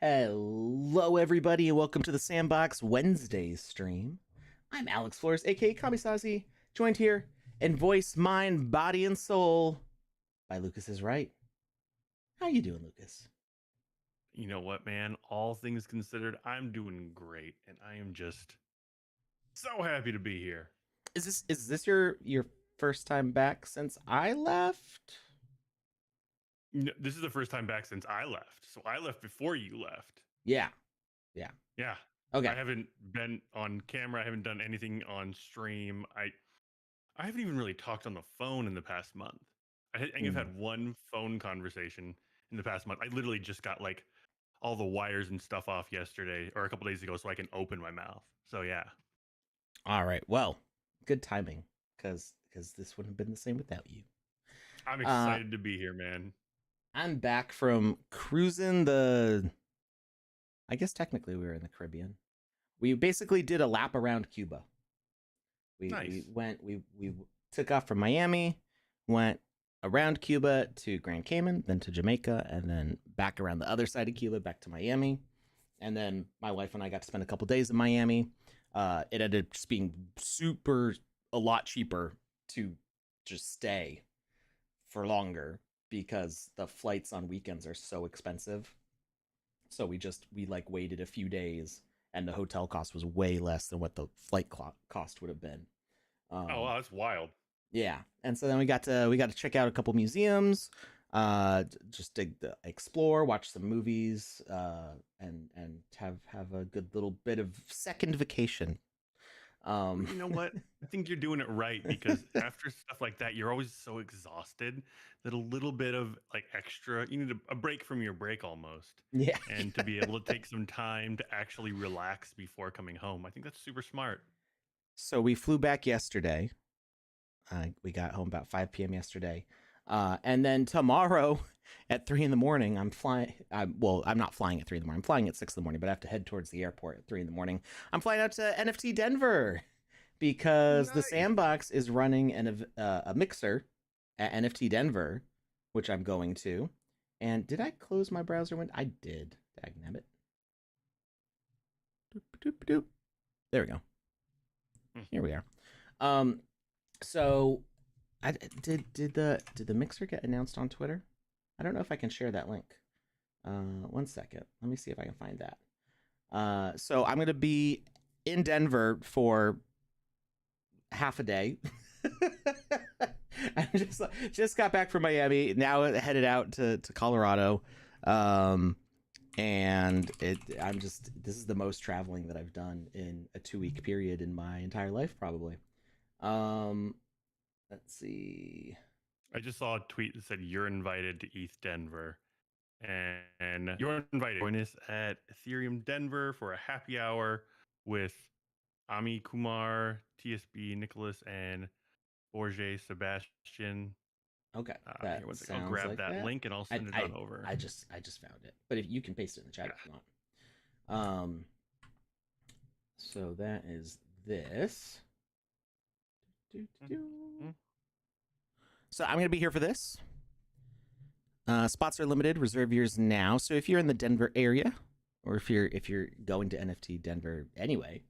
Hello, everybody, and welcome to the Sandbox Wednesdays stream. I'm Alex Flores, aka Kamisazi, joined here in voice, mind, body, and soul by Lucas is right. How you doing, Lucas? You know what, man? All things considered, I'm doing great, and I am just so happy to be here. Is this your first time back since I left? This is the first time back since I left. So I left before you left. Yeah, yeah. Yeah. Okay. I haven't been on camera. I haven't done anything on stream. I haven't even really talked on the phone in the past month. I think I've had one phone conversation in the past month. I literally just got like all the wires and stuff off yesterday or a couple days ago so I can open my mouth. So yeah. All right. Well, good timing, because this wouldn't have been the same without you. I'm excited to be here, man. I'm back from cruising the. I guess technically we were in the Caribbean. We basically did a lap around Cuba. Nice. We took off from Miami, went around Cuba to Grand Cayman, then to Jamaica, and then back around the other side of Cuba, back to Miami. And then my wife and I got to spend a couple days in Miami. It ended up just being a lot cheaper to just stay for longer because the flights on weekends are so expensive. So we like waited a few days, and the hotel cost was way less than what the flight cost would have been. Oh, wow, that's wild. Yeah, and so then we got to check out a couple museums, just to explore, watch some movies, and have a good little bit of second vacation. You know what? I think you're doing it right because after stuff like that, you're always so exhausted that a little bit of like extra, you need a break from your break almost. Yeah, And to be able to take some time to actually relax before coming home. I think that's super smart. so we flew back yesterday. We got home about 5 p.m. yesterday. And then tomorrow at 3 in the morning, I'm flying. I'm not flying at 3 in the morning. I'm flying at 6 in the morning, but I have to head towards the airport at 3 in the morning. I'm flying out to NFT Denver because the Nice. Sandbox is running a mixer at NFT Denver, which I'm going to. And did I close my browser window? I did. Dagnabbit. Doop, doop, doop. There we go. Here we are. So I did the mixer get announced on Twitter? I don't know if I can share that link. One second. Let me see if I can find that. So I'm gonna be in Denver for half a day. I just got back from Miami. Now headed out to Colorado. And this is the most traveling that I've done in a 2-week period in my entire life, probably. Let's see. I just saw a tweet that said you're invited to ETH Denver. And you're invited. Join us at Ethereum Denver for a happy hour with Ami Kumar, TSB, Nicholas, and Borges Sebastian. Okay, Here, I'll grab like that link and I'll send it on over. I just found it, but if you can paste it in the chat if you want. So that is this. So I'm gonna be here for this. Spots are limited. Reserve yours now. So if you're in the Denver area, or if you're going to NFT Denver anyway,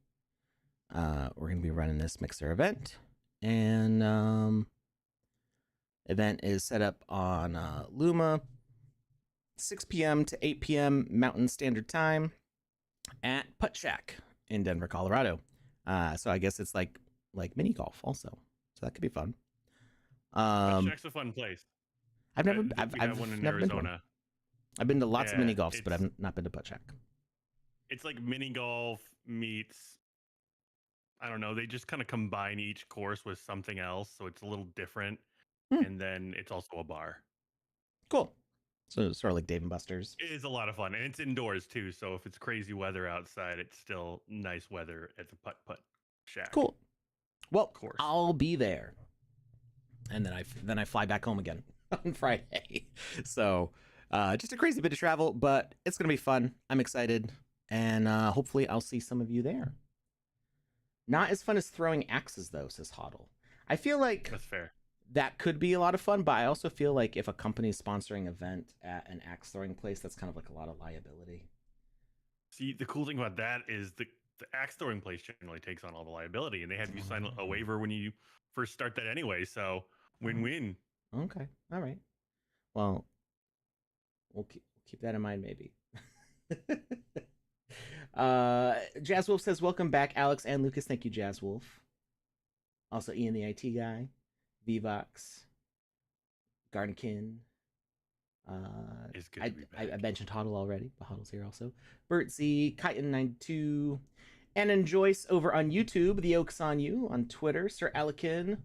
we're gonna be running this mixer event, and event is set up on Luma, 6 p.m. to 8 p.m. Mountain Standard Time at Putt Shack in Denver, Colorado. So I guess it's like mini golf also. So that could be fun. Putt Shack's a fun place. I've never never been to one. I've been to lots of mini golfs, but I've not been to Putt Shack. It's like mini golf meets, I don't know, they just kind of combine each course with something else, so it's a little different. And then it's also a bar. Cool. So it's sort of like Dave and Buster's. It is a lot of fun, and it's indoors too. So if it's crazy weather outside, it's still nice weather at the Putt Shack. Cool. Well, I'll be there, and then I fly back home again on Friday. So just a crazy bit of travel, but it's gonna be fun. I'm excited, and hopefully I'll see some of you there. Not as fun as throwing axes though, says Hoddle. I feel like that's fair. That could be a lot of fun, but I also feel like if a company is sponsoring an event at an axe throwing place, that's kind of like a lot of liability. See, the cool thing about that is the axe throwing place generally takes on all the liability, and they have you sign a waiver when you first start that anyway. So win-win. Okay, all right. Well, we'll keep that in mind, maybe. Jazz Wolf says, "Welcome back, Alex and Lucas." Thank you, Jazz Wolf. Also, Ian the IT guy, Vvox, Garnkin. It's good to be back. I mentioned Huddle already, but Huddle's here also. Bert Z, Chitin92, and Joyce over on YouTube. The Oaks on You on Twitter. Sir Alekin.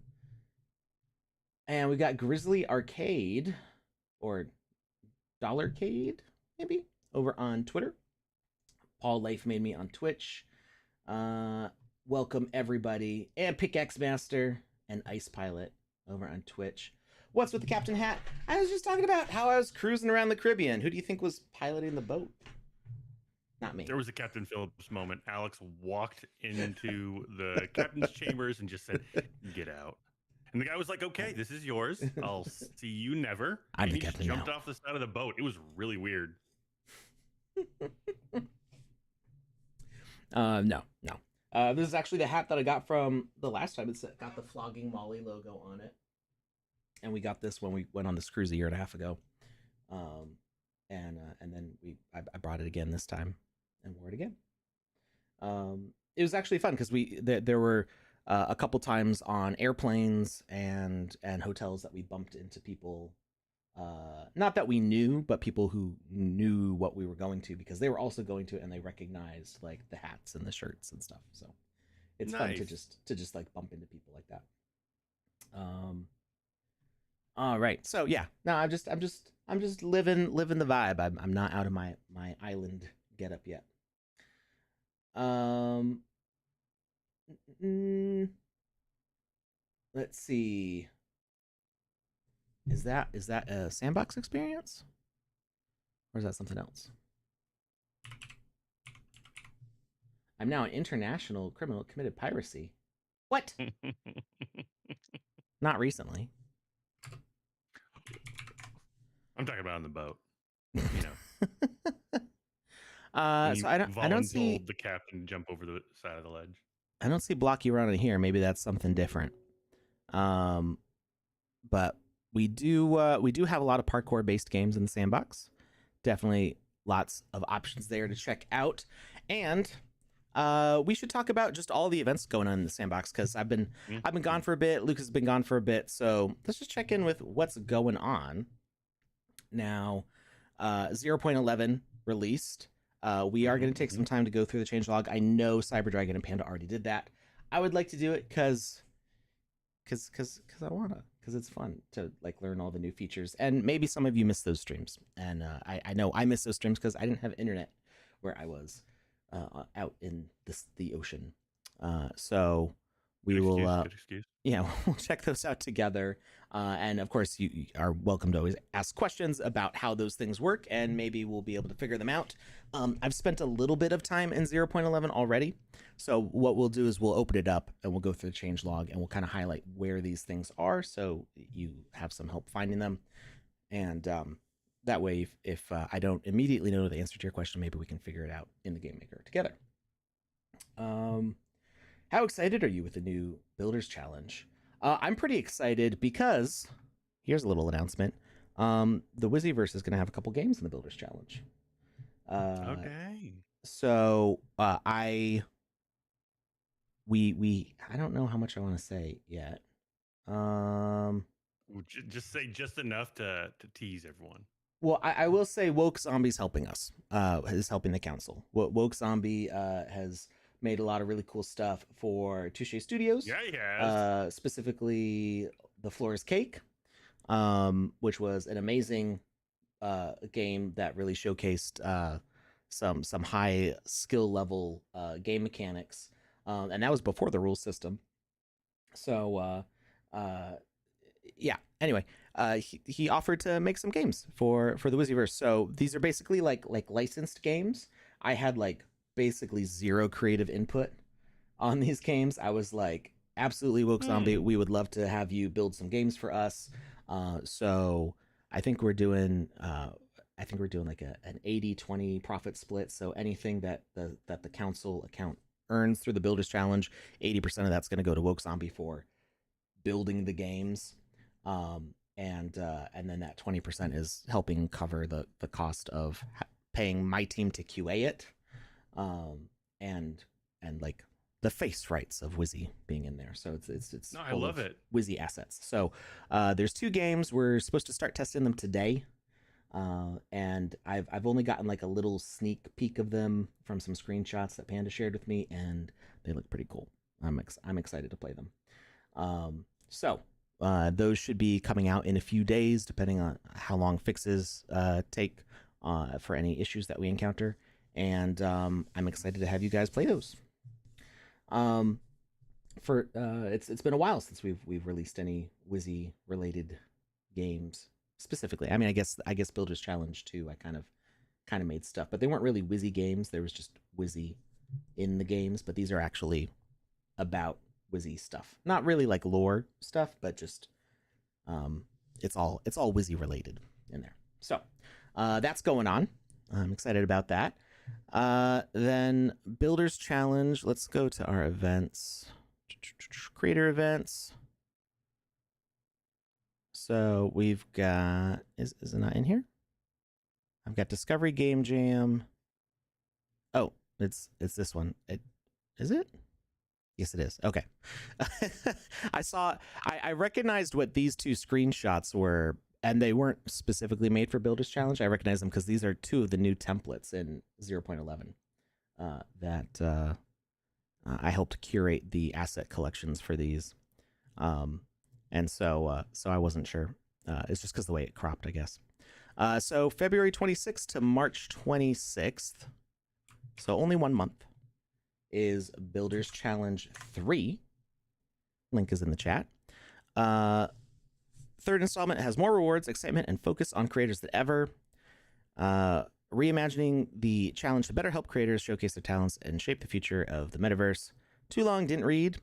And we got Grizzly Arcade, or Dollarcade, maybe, over on Twitter. Paul Life made me on Twitch. Welcome everybody. And Pickaxe Master and Ice Pilot over on Twitch. What's with the captain hat? I was just talking about how I was cruising around the Caribbean. Who do you think was piloting the boat? Not me. There was a Captain Phillips moment. Alex walked into the captain's chambers and just said, "Get out." And the guy was like, "Okay, this is yours. I'll see you never." I'm and the he captain just jumped now. off the side of the boat. It was really weird. No. This is actually the hat that I got from the last time. It's got the Flogging Molly logo on it. And we got this when we went on this cruise a year and a half ago. And then I brought it again this time and wore it again. It was actually fun because there were a couple times on airplanes and hotels that we bumped into people, not that we knew, but people who knew what we were going to, because they were also going to it and they recognized like the hats and the shirts and stuff. So it's fun to just like bump into people like that. All right. So yeah, no, I'm just living the vibe. I'm not out of my island get up yet. Let's see. Is that a sandbox experience? Or is that something else? I'm now an international criminal, committed piracy. What? Not recently. I'm talking about on the boat. You know. So I don't see the captain to jump over the side of the ledge. I don't see Blocky running here. Maybe that's something different. But we do have a lot of parkour based games in the sandbox. Definitely lots of options there to check out. And we should talk about just all the events going on in the sandbox, because I've been gone for a bit. Lucas has been gone for a bit. So let's just check in with what's going on. Now, 0.11 released. We are going to take some time to go through the changelog. I know Cyberdragon and Panda already did that. I would like to do it because I wanna, because it's fun to like learn all the new features. And maybe some of you missed those streams, and I know I missed those streams because I didn't have internet where I was out in the ocean. So we will yeah, we'll check those out together. And of course, you are welcome to always ask questions about how those things work, and maybe we'll be able to figure them out. I've spent a little bit of time in 0.11 already. So what we'll do is we'll open it up and we'll go through the change log and we'll kind of highlight where these things are, so you have some help finding them. And that way, if I don't immediately know the answer to your question, maybe we can figure it out in the Game Maker together. How excited are you with the new Builders Challenge? I'm pretty excited because here's a little announcement. The Wizzyverse is going to have a couple games in the Builders Challenge. Okay. So I don't know how much I want to say yet. Just say just enough to tease everyone. Well, I will say Woke Zombie's helping us. Is helping the council. Woke Zombie has made a lot of really cool stuff for Touche Studios. Yeah, he has. Specifically, The Floor is Cake, which was an amazing game that really showcased some high skill level game mechanics, and that was before the rule system. So yeah. Anyway, he offered to make some games for the Wizzyverse. So these are basically like licensed games. I had like basically zero creative input on these games. I was like, absolutely, Woke Zombie, we would love to have you build some games for us. So I think we're doing I think we're doing like an 80-20 profit split. So anything that the council account earns through the Builders Challenge, 80% of that's going to go to Woke Zombie for building the games, and then that 20% is helping cover the cost of paying my team to QA it, and like the face rights of Wizzy being in there. So it's No, I love it. Wizzy assets. So there's 2 games. We're supposed to start testing them today. And I've only gotten like a little sneak peek of them from some screenshots that Panda shared with me, and they look pretty cool. I'm excited to play them. So those should be coming out in a few days, depending on how long fixes take for any issues that we encounter. And I'm excited to have you guys play those. It's been a while since we've released any Wizzy related games specifically. I mean, I guess Builders Challenge 2, I kind of made stuff, but they weren't really Wizzy games. There was just Wizzy in the games, but these are actually about Wizzy stuff. Not really like lore stuff, but just it's all Wizzy related in there. So that's going on. I'm excited about that. Then Builders Challenge. Let's go to our events. Creator events. So we've got is it not in here? I've got Discovery Game Jam. Oh, it's this one. Is it? Yes, it is. Okay. I recognized what these 2 screenshots were, and they weren't specifically made for Builders Challenge. I recognize them because these are 2 of the new templates in 0.11 that I helped curate the asset collections for these. And so I wasn't sure. It's just because the way it cropped, I guess. So February 26th to March 26th, so only 1 month, is Builders Challenge 3. Link is in the chat. 3rd installment has more rewards, excitement, and focus on creators than ever. Reimagining the challenge to better help creators showcase their talents and shape the future of the metaverse. Too long, didn't read.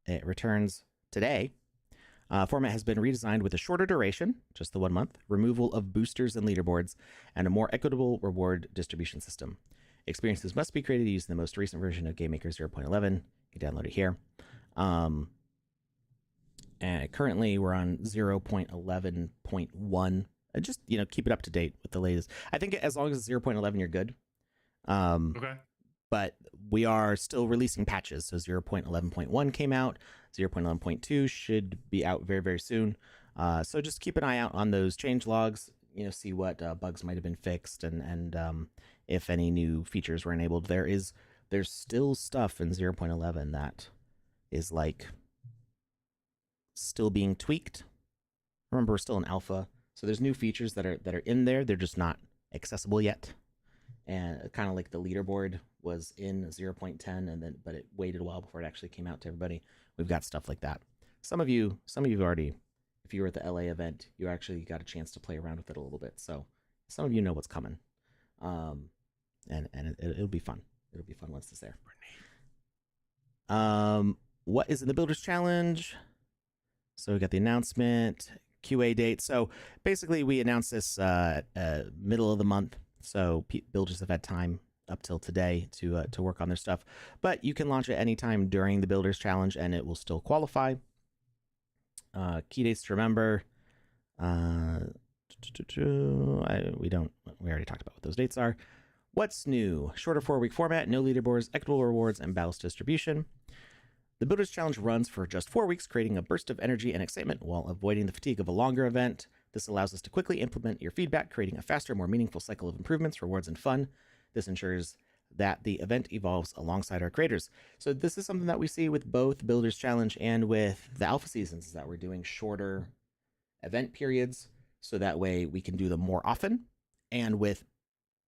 It returns today. Format has been redesigned with a shorter duration, just the 1 month, removal of boosters and leaderboards, and a more equitable reward distribution system. Experiences must be created using the most recent version of Game Maker 0.11. You can download it here. And currently we're on 0.11.1. Just, keep it up to date with the latest. I think as long as it's 0.11, you're good. Okay. But we are still releasing patches. So 0.11.1 came out. 0.11.2 should be out very, very soon. So just keep an eye out on those change logs, see what bugs might have been fixed and if any new features were enabled. There's still stuff in 0.11 that is like still being tweaked. Remember, we're still in alpha. So there's new features that are in there. They're just not accessible yet. And kind of like the leaderboard was in 0.10 but it waited a while before it actually came out to everybody. We've got stuff like that. Some of you already, if you were at the LA event, you actually got a chance to play around with it a little bit. So some of you know what's coming. And it'll be fun. It'll be fun once it's there. What is in the Builders Challenge? So we got the announcement, QA date. So basically we announced this middle of the month. So builders have had time up till today to work on their stuff, but you can launch it anytime during the Builders Challenge and it will still qualify. Key dates to remember. We already talked about what those dates are. What's new? Shorter 4-week format, no leaderboards, equitable rewards, and balanced distribution. The Builders Challenge runs for just 4 weeks, creating a burst of energy and excitement while avoiding the fatigue of a longer event. This allows us to quickly implement your feedback, creating a faster, more meaningful cycle of improvements, rewards, and fun. This ensures that the event evolves alongside our creators. So this is something that we see with both Builders Challenge and with the alpha seasons, is that we're doing shorter event periods, so that way we can do them more often and with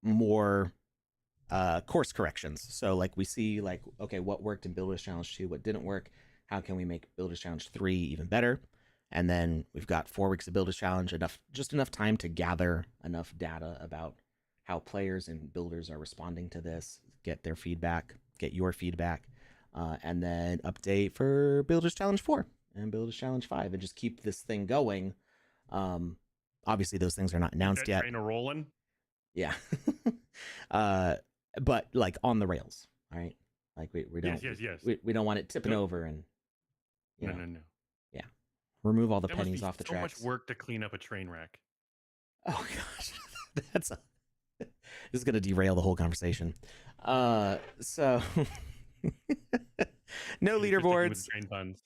more course corrections. So like we see like, okay, what worked in Builders Challenge 2, what didn't work, how can we make Builders Challenge 3 even better? And then we've got 4 weeks of Builders Challenge, just enough time to gather enough data about how players and builders are responding to this, get their feedback, get your feedback, and then update for Builders Challenge 4 and Builders Challenge 5, and just keep this thing going Obviously, those things are not Keep announced that yet. train a rolling. Yeah. But like on the rails, all right? Like we don't Yes. we don't want it tipping No, over and you know, no. yeah. Remove all the That must be pennies off the so much tracks. work to clean up a train wreck. Oh gosh. That's a, this is going to derail the whole conversation. So no Thank you for sticking with leaderboards. the train puns.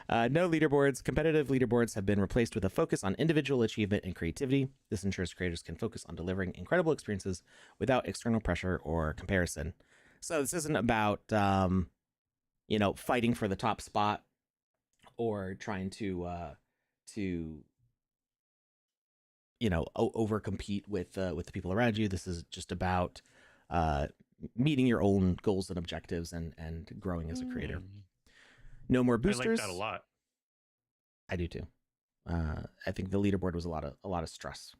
No leaderboards. Competitive leaderboards have been replaced with a focus on individual achievement and creativity. This ensures creators can focus on delivering incredible experiences without external pressure or comparison. So this isn't about fighting for the top spot or trying to over compete with the people around you. This is just about meeting your own goals and objectives and growing as a creator. No more boosters. I like that a lot. I do too. I think the leaderboard was a lot of stress.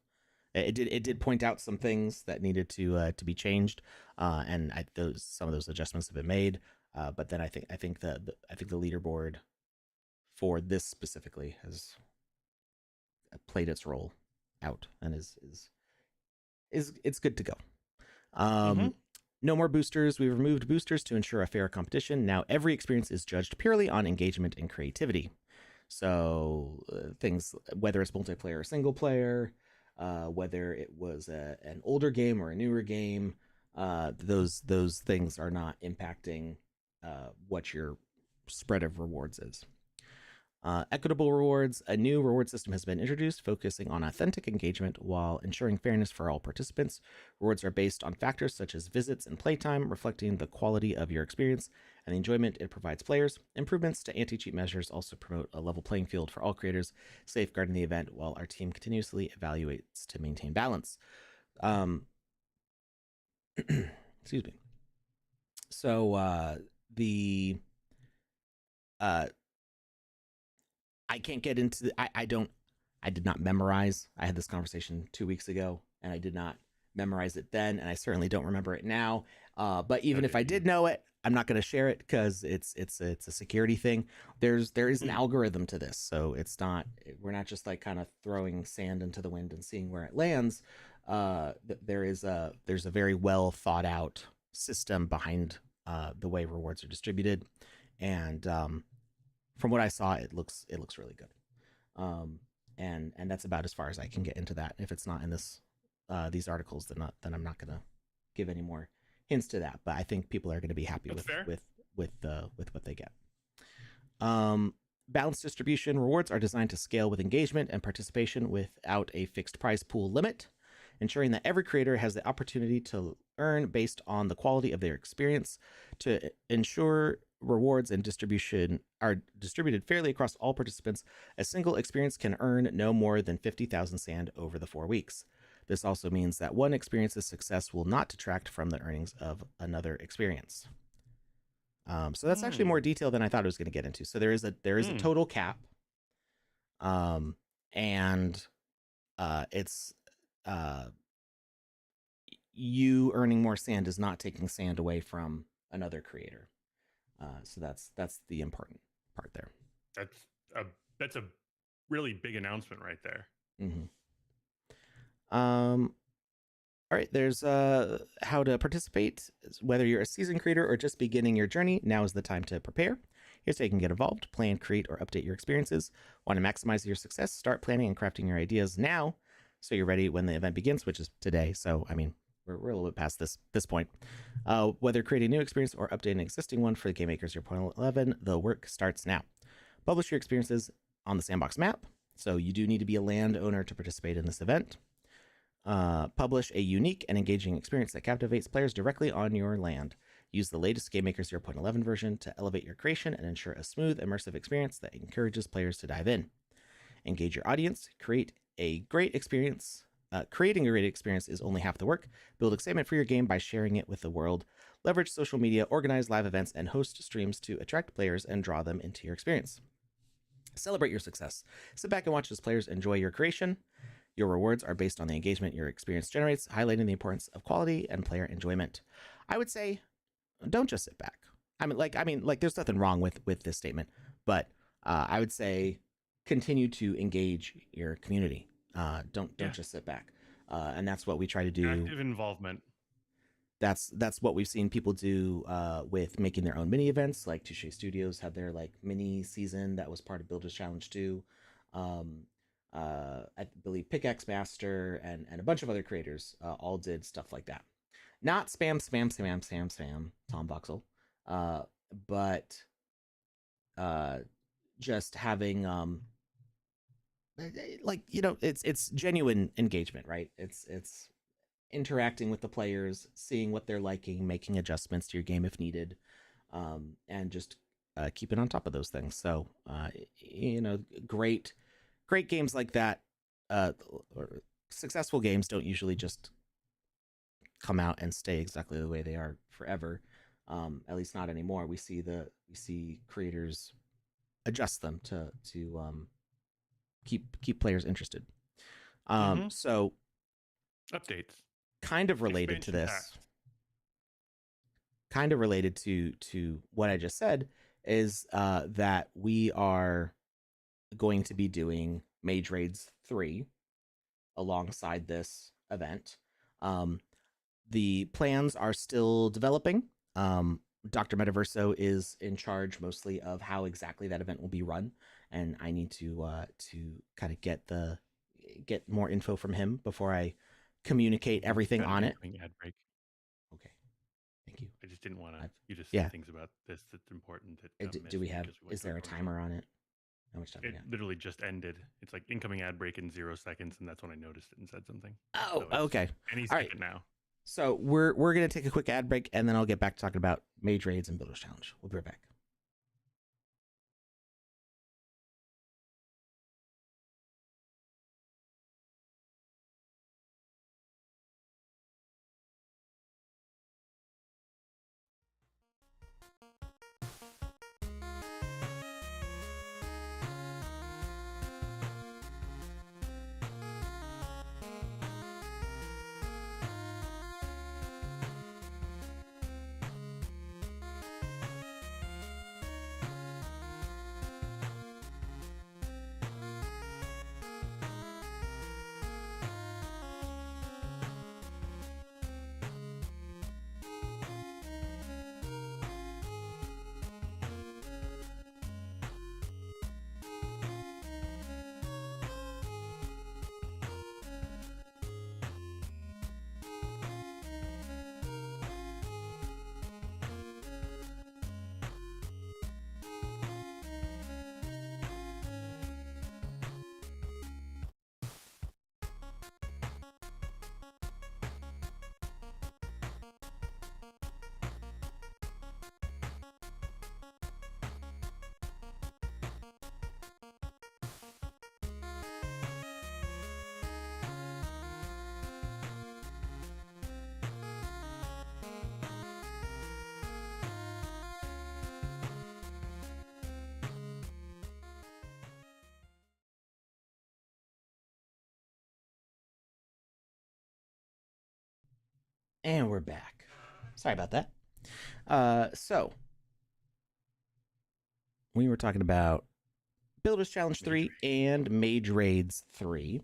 It did point out some things that needed to be changed, and some of those adjustments have been made. But then I think the leaderboard for this specifically has played its role out and is it's good to go. No more boosters. We removed boosters to ensure a fair competition. Now every experience is judged purely on engagement and creativity. So things, whether it's multiplayer or single player, whether it was an older game or a newer game, those things are not impacting what your spread of rewards is. Equitable rewards. A new reward system has been introduced, focusing on authentic engagement while ensuring fairness for all participants. Rewards are based on factors such as visits and playtime, reflecting the quality of your experience and the enjoyment it provides players. Improvements to anti-cheat measures also promote a level playing field for all creators, safeguarding the event while our team continuously evaluates to maintain balance. Excuse me. So the I can't get into I did not memorize. I had this conversation 2 weeks ago and I did not memorize it then, and I certainly don't remember it now. But even if I did know it, I'm not going to share it because it's a security thing. There is an algorithm to this, so we're not just like kind of throwing sand into the wind and seeing where it lands. There's a very well thought out system behind the way rewards are distributed, and from what I saw, it looks really good. And that's about as far as I can get into that. If it's not in these articles, then I'm not going to give any more hints to that. But I think people are going to be happy with what they get. Balanced distribution. Rewards are designed to scale with engagement and participation without a fixed prize pool limit, ensuring that every creator has the opportunity to earn based on the quality of their experience. To ensure rewards and distribution are distributed fairly across all participants, a single experience can earn no more than 50,000 sand over the 4 weeks. This also means that one experience's success will not detract from the earnings of another experience. So that's actually more detail than I thought it was going to get into. So there is a total cap, and it's you earning more sand is not taking sand away from another creator. So that's the important part there. That's a really big announcement right there. Mm-hmm. All right, there's how to participate. Whether you're a seasoned creator or just beginning your journey, now is the time to prepare. Here's how you can get involved, plan, create, or update your experiences. Want to maximize your success? Start planning and crafting your ideas now, so you're ready when the event begins, which is today. So, I mean, we're a little bit past this point. Whether creating a new experience or updating an existing one for the Game Maker 0.11, the work starts now. Publish your experiences on the Sandbox map. So you do need to be a landowner to participate in this event. Publish a unique and engaging experience that captivates players directly on your land. Use the latest Game Maker 0.11 version to elevate your creation and ensure a smooth, immersive experience that encourages players to dive in. Engage your audience. Creating a great experience is only half the work. Build excitement for your game by sharing it with the world. Leverage social media, organize live events, and host streams to attract players and draw them into your experience. Celebrate your success. Sit back and watch as players enjoy your creation. Your rewards are based on the engagement your experience generates, highlighting the importance of quality and player enjoyment. I would say, don't just sit back. I mean, there's nothing wrong with this statement, but I would say continue to engage your community. Don't just sit back. And that's what we try to do. Active involvement. That's what we've seen people do with making their own mini events. Like Touche Studios had their like mini season that was part of Builders Challenge 2. I believe Pickaxe Master and a bunch of other creators all did stuff like that. Not spam, Tom Voxel, but just having like, you know, it's genuine engagement, right? It's interacting with the players, seeing what they're liking, making adjustments to your game if needed, and just keeping on top of those things. So you know, great games like that, or successful games don't usually just come out and stay exactly the way they are forever. At least not anymore. We see creators adjust them to keep players interested. So updates, kind of related to this, packs. kind of related to what I just said, is that we are going to be doing Mage Raids 3 alongside this event. The plans are still developing. Dr. Metaverso is in charge mostly of how exactly that event will be run, and I need to kind of get more info from him before I communicate everything on it. Ad break. Okay, thank you. I just didn't want you to say things about this that's important. Do we have? Is there a timer on it? How much time? It literally just ended. It's like incoming ad break in 0 seconds, and that's when I noticed it and said something. Oh, so okay. And he's it now. So we're gonna take a quick ad break, and then I'll get back to talking about Mage Raids and Builders Challenge. We'll be right back. And we're back. Sorry about that. So we were talking about Builders Challenge 3 and Mage Raids 3.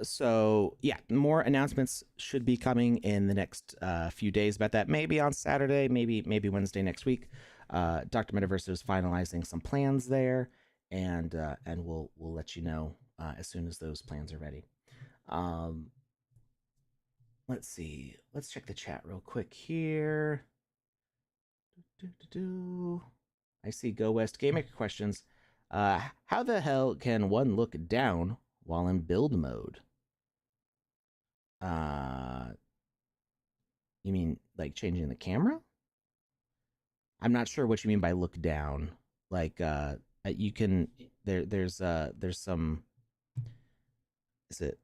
So yeah, more announcements should be coming in the next few days about that. Maybe on Saturday, maybe Wednesday next week. Dr. Metaverse is finalizing some plans there, and we'll let you know as soon as those plans are ready. Let's see. Let's check the chat real quick here. I see Go West Game Maker questions. How the hell can one look down while in build mode? You mean like changing the camera? I'm not sure what you mean by look down. Like you can there's some, is it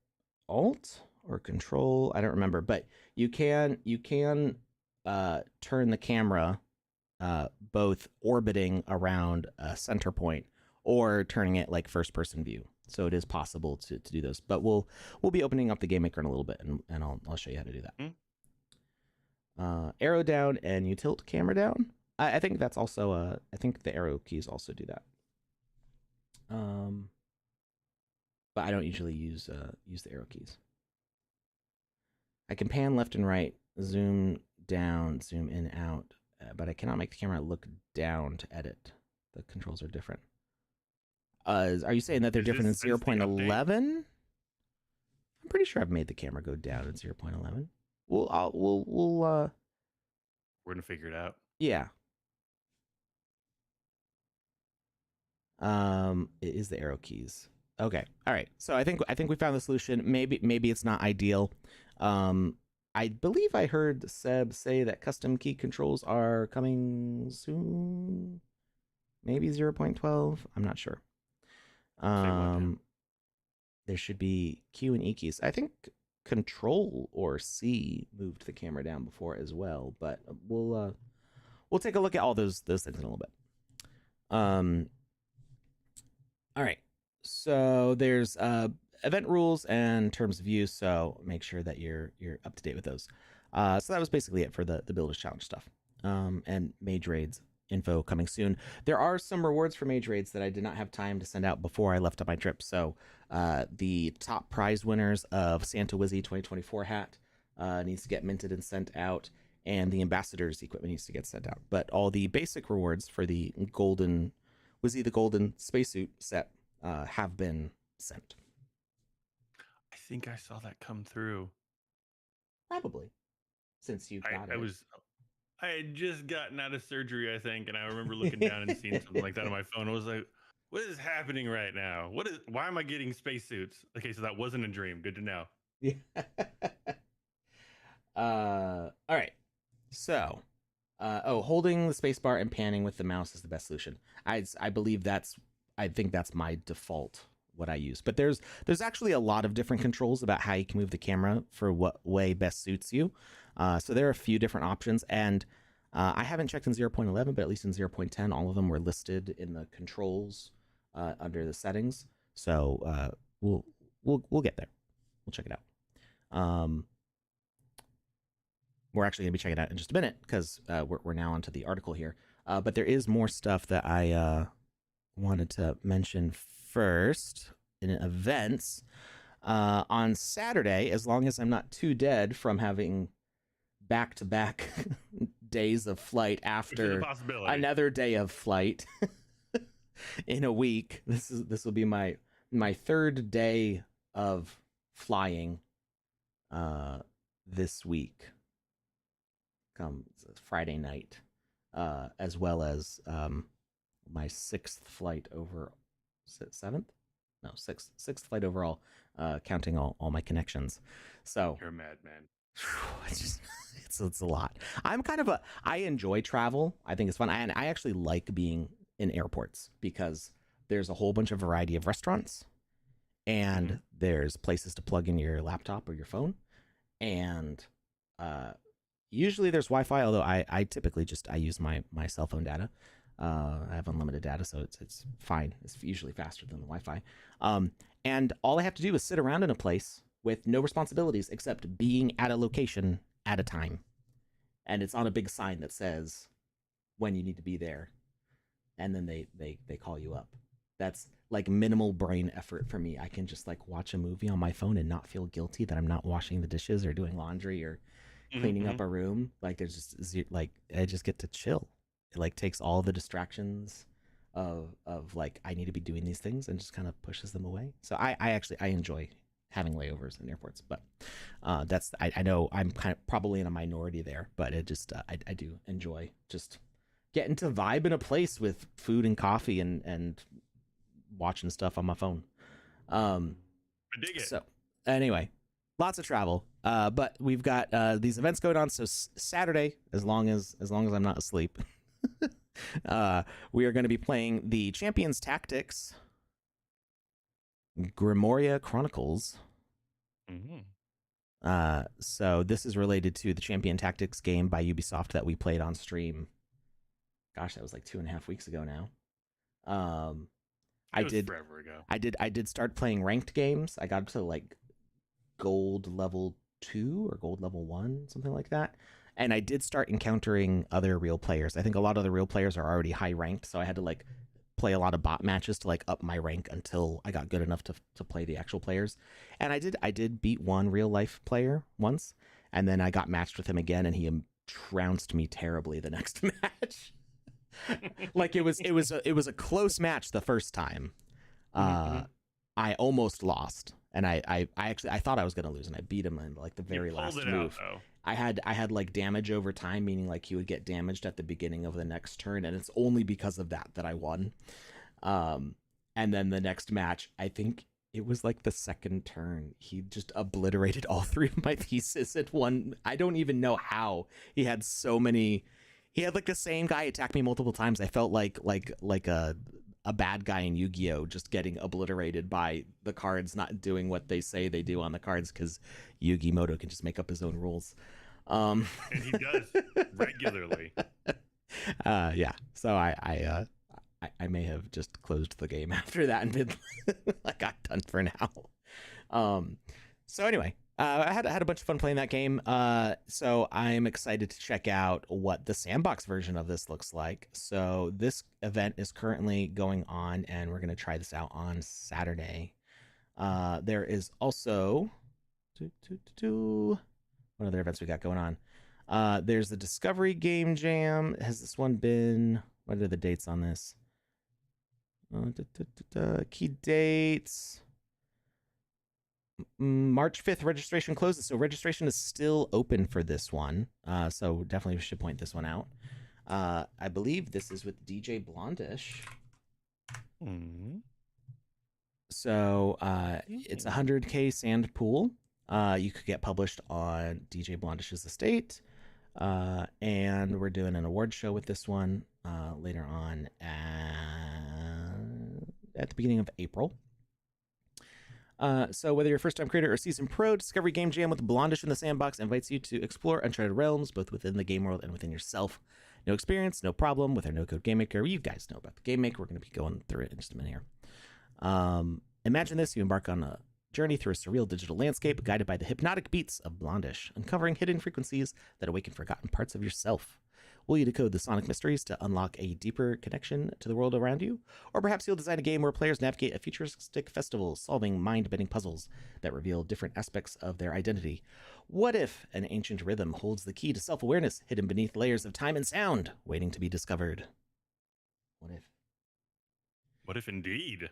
Alt or Control? I don't remember, but you can turn the camera both orbiting around a center point or turning it like first person view. So it is possible to do those, but we'll be opening up the Game Maker in a little bit, and I'll show you how to do that. Arrow down and you tilt camera down. I think that's also I think the arrow keys also do that. but I don't usually use the arrow keys. I can pan left and right, zoom down, zoom in, out, but I cannot make the camera look down to edit. The controls are different. Are you saying that they're different in Is this the update? 0.11? I'm pretty sure I've made the camera go down in 0.11. We'll We're gonna figure it out. yeah. It is the arrow keys. Okay. All right. So I think we found the solution. Maybe it's not ideal. I believe I heard Seb say that custom key controls are coming soon. Maybe 0.12. I'm not sure. There should be Q and E keys. I think Control or C moved the camera down before as well, but we'll take a look at all those things in a little bit. All right. So there's event rules and terms of use. So make sure that you're up to date with those. So that was basically it for the Builders Challenge stuff. And Mage Raids info coming soon. There are some rewards for Mage Raids that I did not have time to send out before I left on my trip. So the top prize winners of Santa Wizzy 2024 hat needs to get minted and sent out, and the ambassador's equipment needs to get sent out. But all the basic rewards for the golden Wizzy the Golden Spacesuit set have been sent. I think I saw that come through. Probably, since you got it. I had just gotten out of surgery, I think, and I remember looking down and seeing something like that on my phone. I was like, what is happening right now? Why am I getting spacesuits? Okay, so that wasn't a dream. Good to know. Yeah. All right. So, holding the spacebar and panning with the mouse is the best solution. I think that's my default, what I use. But there's actually a lot of different controls about how you can move the camera for what way best suits you. So there are a few different options, and I haven't checked in 0.11, but at least in 0.10, all of them were listed in the controls under the settings. So we'll get there. We'll check it out. We're actually going to be checking it out in just a minute because we're now onto the article here. But there is more stuff that I wanted to mention first in events. On Saturday, as long as I'm not too dead from having back-to-back days of flight after another day of flight in a week, this will be my third day of flying this week. Come Friday night, as well as my sixth flight over sixth flight overall, counting all my connections. So you're a madman. It's a lot. I enjoy travel. I think it's fun. And I actually like being in airports because there's a whole bunch of variety of restaurants, and there's places to plug in your laptop or your phone, and usually there's Wi-Fi, although I typically I use my cell phone data. I have unlimited data, so it's fine. It's usually faster than the Wi-Fi. And all I have to do is sit around in a place with no responsibilities except being at a location at a time. And it's on a big sign that says when you need to be there. And then they call you up. That's like minimal brain effort for me. I can just like watch a movie on my phone and not feel guilty that I'm not washing the dishes or doing laundry or cleaning up a room. Like there's just like I just get to chill. It like takes all the distractions of like I need to be doing these things and just kind of pushes them away. So I enjoy having layovers in airports, but I know I'm kind of probably in a minority there, but it just I do enjoy just getting to vibe in a place with food and coffee and watching stuff on my phone. I dig it. So anyway, lots of travel, but we've got these events going on. So Saturday, as long as I'm not asleep, we are going to be playing the Champions Tactics Grimoria Chronicles. So this is related to the Champion Tactics game by Ubisoft that we played on stream. Gosh, that was like 2.5 weeks ago now. Forever ago. I did start playing ranked games. I got up to like gold level 2 or gold level 1, something like that. And I did start encountering other real players. I think a lot of the real players are already high ranked, so I had to like play a lot of bot matches to like up my rank until I got good enough to play the actual players. And I did beat one real life player once, and then I got matched with him again, and he trounced me terribly the next match. Like it was a close match the first time. I almost lost, and I actually I thought I was gonna lose, and I beat him in like the very last move. I had like damage over time, meaning like he would get damaged at the beginning of the next turn, and it's only because of that I won. And then the next match, I think it was like the second turn, he just obliterated all three of my pieces at one. I don't even know how he had so many. He had like the same guy attack me multiple times. I felt like a bad guy in Yu-Gi-Oh! Just getting obliterated by the cards not doing what they say they do on the cards, because Yugi Moto can just make up his own rules. And he does regularly. Yeah. So I may have just closed the game after that and been like, I'm done for now. So anyway, I had a bunch of fun playing that game. So I'm excited to check out what the Sandbox version of this looks like. So this event is currently going on, and we're going to try this out on Saturday. There is also what other events we got going on? There's the Discovery Game Jam. Has this one been? What are the dates on this? Key dates. March 5th registration closes, so registration is still open for this one. So definitely should point this one out. I believe this is with DJ Blondish. So it's 100K sand pool. You could get published on DJ Blondish's estate. And we're doing an award show with this one later on at the beginning of April. So whether you're a first-time creator or seasoned pro, Discovery Game Jam with Blondish in the Sandbox invites you to explore uncharted realms, both within the game world and within yourself. No experience, no problem with our no-code Game Maker. You guys know about the Game Maker. We're going to be going through it in just a minute here. Imagine this. You embark on a journey through a surreal digital landscape guided by the hypnotic beats of Blondish, uncovering hidden frequencies that awaken forgotten parts of yourself. Will you decode the sonic mysteries to unlock a deeper connection to the world around you? Or perhaps you'll design a game where players navigate a futuristic festival, solving mind-bending puzzles that reveal different aspects of their identity. What if an ancient rhythm holds the key to self-awareness hidden beneath layers of time and sound, waiting to be discovered? What if? What if indeed?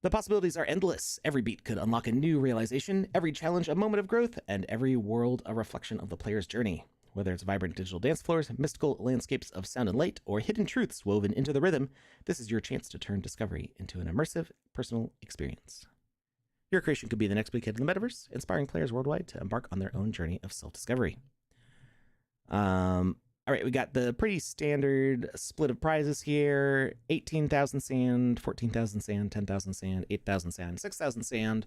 The possibilities are endless. Every beat could unlock a new realization, every challenge a moment of growth, and every world a reflection of the player's journey. Whether it's vibrant digital dance floors, mystical landscapes of sound and light, or hidden truths woven into the rhythm, this is your chance to turn discovery into an immersive, personal experience. Your creation could be the next big hit in the metaverse, inspiring players worldwide to embark on their own journey of self-discovery. All right, we got the pretty standard split of prizes here. 18,000 sand, 14,000 sand, 10,000 sand, 8,000 sand, 6,000 sand.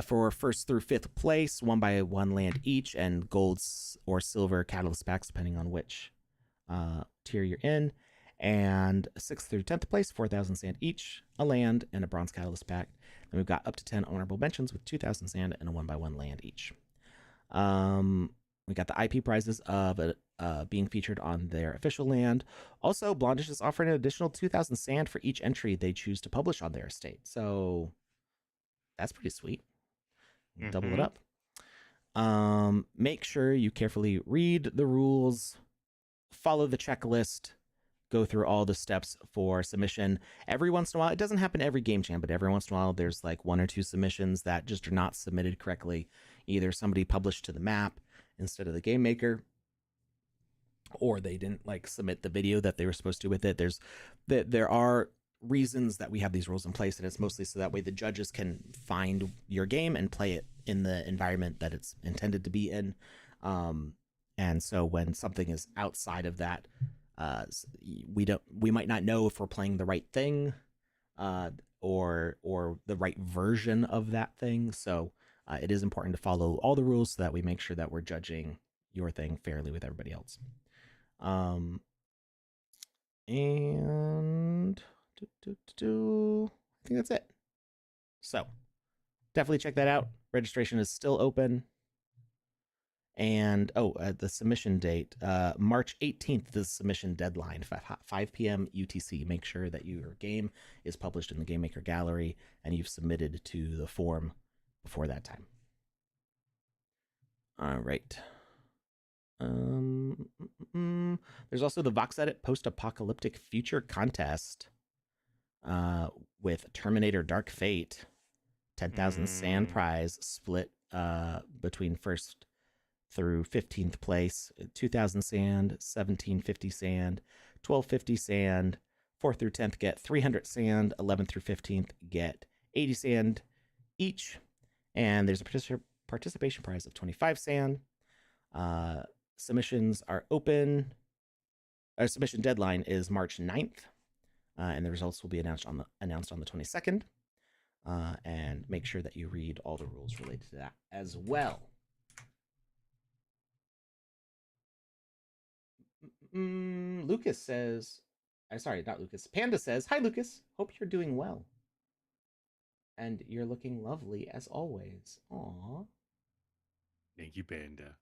For first through fifth place, 1x1 land each, and gold or silver catalyst packs, depending on which tier you're in. And 6th through 10th place, 4,000 sand each, a land, and a bronze catalyst pack. Then we've got up to 10 honorable mentions with 2,000 sand and a 1x1 land each. We got the IP prizes of being featured on their official land. Also, Blondish is offering an additional 2,000 sand for each entry they choose to publish on their estate. So that's pretty sweet. Double it up. Make sure you carefully read the rules, follow the checklist, go through all the steps for submission. Every once in a while, it doesn't happen every game jam, but every once in a while, there's like 1 or 2 submissions that just are not submitted correctly. Either somebody published to the map instead of the game maker, or they didn't like submit the video that they were supposed to with it. There are reasons that we have these rules in place, and it's mostly so that way the judges can find your game and play it in the environment that it's intended to be in. And so when something is outside of that, we might not know if we're playing the right thing, or the right version of that thing. So it is important to follow all the rules so that we make sure that we're judging your thing fairly with everybody else. And I think that's it. So definitely check that out. Registration is still open. And the submission date, March 18th, the submission deadline, 5 p.m. UTC. Make sure that your game is published in the Game Maker gallery and you've submitted to the form before that time. All right. There's also the VoxEdit post-apocalyptic future contest with Terminator Dark Fate. 10,000 sand prize split between first through 15th place. 2,000 sand, 1,750 sand, 1,250 sand. 4th through 10th get 300 sand. 11th through 15th get 80 sand each. And there's a participation prize of 25 sand. Submissions are open. Our submission deadline is March 9th. And the results will be announced on the 22nd. And make sure that you read all the rules related to that as well. Lucas says, sorry, not Lucas. Panda says, "Hi, Lucas. Hope you're doing well. And you're looking lovely as always." Aw. Thank you, Panda.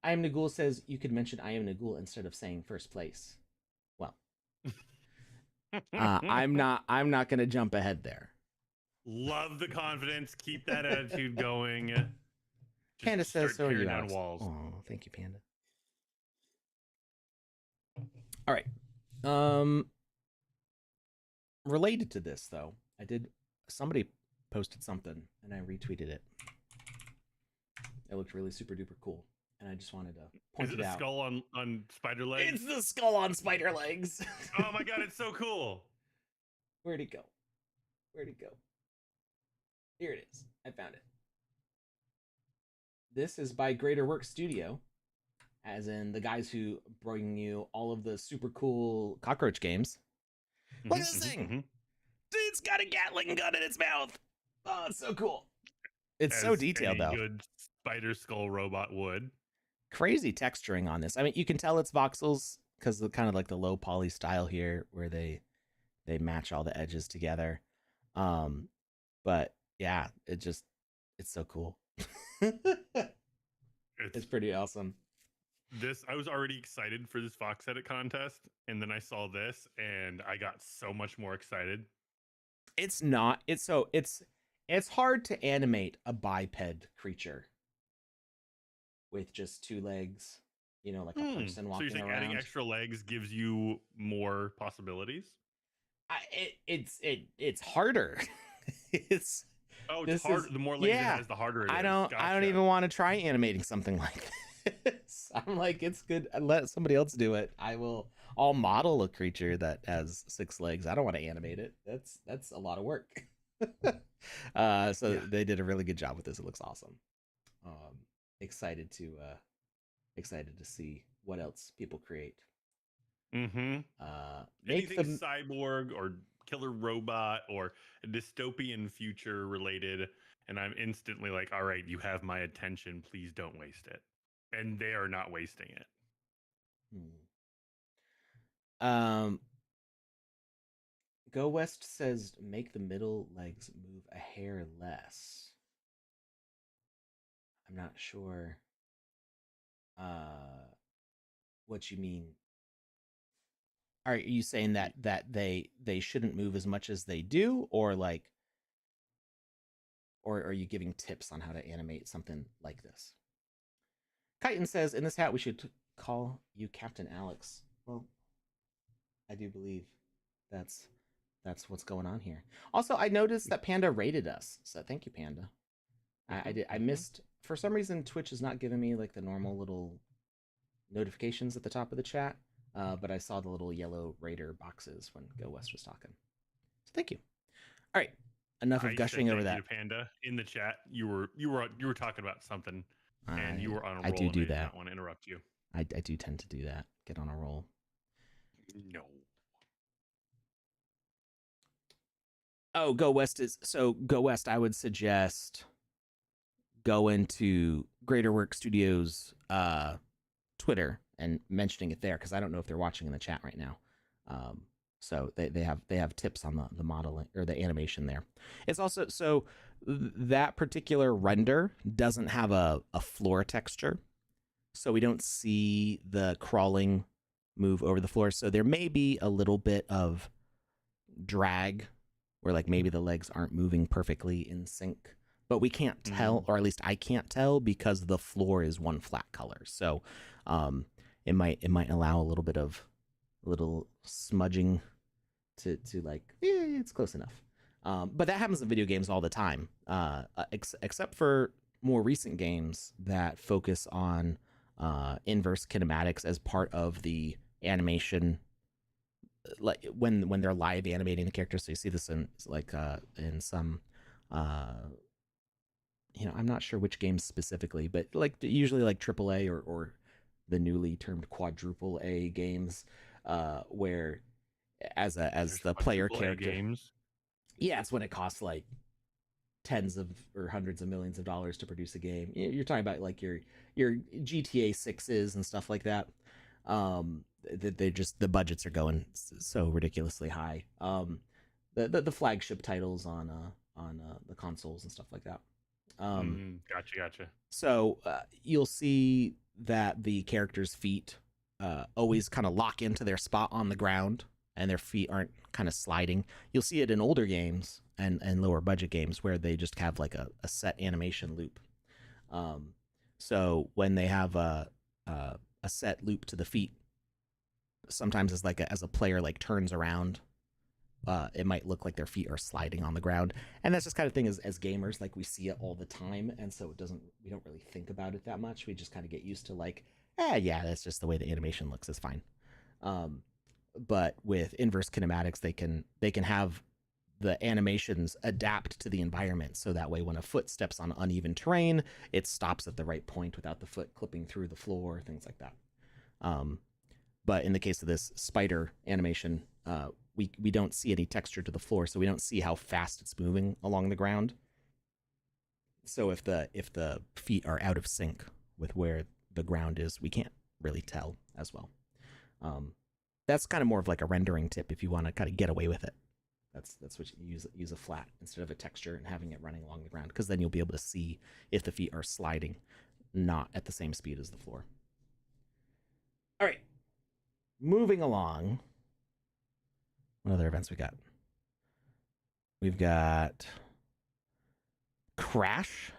I Am Nagul says, "You could mention I Am Nagul instead of saying first place." Well, I'm not going to jump ahead there. Love the confidence. Keep that attitude going. Panda says, "So are you, down walls." Oh, thank you, Panda. All right. Related to this, though, somebody posted something and I retweeted it. It looked really super duper cool. And I just wanted to point it out. Is it the skull on spider legs? It's the skull on spider legs. Oh my god, it's so cool. Where'd it go? Here it is. I found it. This is by Greater Work Studio, as in the guys who bring you all of the super cool cockroach games. Look at this thing! It's got a Gatling gun in its mouth. Oh, it's so cool. It's so detailed, though. Good spider skull robot would. Crazy texturing on this. I mean, you can tell it's voxels because the kind of like the low poly style here, where they match all the edges together. But yeah, it's so cool. It's pretty awesome. I was already excited for this VoxEdit contest, and then I saw this, and I got so much more excited. It's hard to animate a biped creature with just 2 legs, like a person walking around. So you're saying adding extra legs gives you more possibilities? It's harder. It's hard. The more legs it has, the harder it is. I don't even want to try animating something like this. I'm like, it's good. Let somebody else do it. I'll model a creature that has 6 legs. I don't want to animate it. That's a lot of work. They did a really good job with this. It looks awesome. Excited to see what else people create. Anything cyborg or killer robot or a dystopian future related, and I'm instantly like, all right, you have my attention, please don't waste it. And they are not wasting it. Go West says, "Make the middle legs move a hair less." I'm not sure what you mean. Are you saying that they shouldn't move as much as they do, or are you giving tips on how to animate something like this? Chitin says, "In this hat, we should call you Captain Alex." Well, I do believe that's what's going on here. Also, I noticed that Panda rated us, so thank you, Panda. I missed, for some reason, Twitch is not giving me like the normal little notifications at the top of the chat, but I saw the little yellow raider boxes when Go West was talking. So thank you. All right, enough of gushing over that. Panda, in the chat, you were talking about something, and you were on a roll. I do that. that. I don't want to interrupt you. I do tend to do that. Get on a roll. No. Oh, Go West. I would suggest going to Greater Work Studios Twitter and mentioning it there, because I don't know if they're watching in the chat right now. So they have tips on the modeling or the animation there. It's also that particular render doesn't have a floor texture, so we don't see the crawling move over the floor. So there may be a little bit of drag where like maybe the legs aren't moving perfectly in sync, but we can't tell, or at least I can't tell, because the floor is one flat color. So it might allow a little bit of little smudging to like it's close enough. But that happens in video games all the time, except for more recent games that focus on inverse kinematics as part of the animation, like when they're live animating the characters. So you see this in like in some I'm not sure which games specifically, but like usually like AAA or the newly termed quadruple A games, where as the player character games. Yeah, it's when it costs like tens of or hundreds of millions of dollars to produce a game. You're talking about like your GTA 6s and stuff like that. They just, the budgets are going so ridiculously high. The flagship titles on the consoles and stuff like that. Gotcha. So you'll see that the characters' feet always kind of lock into their spot on the ground, and their feet aren't kind of sliding. You'll see it in older games and lower budget games where they just have like a set animation loop. So when they have a set loop to the feet, sometimes as a player like turns around, it might look like their feet are sliding on the ground. And that's just kind of thing as gamers, like we see it all the time. And so we don't really think about it that much. We just kind of get used to like, yeah, that's just the way the animation looks, is fine. But with inverse kinematics, they can have the animations adapt to the environment. So that way when a foot steps on uneven terrain, it stops at the right point without the foot clipping through the floor, things like that. But in the case of this spider animation, we don't see any texture to the floor, so we don't see how fast it's moving along the ground. So if the feet are out of sync with where the ground is, we can't really tell as well. That's kind of more of like a rendering tip if you want to kind of get away with it. That's what you use a flat instead of a texture and having it running along the ground, because then you'll be able to see if the feet are sliding, not at the same speed as the floor. All right, moving along. What other events we got? We've got Crash.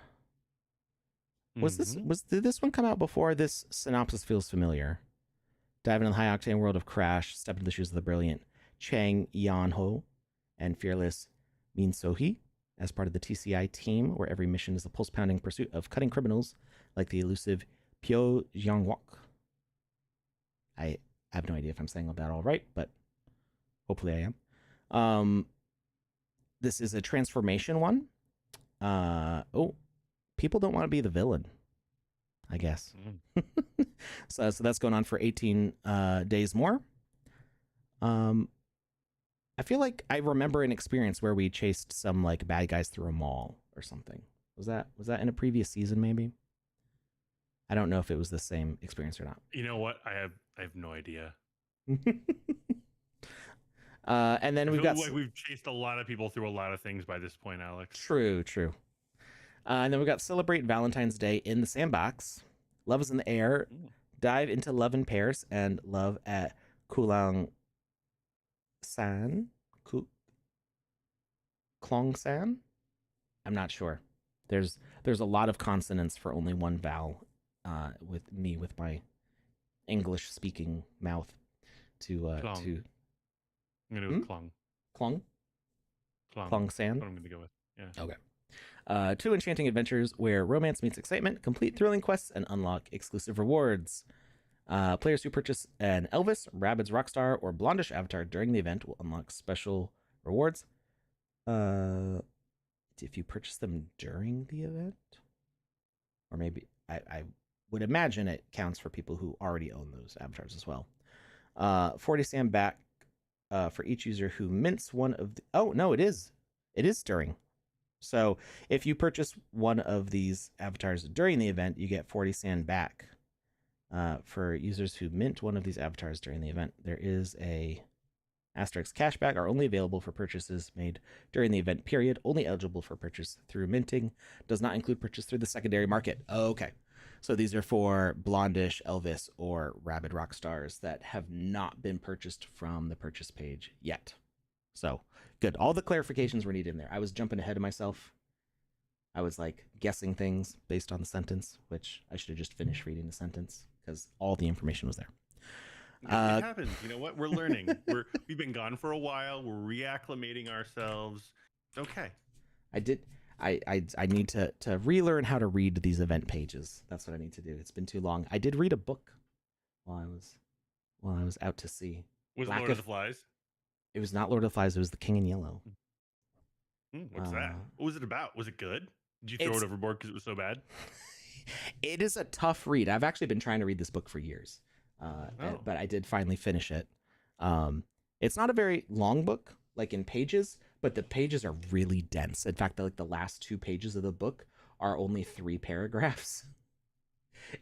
Did this one come out before? This synopsis feels familiar. Dive into the high octane world of Crash, step into the shoes of the brilliant Chang Yan-ho and fearless Min So-hee as part of the TCI team, where every mission is a pulse-pounding pursuit of cutting criminals like the elusive Pyo Jiang-wook. I have no idea if I'm saying that all right, but hopefully I am. This is a transformation one. People don't want to be the villain, I guess. So that's going on for 18 days more. I feel like I remember an experience where we chased some like bad guys through a mall or something. Was that in a previous season maybe? I don't know if it was the same experience or not. You know what? I have no idea. And then we've chased a lot of people through a lot of things by this point, Alex. True. And then we've got Celebrate Valentine's Day in the Sandbox. Love is in the air. Dive into love in pairs and love at Kulang San. Klong San? I'm not sure. There's a lot of consonants for only one vowel, with my English speaking mouth to I'm gonna go with Klong. Klong San. That's what I'm gonna go with. Yeah. Okay. 2 enchanting adventures where romance meets excitement, complete thrilling quests, and unlock exclusive rewards. Players who purchase an Elvis, Rabbids Rockstar, or Blondish avatar during the event will unlock special rewards. If you purchase them during the event, or maybe I would imagine it counts for people who already own those avatars as well. 40 sand back for each user who mints one of the... Oh, no, it is during. So if you purchase one of these avatars during the event, you get 40 sand back. For users who mint one of these avatars during the event, there is a Asterisk cashback are only available for purchases made during the event period, only eligible for purchase through minting, does not include purchase through the secondary market. Okay. So these are for Blondish, Elvis, or Rabid Rockstars that have not been purchased from the purchase page yet. So good. All the clarifications were needed in there. I was jumping ahead of myself. I was like guessing things based on the sentence, which I should have just finished reading the sentence because all the information was there. It happens. You know what? We're learning. We've been gone for a while. We're reacclimating ourselves. It's okay. I did. I need to relearn how to read these event pages. That's what I need to do. It's been too long. I did read a book while I was out to sea. Was it Lord of the Flies? It was not Lord of the Flies. It was The King in Yellow. What's that? What was it about? Was it good? Did you throw it overboard because it was so bad? It is a tough read. I've actually been trying to read this book for years, but I did finally finish it. It's not a very long book, like in pages, but the pages are really dense. In fact, like the last 2 pages of the book are only 3 paragraphs,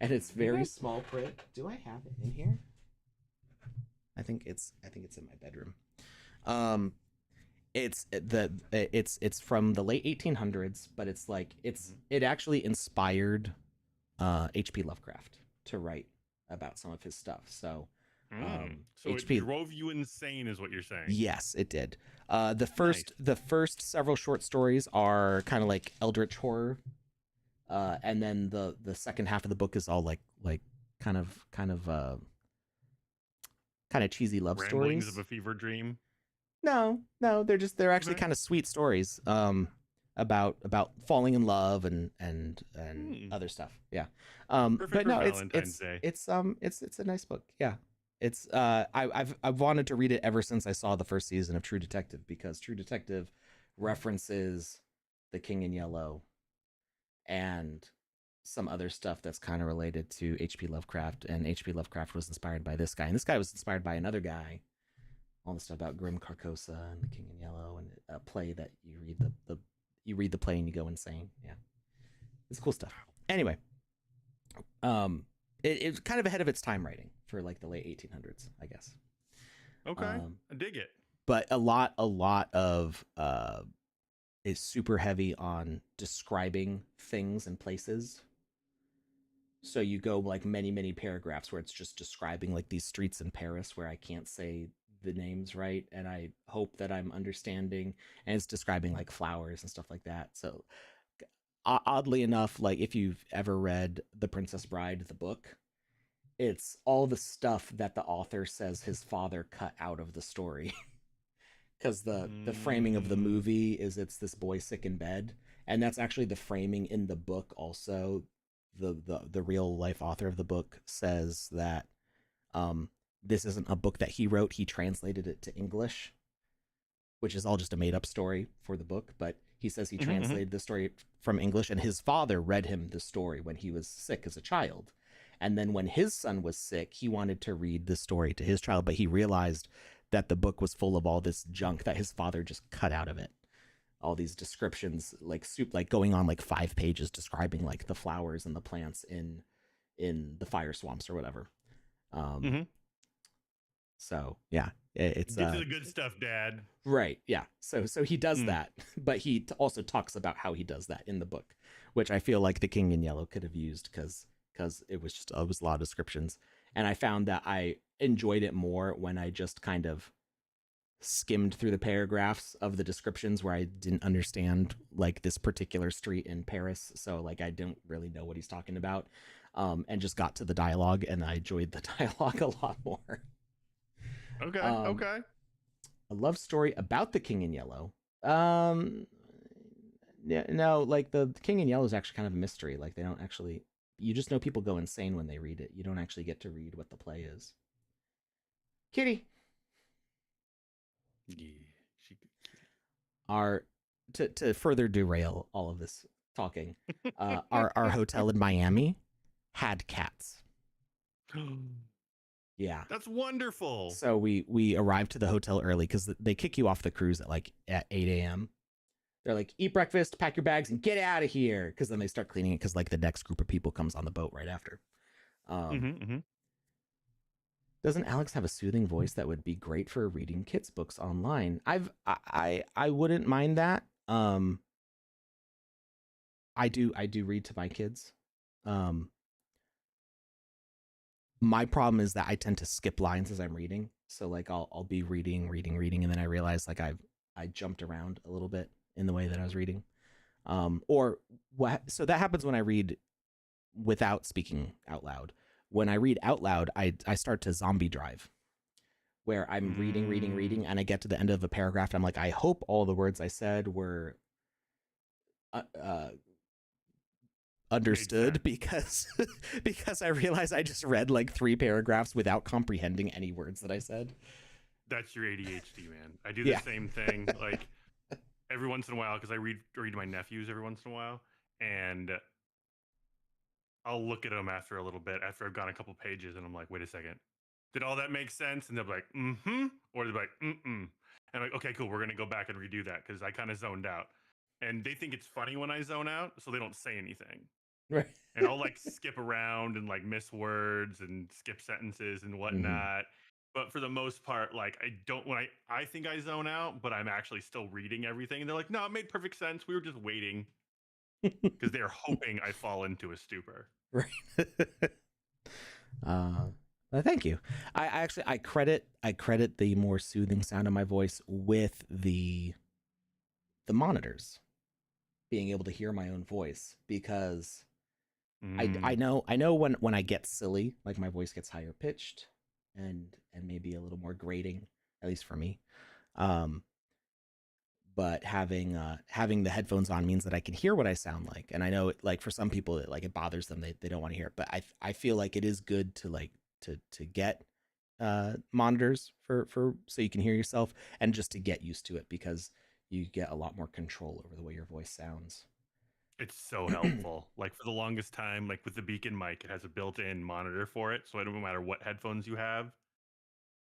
and it's very small print. Do I have it in here? I think it's in my bedroom. It's from the late 1800s, but it's like it actually inspired H.P. Lovecraft to write about some of his stuff. So so HP, it drove you insane, is what you're saying? Yes, it did. The first several short stories are kind of like eldritch horror, and then the second half of the book is all like kind of cheesy love Ramblings stories of a fever dream. No, they're actually kind of sweet stories about falling in love and other stuff. Yeah. But no, it's a nice book. Yeah. It's I've wanted to read it ever since I saw the first season of True Detective, because True Detective references The King in Yellow and some other stuff that's kind of related to H.P. Lovecraft, and H.P. Lovecraft was inspired by this guy, and this guy was inspired by another guy. All the stuff about Grim Carcosa and The King in Yellow, and a play that you read the play and you go insane. Yeah, it's cool stuff. Anyway, it's kind of ahead of its time writing for like the late 1800s, I guess. Okay, I dig it. But a lot of is super heavy on describing things and places. So you go like many paragraphs where it's just describing like these streets in Paris where I can't say the names right, and I hope that I'm understanding, and it's describing like flowers and stuff like that. So oddly enough, like if you've ever read The Princess Bride, the book, it's all the stuff that the author says his father cut out of the story. Because the framing of the movie is it's this boy sick in bed, and that's actually the framing in the book also. The real life author of the book says that this isn't a book that he wrote. He translated it to English, which is all just a made-up story for the book. But he says he translated the story from English, and his father read him the story when he was sick as a child. And then when his son was sick, he wanted to read the story to his child, but he realized that the book was full of all this junk that his father just cut out of it. All these descriptions, like going on like 5 pages describing like the flowers and the plants in the fire swamps or whatever. So yeah, it's get to the good stuff, Dad. Right. Yeah. So he does that, but he also talks about how he does that in the book, which I feel like The King in Yellow could have used because it was a lot of descriptions, and I found that I enjoyed it more when I just kind of skimmed through the paragraphs of the descriptions where I didn't understand like this particular street in Paris, so like I don't really know what he's talking about, and just got to the dialogue, and I enjoyed the dialogue a lot more. Okay. A love story about The King in Yellow. Yeah, no, like the King in Yellow is actually kind of a mystery. Like they don't actually, you just know people go insane when they read it. You don't actually get to read what the play is. Kitty. Yeah, to further derail all of this talking, our hotel in Miami had cats. Yeah, that's wonderful. So we arrived to the hotel early because they kick you off the cruise at 8 a.m. They're like, eat breakfast, pack your bags, and get out of here. Because then they start cleaning it because like the next group of people comes on the boat right after. Doesn't Alex have a soothing voice that would be great for reading kids books online? I wouldn't mind that. I do read to my kids. Um, my problem is that I tend to skip lines as I'm reading. So like I'll be reading, and then I realize like I jumped around a little bit in the way that I was reading. Or what? So that happens when I read without speaking out loud. When I read out loud, I start to zombie drive, where I'm Mm, reading, and I get to the end of a paragraph, and I'm like, I hope all the words I said were uh, uh, made understood, sense. because because I realize I just read like 3 paragraphs without comprehending any words that I said. That's your ADHD, man. I do the Yeah. same thing. Like every once in a while, because I read to my nephews every once in a while, and I'll look at them after a little bit after I've gone a couple pages, and I'm like, wait a second, did all that make sense? And they'll be like, mm-hmm, or they'll be like, mm-mm. And I'm like, okay, cool, we're gonna go back and redo that because I kind of zoned out. And they think it's funny when I zone out, so they don't say anything. Right. And I'll like skip around and like miss words and skip sentences and Mm-hmm. whatnot. But for the most part, like I don't when I think I zone out, but I'm actually still reading everything. And they're like, no, it made perfect sense. We were just waiting because they're hoping I fall into a stupor. Right. uh Thank you. I actually I credit the more soothing sound of my voice with the monitors being able to hear my own voice, because I Mm, know when I get silly, like my voice gets higher pitched and maybe a little more grating, at least for me. Um, but having the headphones on means that I can hear what I sound like, and I know like for some people it bothers them, they don't want to hear it, but I feel like it is good to like to get monitors for so you can hear yourself, and just to get used to it, because you get a lot more control over the way your voice sounds. it's so helpful. Like for the longest time, like with the Beacon mic, it has a built-in monitor for it. So it don't matter what headphones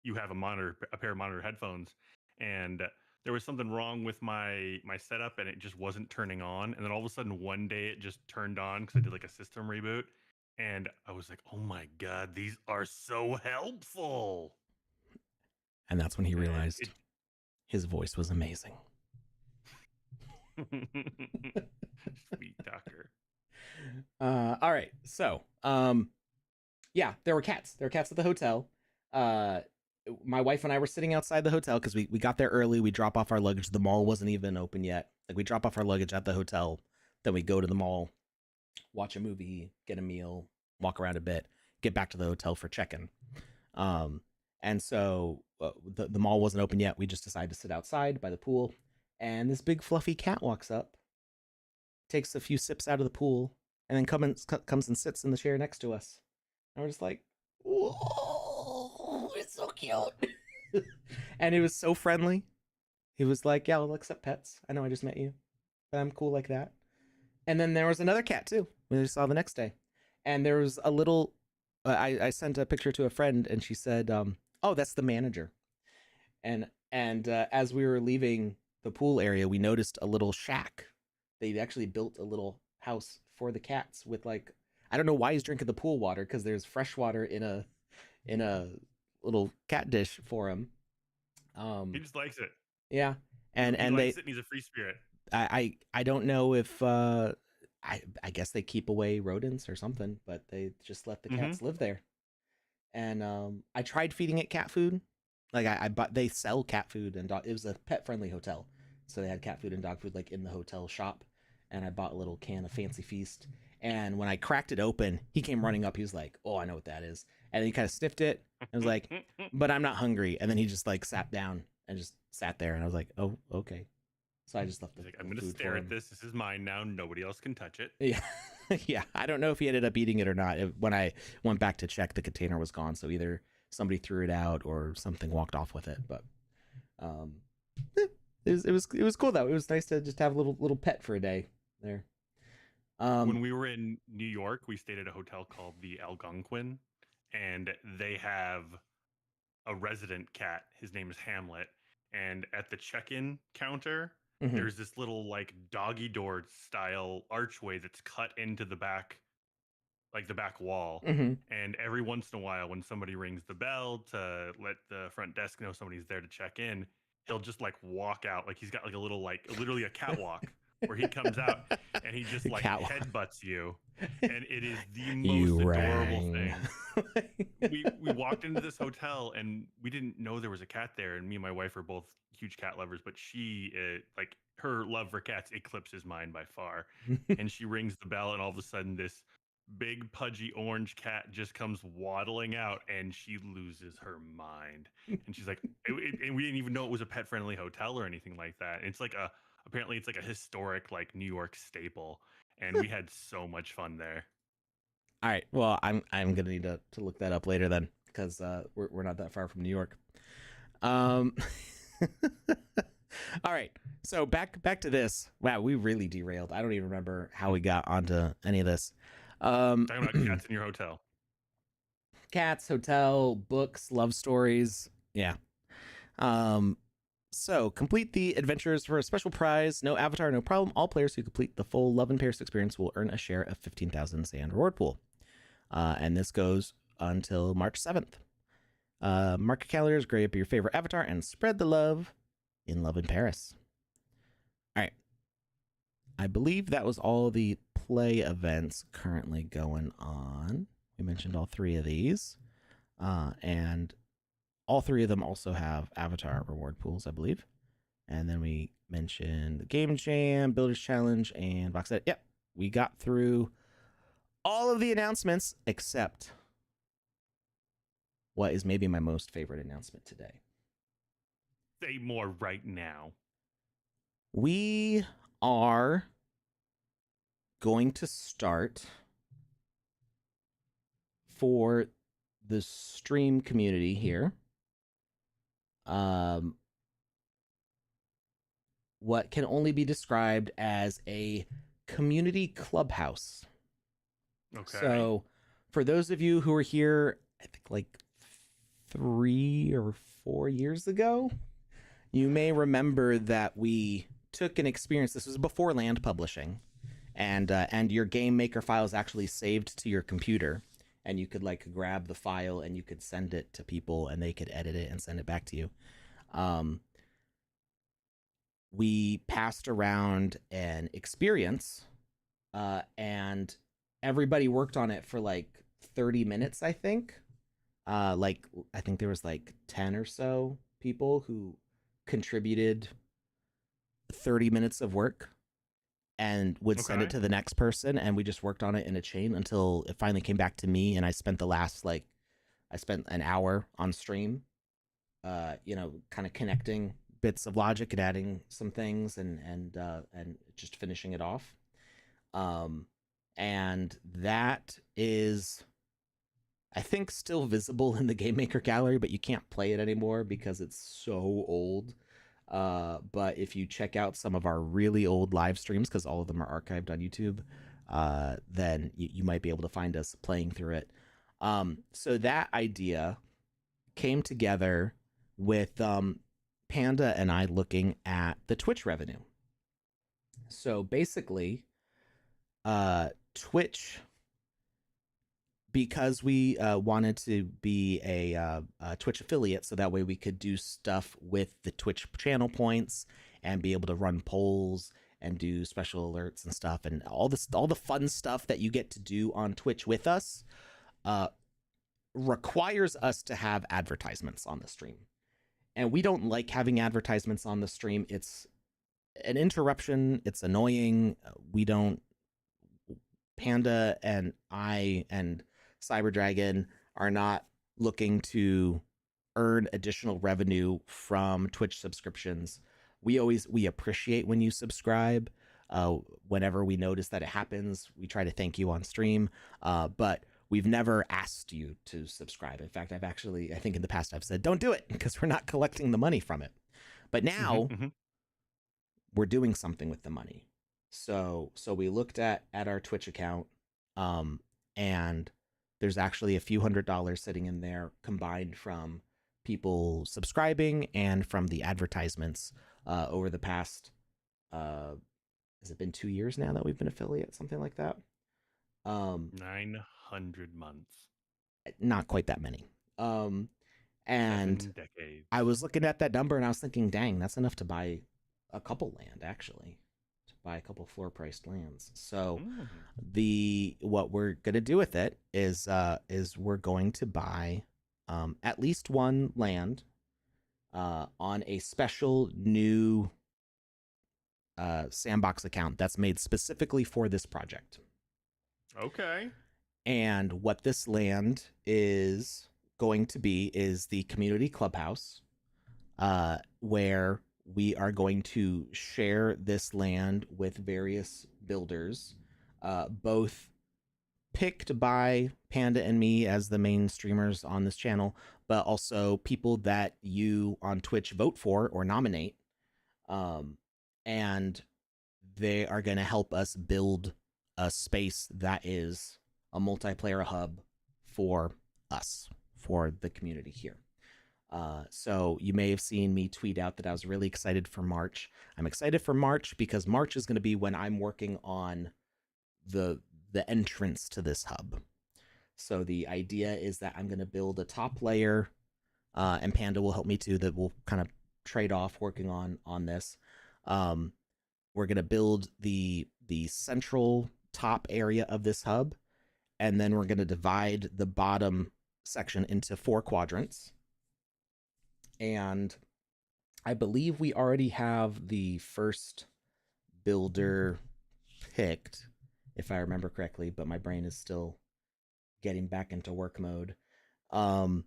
you have a monitor, a pair of monitor headphones, and there was something wrong with my setup, and it just wasn't turning on. And then all of a sudden, one day, it just turned on because I did like a system reboot, and I was like, "Oh my god, these are so helpful!" And that's when he And realized his voice was amazing. sweet doctor. All right. So, yeah, there were cats. There were cats at the hotel. Uh, my wife and I were sitting outside the hotel because we got there early. We drop off our luggage. The mall wasn't even open yet. Like we drop off our luggage at the hotel, then we go to the mall, watch a movie, get a meal, walk around a bit, get back to the hotel for check-in. Um, and so the mall wasn't open yet. We just decided to sit outside by the pool, and this big fluffy cat walks up, takes a few sips out of the pool, and then comes and sits in the chair next to us. And we're just like, whoa, it's so cute. And it was so friendly. He was like, yeah, we'll accept pets. I know I just met you, but I'm cool like that. And then there was another cat too. We saw the next day. And there was a little, I sent a picture to a friend, and she said, oh, that's the manager. And as we were leaving the pool area, we noticed a little shack. They actually built a little house for the cats with like, I don't know why he's drinking the pool water, because there's fresh water in a little cat dish for him. He Um, just likes it. yeah, He, and he and likes they it, and he's a free spirit. I don't know if I guess they keep away rodents or something, but they just let the Mm-hmm. cats live there. And I tried feeding it cat food. Like I bought, they sell cat food and dog. It was a pet friendly hotel, so they had cat food and dog food like in the hotel shop. And I bought a little can of Fancy Feast. And when I cracked it open, he came running up. He was like, "Oh, I know what that is." And then he kind of sniffed it and was like, "But I'm not hungry." And then he just like sat down and just sat there. And I was like, "Oh, okay." So I just left He's like, I'm the gonna food stare for at him. this. This is mine now. Nobody else can touch it. Yeah, yeah. I don't know if he ended up eating it or not. When I went back to check, the container was gone. So either somebody threw it out or something walked off with it. But um, it was cool though. It was nice to just have a little pet for a day there. Um, When we were in New York, we stayed at a hotel called the Algonquin, and they have a resident cat. His name is Hamlet. And at the check-in counter, mhm. there's this little like doggy door style archway that's cut into the back like the back wall. Mm-hmm. And every once in a while, when somebody rings the bell to let the front desk know somebody's there to check in, he'll just like walk out. Like he's got like a little, like literally a catwalk where he comes out and he just like Catwalk. headbutts you. And it is the You most adorable rang. thing. We walked into this hotel and we didn't know there was a cat there. And me and my wife are both huge cat lovers, but she, like her love for cats eclipses mine by far. And she rings the bell, and all of a sudden, this big pudgy orange cat just comes waddling out, and she loses her mind. And she's like, and we didn't even know it was a pet friendly hotel or anything like that. It's like apparently it's like a historic like New York staple, and we had so much fun there. All right. Well, I'm gonna need to look that up later then, because we're not that far from New York. Um. All right. So back to this. Wow, we really derailed. I don't even remember how we got onto any of this. Talking about cats in your hotel. Cats, hotel, books, love stories. Yeah. So complete the adventures for a special prize. No avatar, no problem. All players who complete the full Love in Paris experience will earn a share of 15,000 sand reward pool. And this goes until March 7th. Mark your calendars, grade up your favorite avatar, and spread the love in Love in Paris. All right. I believe that was all the play events currently going on. We mentioned all three of these. And all three of them also have avatar reward pools, I believe. And then we mentioned the Game Jam, Builders Challenge, and VoxEdit. Yep, we got through all of the announcements except what is maybe my most favorite announcement today. Say more right now. We are going to start for the stream community here. What can only be described as a community clubhouse. Okay. So, for those of you who were here, I think like 3 or 4 years ago, you may remember that we took an experience. This was before land publishing, and your game maker file is actually saved to your computer, and you could like grab the file and you could send it to people, and they could edit it and send it back to you. We passed around an experience, and everybody worked on it for like 30 minutes, I think. I think there was like 10 or so people who contributed 30 minutes of work and would send it to the next person, and we just worked on it in a chain until it finally came back to me, and I spent an hour on stream, kind of connecting bits of logic and adding some things and just finishing it off. And that is, I think, still visible in the Game Maker gallery, but you can't play it anymore because it's so old. But if you check out some of our really old live streams, because all of them are archived on YouTube, then you might be able to find us playing through it. So that idea came together with Panda and I looking at the Twitch revenue. So basically, Twitch, because we wanted to be a Twitch affiliate, so that way we could do stuff with the Twitch channel points and be able to run polls and do special alerts and stuff, and all the fun stuff that you get to do on Twitch with us, requires us to have advertisements on the stream. And we don't like having advertisements on the stream. It's an interruption. It's annoying. Panda and I and Cyberdragon are not looking to earn additional revenue from Twitch subscriptions. We appreciate when you subscribe. Whenever we notice that it happens, we try to thank you on stream. But we've never asked you to subscribe. In fact, I think in the past I've said, don't do it because we're not collecting the money from it. But now we're doing something with the money. So we looked at our Twitch account, and there's actually a few $100s sitting in there combined from people subscribing and from the advertisements over the past, has it been 2 years now that we've been affiliate, something like that? Um, 900 months. not quite that many. Um, and 7 decades. I was looking at that number and I was thinking, dang, that's enough to buy a couple land actually, to buy a couple floor priced lands. So Mm. the what we're gonna do with it is we're going to buy at least one land on a special new Sandbox account that's made specifically for this project. Okay. And what this land is going to be is the community clubhouse, where we are going to share this land with various builders, both picked by Panda and me as the main streamers on this channel, but also people that you on Twitch vote for or nominate. And they are going to help us build a space that is a multiplayer hub for us, for the community here. So you may have seen me tweet out that I was really excited for March. I'm excited for March because March is going to be when I'm working on the entrance to this hub. So the idea is that I'm going to build a top layer, and Panda will help me too. That we'll kind of trade off working on this. We're going to build the central top area of this hub, and then we're going to divide the bottom section into 4 quadrants. And I believe we already have the first builder picked, if I remember correctly, but my brain is still getting back into work mode. And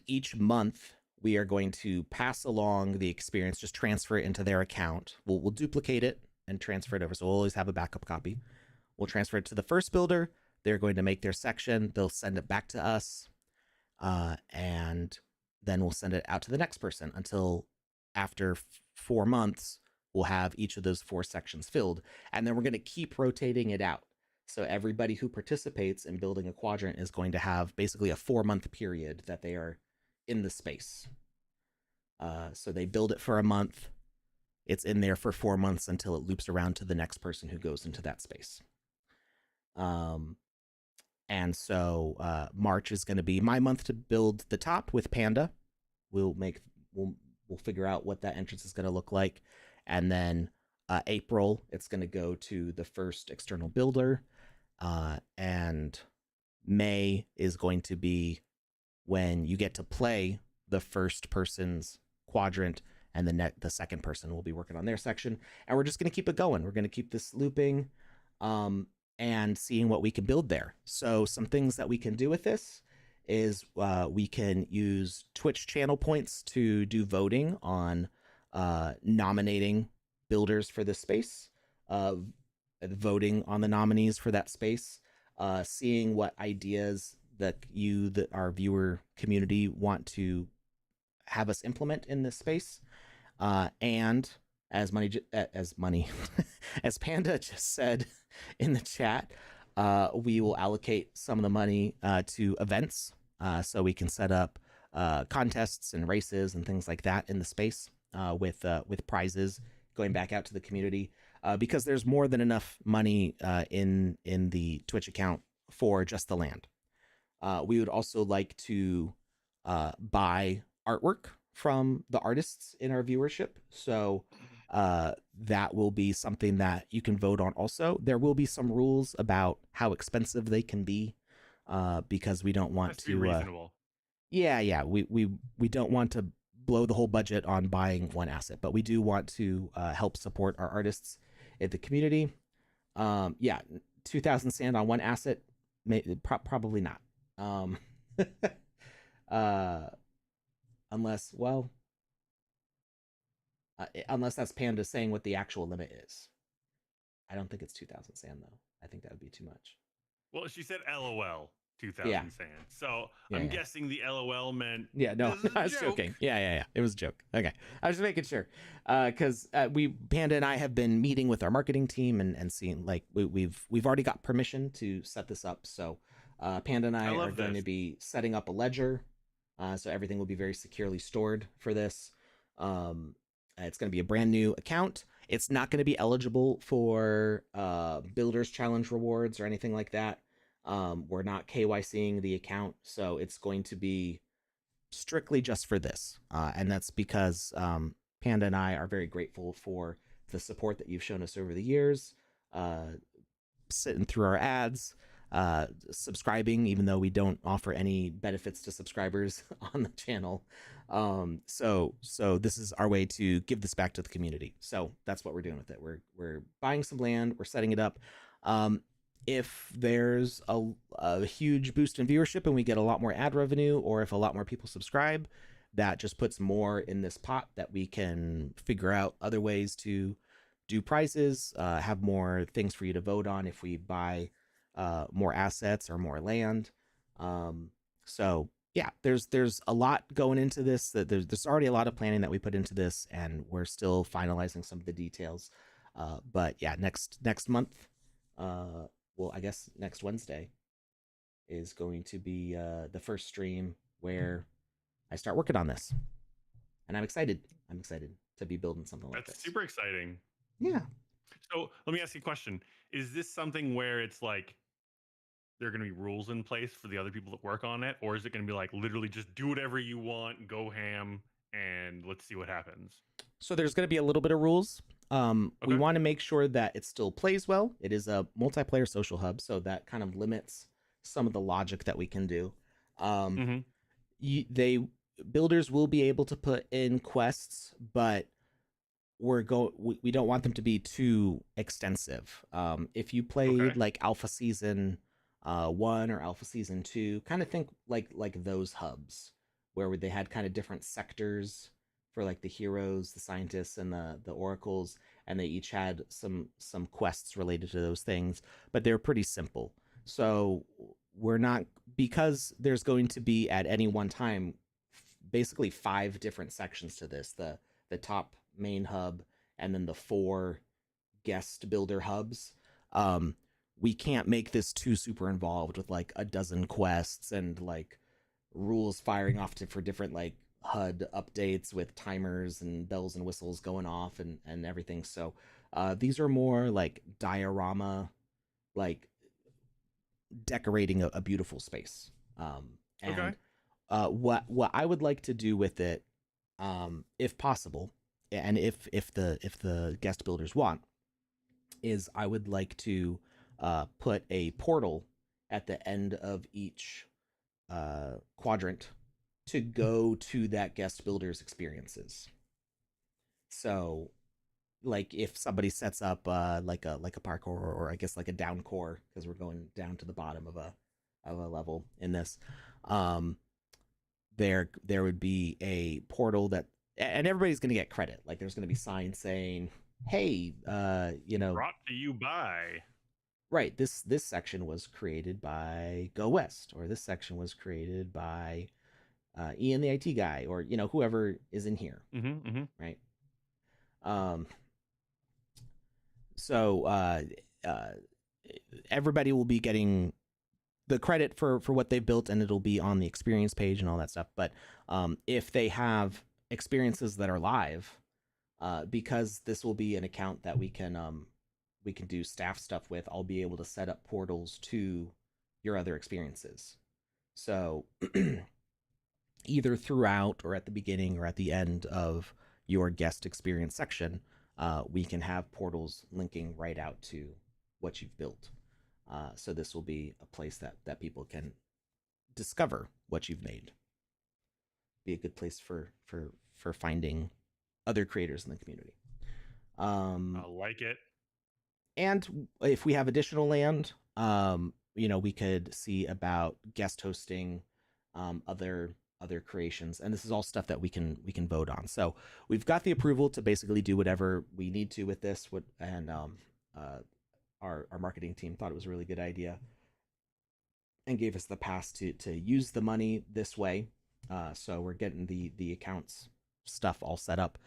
each month we are going to pass along the experience, just transfer it into their account. We'll duplicate it and transfer it over. So we'll always have a backup copy. We'll transfer it to the first builder. They're going to make their section. They'll send it back to us. And then we'll send it out to the next person until after 4 months, we'll have each of those 4 sections filled. And then we're going to keep rotating it out. So everybody who participates in building a quadrant is going to have basically a 4-month period that they are in the space. So they build it for a month. It's in there for 4 months until it loops around to the next person who goes into that space. And so March is going to be my month to build the top with Panda. We'll figure out what that entrance is going to look like, and then April it's going to go to the first external builder, and May is going to be when you get to play the first person's quadrant, and the second person will be working on their section, and we're just going to keep it going. We're going to keep this looping. And seeing what we can build there. So some things that we can do with this is we can use Twitch channel points to do voting on nominating builders for this space, voting on the nominees for that space, seeing what ideas that our viewer community want to have us implement in this space, and as Panda just said in the chat, we will allocate some of the money to events, so we can set up contests and races and things like that in the space, with prizes going back out to the community, because there's more than enough money in the Twitch account for just the land. We would also like to buy artwork from the artists in our viewership, so that will be something that you can vote on. Also, there will be some rules about how expensive they can be, because we don't want to be reasonable. We don't want to blow the whole budget on buying one asset, but we do want to help support our artists in the community. 2,000 sand on one asset, probably not. Unless that's Panda saying what the actual limit is. I don't think it's 2,000 sand though. I think that would be too much. Well, she said LOL 2,000 sand. So I'm guessing the LOL meant. Yeah, no, I was joking. Yeah. It was a joke. Okay. I was just making sure. Because Panda and I have been meeting with our marketing team and seeing, like, we've already got permission to set this up. So Panda and I are going to be setting up a ledger. So everything will be very securely stored for this. It's going to be a brand new account. It's not going to be eligible for Builders Challenge rewards or anything like that. We're not KYCing the account, so it's going to be strictly just for this. And that's because Panda and I are very grateful for the support that you've shown us over the years, sitting through our ads, subscribing, even though we don't offer any benefits to subscribers on the channel. So this is our way to give this back to the community. So that's what we're doing with it. We're buying some land, we're setting it up. If there's a huge boost in viewership and we get a lot more ad revenue, or if a lot more people subscribe, that just puts more in this pot that we can figure out other ways to do prizes, have more things for you to vote on if we buy more assets or more land. So yeah, there's a lot going into this. That there's already a lot of planning that we put into this, and we're still finalizing some of the details. But yeah, next month, well, I guess next Wednesday is going to be the first stream where I start working on this, and I'm excited. I'm excited to be building something like That's this. super exciting. Yeah. So let me ask you a question. Is this something where it's like there are going to be rules in place for the other people that work on it? Or is it going to be like literally just do whatever you want, go ham, and let's see what happens? So there's going to be a little bit of rules. We Okay. want to make sure that it still plays well. It is a multiplayer social hub, so that kind of limits some of the logic that we can do. Um, Mm-hmm. they builders will be able to put in quests, but we don't want them to be too extensive. If you played Okay. like Alpha Season 1 or Alpha Season 2, kind of think like those hubs where they had kind of different sectors for like the heroes, the scientists, and the oracles, and they each had some quests related to those things, but they're pretty simple. So we're not, because there's going to be at any one time basically 5 different sections to this: the top main hub, and then the 4 guest builder hubs. Um, we can't make this too super involved with like a dozen quests and like rules firing off for different like HUD updates with timers and bells and whistles going off and everything. So these are more like diorama, like decorating a beautiful space. Okay. And what I would like to do with it, if possible, and if the guest builders want, is I would like to put a portal at the end of each quadrant to go to that guest builder's experiences. So, like if somebody sets up like a parkour, or I guess like a down core, because we're going down to the bottom of a level in this, um, there would be a portal that, and everybody's going to get credit. Like there's going to be signs saying, "Hey, Brought to you by. right, this section was created by Go West, or this section was created by Ian the IT guy, or whoever is in here, Mm-hmm. Mm-hmm. right?" Um, so uh, everybody will be getting the credit for what they've built, and it'll be on the experience page and all that stuff. But if they have experiences that are live, because this will be an account that we can do staff stuff with, I'll be able to set up portals to your other experiences. So either throughout, or at the beginning, or at the end of your guest experience section, we can have portals linking right out to what you've built. So this will be a place that people can discover what you've made. Be a good place for finding other creators in the community. I Um, like it. and if we have additional land, we could see about guest hosting other creations, and this is all stuff that we can vote on. So we've got the approval to basically do whatever we need to with this. And our marketing team thought it was a really good idea and gave us the pass to use the money this way. So we're getting the accounts stuff all set up,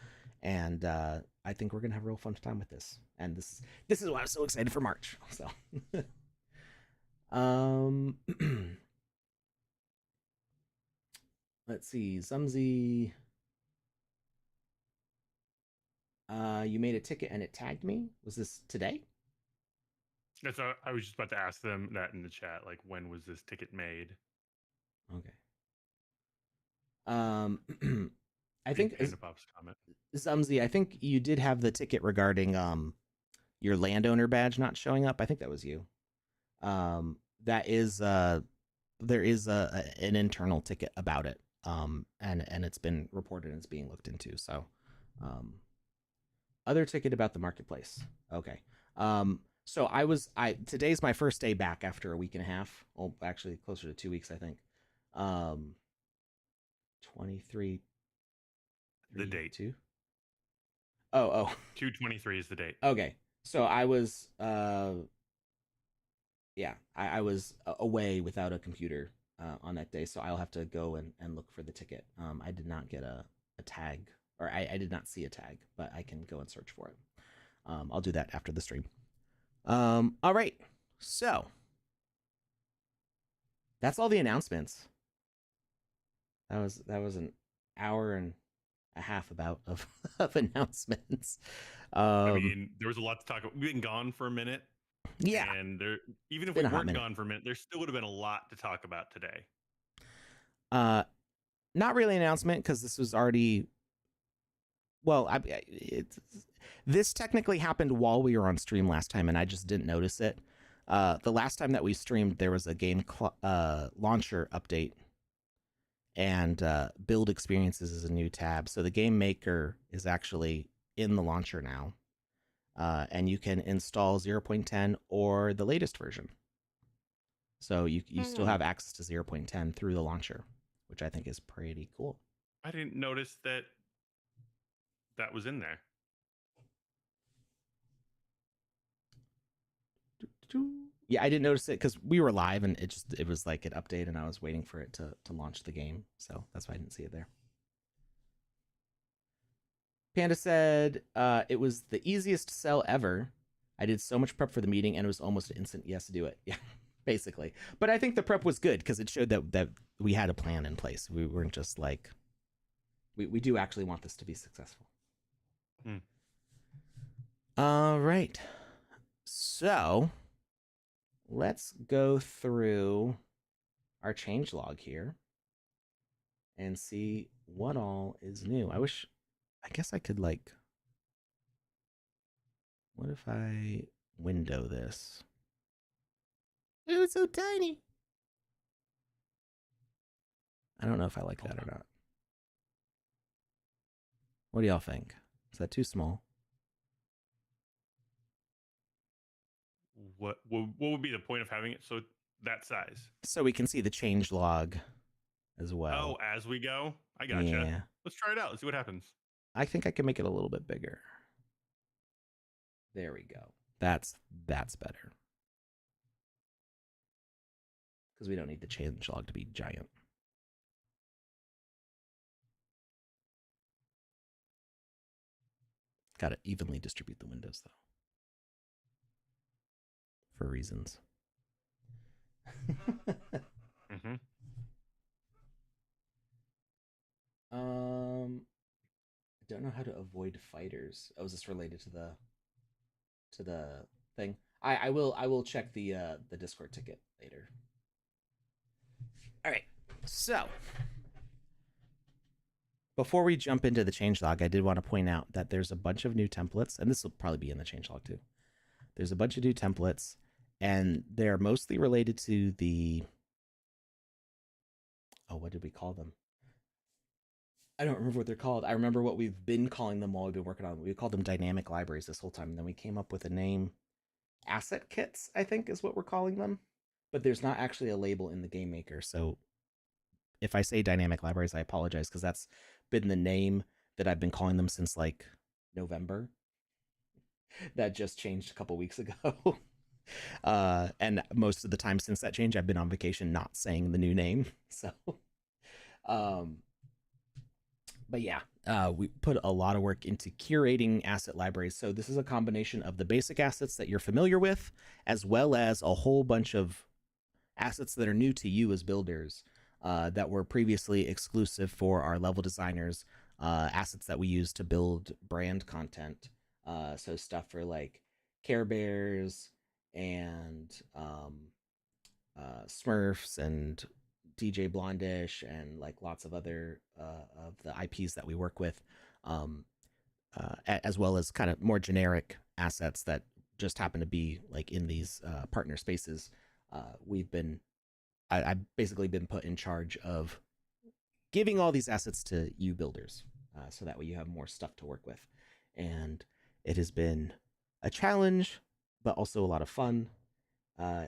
and I think we're gonna have a real fun time with this. And this is why I'm so excited for March. So, um, let's see, Zumzy. You made a ticket and it tagged me. Was this today? I was just about to ask them that in the chat. Like, when was this ticket made? Okay. Um, I Read think Panda Pop's comment. Zumzy, I think you did have the ticket regarding your landowner badge not showing up. I think that was you. That is there is an internal ticket about it. And it's been reported and it's being looked into. So, other ticket about the marketplace. Okay. So I today's my first day back after a week and a half. Well, actually closer to 2 weeks, I think. 23 The date. 2. Oh. 2/23 is the date. Okay. So I was yeah, I was away without a computer on that day, so I'll have to go and look for the ticket. I did not get a tag, or I did not see a tag, but I can go and search for it. I'll do that after the stream. All right, so that's all the announcements. That was an hour and a half about of announcements. I mean, there was a lot to talk about. We've been gone for a minute. Yeah. And even if we weren't gone for a minute, there still would have been a lot to talk about today. Not really an announcement because this was already. Well, this technically happened while we were on stream last time, and I just didn't notice it. The last time that we streamed, there was a game launcher update, and build experiences is a new tab. So the Game Maker is actually in the launcher now, and you can install 0.10 or the latest version. So you still have access to 0.10 through the launcher, which I think is pretty cool. I didn't notice that was in there. Yeah, I didn't notice it because we were live and it was like an update and I was waiting for it to launch the game. So that's why I didn't see it there. Panda said it was the easiest sell ever. I did so much prep for the meeting and it was almost an instant yes, do it. Yeah, basically. But I think the prep was good because it showed that we had a plan in place. We weren't just like, we do actually want this to be successful. All right. So let's go through our changelog here and see what all is new. I guess I could like, what if I window this? Ooh, it's so tiny. I don't know if I like that or not. What do y'all think? Is that too small? What would be the point of having it so that size? So we can see the changelog as well. Oh, as we go? I gotcha. Yeah. Let's try it out. Let's see what happens. I think I can make it a little bit bigger. There we go. That's better. Because we don't need the changelog to be giant. Got to evenly distribute the windows, though. For reasons. Mm-hmm. I don't know how to avoid fighters. Oh, is this related to the thing? I will check the Discord ticket later. All right. So before we jump into the changelog, I did want to point out that there's a bunch of new templates, and this will probably be in the changelog too. There's a bunch of new templates, and they're mostly related to the. Oh, what did we call them? I don't remember what they're called. I remember what we've been calling them while we've been working on them. We called them dynamic libraries this whole time, and then we came up with a name. Asset kits, I think, is what we're calling them. But there's not actually a label in the Game Maker, so if I say dynamic libraries, I apologize because that's been the name that I've been calling them since like November. That just changed a couple weeks ago. And most of the time since that change, I've been on vacation not saying the new name. So, but yeah, we put a lot of work into curating asset libraries. So this is a combination of the basic assets that you're familiar with, as well as a whole bunch of assets that are new to you as builders, that were previously exclusive for our level designers, assets that we use to build brand content. So stuff for like Care Bears and Smurfs and DJ Blondish and like lots of other of the IPs that we work with, um, as well as kind of more generic assets that just happen to be like in these partner spaces. We've been I've basically been put in charge of giving all these assets to you builders, so that way you have more stuff to work with, and it has been a challenge, but also a lot of fun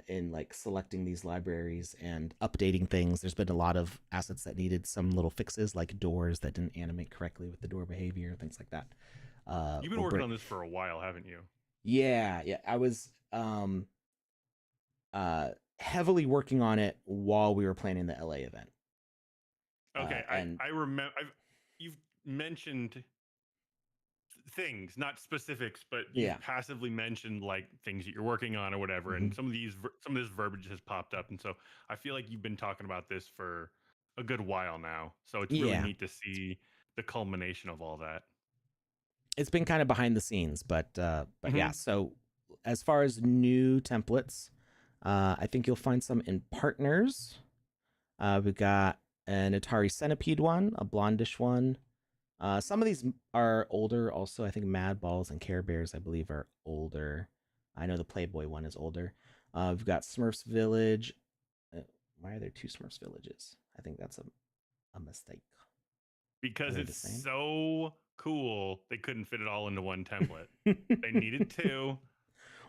in like selecting these libraries and updating things. There's been a lot of assets that needed some little fixes, like doors that didn't animate correctly with the door behavior, things like that. You've been working on this for a while, haven't you? Yeah. I was heavily working on it while we were planning the LA event. Okay, And I remember you've mentioned things, not specifics, but yeah, you've passively mentioned like things that you're working on or whatever, mm-hmm. and some of this verbiage has popped up, and so I feel like you've been talking about this for a good while now. So it's really neat to see the culmination of all that. It's been kind of behind the scenes, but yeah. So as far as new templates, I think you'll find some in partners. We've got an Atari Centipede one, a Blondish one. Some of these are older. Also, I think Mad Balls and Care Bears, I believe, are older. I know the Playboy one is older. We've got Smurfs Village. Why are there two Smurfs Villages? I think that's a mistake. Because it's so cool, they couldn't fit it all into one template. They needed two.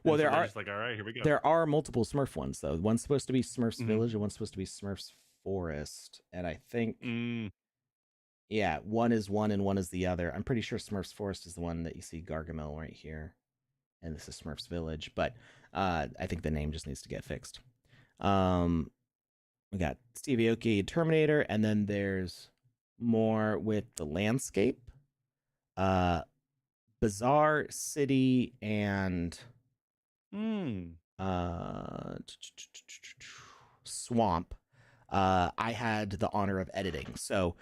Well, there are just like, all right, here we go. There are multiple Smurf ones though. One's supposed to be Smurfs Village, and one's supposed to be Smurfs Forest. And I think, yeah, one is one and one is the other. I'm pretty sure Smurfs Forest is the one that you see Gargamel right here, and this is Smurfs Village. But I think the name just needs to get fixed. We got Stevie Aoki, Terminator, and then there's more with the landscape, Bizarre City, and Swamp. I had the honor of editing. So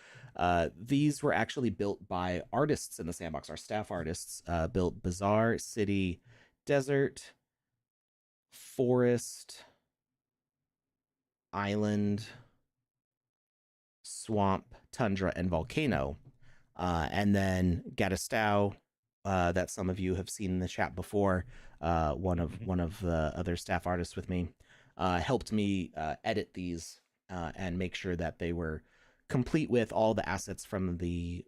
these were actually built by artists in the sandbox. Our staff artists built Bizarre City, Desert, Forest, Island, Swamp, Tundra, and Volcano. And then Gatistau, that some of you have seen in the chat before, one of the other staff artists with me, helped me edit these and make sure that they were complete with all the assets from the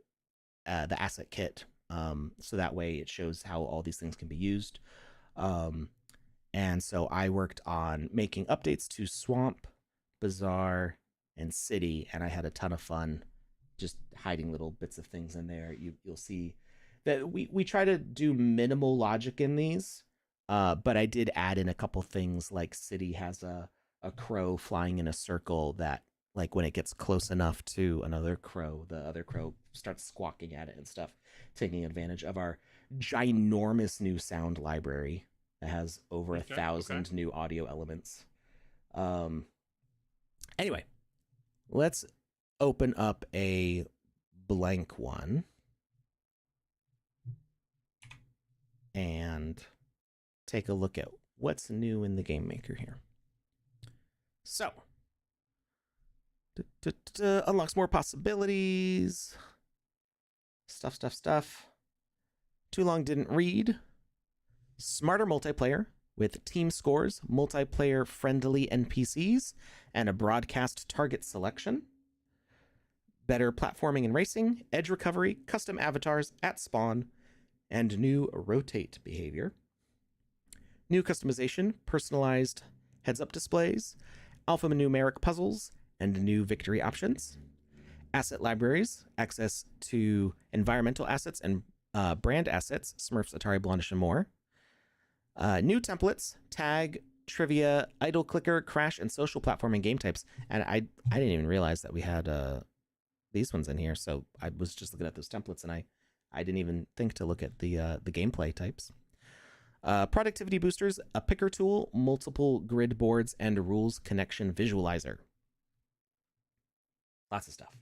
asset kit, so that way it shows how all these things can be used. And so I worked on making updates to Swamp, Bazaar, and City, and I had a ton of fun just hiding little bits of things in there. You'll see that we try to do minimal logic in these, but I did add in a couple things, like City has a crow flying in a circle that, like, when it gets close enough to another crow, the other crow starts squawking at it and stuff, taking advantage of our ginormous new sound library that has over 1,000 new audio elements. Anyway, let's open up a blank one and take a look at what's new in the Game Maker here. So, unlocks more possibilities. Stuff. Too long didn't read. Smarter multiplayer with team scores, multiplayer friendly NPCs, and a broadcast target selection. Better platforming and racing, edge recovery, custom avatars at spawn, and new rotate behavior. New customization, personalized heads-up displays, alphanumeric puzzles, and new victory options. Asset libraries, access to environmental assets and brand assets, Smurfs, Atari, Blondish, and more. New templates, tag, trivia, idle clicker, crash, and social platforming game types. And I didn't even realize that we had these ones in here, so I was just looking at those templates, and I didn't even think to look at the gameplay types. Productivity boosters, a picker tool, multiple grid boards, and a rules connection visualizer. Lots of stuff.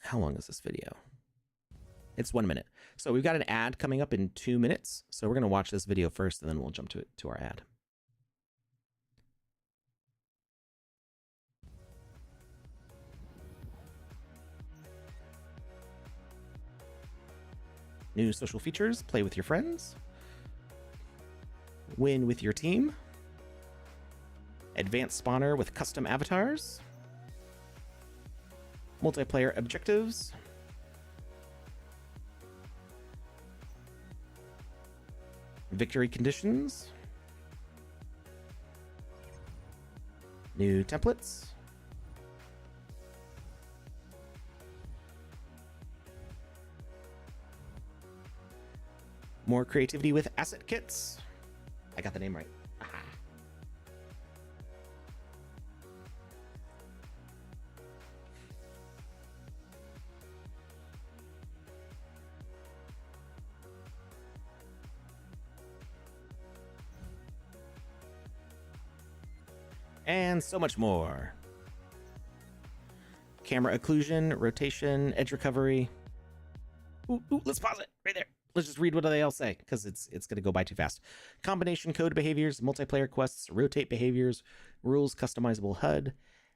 How long is this video? It's 1 minute. So we've got an ad coming up in 2 minutes. So we're going to watch this video first, and then we'll jump to our ad. New social features, play with your friends, win with your team, advanced spawner with custom avatars, multiplayer objectives, victory conditions, new templates, more creativity with asset kits. I got the name right. Aha. And so much more. Camera occlusion, rotation, edge recovery. Ooh, let's pause it right there. Let's just read what they all say, because it's going to go by too fast. Combination code behaviors, multiplayer quests, rotate behaviors, rules customizable HUD,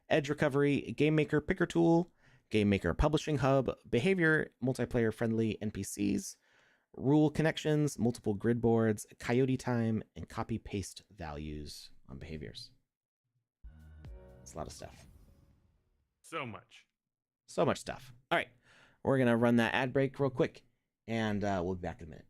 edge recovery, Game Maker picker tool, Game Maker publishing hub, behavior, multiplayer friendly NPCs, rule connections, multiple grid boards, coyote time, and copy paste values on behaviors. It's a lot of stuff. So much. So much stuff. All right. We're going to run that ad break real quick, and we'll be back in a minute.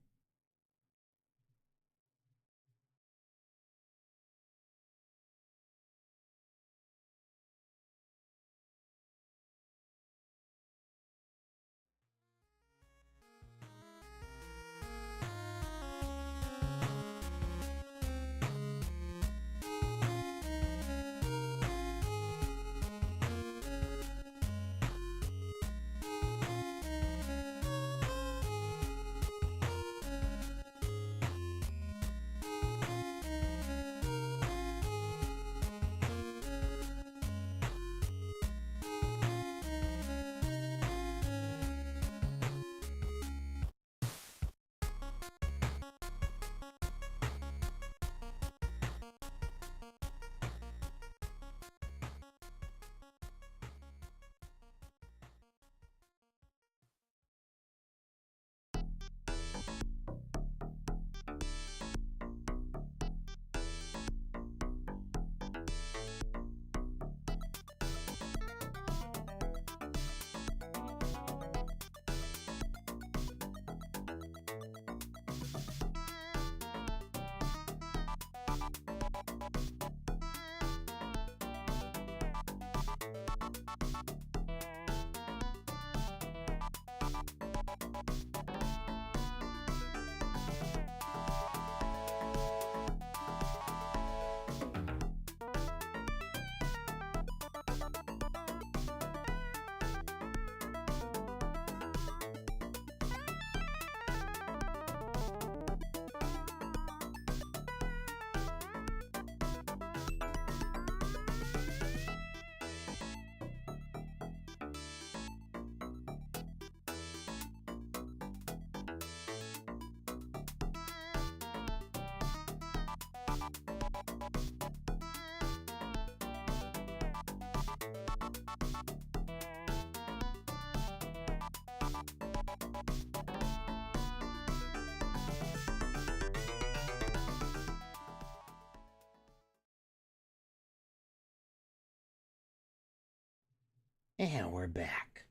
And we're back.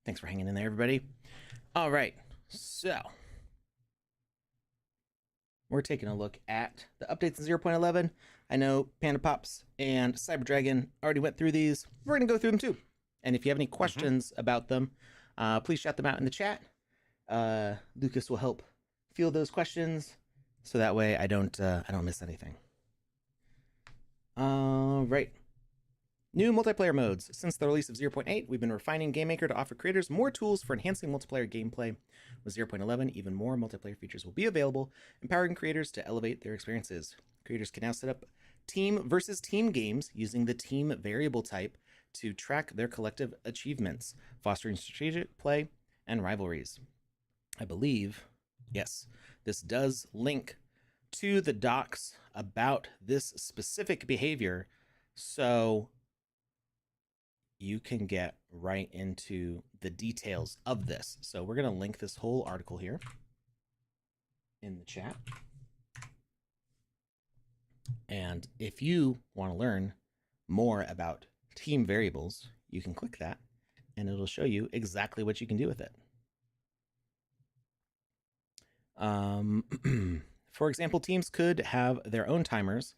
Thanks for hanging in there, everybody. All right, so we're taking a look at the updates in 0.11. I know Panda Pops and Cyber Dragon already went through these. We're going to go through them too. And if you have any questions about them, please shout them out in the chat. Lucas will help field those questions, so that way I don't miss anything. All right. New multiplayer modes. Since the release of 0.8, we've been refining Game Maker to offer creators more tools for enhancing multiplayer gameplay. With 0.11, even more multiplayer features will be available, empowering creators to elevate their experiences. Creators can now set up team versus team games using the team variable type to track their collective achievements, fostering strategic play and rivalries. I believe, yes, this does link to the docs about this specific behavior, so you can get right into the details of this. So we're going to link this whole article here in the chat. And if you want to learn more about team variables, you can click that and it'll show you exactly what you can do with it. For example, teams could have their own timers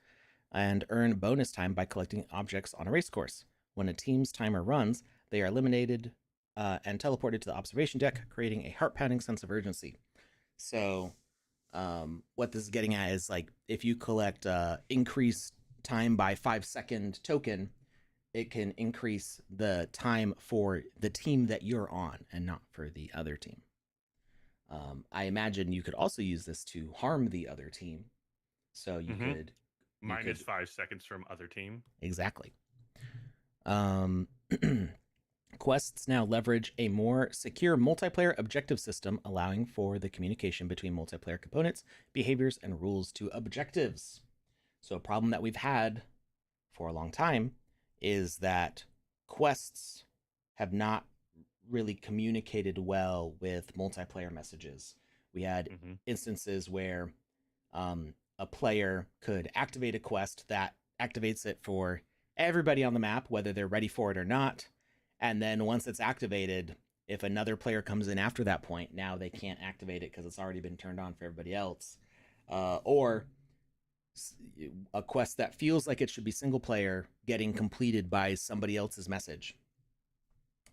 and earn bonus time by collecting objects on a race course. When a team's timer runs, they are eliminated and teleported to the observation deck, creating a heart-pounding sense of urgency. So what this is getting at is like if you collect increased time by 5-second token, it can increase the time for the team that you're on and not for the other team. I imagine you could also use this to harm the other team. So you could minus 5 seconds from other team. Exactly. Quests now leverage a more secure multiplayer objective system, allowing for the communication between multiplayer components, behaviors, and rules to objectives. So a problem that we've had for a long time is that quests have not really communicated well with multiplayer messages. We had instances where a player could activate a quest that activates it for everybody on the map, whether they're ready for it or not. And then once it's activated, if another player comes in after that point, now they can't activate it because it's already been turned on for everybody else. Or a quest that feels like it should be single player getting completed by somebody else's message.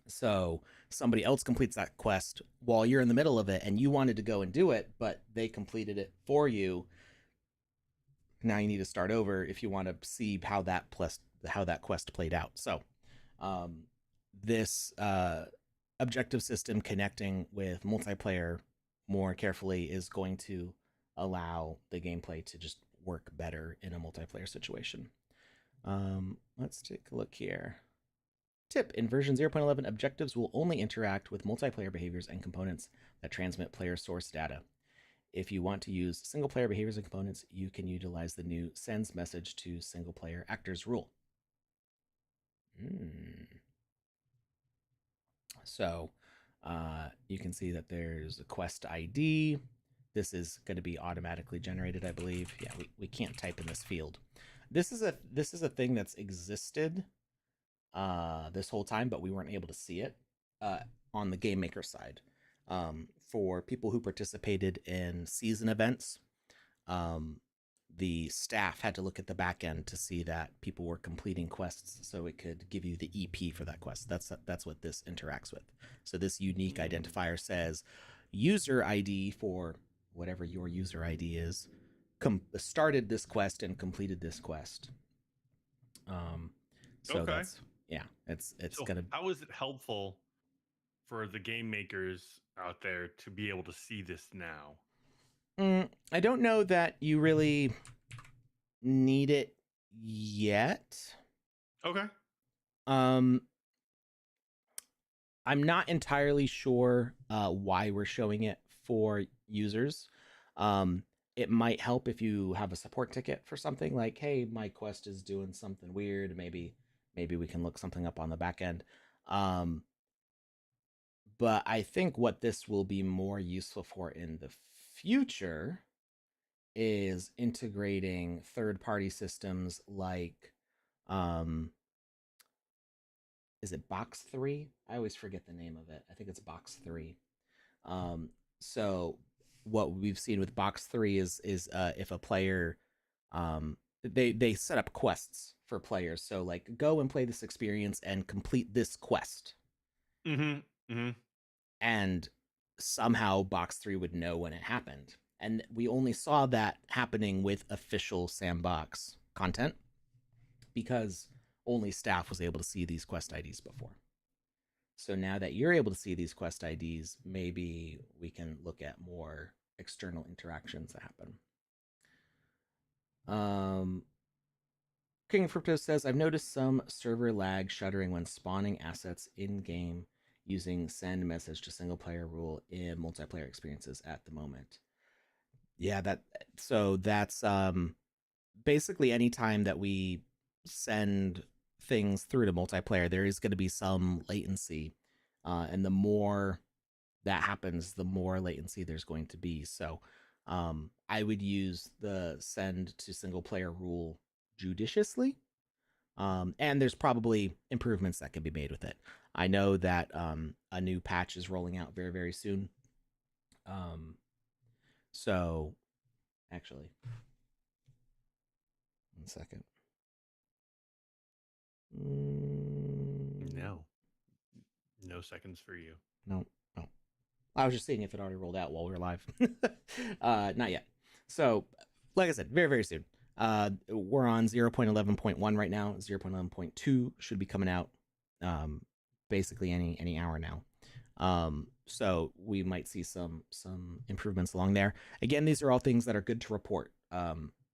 So somebody else completes that quest while you're in the middle of it and you wanted to go and do it, but they completed it for you. Now you need to start over if you want to see how that quest played out. So this objective system connecting with multiplayer more carefully is going to allow the gameplay to just work better in a multiplayer situation. Let's take a look here. Tip: in version 0.11, objectives will only interact with multiplayer behaviors and components that transmit player source data. If you want to use single player behaviors and components, you can utilize the new sends message to single player actors rule. So you can see that there's a quest ID. This is going to be automatically generated, I believe. Yeah, we can't type in this field. This is a thing that's existed this whole time, but we weren't able to see it on the Game Maker side. For people who participated in season events, the staff had to look at the back end to see that people were completing quests, so it could give you the EP for that quest. That's what this interacts with. So this unique identifier says user ID for whatever your user ID is started this quest and completed this quest. So okay. It's so gonna. How is it helpful for the game makers out there to be able to see this now? I don't know that you really need it yet. Okay. I'm not entirely sure why we're showing it for users. It might help if you have a support ticket for something like, hey, my quest is doing something weird. Maybe we can look something up on the back end. But I think what this will be more useful for in the future is integrating third-party systems like is it Box 3? I always forget the name of it. I think it's Box 3. So what we've seen with Box 3 is if a player they set up quests for players. So like go and play this experience and complete this quest. And somehow Box 3 would know when it happened. And we only saw that happening with official Sandbox content because only staff was able to see these quest IDs before. So now that you're able to see these quest IDs, maybe we can look at more external interactions that happen. King of Crypto says, I've noticed some server lag shuttering when spawning assets in game using send message to single player rule in multiplayer experiences at the moment. Yeah, that's basically any time that we send things through to multiplayer, there is going to be some latency, and the more that happens, the more latency there's going to be. So, I would use the send to single player rule judiciously. And there's probably improvements that can be made with it. I know that a new patch is rolling out very, very soon. Um, so, actually, 1 second. No. No seconds for you. No, no. I was just seeing if it already rolled out while we were live. Not yet. So, like I said, very, very soon. We're on 0.11.1 right now. 0.11.2 should be coming out basically any hour now. So we might see some improvements along there. Again, these are all things that are good to report.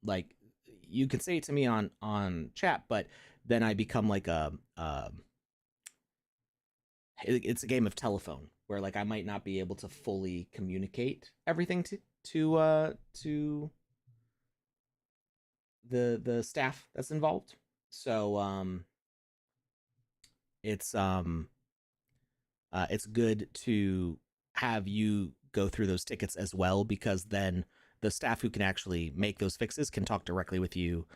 Like you can say it to me on chat, but then I become like it's a game of telephone where like I might not be able to fully communicate everything to the staff that's involved. So it's good to have you go through those tickets as well, because then the staff who can actually make those fixes can talk directly with you,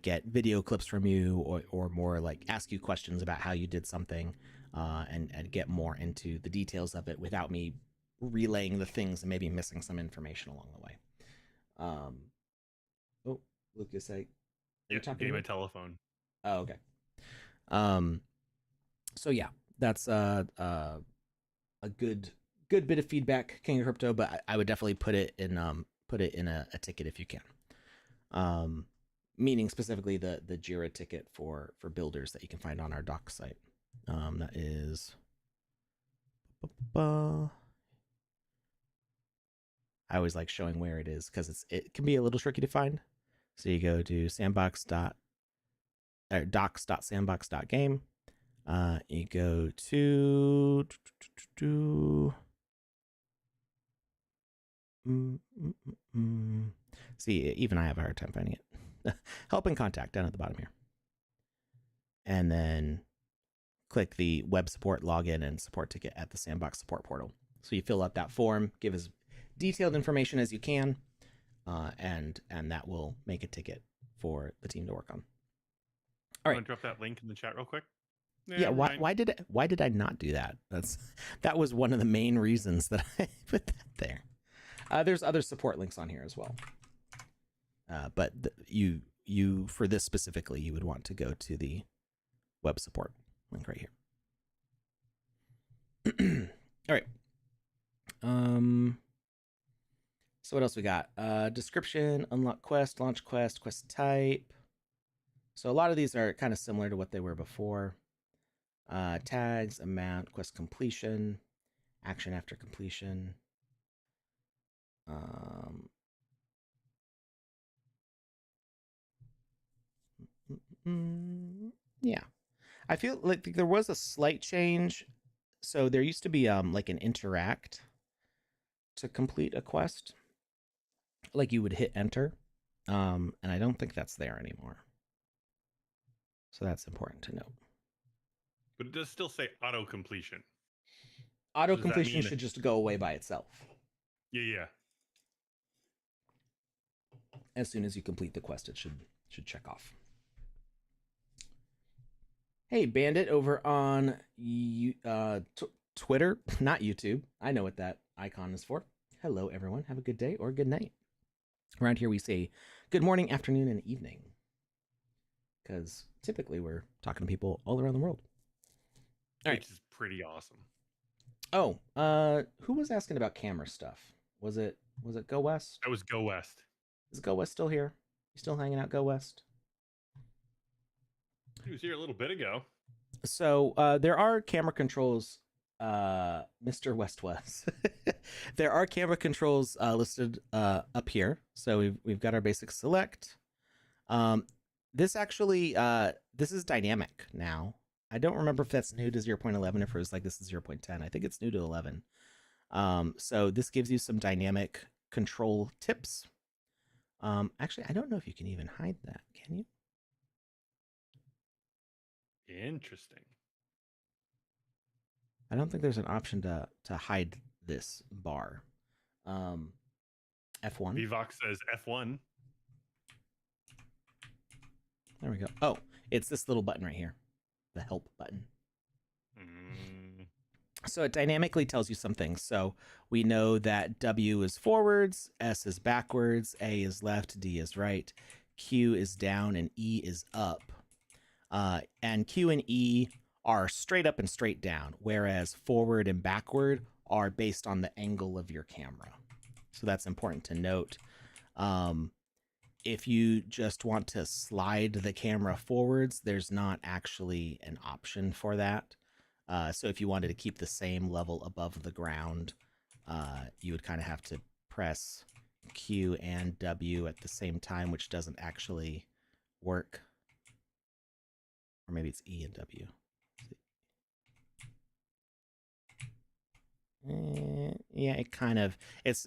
get video clips from you, or more like ask you questions about how you did something, and get more into the details of it without me relaying the things and maybe missing some information along the way. Oh, Lucas, Yeah, talking game to of telephone. Oh, okay. So yeah, that's a good bit of feedback, King of Crypto, but I would definitely put it in a ticket if you can. Meaning specifically the Jira ticket for builders that you can find on our doc site. That is I always like showing where it is because it can be a little tricky to find. So you go to docs.sandbox.game. You go to see, even I have a hard time finding it. Help and contact down at the bottom here. And then click the web support login and support ticket at the Sandbox support portal. So you fill out that form, give as detailed information as you can, and that will make a ticket for the team to work on. All right. Want to drop that link in the chat real quick? Yeah. Why did I not do that? That was one of the main reasons that I put that there. There's other support links on here as well. But you for this specifically, you would want to go to the web support link right here. All right. So what else we got? Description, unlock quest, launch quest, quest type. So a lot of these are kind of similar to what they were before. Tags, amount, quest completion, action after completion. Yeah, I feel like there was a slight change. So there used to be like an interact to complete a quest, like you would hit enter, and I don't think that's there anymore. So that's important to note. But it does still say auto completion. Auto completion should just go away by itself. Yeah. As soon as you complete the quest, it should check off. Hey, Bandit over on Twitter, not YouTube. I know what that icon is for. Hello, everyone. Have a good day or good night. Around here, we say good morning, afternoon, and evening, because typically we're talking to people all around the world. All right. Which is pretty awesome. Oh, who was asking about camera stuff? Was it Go West? That was Go West. Is Go West still here? You still hanging out, Go West? He was here a little bit ago. So there are camera controls, Mr. West. There are camera controls listed up here. So we've got our basic select. This actually, this is dynamic now. I don't remember if that's new to 0.11 or if it was like this is 0.10. I think it's new to 11. So this gives you some dynamic control tips. Actually, I don't know if you can even hide that. Can you? Interesting. I don't think there's an option to hide this bar. F1. VVox says F1. There we go. Oh, it's this little button right here, the help button. So it dynamically tells you some things. So we know that W is forwards, S is backwards, A is left, D is right, Q is down, and E is up. And Q and E are straight up and straight down, whereas forward and backward are based on the angle of your camera. So that's important to note. If you just want to slide the camera forwards, there's not actually an option for that. So if you wanted to keep the same level above the ground, you would kind of have to press Q and W at the same time, which doesn't actually work. Or maybe it's E and W. Yeah, it kind of it's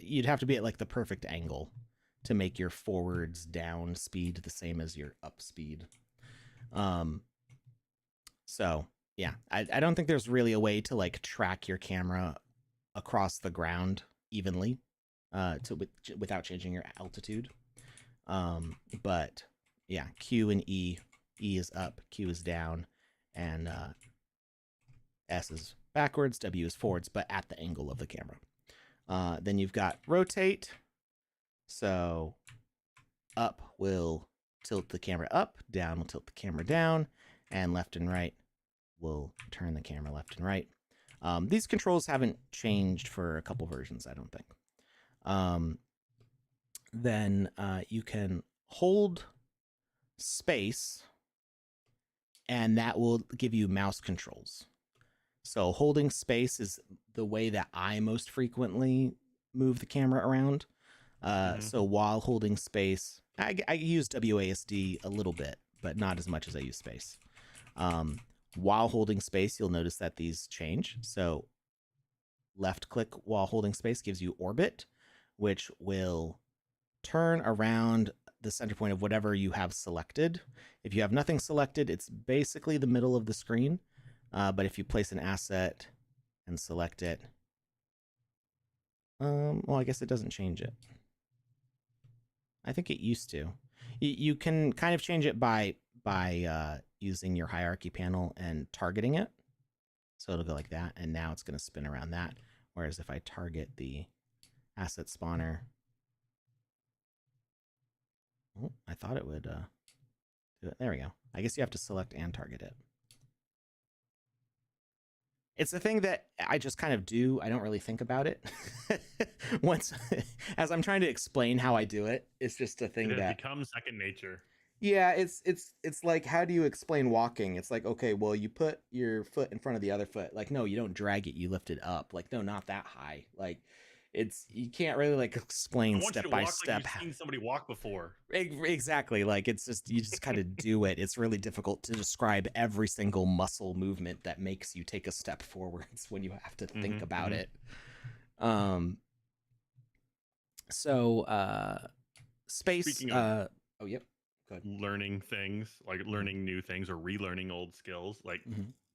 you'd have to be at like the perfect angle to make your forwards down speed the same as your up speed. So yeah, I don't think there's really a way to like track your camera across the ground evenly, without changing your altitude. But yeah, Q and E is up, Q is down, and S is backwards, W is forwards, but at the angle of the camera. Then you've got rotate. So up will tilt the camera up, down will tilt the camera down, and left and right will turn the camera left and right. These controls haven't changed for a couple versions, I don't think. Then you can hold space, and that will give you mouse controls. So holding space is the way that I most frequently move the camera around. So while holding space, I use WASD a little bit, but not as much as I use space. While holding space, you'll notice that these change. So left click while holding space gives you orbit, which will turn around the center point of whatever you have selected. If you have nothing selected, it's basically the middle of the screen. But if you place an asset and select it, well, I guess it doesn't change it. I think it used to. You can kind of change it by using your hierarchy panel and targeting it. So it'll go like that, and now it's going to spin around that. Whereas if I target the asset spawner, I thought it would do it. There we go. I guess you have to select and target it. It's a thing that I just kind of do. I don't really think about it. Once, as I'm trying to explain how I do it, it's just a thing that becomes second nature. Yeah, it's like, how do you explain walking? It's like, okay, well, you put your foot in front of the other foot. Like, no, you don't drag it, you lift it up. Like, no, not that high. Like, you can't really like explain step by step. Like you've seen somebody walk before. Exactly. Like, it's just, you just kind of do it. It's really difficult to describe every single muscle movement that makes you take a step forwards when you have to think about it. So space. Speaking of, oh, yep. Learning things, like learning new things or relearning old skills. Like,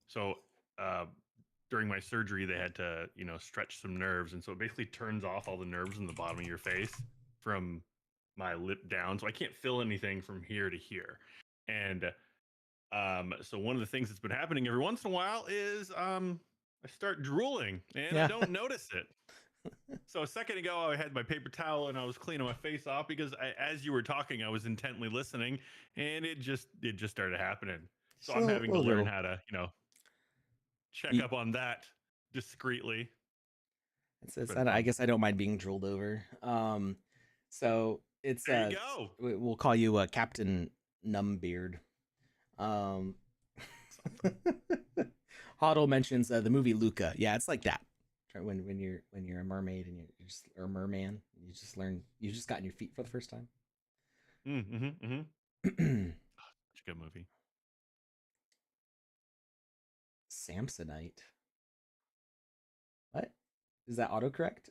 so during my surgery, they had to, stretch some nerves. And so it basically turns off all the nerves in the bottom of your face from my lip down. So I can't feel anything from here to here. And so one of the things that's been happening every once in a while is I start drooling and I don't notice it. So a second ago, I had my paper towel and I was cleaning my face off because as you were talking, I was intently listening, and it just started happening. So I'm having to learn how to, check up on that discreetly. I guess I don't mind being drooled over. So it's there you go. We'll call you Captain Numbbeard. Hoddle mentions the movie Luca. Yeah, it's like that. When you're a mermaid and you're just, or a merman, you just gotten your feet for the first time. Such a good movie. Samsonite. What? Is that autocorrect?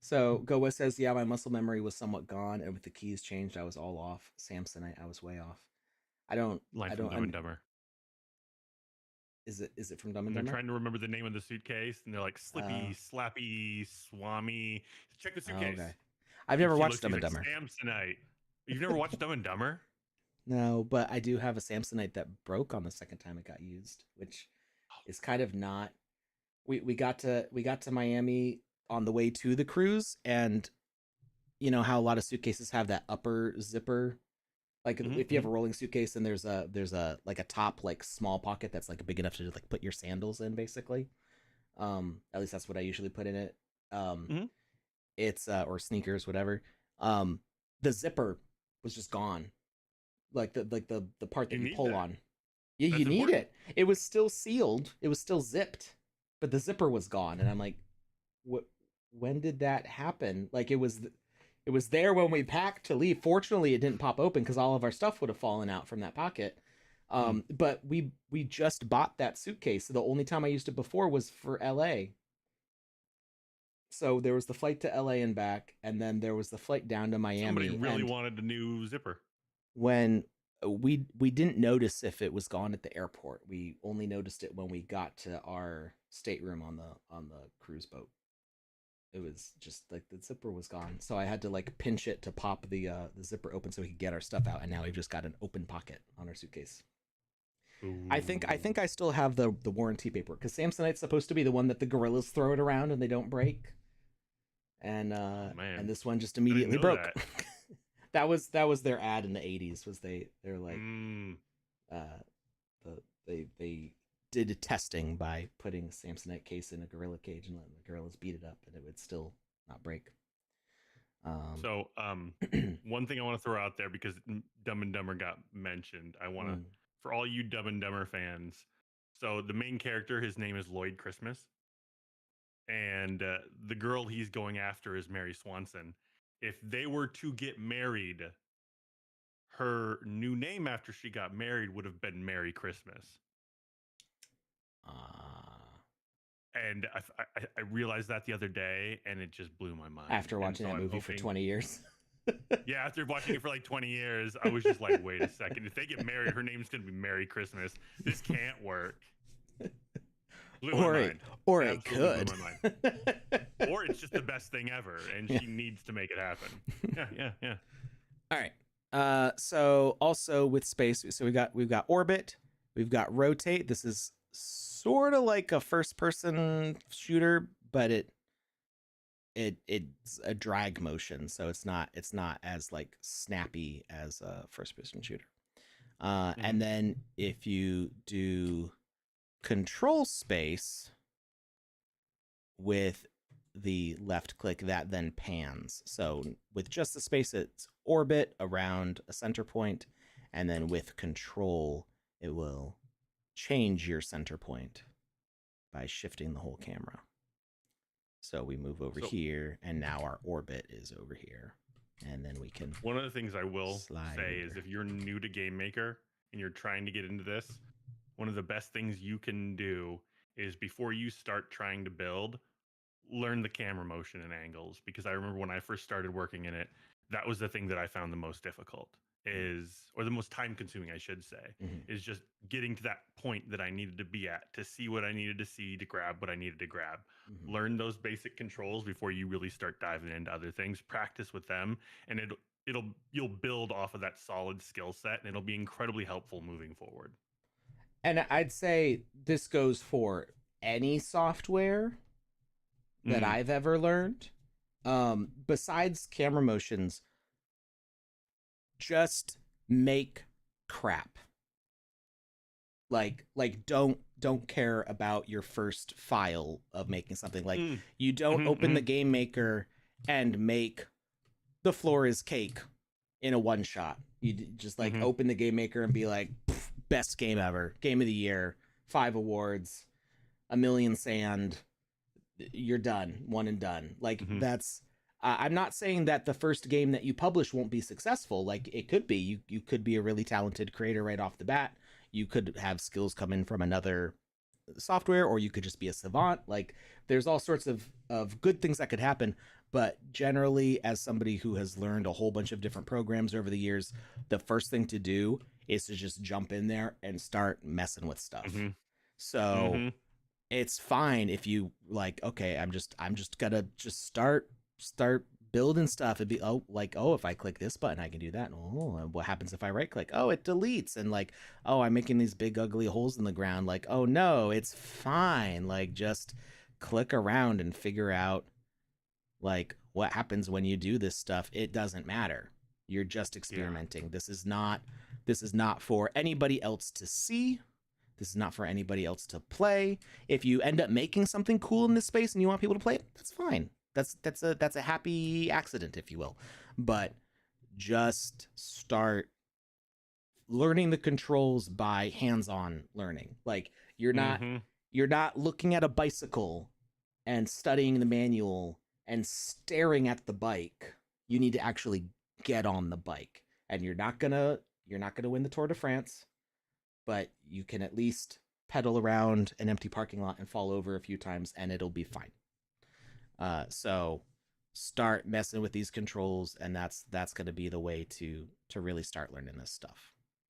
So Goa says, yeah, my muscle memory was somewhat gone, and with the keys changed, I was all off. Samsonite, I was way off. I don't. Line I from don't. Dumb and Dumber. Is it from Dumb and And they're Dumber? trying to remember the name of the suitcase, and they're like Uh, Slippy, Slappy, Swami. Check the oh, suitcase. okay. I've And never he watched looks. Dumb He's and like Dumber. Samsonite. You've never watched Dumb and Dumber? No, but I do have a Samsonite that broke on the second time it got used, which is kind of not. We got to Miami on the way to the cruise, and you know how a lot of suitcases have that upper zipper. Like if you have a rolling suitcase and there's a like a top like small pocket that's like big enough to like put your sandals in basically. At least that's what I usually put in it. Um, Mm-hmm. it's or sneakers, whatever. Um, the zipper was just gone. Like the part You that you need pull that. on. Yeah, you That's need important. it. It was still sealed. It was still zipped, but the zipper was gone. And I'm like, what? When did that happen? Like it was there when we packed to leave. Fortunately, it didn't pop open because all of our stuff would have fallen out from that pocket. Mm. But we just bought that suitcase. The only time I used it before was for LA. So there was the flight to LA and back, and then there was the flight down to Somebody Miami. really And wanted a new zipper. when we didn't notice if it was gone at the airport, we only noticed it when we got to our stateroom on the cruise boat. It was just like the zipper was gone, so I had to like pinch it to pop the zipper open so we could get our stuff out. And now we've just got an open pocket on our suitcase. I think I still have the warranty paper because Samsonite's supposed to be the one that the gorillas throw it around and they don't break. Oh man, And this one just I didn't immediately know broke. that. That was their ad in the 80s. Was they're like Mm. uh they did testing by putting a Samsonite case in a gorilla cage and letting the gorillas beat it up and it would still not break. Um, So, one thing I want to throw out there because Dumb and Dumber got mentioned, I want to, mm, for all you Dumb and Dumber fans, so the main character, his name is Lloyd Christmas, and the girl he's going after is Mary Swanson. If they were to get married, her new name after she got married would have been Merry Christmas. uh, And I realized that the other day, and it just blew my mind. After And watching so that I'm movie for hoping, 20 years. yeah, after watching it for like 20 years, I was just like, wait a second. If they get married, her name's going to be Merry Christmas. This can't work. Blew my mind. Or it Absolutely could. blew my mind. Or it's just the best thing ever, and Yeah. she needs to make it happen. Yeah. All right. So also with space, so we've got orbit, we've got rotate. This is sort of like a first person shooter, but it's a drag motion, so it's not as like snappy as a first person shooter. And then if you do control space with the left click, that then pans. So with just the space, it's orbit around a center point, and then with control, it will change your center point by shifting the whole camera. So we move over here, and now our orbit is over here, and then we can. One of the things I will slide say over. is if you're new to Game Maker and you're trying to get into this, one of the best things you can do is before you start trying to build, learn the camera motion and angles. Because I remember when I first started working in it, that was the thing that I found the most difficult or the most time consuming, I should say, is just getting to that point that I needed to be at to see what I needed to see, to grab what I needed to grab. Learn those basic controls before you really start diving into other things. Practice with them, and you'll build off of that solid skill set, and it'll be incredibly helpful moving forward. And I'd say this goes for any software that I've ever learned. Besides camera motions, just make crap. Like don't care about your first file of making something. Like you don't open the game maker and make the floor is cake in a one shot. You just like open the game maker and be like, best game ever, game of the year, 5 awards, a million sand, you're done, one and done. Like that's I'm not saying that the first game that you publish won't be successful. Like it could be. You could be a really talented creator right off the bat. You could have skills come in from another software, or you could just be a savant. Like there's all sorts of good things that could happen. But generally, as somebody who has learned a whole bunch of different programs over the years, the first thing to do is to just jump in there and start messing with stuff. Mm-hmm. So Mm-hmm. it's fine if you like, okay, I'm just gonna just start building stuff and be if I click this button I can do that. Oh, what happens if I right click? Oh, it deletes. And like, oh, I'm making these big ugly holes in the ground. Like, oh no, it's fine. Like just click around and figure out like what happens when you do this stuff. It doesn't matter. You're just experimenting. Yeah. This is not for anybody else to see. This is not for anybody else to play. If you end up making something cool in this space and you want people to play it, that's fine. That's a happy accident, if you will. But just start learning the controls by hands-on learning. Like you're not looking at a bicycle and studying the manual and staring at the bike. You need to actually get on the bike. And you're not gonna win the Tour de France, but you can at least pedal around an empty parking lot and fall over a few times and it'll be fine. So start messing with these controls, and that's going to be the way to really start learning this stuff.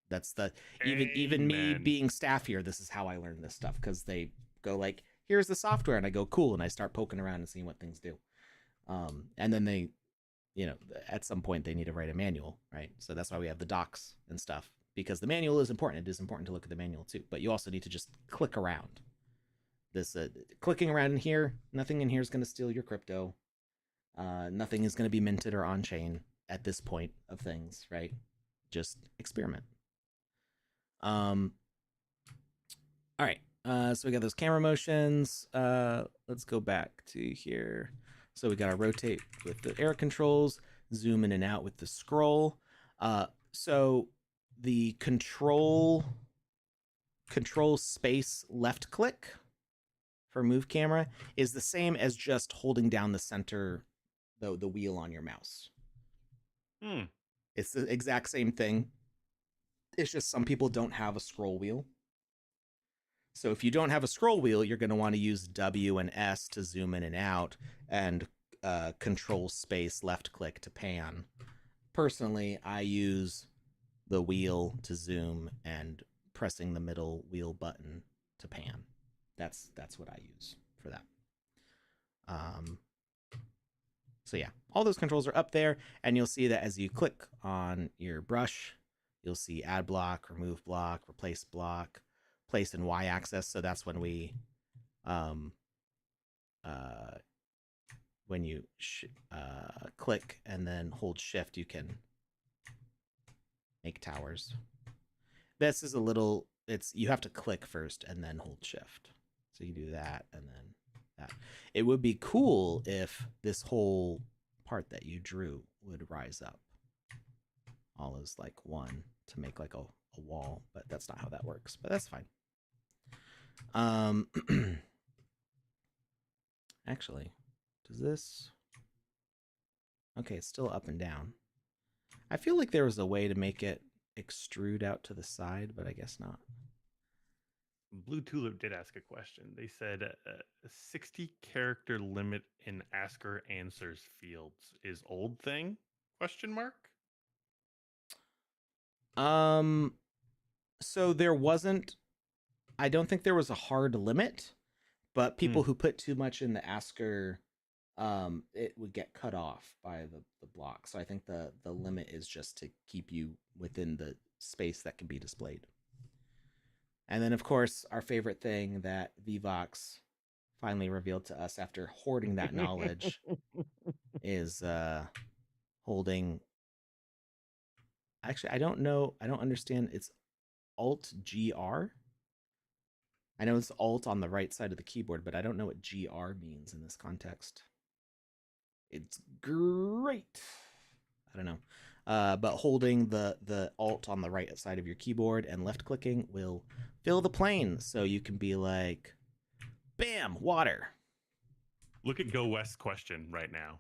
That's the even me being staff here, this is how I learn this stuff, because they go like, here's the software, and I go cool, and I start poking around and seeing what things do. And then they, at some point they need to write a manual, right? So that's why we have the docs and stuff, because the manual is important. It is important to look at the manual too, but you also need to just click around. This clicking around in here, nothing in here is going to steal your crypto. Nothing is going to be minted or on chain at this point of things, right? Just experiment. All right. So we got those camera motions. Let's go back to here. So we got our rotate with the arrow controls, zoom in and out with the scroll. So the control space left click for move camera is the same as just holding down the center, the wheel on your mouse. It's the exact same thing. It's just some people don't have a scroll wheel. So if you don't have a scroll wheel, you're going to want to use W and S to zoom in and out, and control space left click to pan. Personally, I use the wheel to zoom and pressing the middle wheel button to pan. That's what I use for that. So yeah, all those controls are up there, and you'll see that as you click on your brush, you'll see add block, remove block, replace block, place in y-axis. So that's when we when you click and then hold shift, you can make towers. This is a little, you have to click first and then hold shift. So you do that and then that. It would be cool if this whole part that you drew would rise up all as like one to make like a wall, but that's not how that works, but that's fine. Actually, does this, okay, it's still up and down. I feel like there was a way to make it extrude out to the side, but I guess not. Blue Tulip did ask a question. They said a 60 character limit in asker answers fields is old thing? Question mark. So there wasn't, I don't think there was a hard limit, but people who put too much in the asker, it would get cut off by the block. So I think the limit is just to keep you within the space that can be displayed. And then, of course, our favorite thing that VVox finally revealed to us after hoarding that knowledge is holding. Actually, I don't know. I don't understand. It's Alt-GR. I know it's Alt on the right side of the keyboard, but I don't know what GR means in this context. It's great. I don't know. But holding the Alt on the right side of your keyboard and left clicking will fill the plane, so you can be like, bam, water. Look at Go West question right now.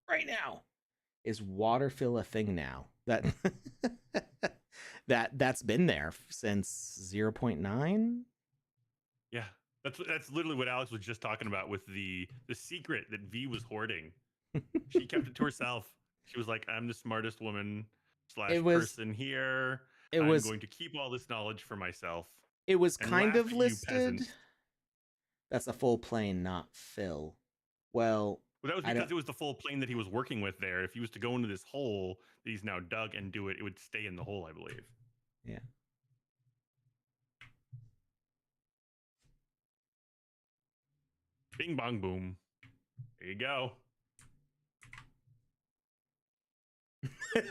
right now. Is water fill a thing now? That's been there since 0.9. Yeah, that's literally what Alex was just talking about with the secret that V was hoarding. She kept it to herself. She was like, "I'm the smartest woman It slash was person here. it I'm was going to keep all this knowledge for myself it was and kind laugh of at you listed. peasants." That's a full plane, not fill. Well, Well, that was I don't. because it was the full plane that he was working with there. If he was to go into this hole that he's now dug and do it, it would stay in the hole, I believe. Yeah. Bing bong boom. There you go. I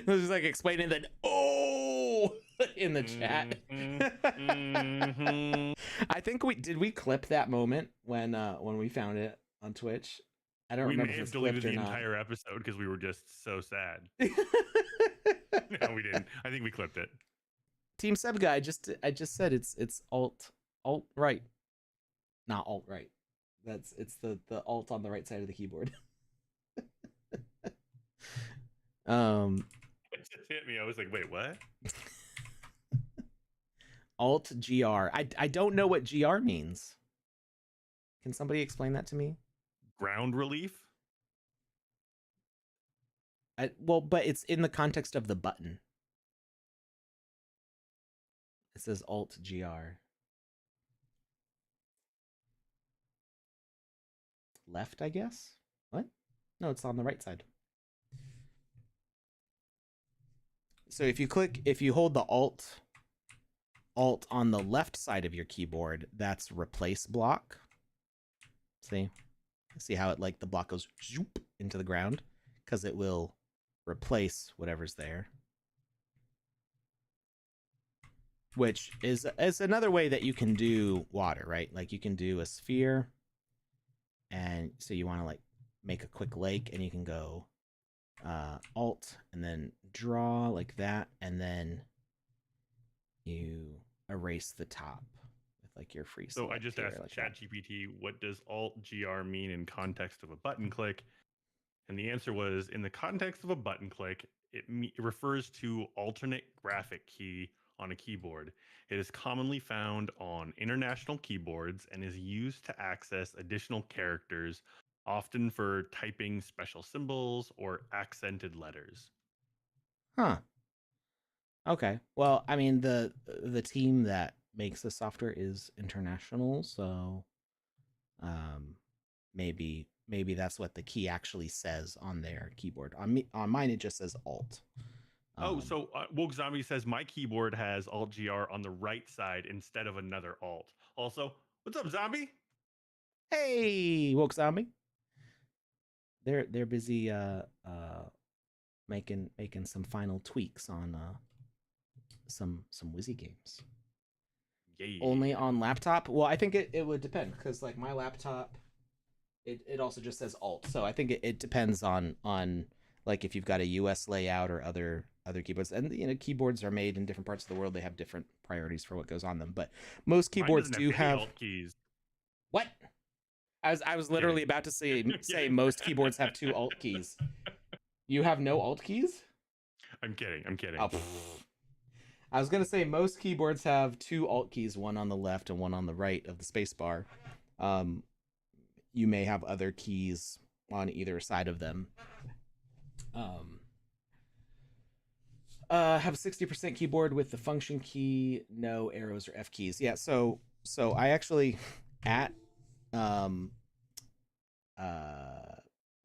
was just like explaining that. Oh, in the chat. I think we clip that moment when we found it on Twitch. I don't We remember may if have it's deleted clipped or the not. entire episode because we were just so sad. No, we didn't. I think we clipped it. Team Sub guy, I just said it's alt right, not alt right. It's the alt on the right side of the keyboard. It just hit me. I was like, wait, what? Alt GR. I don't know what GR means. Can somebody explain that to me? Ground relief? Well, but it's in the context of the button. It says Alt GR. Left, I guess? What? No, it's on the right side. So if you hold the Alt on the left side of your keyboard, that's replace block. See how it like the block goes zoop into the ground? Because it will replace whatever's there. Which is another way that you can do water, right? Like you can do a sphere, and so you want to like make a quick lake, and you can go Alt and then draw like that, and then you erase the top with like your free So select. I just here, asked like ChatGPT, what does Alt GR mean in context of a button click? And the answer was, in the context of a button click, it refers to alternate graphic key on a keyboard. It is commonly found on international keyboards and is used to access additional characters, often for typing special symbols or accented letters. Huh. Okay. Well, I mean the team that makes the software is international, so maybe that's what the key actually says on their keyboard. On mine it just says Alt. So Woke Zombie says my keyboard has Alt GR on the right side instead of another Alt. Also, what's up, Zombie? Hey, Woke Zombie. They're busy making some final tweaks on some Wizzy games. Yeah. Only on laptop? Well, I think it would depend because like my laptop, it also just says Alt. So I think it depends on like if you've got a US layout or other keyboards. And you know, keyboards are made in different parts of the world. They have different priorities for what goes on them. But most keyboards do have Alt keys. What? I was literally about to say most keyboards have 2 Alt keys. You have no Alt keys? I'm kidding. Oh, I was gonna say most keyboards have 2 Alt keys, one on the left and one on the right of the spacebar. You may have other keys on either side of them. Have a 60% keyboard with the function key, no arrows or F keys. Yeah, so I actually at what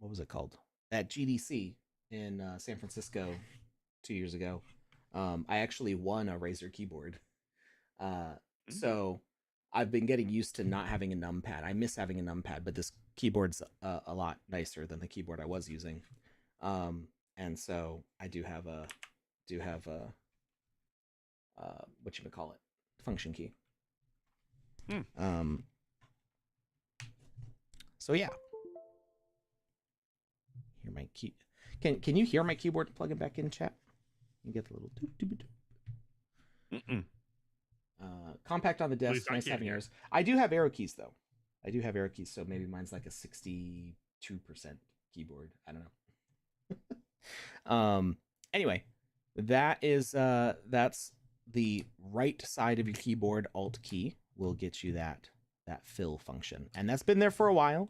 was it called? At GDC in San Francisco 2 years ago. I actually won a Razer keyboard. So I've been getting used to not having a numpad. I miss having a numpad, but this keyboard's a lot nicer than the keyboard I was using. And so I do have a what you would call it, function key. So yeah. Hear my key. Can you hear my keyboard plugging back in, chat? You get the little doop doop doop. Compact on the desk. Nice having yours. I do have arrow keys though. I do have arrow keys, so maybe mine's like a 62 2% keyboard. I don't know. Anyway, that's the right side of your keyboard. Alt key will get you that fill function, and that's been there for a while.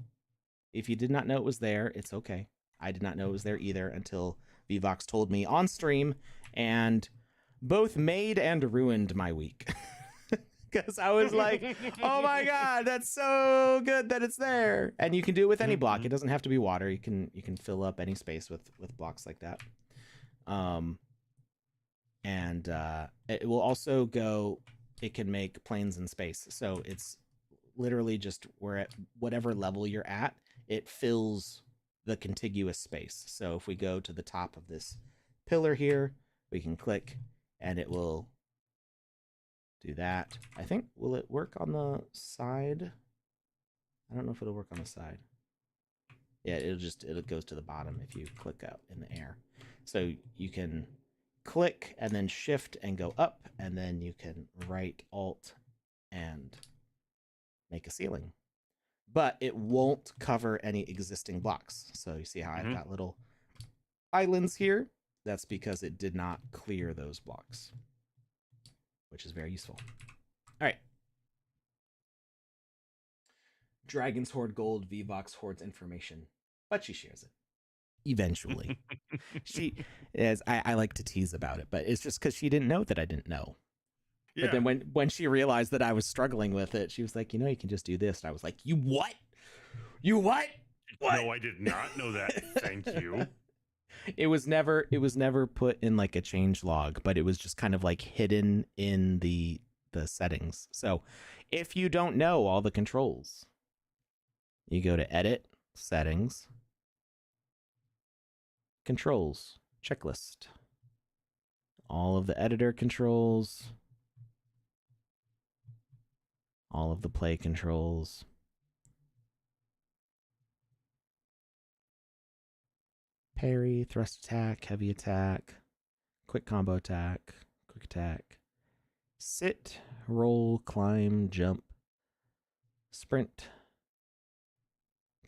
If you did not know it was there, it's okay. I did not know it was there either until VVox told me on stream, and both made and ruined my week. Because I was like, oh my god, that's so good that it's there. And you can do it with any block. It doesn't have to be water. You can fill up any space with blocks like that. And it will also go, it can make planes in space. So it's literally just where at whatever level you're at, it fills the contiguous space. So if we go to the top of this pillar here, we can click and it will do that. I think, will it work on the side? I don't know if it'll work on the side. Yeah, it goes to the bottom if you click out in the air. So you can click and then shift and go up, and then you can right alt and make a ceiling. But it won't cover any existing blocks. So you see how I've got little islands here? That's because it did not clear those blocks, which is very useful. All right. Dragons hoard gold, VVox hoards information, but she shares it. Eventually. She is, I like to tease about it, but it's just because she didn't know that I didn't know. Yeah. But then when she realized that I was struggling with it, she was like, you can just do this. And I was like, you what? You what? No, I did not know that. Thank you. It was never put in like a change log, but it was just kind of like hidden in the settings. So if you don't know all the controls, you go to edit, settings, controls, checklist, all of the editor controls, all of the play controls. Parry, thrust attack, heavy attack, quick combo attack, quick attack, sit, roll, climb, jump, sprint,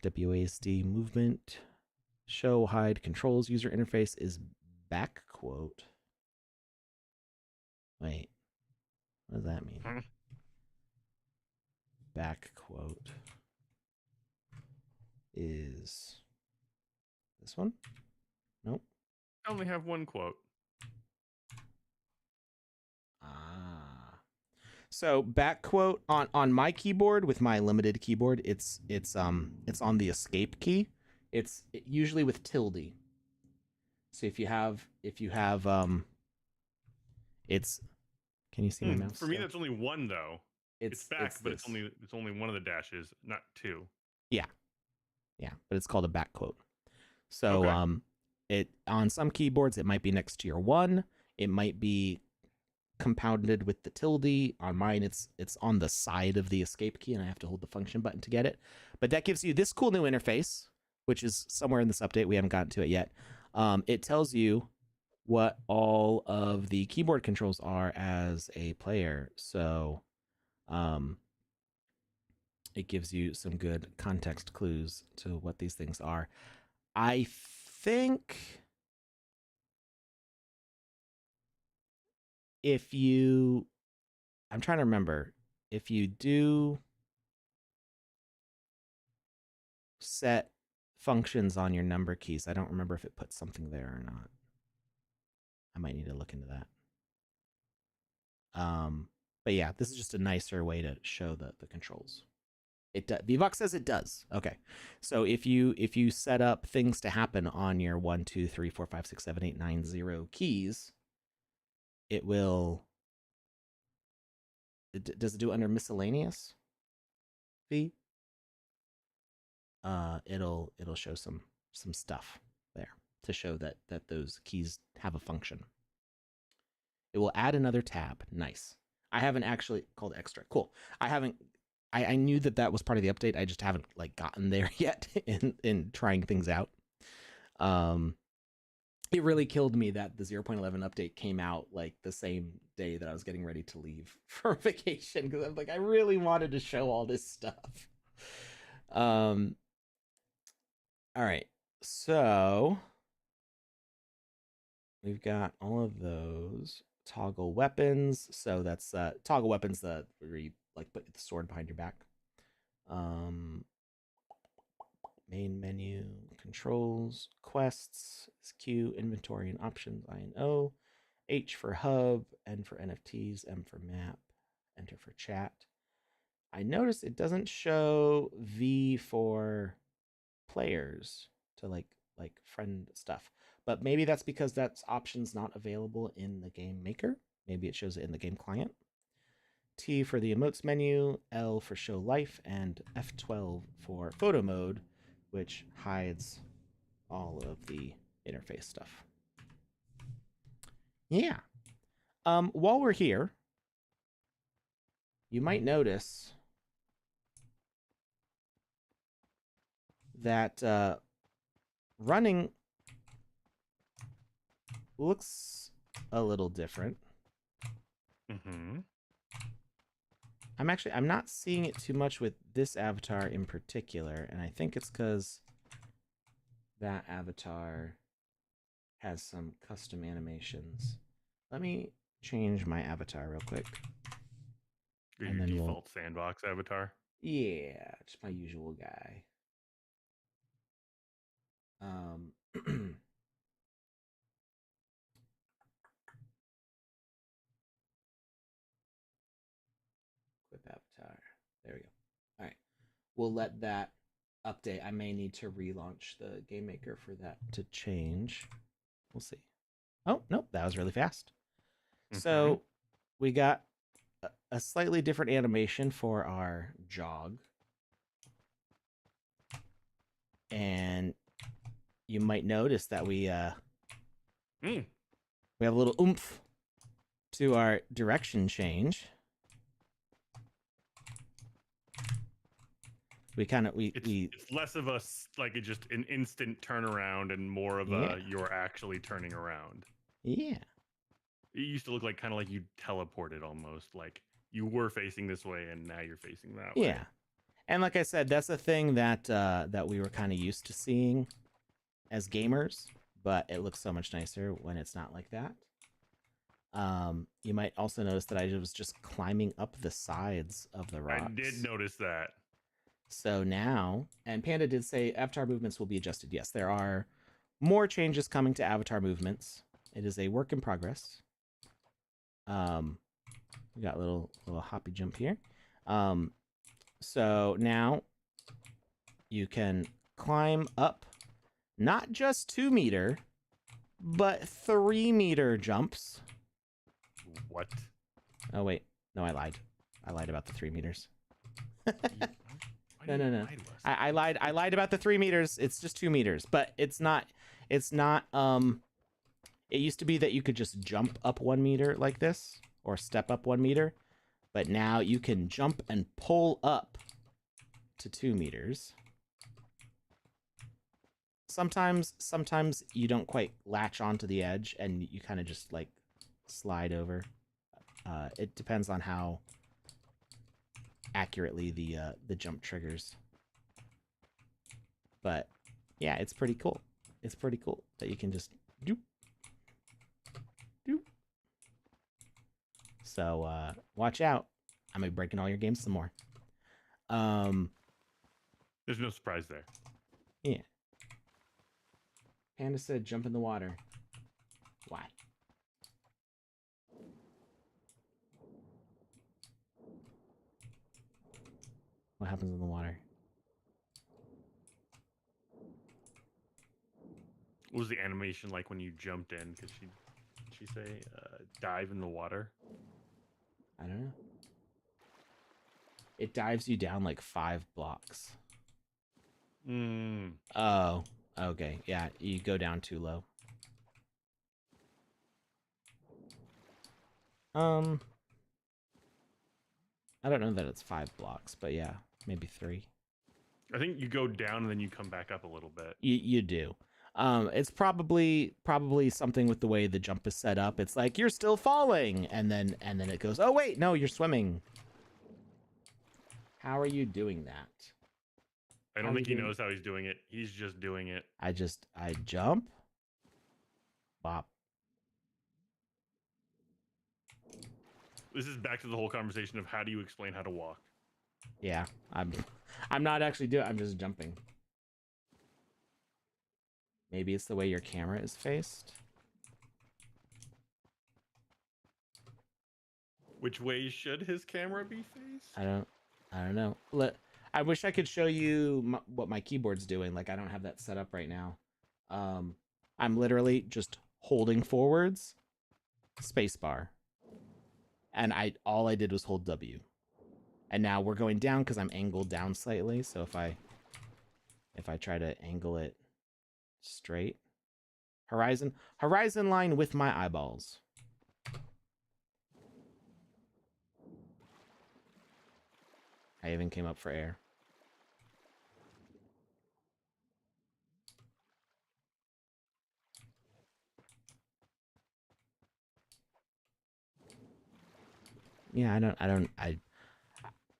WASD movement, show, hide, controls, user interface is back quote. Wait, what does that mean? Back quote is this one? Nope. I only have one quote. So back quote on my keyboard with my limited keyboard, it's on the escape key. It's usually with tilde. So if you have it's, can you see my mouse? For me, that's only one though. It's back, but it's only one of the dashes, not two. Yeah, but it's called a back quote. So it on some keyboards it might be next to your one. It might be compounded with the tilde. On mine, it's on the side of the escape key, and I have to hold the function button to get it. But that gives you this cool new interface, which is somewhere in this update. We haven't gotten to it yet. It tells you what all of the keyboard controls are as a player. So it gives you some good context clues to what these things are. I think I'm trying to remember, if you do set functions on your number keys, I don't remember if it puts something there or not. I might need to look into that. But yeah, this is just a nicer way to show the controls. VVox says it does. Okay, so if you set up things to happen on your 1, 2, 3, 4, 5, 6, 7, 8, 9, 0 keys, it will. Does it do under miscellaneous? V. It'll show some stuff there to show that those keys have a function. It will add another tab. Nice. I haven't actually called extra. Cool. I knew that was part of the update. I just haven't like gotten there yet in trying things out. It really killed me that the 0.11 update came out like the same day that I was getting ready to leave for vacation, because I'm like, I really wanted to show all this stuff. All right. So we've got all of those toggle weapons. So that's toggle weapons that where you like put the sword behind your back. Main menu, controls, quests, SQ, inventory and options, I and O, H for hub, N for NFTs, M for map, enter for chat. I noticed it doesn't show V for players to like friend stuff. But maybe that's because that's options not available in the game maker. Maybe it shows it in the game client. T for the emotes menu, L for show life, and F12 for photo mode, which hides all of the interface stuff. Yeah. While we're here, you might notice that running looks a little different. Mm-hmm. I'm not seeing it too much with this avatar in particular, and I think it's because that avatar has some custom animations. Let me change my avatar real quick. Your default Sandbox avatar. Yeah, just my usual guy. Clip avatar. There we go. All right. We'll let that update. I may need to relaunch the game maker for that to change. We'll see. Oh, nope. That was really fast. Mm-hmm. So we got a slightly different animation for our jog. And you might notice that we have a little oomph to our direction change. It's less of a like it's just an instant turnaround and more of a you're actually turning around. Yeah. It used to look like kind of like you teleported almost, like you were facing this way and now you're facing that way. Yeah. And like I said, that's a thing that that we were kind of used to seeing as gamers, but it looks so much nicer when it's not like that. You might also notice that I was just climbing up the sides of the rocks. I did notice that. So now, and Panda did say avatar movements will be adjusted. Yes, there are more changes coming to avatar movements. It is a work in progress. We got a little hoppy jump here. So now you can climb up not just 2 meter, but 3 meter jumps. What? Oh wait, no, I lied. I lied about the 3 meters. No. I lied. I lied about the 3 meters. It's just 2 meters, but it's not. It's not. It used to be that you could just jump up 1 meter like this, or step up 1 meter, but now you can jump and pull up to 2 meters. Sometimes you don't quite latch onto the edge, and you kind of just like slide over. It depends on how accurately the jump triggers. But yeah, it's pretty cool. It's pretty cool that you can just doop. So watch out. I may be breaking all your games some more. There's no surprise there. Yeah. Panda said jump in the water. Why? What happens in the water? What was the animation like when you jumped in? Because she say dive in the water? I don't know. It dives you down like 5 blocks. Oh, okay. Yeah, you go down too low. I don't know that it's 5 blocks, but yeah, maybe 3. I think you go down and then you come back up a little bit. You do. It's probably something with the way the jump is set up. It's like you're still falling, and then it goes, oh wait, no, you're swimming. How are you doing that? I don't think he knows how he's doing it. He's just doing it. I jump. Bop. This is back to the whole conversation of how do you explain how to walk? Yeah, I'm not actually doing. I'm just jumping. Maybe it's the way your camera is faced. Which way should his camera be faced? I don't know. I wish I could show you what my keyboard's doing. Like I don't have that set up right now. I'm literally just holding forwards, spacebar, and all I did was hold W. And now we're going down because I'm angled down slightly. So if I try to angle it straight, horizon line with my eyeballs. I even came up for air. Yeah,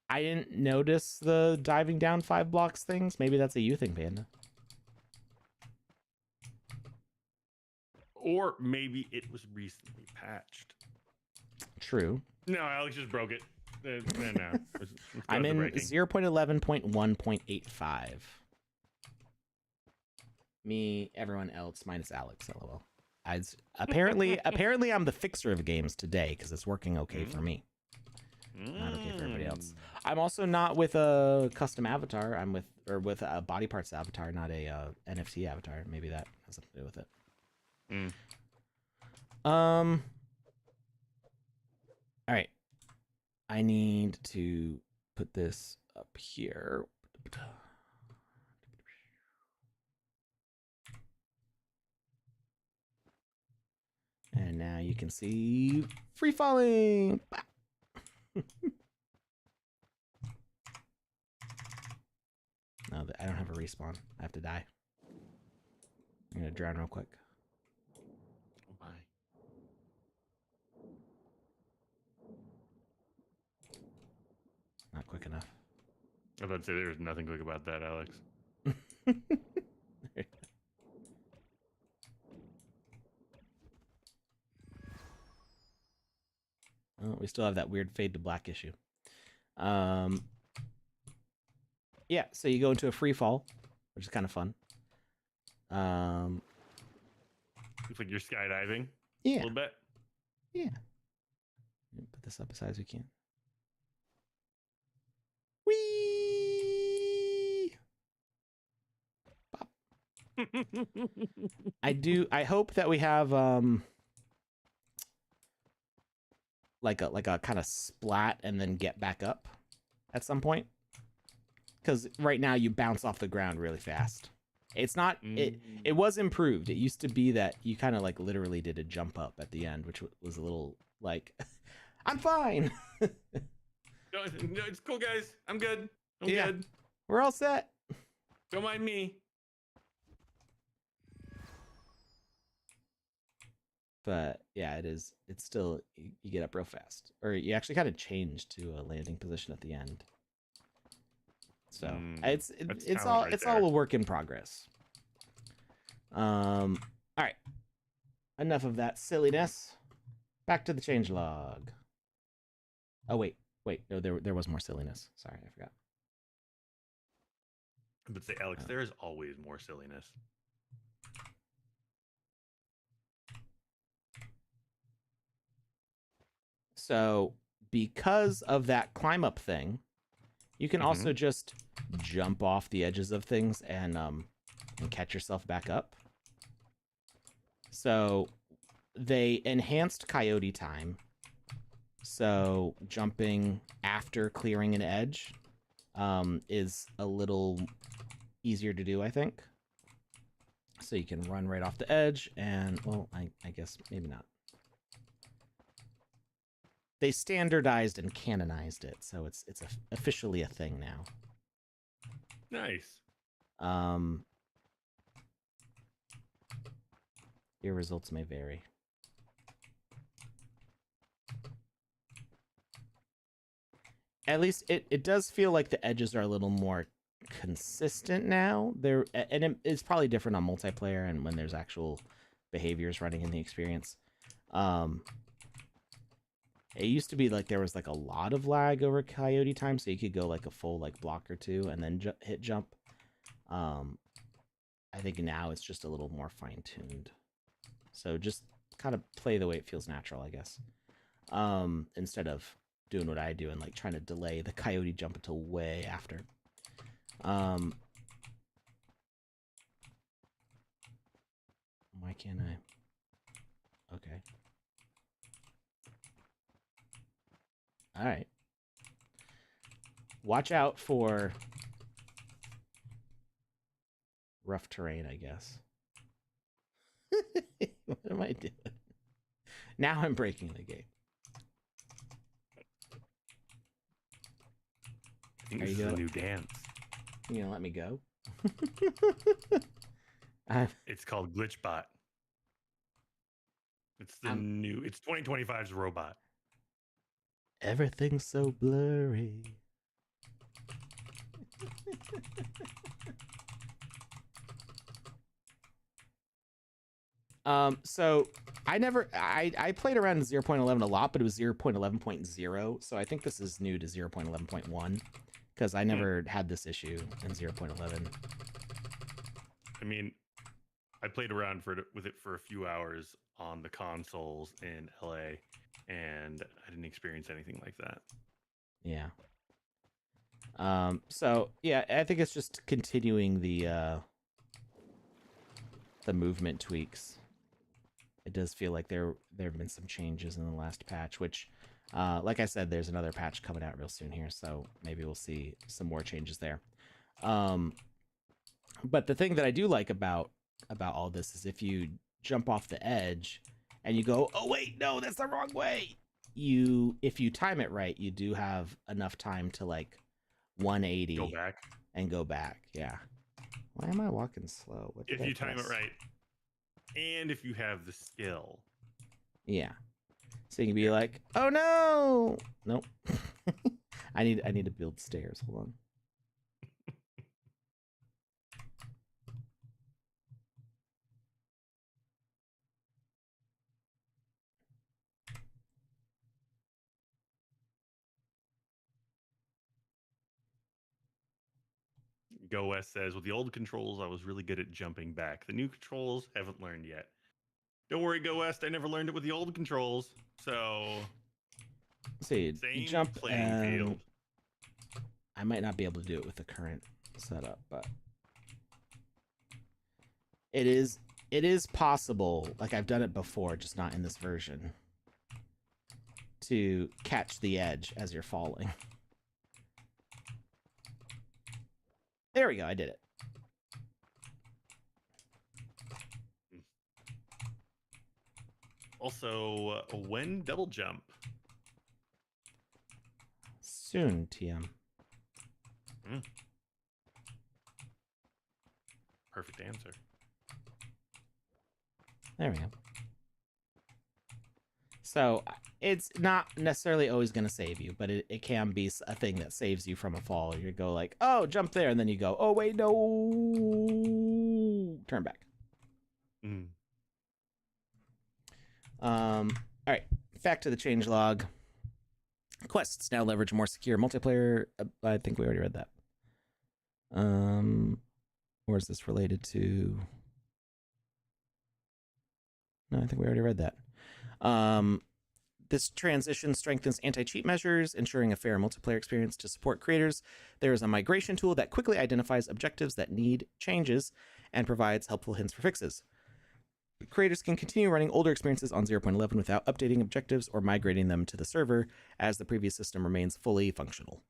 I didn't notice the diving down 5 blocks things. Maybe that's a you thing, Panda. Or maybe it was recently patched. True. No, Alex just broke it. No. I'm in 0.11.1.85. Me, everyone else, minus Alex, lol. Apparently I'm the fixer of games today because it's working okay for me. Not okay for everybody else. I'm also not with a custom avatar. I'm with a body parts avatar, not a NFT avatar. Maybe that has something to do with it. All right. I need to put this up here. And now you can see free falling. No, I don't have a respawn. I have to die. I'm gonna drown real quick. Oh my. Not quick enough. I was about to say there's nothing quick about that, Alex. Oh, we still have that weird fade to black issue. Yeah, so you go into a free fall, which is kind of fun. Looks like you're skydiving. Yeah. A little bit. Yeah. Put this up as high as we can. Whee! Pop. I hope that we have like a kind of splat and then get back up at some point. Because right now you bounce off the ground really fast. It's not it was improved. It used to be that you kind of like literally did a jump up at the end, which was a little like I'm fine. No, it's cool, guys. I'm good. I'm good. We're all set. Don't mind me. But yeah, it's still you get up real fast, or you actually kind of change to a landing position at the end. So it's all a work in progress. All right, enough of that silliness. Back to the changelog. Oh wait, no, there was more silliness. Sorry, I forgot. But say, Alex, there is always more silliness. So because of that climb up thing, you can also just jump off the edges of things and catch yourself back up. So they enhanced coyote time. So jumping after clearing an edge is a little easier to do, I think. So you can run right off the edge and, well, I guess maybe not. They standardized and canonized it, so it's officially a thing now. Nice. Your results may vary. At least it does feel like the edges are a little more consistent now. It's probably different on multiplayer and when there's actual behaviors running in the experience. It used to be like there was like a lot of lag over coyote time, so you could go like a full like block or two and then hit jump. I think now it's just a little more fine-tuned. So just kind of play the way it feels natural, I guess. Instead of doing what I do and like trying to delay the coyote jump until way after. Why can't I? Okay. All right. Watch out for rough terrain, I guess. What am I doing? Now I'm breaking the game. I think this is a new dance. You gonna let me go? It's called Glitchbot. It's the new. It's 2025's robot. Everything's so blurry. So I played around 0.11 a lot, but it was 0.11.0. So I think this is new to 0.11.1 because I never had this issue in 0.11. I mean, I played around with it for a few hours on the consoles in LA, and I didn't experience anything like that. Yeah. So yeah, I think it's just continuing the movement tweaks. It does feel like there have been some changes in the last patch, which, like I said, there's another patch coming out real soon here, so maybe we'll see some more changes there. But the thing that I do like about all this is if you jump off the edge and you go, oh wait, no, that's the wrong way. If you time it right, you do have enough time to like 180 go back and go back. Yeah. Why am I walking slow? If you time it right, and if you have the skill. Yeah. So you can be like, oh no, nope. I need to build stairs. Hold on. Go West says, with the old controls, I was really good at jumping back. The new controls haven't learned yet. Don't worry, Go West. I never learned it with the old controls. So, see, same jump playing field. I might not be able to do it with the current setup, but it is possible. Like I've done it before, just not in this version, to catch the edge as you're falling. There we go. I did it. Also, when double jump? Soon, TM. Perfect answer. There we go. So it's not necessarily always going to save you, but it can be a thing that saves you from a fall. You go like, oh, jump there, and then you go, oh, wait, no, turn back. All right, back to the changelog. Quests now leverage more secure multiplayer. I think we already read that. Or is this related to? No, I think we already read that. This transition strengthens anti-cheat measures, ensuring a fair multiplayer experience to support creators. There is a migration tool that quickly identifies objectives that need changes and provides helpful hints for fixes. Creators can continue running older experiences on 0.11 without updating objectives or migrating them to the server, as the previous system remains fully functional.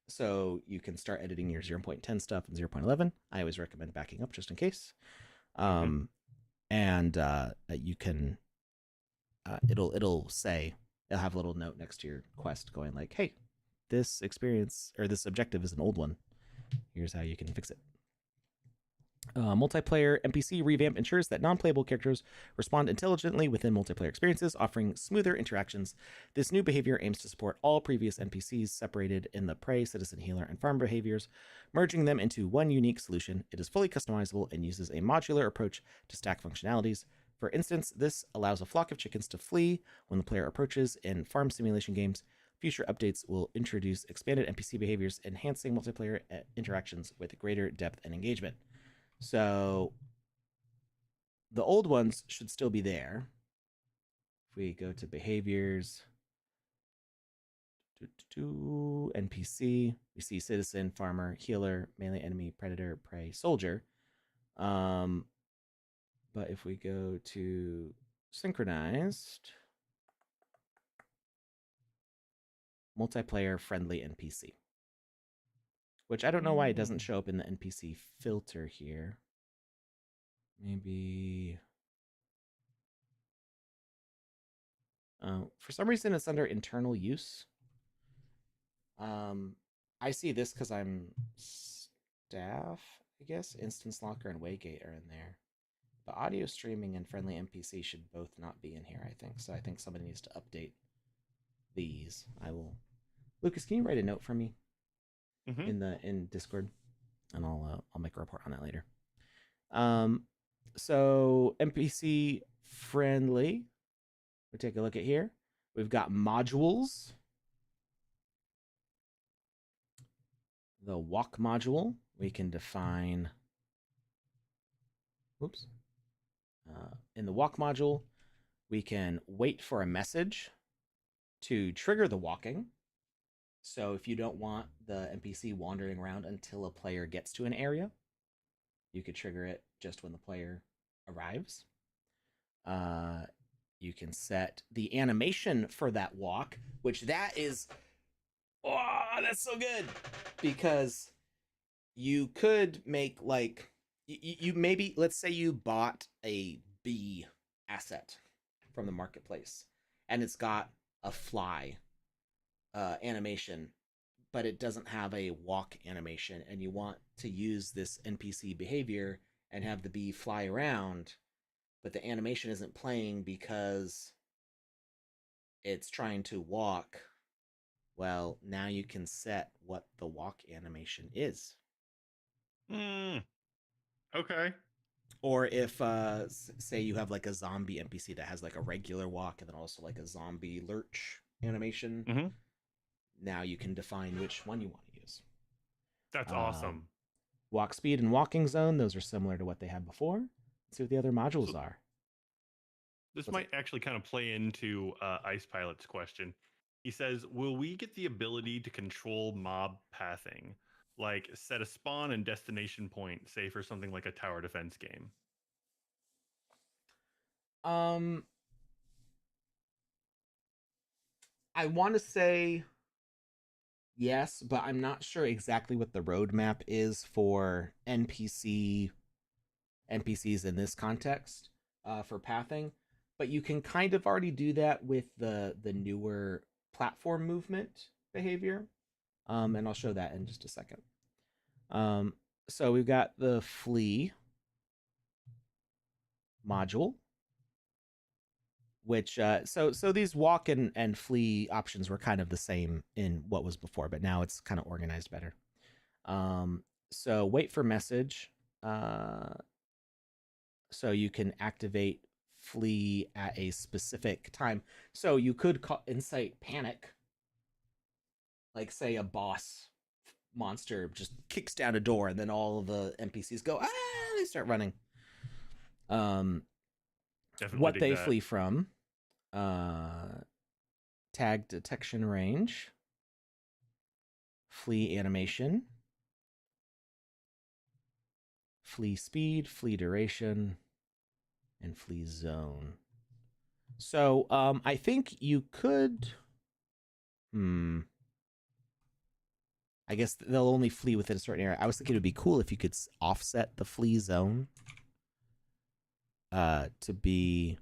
So you can start editing your 0.10 stuff in 0.11. I always recommend backing up just in case. And you can... it'll say, it'll have a little note next to your quest going like, hey, this experience or this objective is an old one. Here's how you can fix it. Multiplayer NPC revamp ensures that non-playable characters respond intelligently within multiplayer experiences, offering smoother interactions. This new behavior aims to support all previous NPCs separated in the prey, citizen, healer, and farm behaviors, merging them into one unique solution. It is fully customizable and uses a modular approach to stack functionalities. For instance, this allows a flock of chickens to flee when the player approaches in farm simulation games. Future updates will introduce expanded NPC behaviors, enhancing multiplayer interactions with greater depth and engagement. So the old ones should still be there. If we go to behaviors, NPC, we see citizen, farmer, healer, melee enemy, predator, prey, soldier. But if we go to synchronized, multiplayer friendly NPC, which I don't know why it doesn't show up in the NPC filter here. Maybe for some reason it's under internal use. I see this because I'm staff, I guess. Instance Locker and Waygate are in there. But audio streaming and friendly NPC should both not be in here, I think. So I think somebody needs to update these. I will. Lucas, can you write a note for me in Discord, and I'll make a report on that later. So NPC friendly. We take a look at here. We've got modules. The walk module, we can define. Oops. In the walk module, we can wait for a message to trigger the walking. So if you don't want the NPC wandering around until a player gets to an area, you could trigger it just when the player arrives. You can set the animation for that walk, which that is, oh, that's so good, because you could make like, you maybe, let's say you bought a bee asset from the marketplace and it's got a fly animation, but it doesn't have a walk animation, and you want to use this NPC behavior and have the bee fly around, but the animation isn't playing because it's trying to walk. Well, now you can set what the walk animation is. Okay. Or if, say, you have like a zombie NPC that has like a regular walk and then also like a zombie lurch animation, now you can define which one you want to use. That's awesome. Walk speed and walking zone, those are similar to what they had before. Let's see what the other modules are. This might actually kind of play into Ice Pilot's question. He says, will we get the ability to control mob pathing? Like set a spawn and destination point, say for something like a tower defense game? I want to say yes, but I'm not sure exactly what the roadmap is for NPCs in this context for pathing. But you can kind of already do that with the newer platform movement behavior. And I'll show that in just a second. So we've got the flee module, which so these walk and flee options were kind of the same in what was before, but now it's kind of organized better. So wait for message. So you can activate flee at a specific time. So you could incite panic, like say a boss monster just kicks down a door and then all of the NPCs go, they start running. What they flee from, tag detection range, flee animation, flee speed, flee duration, and flee zone. So I think you could, I guess they'll only flee within a certain area. I was thinking it would be cool if you could offset the flee zone to be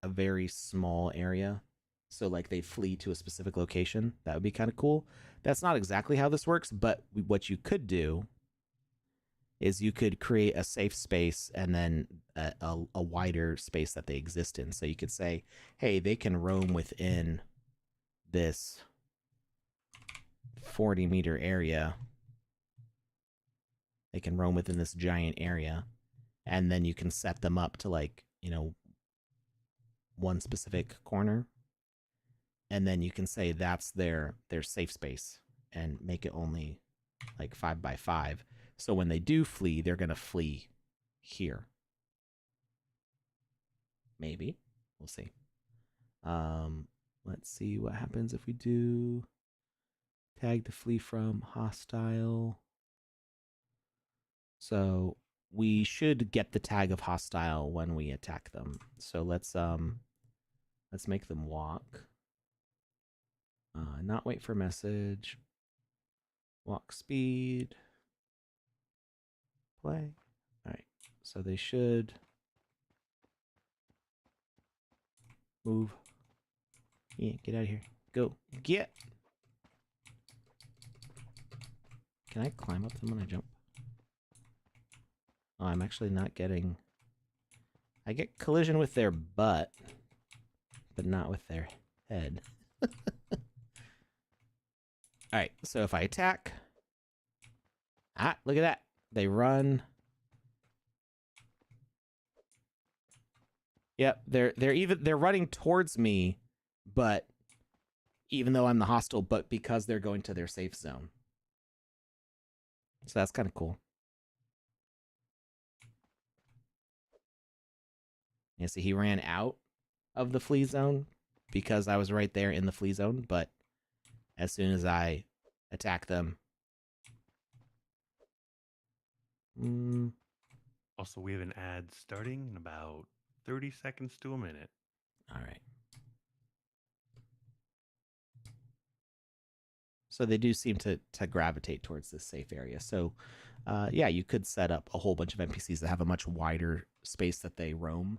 a very small area. So like they flee to a specific location. That would be kind of cool. That's not exactly how this works, but what you could do is you could create a safe space and then a wider space that they exist in. So you could say, hey, they can roam within this 40-meter area. They can roam within this giant area. And then you can set them up to, like, you know, one specific corner. And then you can say that's their safe space and make it only like 5 by 5. So when they do flee, they're going to flee here. Maybe. We'll see. Let's see what happens if we do tag to flee from hostile. So we should get the tag of hostile when we attack them. So let's make them walk. Not wait for message. Walk speed. Play. All right. So they should move. Yeah, get out of here. Go. Get. Can I climb up them when I jump? Oh, I'm actually not getting... I get collision with their butt, but not with their head. Alright, so if I attack... Ah, look at that. They run. Yep, they're running towards me, but even though I'm the hostile, but because they're going to their safe zone. So that's kind of cool. Yeah, see, he ran out of the flee zone because I was right there in the flee zone, but as soon as I attack them... Also, we have an ad starting in about 30 seconds to a minute. All right. So they do seem to gravitate towards this safe area. So, yeah, you could set up a whole bunch of NPCs that have a much wider space that they roam.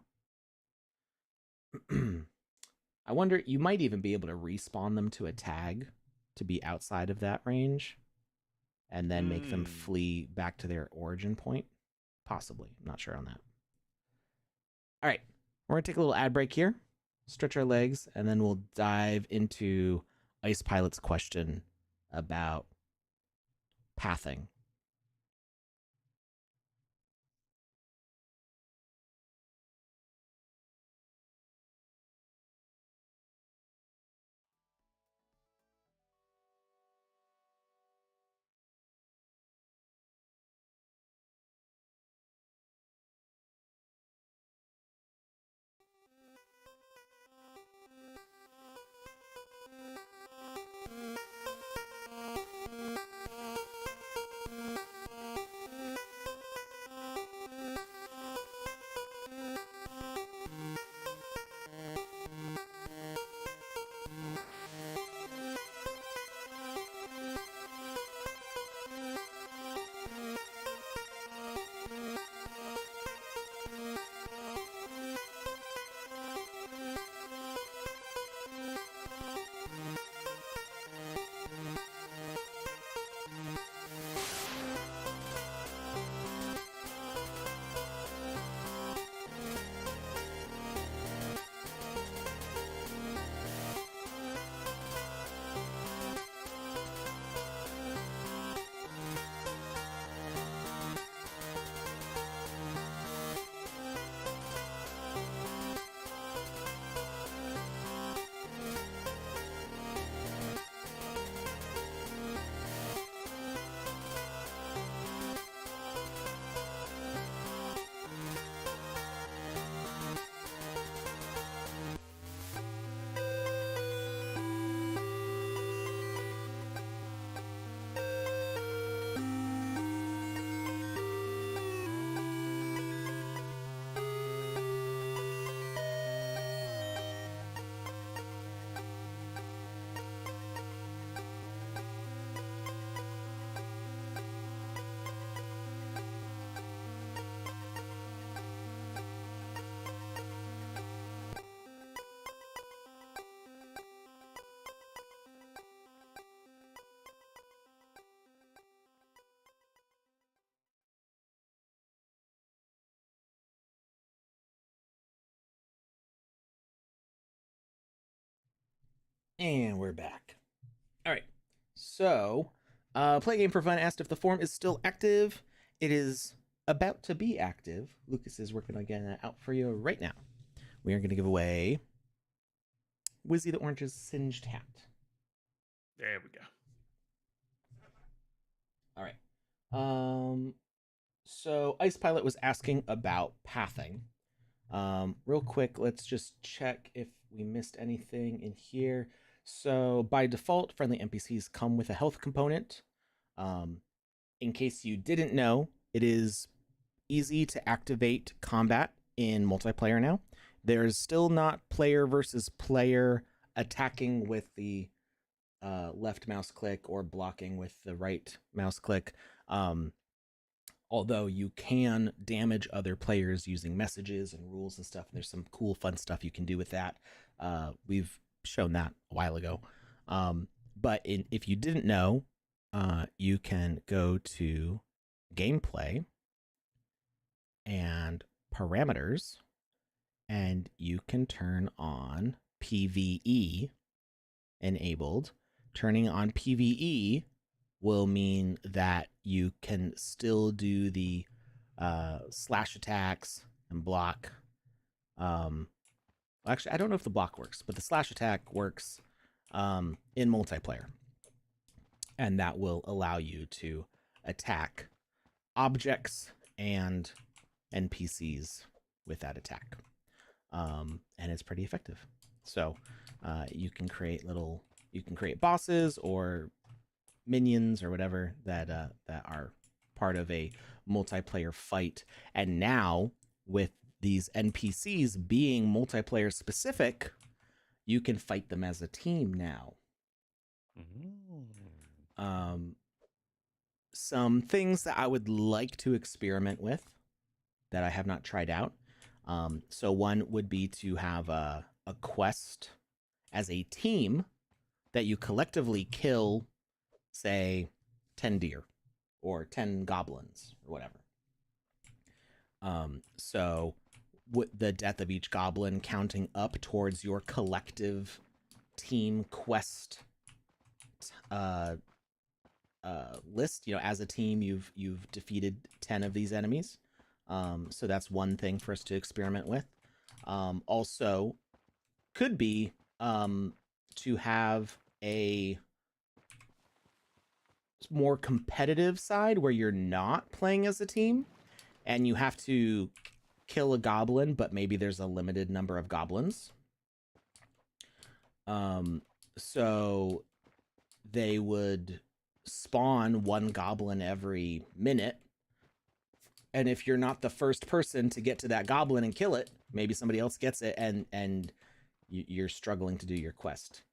I wonder, you might even be able to respawn them to a tag to be outside of that range and then make them flee back to their origin point. Possibly. I'm not sure on that. All right. We're going to take a little ad break here, stretch our legs, and then we'll dive into Ice Pilot's question about pathing. And we're back. All right. So, Play Game for Fun asked if the forum is still active. It is about to be active. Lucas is working on getting that out for you right now. We are going to give away Wizzy the Orange's Singed Hat. There we go. All right. So Ice Pilot was asking about pathing. Real quick, let's just check if we missed anything in here. So by default, friendly NPCs come with a health component. In case you didn't know, it is easy to activate combat in multiplayer now. There's still not player versus player attacking with the left mouse click or blocking with the right mouse click. Although you can damage other players using messages and rules and stuff. And there's some cool, fun stuff you can do with that. We've shown that a while ago. But if you didn't know, you can go to gameplay and parameters, and you can turn on PvE enabled. Turning on PvE will mean that you can still do the slash attacks and block. Actually, I don't know if the block works, but the slash attack works in multiplayer. And that will allow you to attack objects and NPCs with that attack. And it's pretty effective. So you can create bosses or minions or whatever that are part of a multiplayer fight. And now with these NPCs being multiplayer specific, you can fight them as a team now. Some things that I would like to experiment with that I have not tried out. So one would be to have a quest as a team that you collectively kill, say, 10 deer or 10 goblins or whatever. So with the death of each goblin counting up towards your collective team quest list. As a team, you've defeated 10 of these enemies. So that's one thing for us to experiment with. Also, could be to have a more competitive side where you're not playing as a team and you have to kill a goblin, but maybe there's a limited number of goblins. So they would spawn one goblin every minute. And if you're not the first person to get to that goblin and kill it, maybe somebody else gets it and you're struggling to do your quest.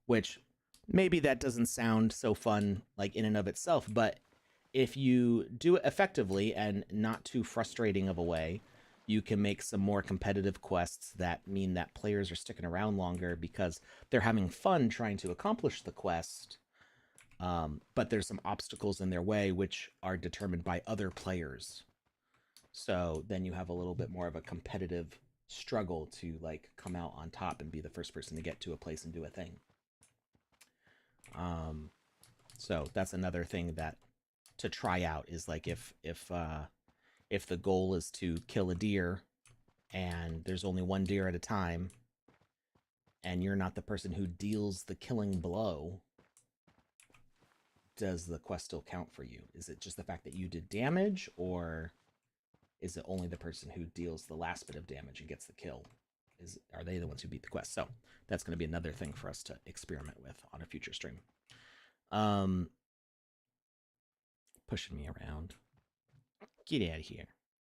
Which maybe that doesn't sound so fun like in and of itself, but if you do it effectively and not too frustrating of a way, you can make some more competitive quests that mean that players are sticking around longer because they're having fun trying to accomplish the quest. But there's some obstacles in their way which are determined by other players. So then you have a little bit more of a competitive struggle to like come out on top and be the first person to get to a place and do a thing. So that's another thing that to try out is like if the goal is to kill a deer and there's only one deer at a time and you're not the person who deals the killing blow, does the quest still count for you? Is it just the fact that you did damage, or is it only the person who deals the last bit of damage and gets the kill? Are they the ones who beat the quest? So that's going to be another thing for us to experiment with on a future stream. Pushing me around. Get out of here.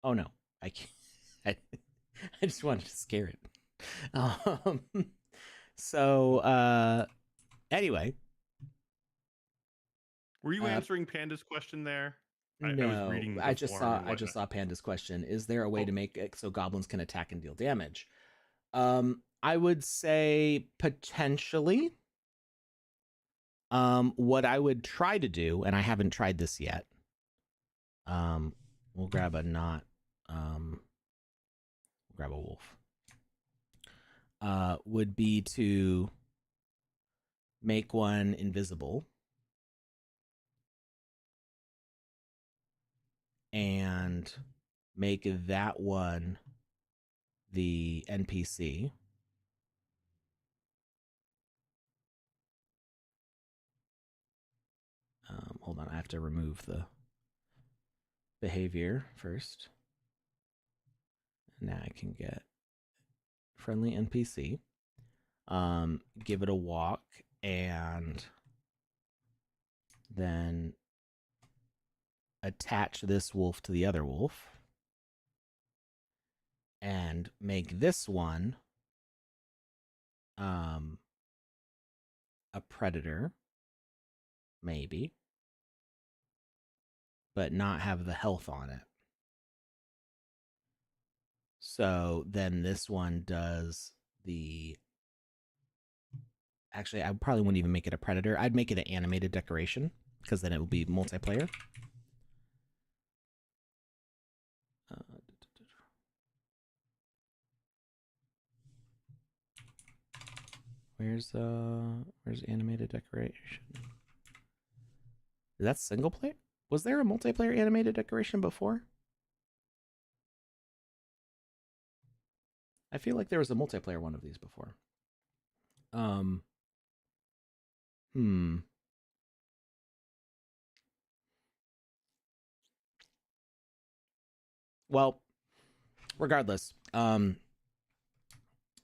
Oh no, I can't. I just wanted to scare it. Anyway. Were you answering Panda's question there? No, I was reading. I just saw Panda's question. Is there a way to make it so goblins can attack and deal damage? I would say potentially. What I would try to do, and I haven't tried this yet. We'll grab a knot. We'll grab a wolf. Would be to make one invisible, and make that one the NPC. Hold on, I have to remove the behavior first. Now I can get friendly NPC. Give it a walk, and then attach this wolf to the other wolf, and make this one a predator, maybe, but not have the health on it. So then this one does the. Actually, I probably wouldn't even make it a predator. I'd make it an animated decoration, because then it will be multiplayer. Where's animated decoration? Is that single player? Was there a multiplayer animated decoration before? I feel like there was a multiplayer one of these before. Well, regardless,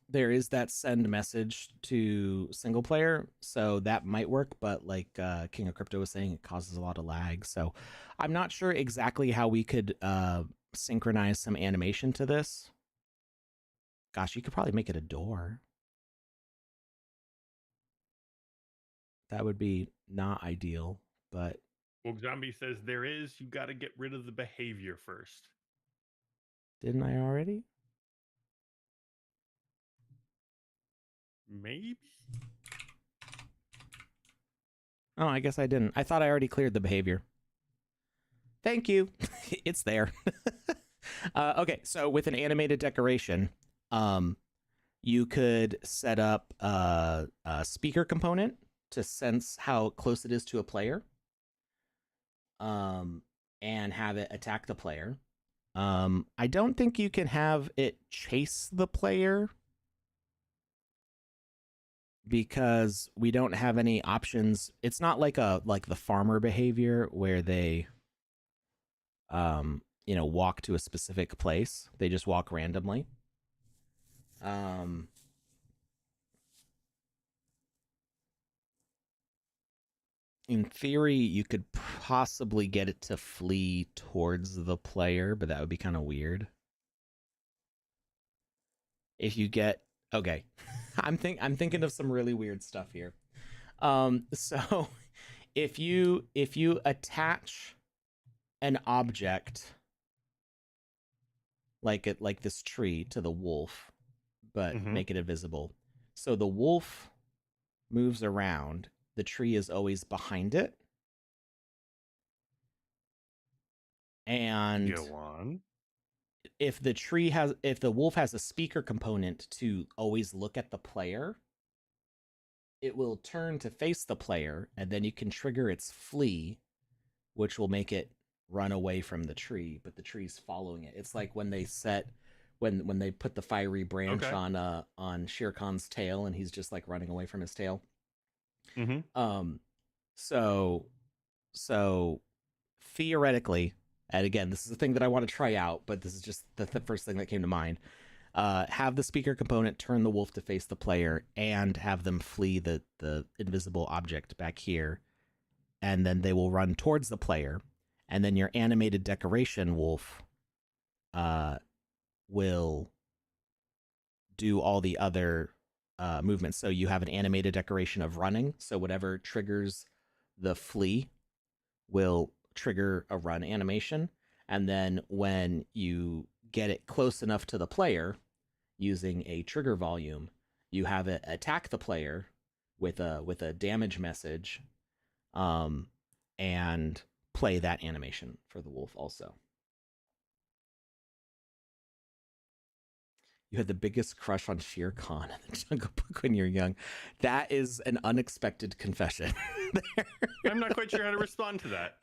there is that send message to single player, so that might work, but like King of Crypto was saying, it causes a lot of lag. So I'm not sure exactly how we could synchronize some animation to this. Gosh, you could probably make it a door. That would be not ideal, but Well, Zombie says there is. You got to get rid of the behavior first. didn't I already? Maybe. Oh, I guess I didn't. I thought I already cleared the behavior. Thank you. It's there. Okay, so with an animated decoration, you could set up a speaker component to sense how close it is to a player, and have it attack the player. I don't think you can have it chase the player, because we don't have any options. It's not like the farmer behavior where they walk to a specific place. They just walk randomly. In theory, you could possibly get it to flee towards the player, but that would be kind of weird. If you get okay, I'm thinking of some really weird stuff here. So if you attach an object like this tree to the wolf, but make it invisible, so the wolf moves around, the tree is always behind it, and Go on. if the wolf has a speaker component to always look at the player, it will turn to face the player, and then you can trigger its flee, which will make it run away from the tree, but the tree's following it. It's like when they when they put the fiery branch on Shere Khan's tail, and he's just like running away from his tail. So theoretically, and again, this is the thing that I want to try out, but this is just the first thing that came to mind. Have the speaker component turn the wolf to face the player, and have them flee the invisible object back here, and then they will run towards the player, and then your animated decoration wolf will do all the other movements. So you have an animated decoration of running, so whatever triggers the flee will trigger a run animation, and then when you get it close enough to the player using a trigger volume, you have it attack the player with a damage message, and play that animation for the wolf also. You had the biggest crush on Shere Khan in the Jungle Book when you were young. That is an unexpected confession. I'm not quite sure how to respond to that.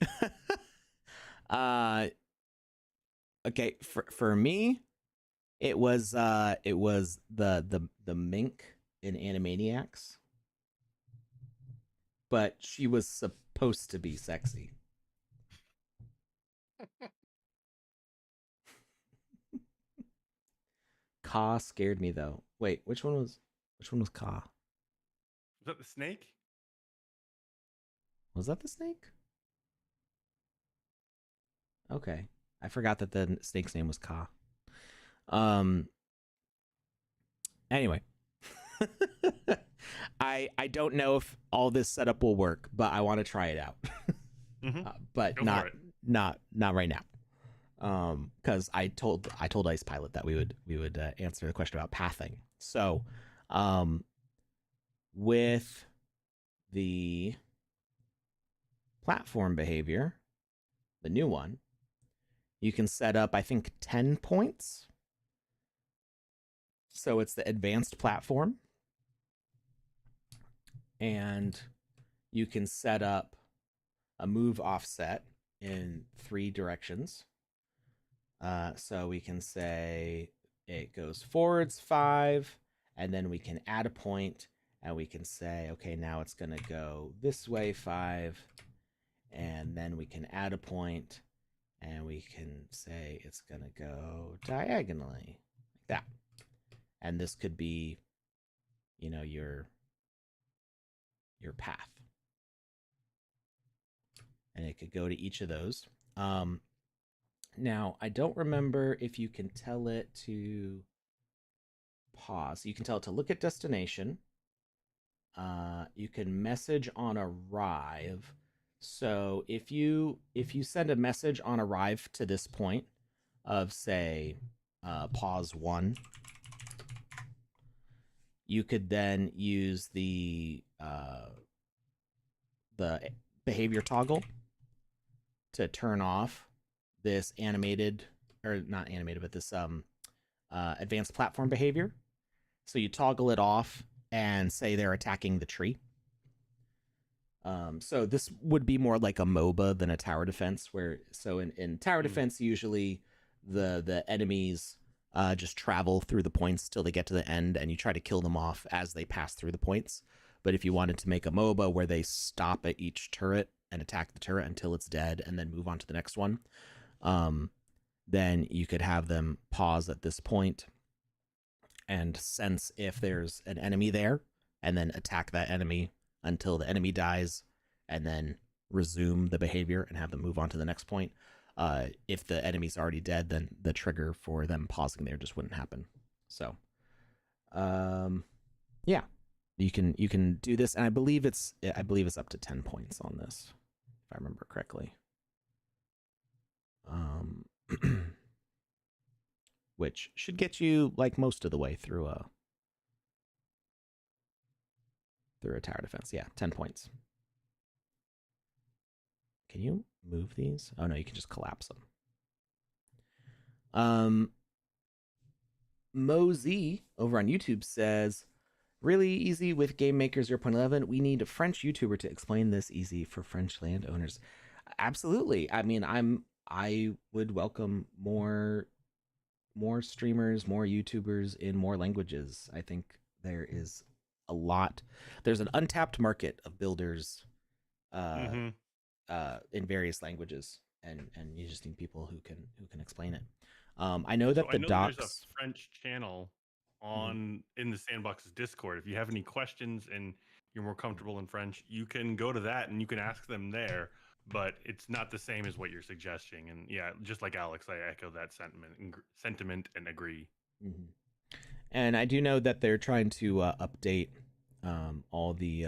Okay, for me, it was the mink in Animaniacs, but she was supposed to be sexy. Ka scared me though. Wait, which one was Ka? Was that the snake? Was that the snake? Okay. I forgot that the snake's name was Ka. Um anyway. I don't know if all this setup will work, but I want to try it out. But Go for it. not right now. Because I told Ice Pilot that we would answer the question about pathing. So, with the platform behavior, the new one, you can set up, I think, 10 points. So it's the advanced platform. And you can set up a move offset in 3 directions. So we can say it goes forwards 5, and then we can add a point, and we can say, okay, now it's going to go this way 5, and then we can add a point, and we can say it's going to go diagonally, like that. And this could be, your path. And it could go to each of those. Now, I don't remember if you can tell it to pause. You can tell it to look at destination. You can message on arrive. So if you send a message on arrive to this point of, say, pause 1, you could then use the behavior toggle to turn off this animated, or not animated, but this advanced platform behavior. So you toggle it off and say they're attacking the tree. So this would be more like a MOBA than a tower defense, where in tower defense usually the enemies just travel through the points till they get to the end, and you try to kill them off as they pass through the points. But if you wanted to make a MOBA where they stop at each turret and attack the turret until it's dead and then move on to the next one, then you could have them pause at this point and sense if there's an enemy there, and then attack that enemy until the enemy dies, and then resume the behavior and have them move on to the next point. If the enemy's already dead, then the trigger for them pausing there just wouldn't happen. So, yeah, you can do this, and I believe it's up to 10 points on this, if I remember correctly. Which should get you like most of the way through a tower defense. Yeah, 10 points. Can you move these? Oh no, you can just collapse them. Mosey over on YouTube says, really easy with Game Maker 0.11. We need a French YouTuber to explain this easy for French landowners. Absolutely. I mean, I would welcome more streamers, more YouTubers in more languages. I think there's an untapped market of builders in various languages, and you just need people who can explain it. I know that docs. There's a French channel in the Sandbox's Discord. If you have any questions and you're more comfortable in French, you can go to that and you can ask them there. But it's not the same as what you're suggesting. And yeah, just like Alex, I echo that sentiment and agree. Mm-hmm. And I do know that they're trying to update all the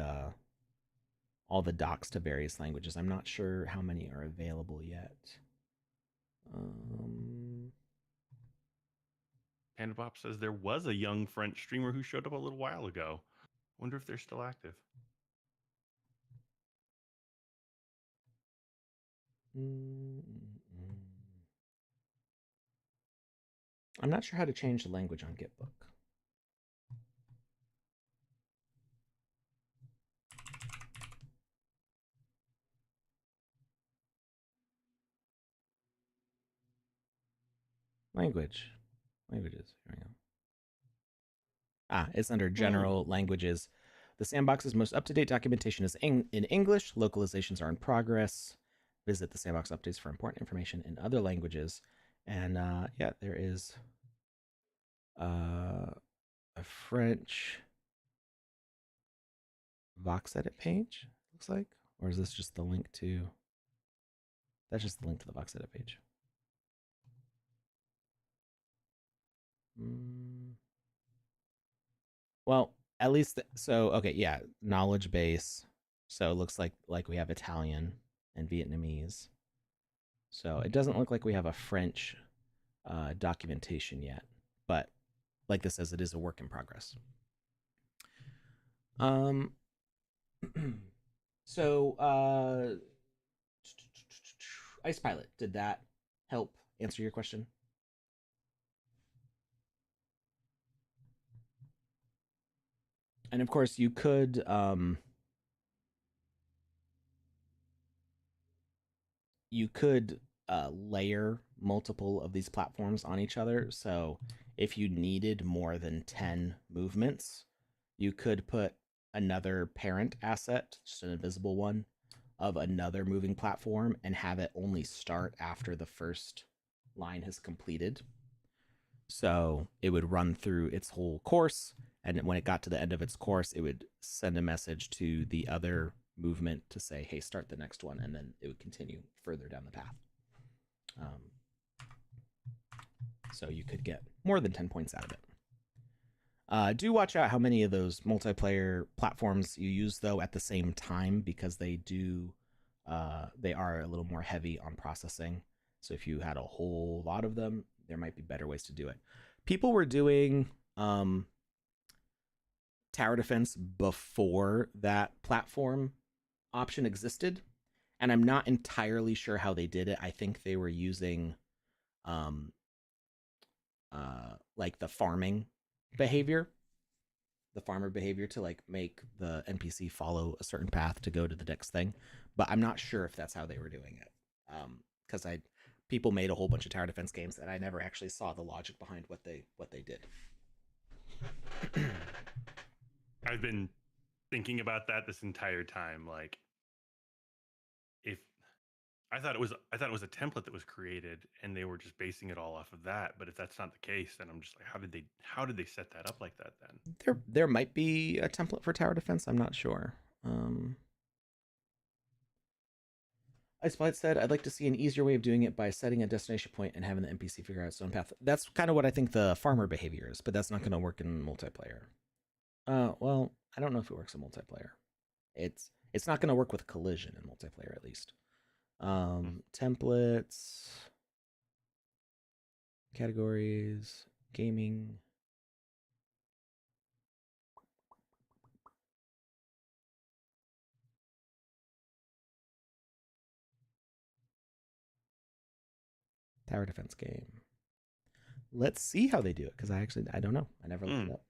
docs to various languages. I'm not sure how many are available yet. Panda Pop says there was a young French streamer who showed up a little while ago. Wonder if they're still active. I'm not sure how to change the language on Gitbook. Languages. Here we go. It's under general languages. The Sandbox's most up-to-date documentation is in English. Localizations are in progress. Visit the Sandbox updates for important information in other languages. And there is a French VoxEdit page, looks like. Or is this just the link to... That's just the link to the VoxEdit page. Well, at least knowledge base. So it looks like we have Italian and Vietnamese. So it doesn't look like we have a French documentation yet, but like this says, it is a work in progress. So Ice Pilot, did that help answer your question? And of course, you could layer multiple of these platforms on each other. So if you needed more than 10 movements, you could put another parent asset, just an invisible one, of another moving platform and have it only start after the first line has completed. So it would run through its whole course, and when it got to the end of its course, it would send a message to the other movement to say, hey, start the next one, and then it would continue further down the path. So you could get more than 10 points out of it. Do watch out how many of those multiplayer platforms you use, though, at the same time, because they are a little more heavy on processing. So if you had a whole lot of them, there might be better ways to do it. People were doing tower defense before that platform option existed, and I'm not entirely sure how they did it. I think they were using like the farmer behavior to like make the NPC follow a certain path to go to the next thing, but I'm not sure if that's how they were doing it. Because people made a whole bunch of tower defense games and I never actually saw the logic behind what they did. I've been thinking about that this entire time. Like, if I thought it was a template that was created and they were just basing it all off of that. But if that's not the case, then I'm just like, how did they set that up like that then? There might be a template for tower defense. I'm not sure. Ice Blight said, I'd like to see an easier way of doing it by setting a destination point and having the NPC figure out its own path. That's kind of what I think the farmer behavior is, but that's not going to work in multiplayer. Well, I don't know if it works in multiplayer. It's not going to work with collision in multiplayer, at least. Templates, categories, gaming. Tower defense game. Let's see how they do it, because I don't know. I never looked it up.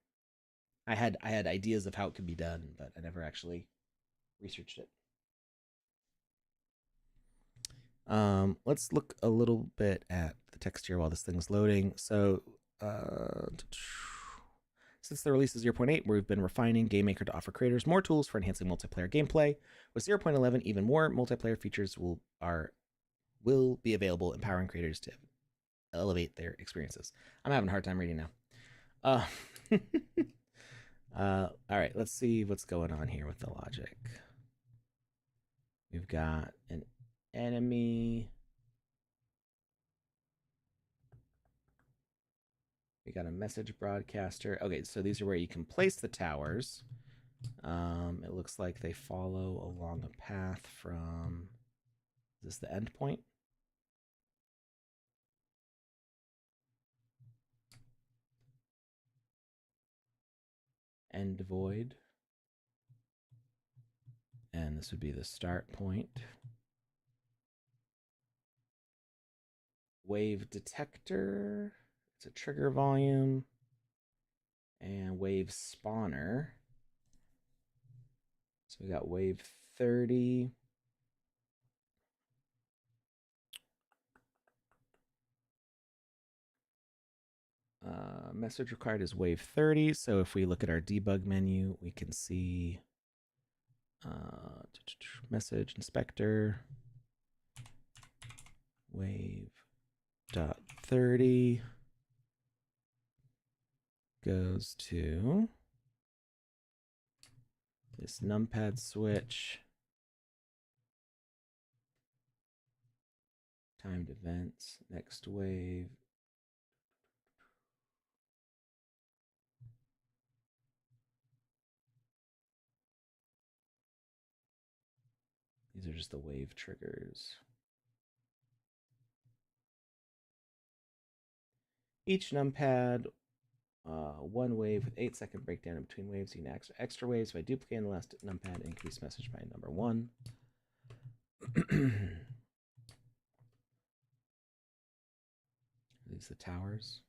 I had ideas of how it could be done, but I never actually researched it. Let's look a little bit at the text here while this thing's loading. So, since the release of 0.8, we've been refining Game Maker to offer creators more tools for enhancing multiplayer gameplay. With 0.11, even more multiplayer features will be available, empowering creators to elevate their experiences. I'm having a hard time reading now. All right, let's see what's going on here with the logic. We've got an enemy. We got a message broadcaster. Okay, so these are where you can place the towers. It looks like they follow along a path from... Is this the end point? End void. And this would be the start point. Wave detector. It's a trigger volume and wave spawner. So we got wave 30. Message required is wave 30. So if we look at our debug menu, we can see message inspector wave dot 30 goes to this numpad switch, timed events, next wave. These are just the wave triggers. Each numpad, one wave with 8-second breakdown in between waves. You can extra waves by duplicating the last numpad, increase message by number 1. These are the towers.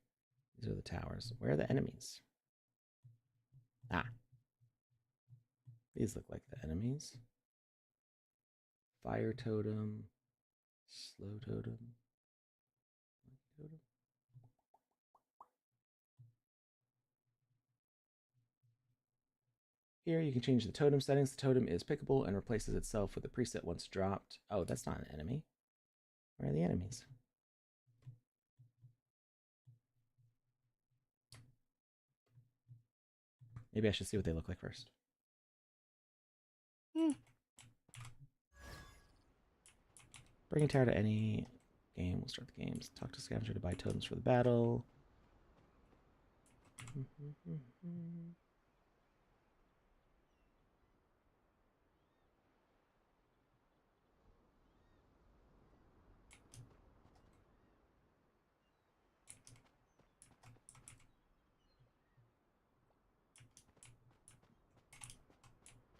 These are the towers. Where are the enemies? Ah. These look like the enemies. Fire totem. Slow totem. Here you can change the totem settings. The totem is pickable and replaces itself with a preset once dropped. Oh, that's not an enemy. Where are the enemies? Maybe I should see what they look like first. Bring a tower to any game. We'll start the games. Talk to scavenger to buy totems for the battle.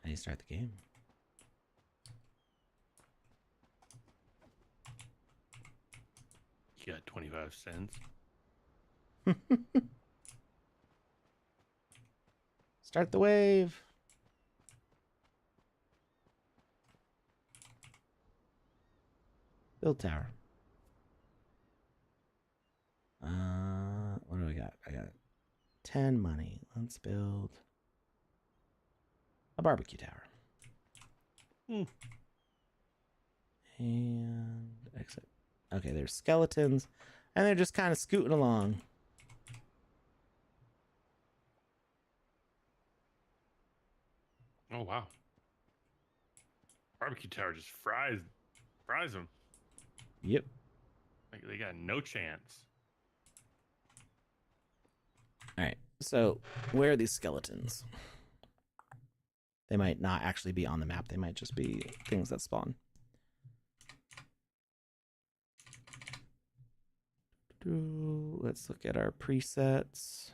I need to start the game. You got 25 cents. Start the wave. Build tower. What do we got? I got 10 money. Let's build a barbecue tower. And exit. Okay, there's skeletons, and they're just kind of scooting along. Oh wow! Barbecue tower just fries them. Yep. Like they got no chance. All right. So where are these skeletons? They might not actually be on the map. They might just be things that spawn. Let's look at our presets.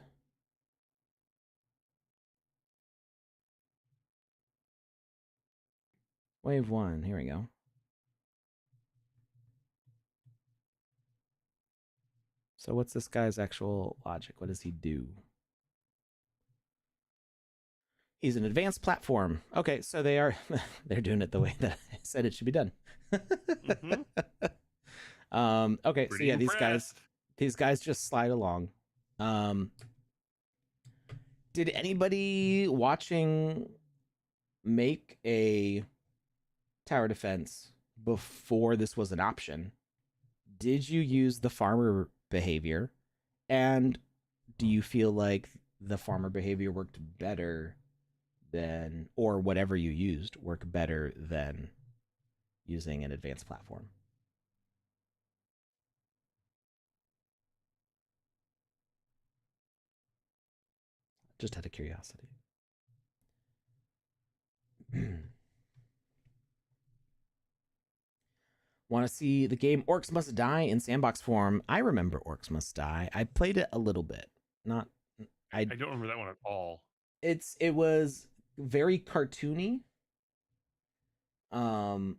Wave 1. Here we go. So what's this guy's actual logic? What does he do? He's an advanced platform. Okay, so they're doing it the way that I said it should be done. Okay, Pretty so yeah, impressed. these guys just slide along. Did anybody watching make a tower defense before this was an option? Did you use the farmer behavior? And do you feel like the farmer behavior worked better than, or whatever you used worked better than using an advanced platform? Just out of curiosity. Want to see the game Orcs Must Die in sandbox form? I remember Orcs Must Die. I played it a little bit. Not I don't remember that one at all. It was very cartoony. And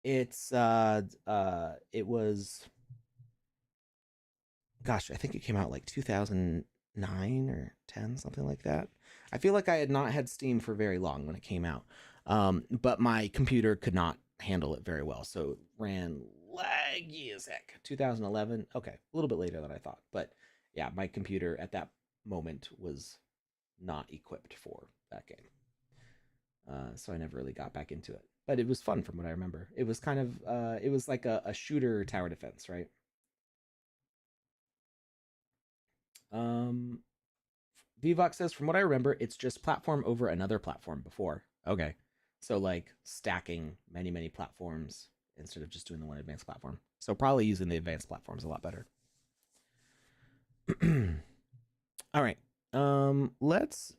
it was gosh, I think it came out like 2009 or 10, something like that. I feel like I had not had Steam for very long when it came out, but my computer could not handle it very well, so it ran laggy as heck. 2011, okay, a little bit later than I thought, but yeah, my computer at that moment was not equipped for that game, so I never really got back into it. But it was fun from what I remember. It was kind of, it was like a shooter tower defense, right? Um, VVox says, from what I remember, it's just platform over another platform before. Okay. So like stacking many, many platforms instead of just doing the one advanced platform. So probably using the advanced platforms a lot better. All right. Let's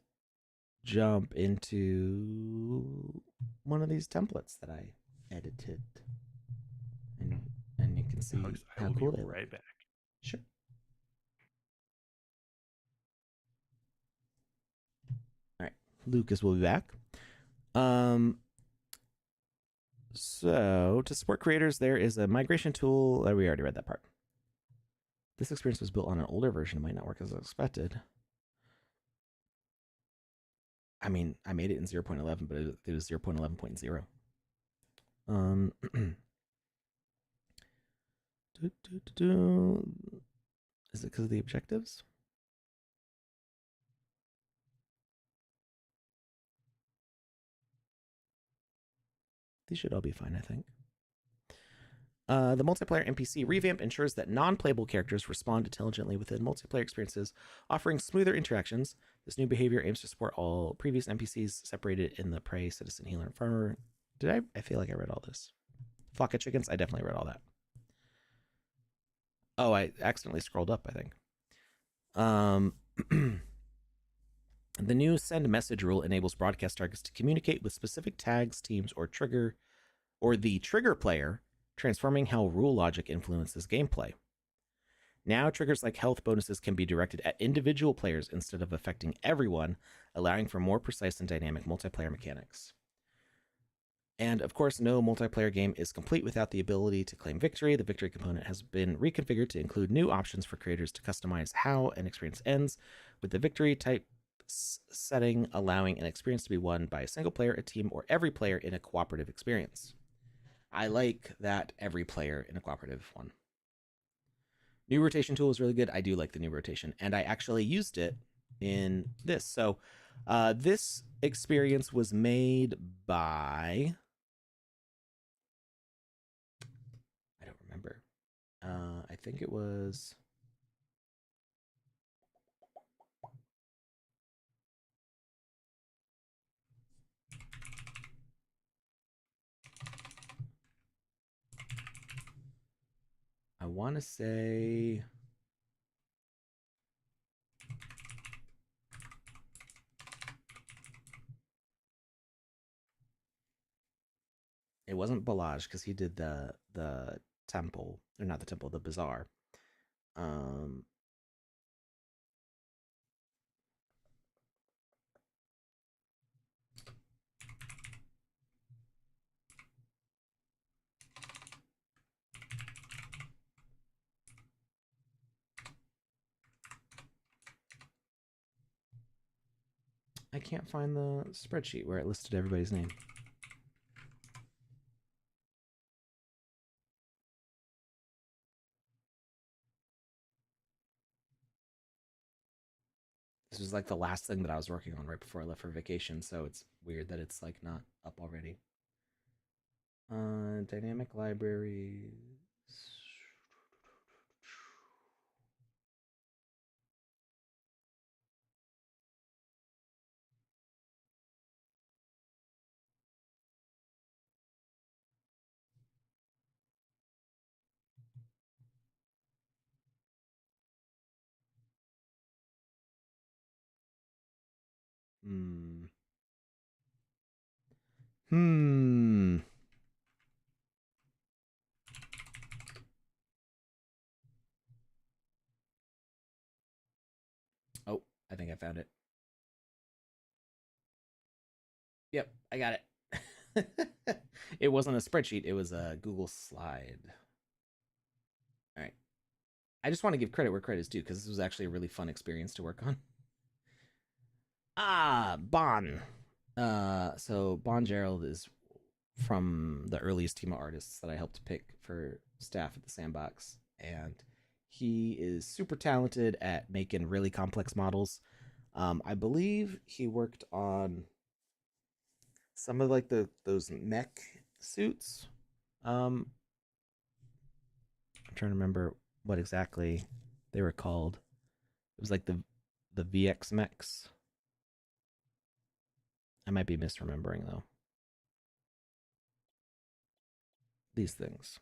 jump into one of these templates that I edited. And you can see I how will cool be they look. right back. Sure. All right. Lucas will be back. Um, So, to support creators, there is a migration tool. We already read that part. This experience was built on an older version. It might not work as expected. I mean, I made it in 0.11, but it was 0.11.0. Is it because of the objectives? These should all be fine, I think. The multiplayer NPC revamp ensures that non-playable characters respond intelligently within multiplayer experiences, offering smoother interactions. This new behavior aims to support all previous NPCs separated in the prey, citizen, healer, and farmer. I feel like I read all this. Flock of chickens? I definitely read all that. Oh, I accidentally scrolled up, I think. The new send message rule enables broadcast targets to communicate with specific tags, teams, or the trigger player, transforming how rule logic influences gameplay. Now, triggers like health bonuses can be directed at individual players instead of affecting everyone, allowing for more precise and dynamic multiplayer mechanics. And of course, no multiplayer game is complete without the ability to claim victory. The victory component has been reconfigured to include new options for creators to customize how an experience ends, with the victory type setting allowing an experience to be won by a single player, a team, or every player in a cooperative experience. I like that every player in a cooperative one. New rotation tool is really good. I do like the new rotation, and I actually used it in this. So this experience was made by, I don't remember. I think it was, I want to say, it wasn't Balaj because he did the temple, or not the temple, the bazaar. Um, I can't find the spreadsheet where it listed everybody's name. This was like the last thing that I was working on right before I left for vacation, so it's weird that it's like not up already. Dynamic libraries. Hmm. Hmm. Oh, I think I found it. Yep, I got it. It wasn't a spreadsheet, it was a Google slide. All right. I just want to give credit where credit is due because this was actually a really fun experience to work on. Bon. So Bon Gerald is from the earliest team of artists that I helped pick for staff at the Sandbox, and he is super talented at making really complex models. I believe he worked on some of like those mech suits. I'm trying to remember what exactly they were called. It was like the VX mechs. I might be misremembering though. These things.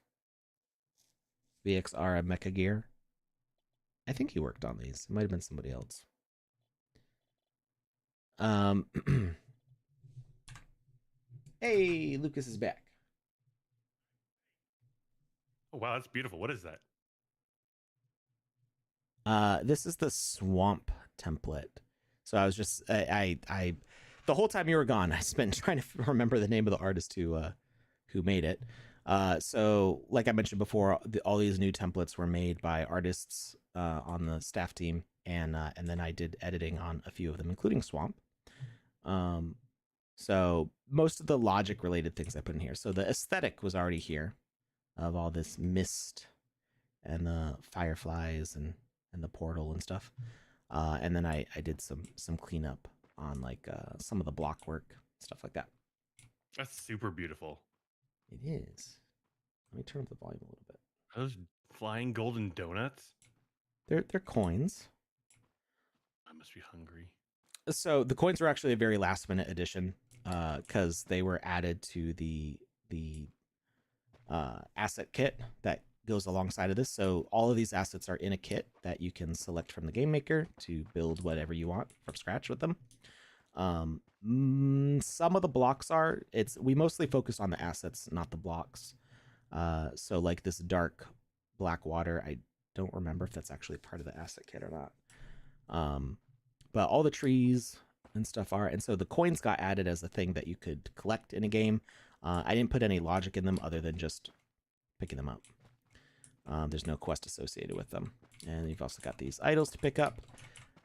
VXR Mecha Gear. I think he worked on these. It might have been somebody else. Um, hey, Lucas is back. Oh, wow, that's beautiful. What is that? This is the swamp template. So I was just I the whole time you were gone, I spent trying to remember the name of the artist who made it. So like I mentioned before, all these new templates were made by artists on the staff team, and then I did editing on a few of them, including Swamp. So most of the logic related things I put in here. So the aesthetic was already here of all this mist and the fireflies and the portal and stuff. And then I did some cleanup on like some of the block work, stuff like that. That's super beautiful. It is. Let me turn up the volume a little bit. Are those flying golden donuts? They're coins. I must be hungry. So the coins were actually a very last minute addition because they were added to the asset kit that goes alongside of this. So all of these assets are in a kit that you can select from the game maker to build whatever you want from scratch with them. Some of the blocks we mostly focused on the assets, not the blocks. So like this dark black water, I don't remember if that's actually part of the asset kit or not. But all the trees and stuff are, and so the coins got added as a thing that you could collect in a game. I didn't put any logic in them other than just picking them up. There's no quest associated with them. And you've also got these idols to pick up.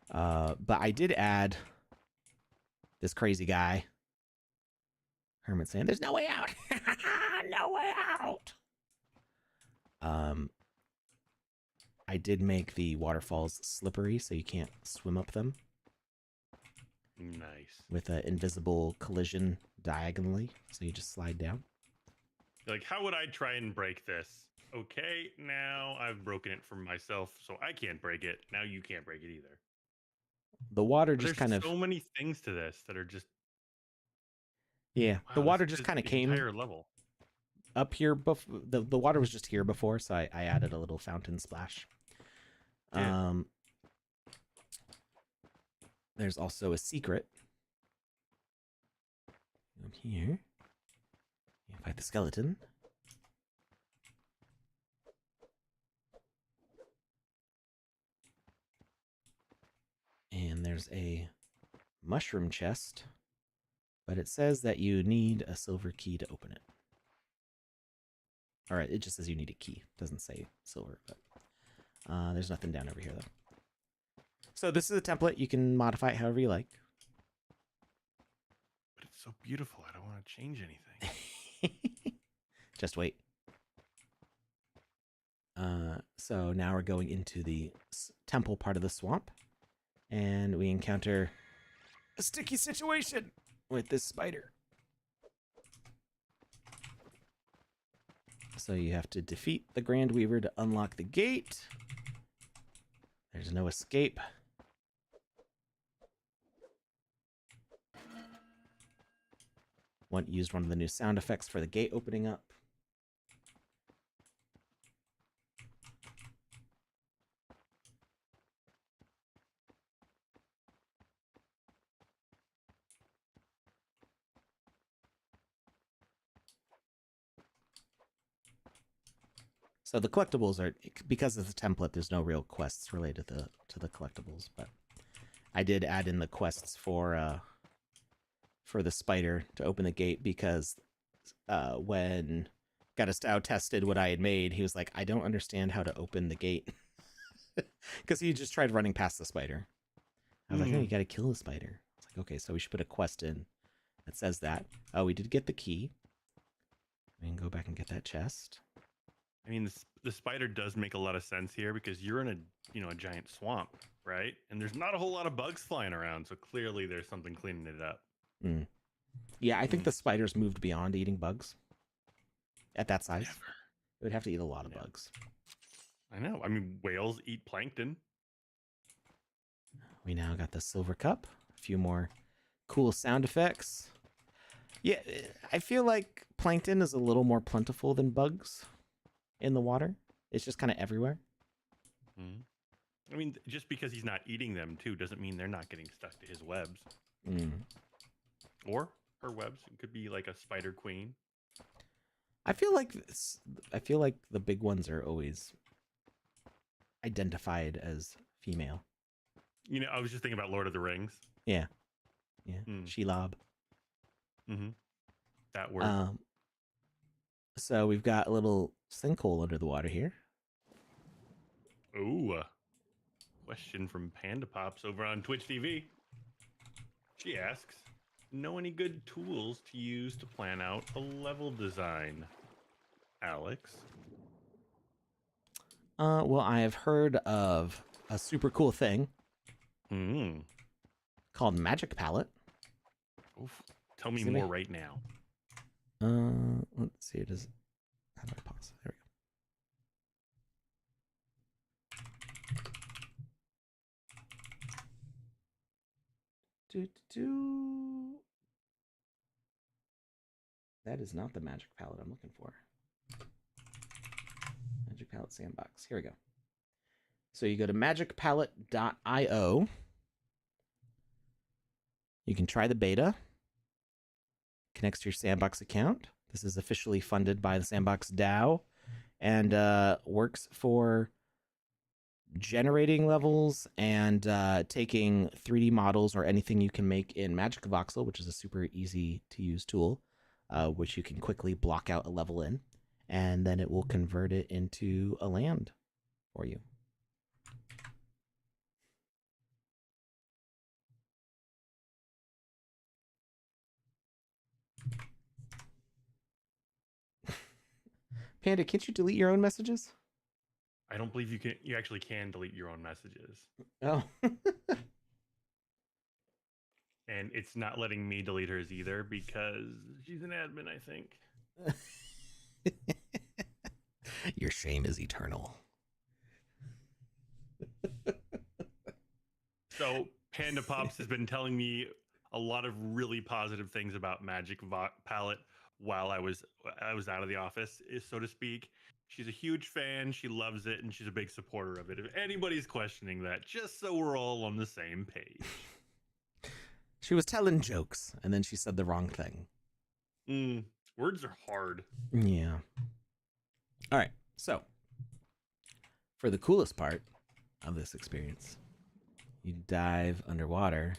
But I did add this crazy guy, Hermit, saying, "There's no way out." No way out. I did make the waterfalls slippery so you can't swim up them. Nice. With an invisible collision diagonally, so you just slide down. Like, how would I try and break this? Okay, now I've broken it for myself, so I can't break it. Now you can't break it either. The water But just there's kind of... so many things to this that are just... Yeah, Wow, the water just kind of came entire level up here. The water was just here before, so I added a little fountain splash. Yeah. There's also a secret. Up here. You fight the skeleton. And there's a mushroom chest, but it says that you need a silver key to open it. All right, it just says you need a key. It doesn't say silver, but there's nothing down over here, though. So this is a template. You can modify it however you like. But it's so beautiful. I don't want to change anything. Just wait. So now we're going into the temple part of the swamp. And we encounter a sticky situation with this spider. So you have to defeat the Grand Weaver to unlock the gate. There's no escape. Used one of the new sound effects for the gate opening up. So the collectibles are, because of the template, there's no real quests related to the collectibles, but I did add in the quests for the spider to open the gate because when Gatastau tested what I had made, he was like, "I don't understand how to open the gate." Because he just tried running past the spider. I was like, oh, you Mm. got to kill the spider. It's like, okay, so we should put a quest in that says that. Oh, we did get the key. We can go back and get that chest. I mean, the spider does make a lot of sense here because you're in a giant swamp, right? And there's not a whole lot of bugs flying around, so clearly there's something cleaning it up. Mm. Yeah, I think Mm. the spiders moved beyond eating bugs at that size. Never. It would have to eat a lot of Yeah. bugs. I know. I mean, whales eat plankton. We now got the silver cup. A few more cool sound effects. Yeah, I feel like plankton is a little more plentiful than bugs in the water. It's just kind of everywhere. Mm. I mean, just because he's not eating them too doesn't mean they're not getting stuck to his webs or her webs. It could be like a spider queen. I feel like the big ones are always identified as female. I was just thinking about Lord of the Rings. Yeah. Mm. Shelob. Mm-hmm. That word. So we've got a little sinkhole under the water here. Ooh, question from Panda Pops over on Twitch TV. She asks, know any good tools to use to plan out a level design? Alex? Well, I have heard of a super cool thing called Magic Palette. Oof. Tell me more right now. Let's see. How do I pause? There we go. That is not the Magic Palette I'm looking for. Magic Palette Sandbox. Here we go. So you go to magicpalette.io. You can try the beta. Connects to your Sandbox account. This is officially funded by the Sandbox DAO and works for generating levels and taking 3D models or anything you can make in Magic Voxel, which is a super easy to use tool, which you can quickly block out a level in, and then it will convert it into a land for you. Panda, can't you delete your own messages? I don't believe you can. You actually can delete your own messages. Oh. And it's not letting me delete hers either because she's an admin, I think. Your shame is eternal. So Panda Pops has been telling me a lot of really positive things about Magic Palette while I was out of the office, so to speak. She's a huge fan. She loves it, and she's a big supporter of it. If anybody's questioning that, just so we're all on the same page. She was telling jokes, and then she said the wrong thing. Words are hard. Yeah. All right. So, for the coolest part of this experience, you dive underwater.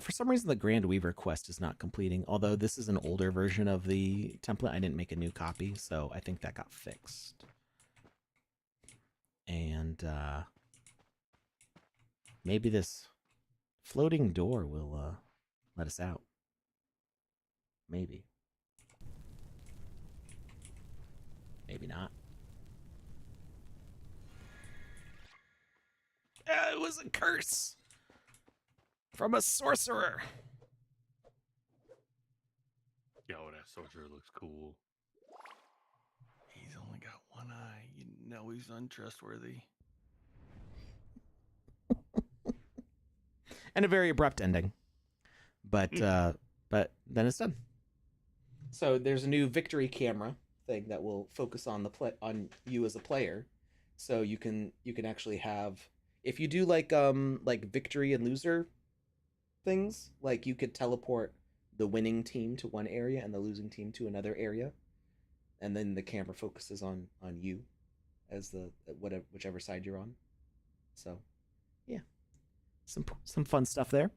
For some reason, the Grand Weaver quest is not completing, although this is an older version of the template. I didn't make a new copy, so I think that got fixed. And maybe this floating door will let us out. Maybe. Maybe not. It was a curse from a sorcerer. Yo, that sorcerer looks cool. He's only got one eye. You know he's untrustworthy. And a very abrupt ending. But then it's done. So there's a new victory camera thing that will focus on on you as a player. So you can actually have, if you do like victory and loser things, like you could teleport the winning team to one area and the losing team to another area. and then the camera focuses on you as the whatever whichever side you're on. So yeah, some fun stuff there.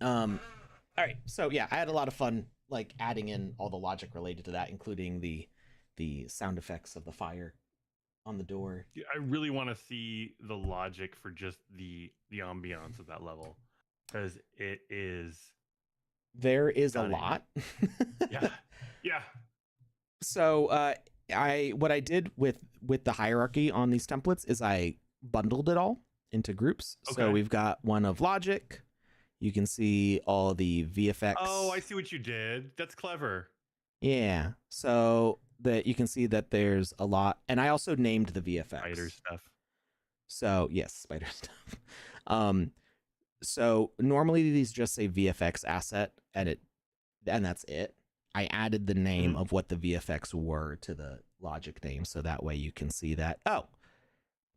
All right, so yeah, I had a lot of fun like adding in all the logic related to that, including the sound effects of the fire on the door. Yeah, I really want to see the logic for just the ambiance of that level, because it is There is stunning. a lot. Yeah. Yeah. So what I did with the hierarchy on these templates is I bundled it all into groups. Okay. So we've got one of logic. You can see all the VFX. Oh, I see what you did. That's clever. Yeah. So that you can see that there's a lot, and I also named the VFX. Spider stuff. So yes, spider stuff. So normally these just say VFX asset, and that's it. I added the name of what the VFX were to the logic name, so that way you can see that, oh,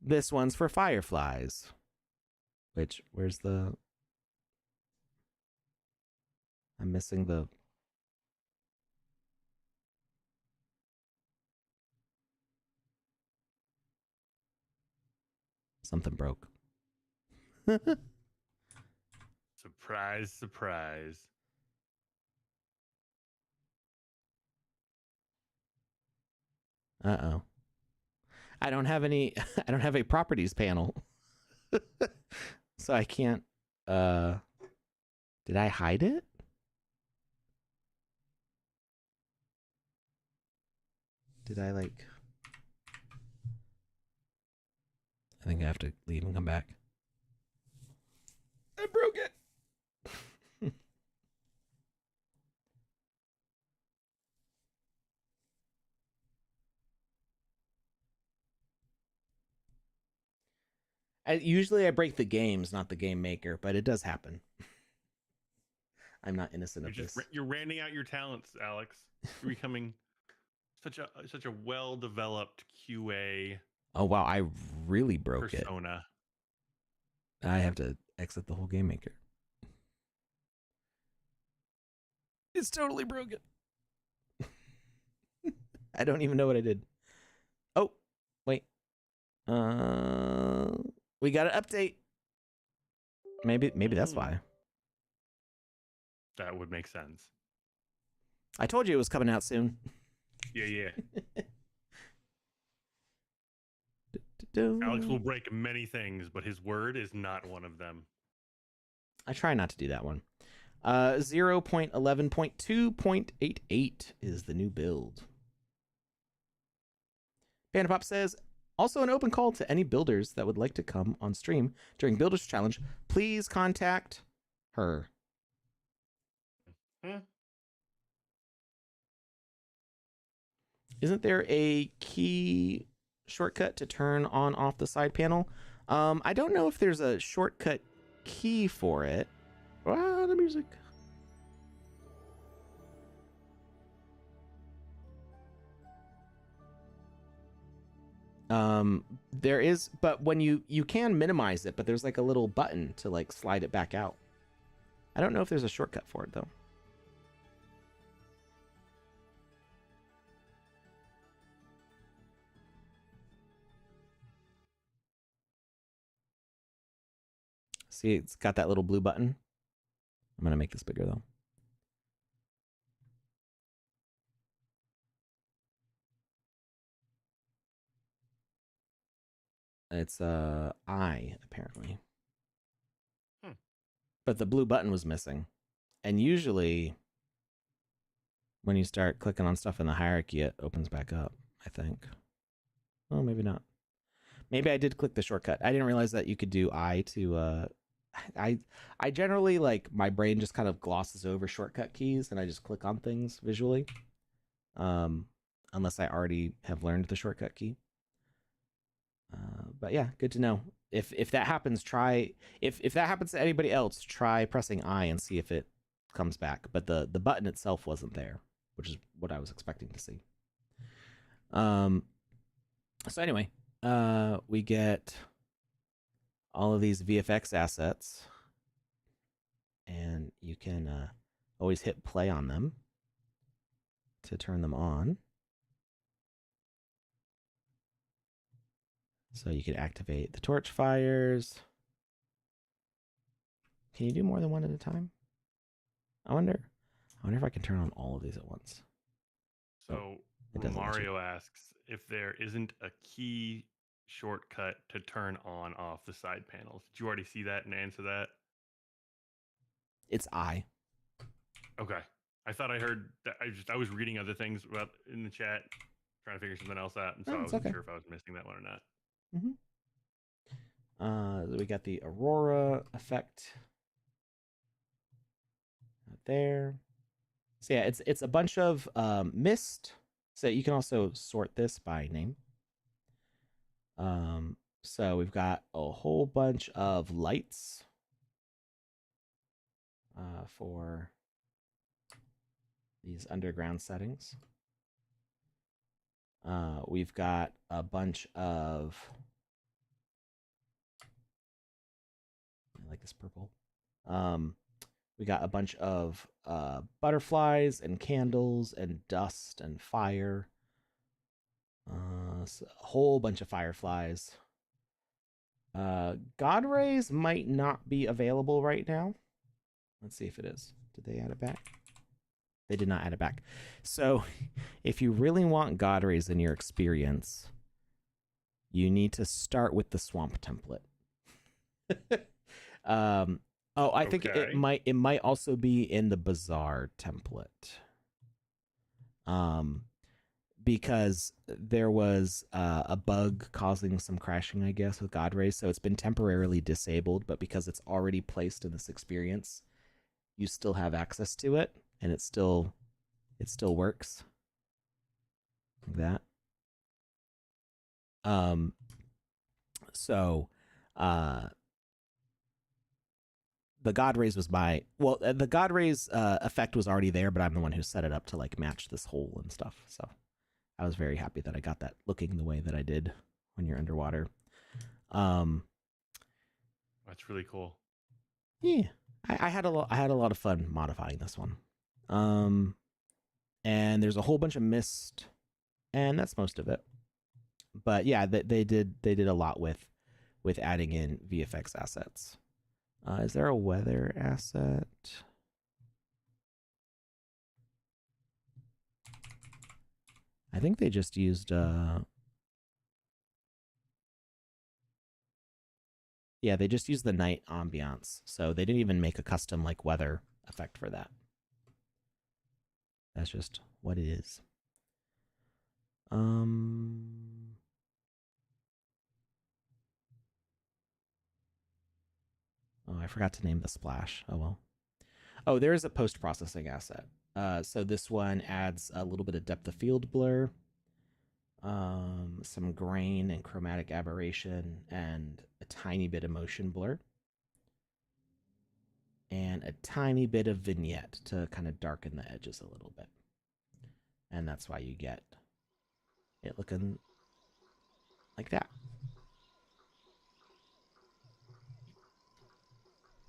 this one's for fireflies. Which, where's the... I'm missing the... Something broke. Surprise, surprise. Uh-oh. I don't have a properties panel. So I can't, did I hide it? Did I like... I think I have to leave and come back. I broke it. Usually I break the games, not the game maker, but it does happen. I'm not innocent of this. You're ranting out your talents, Alex. You're becoming such a well-developed QA. Oh wow, I really broke persona. I have to exit the whole game maker. It's totally broken. I don't even know what I did. Oh, wait. We got an update. Maybe that's why. That would make sense. I told you it was coming out soon. Yeah. Alex will break many things, but his word is not one of them. I try not to do that one. 0.11.2.88 is the new build. Bandapop says, also an open call to any builders that would like to come on stream during Builders Challenge. Please contact her. Isn't there a key shortcut to turn on off the side panel? I don't know if there's a shortcut key for it. Wow, the music. There is, but when you can minimize it, but there's like a little button to like slide it back out. I don't know if there's a shortcut for it though. See, it's got that little blue button. I'm gonna make this bigger though. It's I apparently. But the blue button was missing. And usually when you start clicking on stuff in the hierarchy, it opens back up, I think. Oh, maybe not. Maybe I did click the shortcut. I didn't realize that you could do I to I generally, like, my brain just kind of glosses over shortcut keys and I just click on things visually. Unless I already have learned the shortcut key. But yeah, good to know. If that happens, try if that happens to anybody else, try pressing I and see if it comes back. But the button itself wasn't there, which is what I was expecting to see. So anyway, we get all of these VFX assets, and you can always hit play on them to turn them on. So you can activate the torch fires. Can you do more than one at a time? I wonder if I can turn on all of these at once. So it Mario asks if there isn't a key shortcut to turn on off the side panels. Did you already see that and answer that? It's I. Okay. I thought I heard that. I was reading other things about in the chat, trying to figure something else out, and so I wasn't sure if I was missing that one or not. We got the Aurora effect there. So yeah, it's a bunch of mist. So you can also sort this by name. So we've got a whole bunch of lights for these underground settings. We've got a bunch of, I like this purple. We got a bunch of butterflies and candles and dust and fire. So a whole bunch of fireflies. God Rays might not be available right now. Let's see if it is. Did they add it back? They did not add it back. So if you really want God Rays in your experience, you need to start with the swamp template. I think it might also be in the bazaar template. Because there was a bug causing some crashing, I guess, with God Rays, so it's been temporarily disabled, but because it's already placed in this experience, you still have access to it, and it still works. Like that. The God Rays was the God Rays effect was already there, but I'm the one who set it up to like match this hole and stuff. So I was very happy that I got that looking the way that I did when you're underwater. That's really cool. Yeah, I had a lot of fun modifying this one. And there's a whole bunch of mist, and that's most of it. But yeah, they did a lot with adding in VFX assets. Is there a weather asset? I think they just used yeah, they just used the night ambiance. So they didn't even make a custom like weather effect for that. That's just what it is. Oh, I forgot to name the splash. Oh well. Oh, there is a post-processing asset. So this one adds a little bit of depth of field blur, some grain and chromatic aberration, and a tiny bit of motion blur, and a tiny bit of vignette to kind of darken the edges a little bit. And that's why you get it looking like that.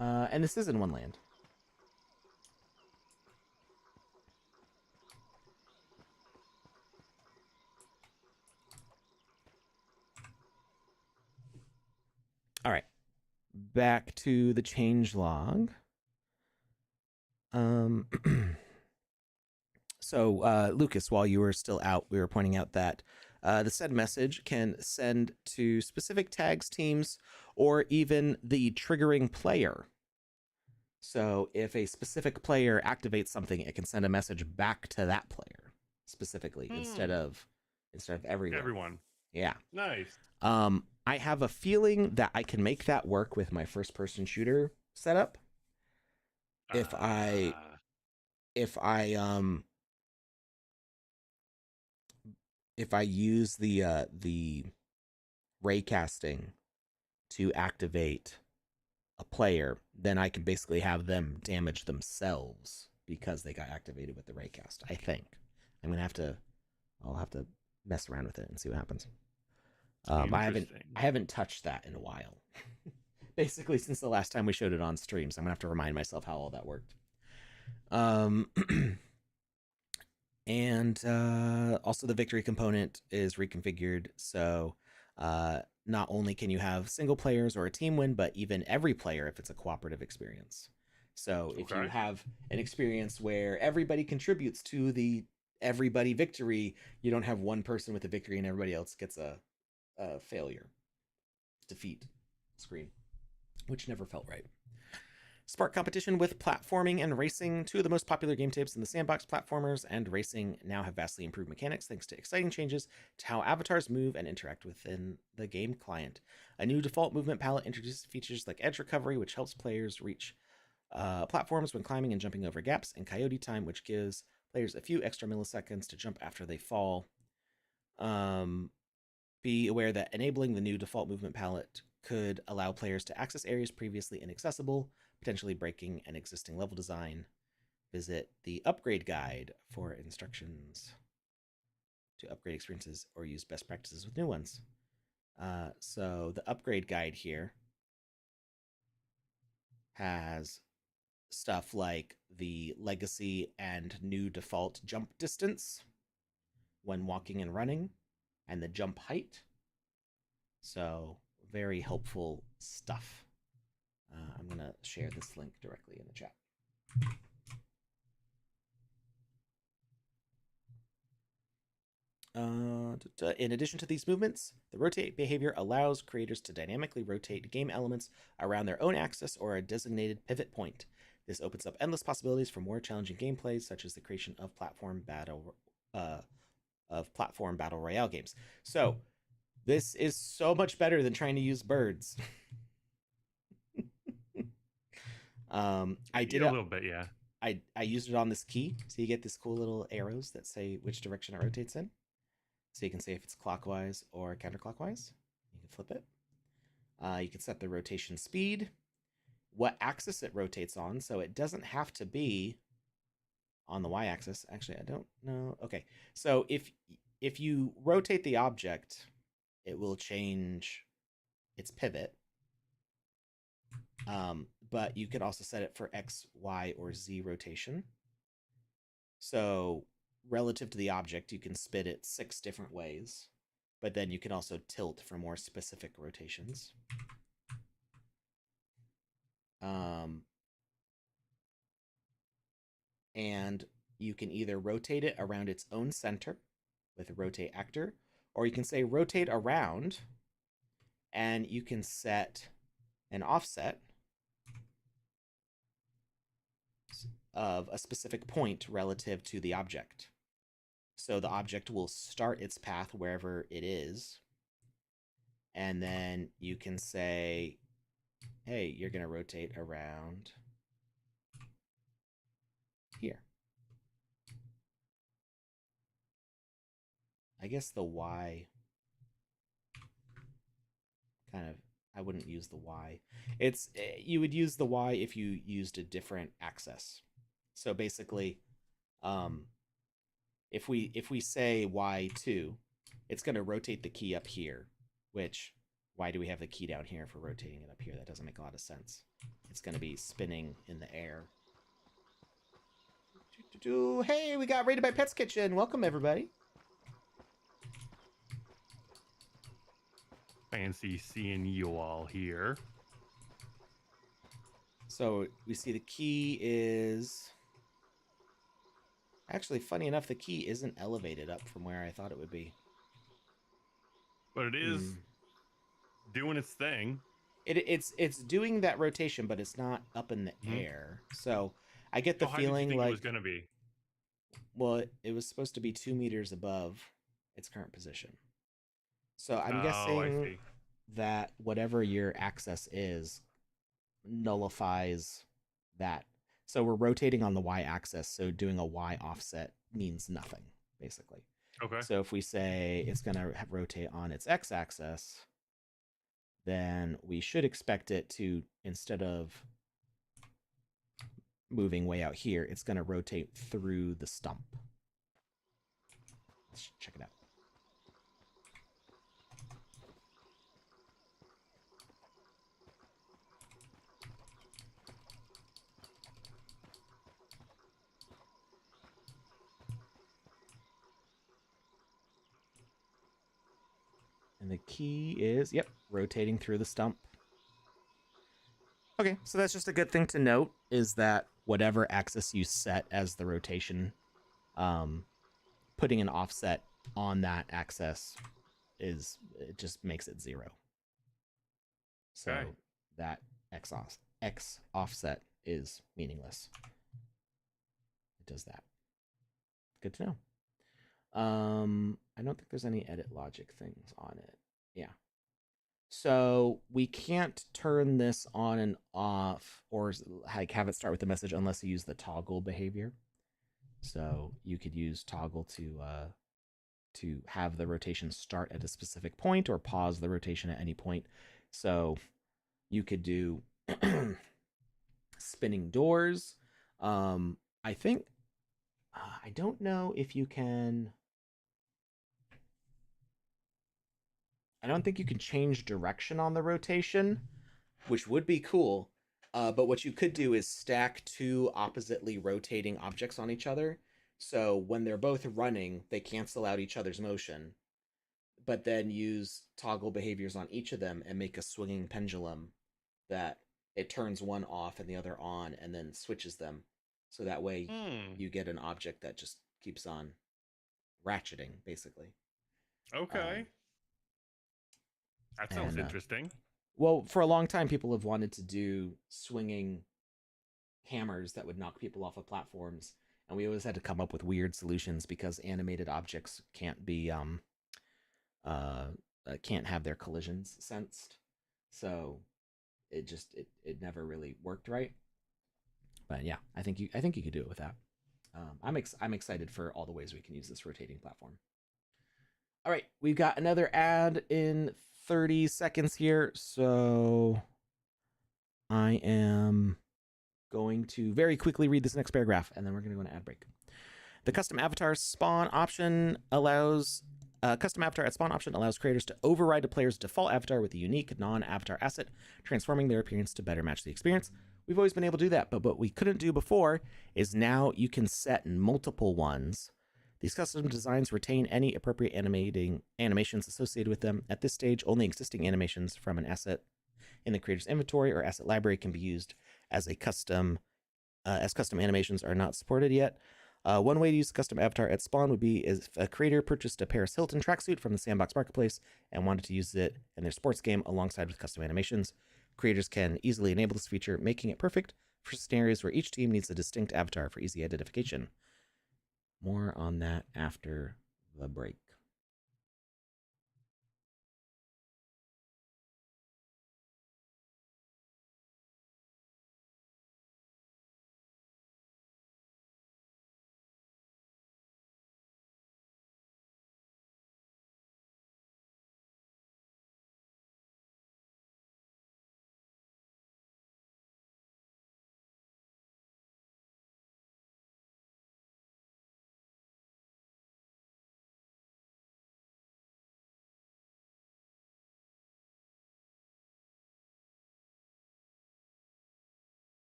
And this is in one land. All right, back to the changelog. So Lucas, while you were still out, we were pointing out that the send message can send to specific tags, teams, or even the triggering player. So if a specific player activates something, it can send a message back to that player specifically instead of everyone. Everyone. Yeah. Nice. I have a feeling that I can make that work with my first-person shooter setup. If I use the ray casting to activate a player, then I can basically have them damage themselves because they got activated with the raycast. I think I'll have to mess around with it and see what happens. I haven't touched that in a while. Basically, since the last time we showed it on stream, so I'm gonna have to remind myself how all that worked. Um, and also the victory component is reconfigured, so not only can you have single players or a team win, but even every player if it's a cooperative experience. So if you Okay. have an experience where everybody contributes to the everybody victory, you don't have one person with a victory and everybody else gets a failure, defeat screen, which never felt right. Spark competition with platforming and racing. Two of the most popular game types in the sandbox, platformers and racing, now have vastly improved mechanics thanks to exciting changes to how avatars move and interact within the game client. A new default movement palette introduces features like edge recovery, which helps players reach platforms when climbing and jumping over gaps, and coyote time, which gives players a few extra milliseconds to jump after they fall. Be aware that enabling the new default movement palette could allow players to access areas previously inaccessible, potentially breaking an existing level design. Visit the upgrade guide for instructions to upgrade experiences or use best practices with new ones. So the upgrade guide here has stuff like the legacy and new default jump distance when walking and running, and the jump height. So very helpful stuff. I'm going to share this link directly in the chat. In addition to these movements, the rotate behavior allows creators to dynamically rotate game elements around their own axis or a designated pivot point. This opens up endless possibilities for more challenging gameplays, such as the creation of platform battle royale games. So this is so much better than trying to use birds. I did a little bit, yeah. I used it on this key, so you get these cool little arrows that say which direction it rotates in. So you can say if it's clockwise or counterclockwise. You can flip it. You can set the rotation speed, what axis it rotates on, so it doesn't have to be on the y-axis. Actually, I don't know. Okay, so if you rotate the object, it will change its pivot. But you can also set it for X, Y, or Z rotation. So relative to the object, you can spin it 6 different ways, but then you can also tilt for more specific rotations. And you can either rotate it around its own center with a rotate actor, or you can say rotate around, and you can set an offset of a specific point relative to the object. So the object will start its path wherever it is, and then you can say, hey, you're going to rotate around here. I guess the Y kind of, I wouldn't use the Y. It's, you would use the Y if you used a different axis. So basically, if we say Y2, it's going to rotate the key up here, which, why do we have the key down here for rotating it up here? That doesn't make a lot of sense. It's going to be spinning in the air. Hey, we got Rated by Pets Kitchen. Welcome, everybody. Fancy seeing you all here. So we see the key is... Actually, funny enough, the key isn't elevated up from where I thought it would be. But it is doing its thing. It's doing that rotation, but it's not up in the air. So I get the feeling how did you think like it was going to be? Well, it was supposed to be 2 meters above its current position. So I'm guessing that whatever your access is nullifies that. So we're rotating on the y-axis, so doing a y offset means nothing, basically. Okay. So if we say it's going to rotate on its x-axis, then we should expect it to, instead of moving way out here, it's going to rotate through the stump. Let's check it out. And the key is, yep, rotating through the stump. Okay, so that's just a good thing to note, is that whatever axis you set as the rotation, putting an offset on that axis it just makes it 0. So Okay. that x offset is meaningless. It does that. Good to know. I don't think there's any edit logic things on it. Yeah. So we can't turn this on and off or like have it start with the message unless you use the toggle behavior. So you could use toggle to have the rotation start at a specific point or pause the rotation at any point. So you could do spinning doors. I think I don't know if you can. I don't think you can change direction on the rotation, which would be cool. But what you could do is stack two oppositely rotating objects on each other. So when they're both running, they cancel out each other's motion, but then use toggle behaviors on each of them and make a swinging pendulum that it turns one off and the other on and then switches them. So that way you get an object that just keeps on ratcheting, basically. Okay. That sounds And interesting. well, for a long time, people have wanted to do swinging hammers that would knock people off of platforms, and we always had to come up with weird solutions because animated objects can't be can't have their collisions sensed. So it never really worked right. But yeah, I think you could do it with that. I'm excited for all the ways we can use this rotating platform. All right, we've got another ad in 30 seconds here, so I am going to very quickly read this next paragraph, and then we're going to go on an ad break. The custom avatar spawn option allows custom avatar at spawn option allows creators to override a player's default avatar with a unique non-avatar asset, transforming their appearance to better match the experience. We've always been able to do that, but what we couldn't do before is now you can set multiple ones. These custom designs retain any appropriate animations associated with them. At this stage, only existing animations from an asset in the creator's inventory or asset library can be used as custom animations are not supported yet. One way to use the custom avatar at spawn would be if a creator purchased a Paris Hilton tracksuit from the Sandbox Marketplace and wanted to use it in their sports game alongside with custom animations. Creators can easily enable this feature, making it perfect for scenarios where each team needs a distinct avatar for easy identification. More on that after the break.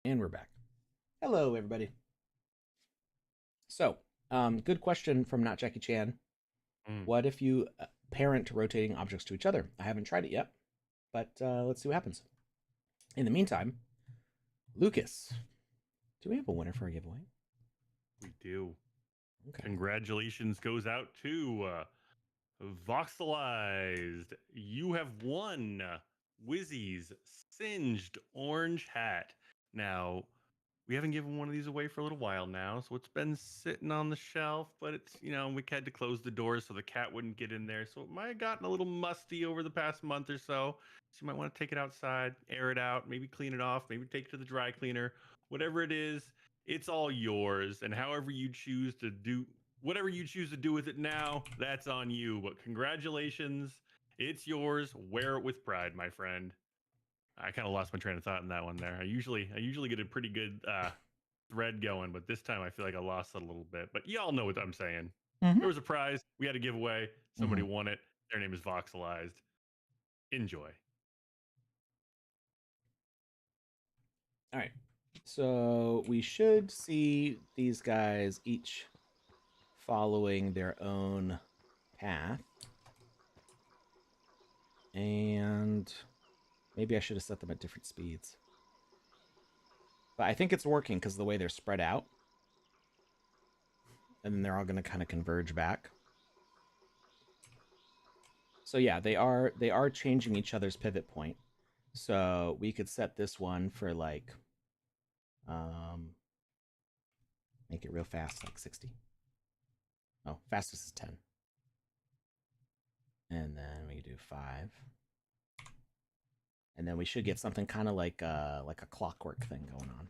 And we're back. Hello, everybody. So, good question from Not Jackie Chan. What if you parent rotating objects to each other? I haven't tried it yet, but let's see what happens. In the meantime, Lucas, do we have a winner for a giveaway? We do. Okay. Congratulations goes out to Voxelized. You have won Wizzy's Singed Orange Hat. Now, we haven't given one of these away for a little while now, so it's been sitting on the shelf, but it's, we had to close the doors so the cat wouldn't get in there. So it might have gotten a little musty over the past month or so. So you might want to take it outside, air it out, maybe clean it off, maybe take it to the dry cleaner. Whatever it is, it's all yours. And however you choose to do, whatever you choose to do with it now, that's on you. But congratulations, it's yours. Wear it with pride, my friend. I kind of lost my train of thought in that one there. I usually get a pretty good thread going, but this time I feel like I lost it a little bit. But y'all know what I'm saying. Mm-hmm. There was a prize we had to give away. Somebody won it. Their name is Voxelized. Enjoy. All right. So we should see these guys each following their own path. And maybe I should have set them at different speeds. But I think it's working because of the way they're spread out. And then they're all going to kind of converge back. So yeah, they are changing each other's pivot point. So we could set this one for like make it real fast, like 60. Oh, fastest is 10. And then we do 5. And then we should get something kind of like a clockwork thing going on.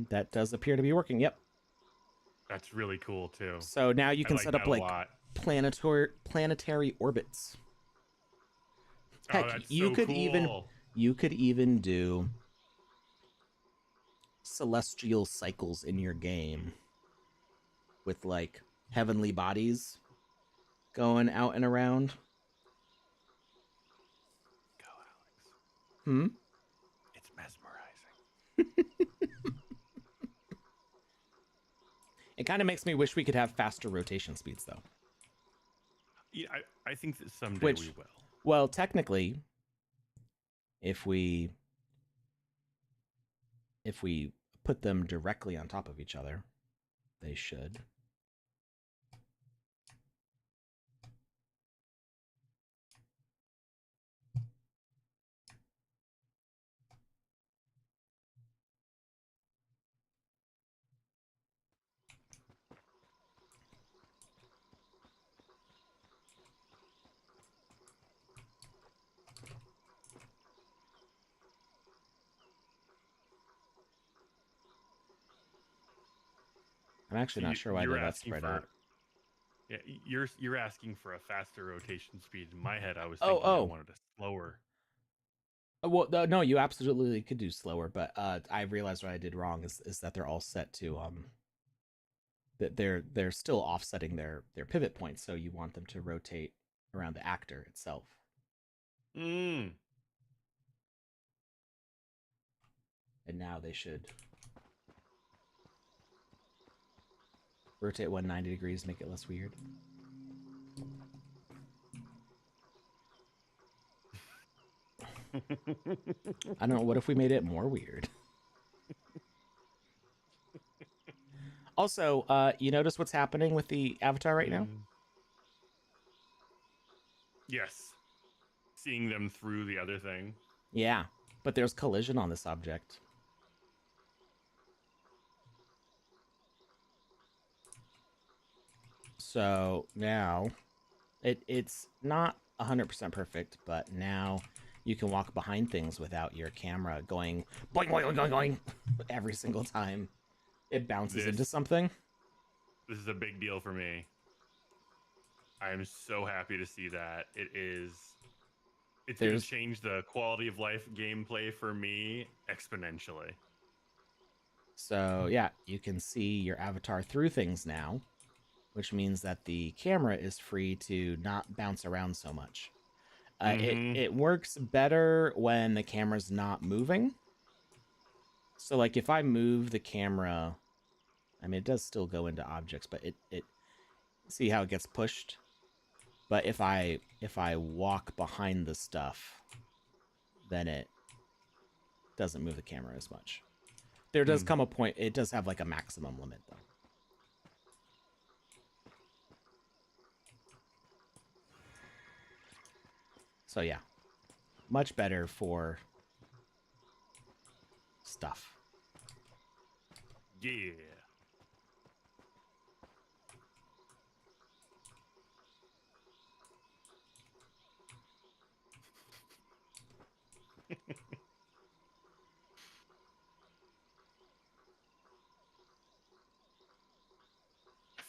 That does appear to be working. Yep. That's really cool too. So now you can set up like planetary orbits. Heck, that's you so could cool. you could even do celestial cycles in your game with like heavenly bodies going out and around. Go, Alex. Hmm? It's mesmerizing. It kind of makes me wish we could have faster rotation speeds, though. Yeah, I think that someday we will. Well, technically, if we put them directly on top of each other, they should. I'm actually not sure why they're that spread out. Yeah, you're asking for a faster rotation speed. In my head, I was thinking I wanted a slower. Well, no, you absolutely could do slower, but I realized what I did wrong is that they're all set to that they're still offsetting their pivot points, so you want them to rotate around the actor itself. Mm. And now they should rotate 190 degrees, make it less weird. I don't know. What if we made it more weird? Also, you notice what's happening with the avatar right now? Yes. Seeing them through the other thing. Yeah, but there's collision on this object. So now it's not 100% perfect, but now you can walk behind things without your camera going boing, boing, boing, boing every single time it bounces into something. This is a big deal for me. I am so happy to see that. It's going to change the quality of life gameplay for me exponentially. So yeah, you can see your avatar through things now, which means that the camera is free to not bounce around so much. It works better when the camera's not moving. So like if I move the camera, I mean it does still go into objects, but it see how it gets pushed. But if I walk behind the stuff, then it doesn't move the camera as much. There does come a point, it does have like a maximum limit though. So yeah, much better for stuff. Yeah.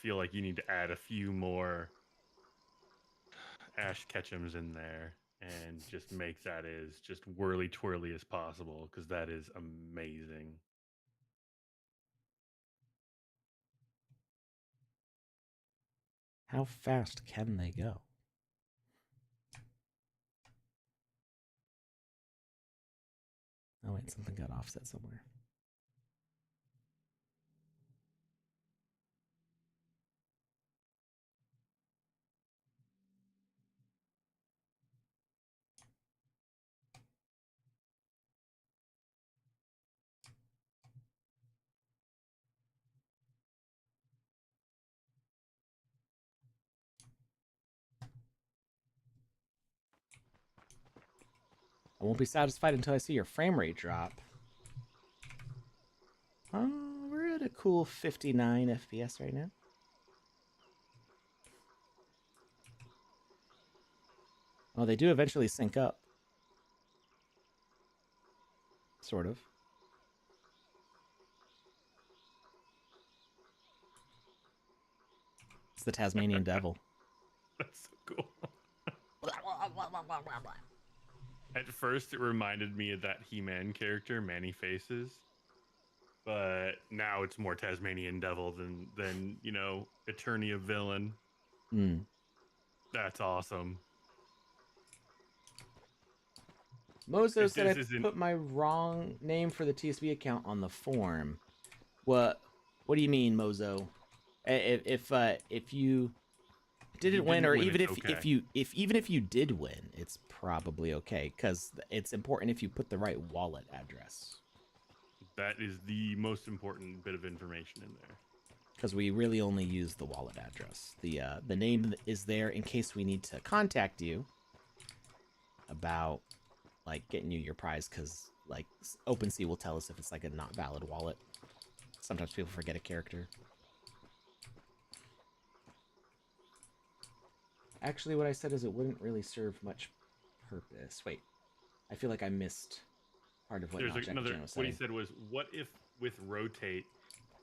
feel like you need to add a few more Ash Ketchums in there and just make that as just whirly twirly as possible, because that is amazing. How fast can they go? Oh wait, something got offset somewhere. I won't be satisfied until I see your frame rate drop. Oh, we're at a cool 59 FPS right now. Oh, they do eventually sync up. Sort of. It's the Tasmanian Devil. That's so cool. At first, it reminded me of that He-Man character, Manny Faces, but now it's more Tasmanian Devil than Eternia villain. Mm. That's awesome. Mozo said I put my wrong name for the TSB account on the form. What do you mean, Mozo? If you didn't win, or even if you did win, it's probably okay, because it's important if you put the right wallet address. That is the most important bit of information in there. Because we really only use the wallet address. The name is there in case we need to contact you about like getting you your prize, because like OpenSea will tell us if it's like a not valid wallet. Sometimes people forget a character. Actually, what I said is it wouldn't really serve much purpose. Wait, I feel like I missed part of what There's another. was What he saying. said was, "What if with rotate,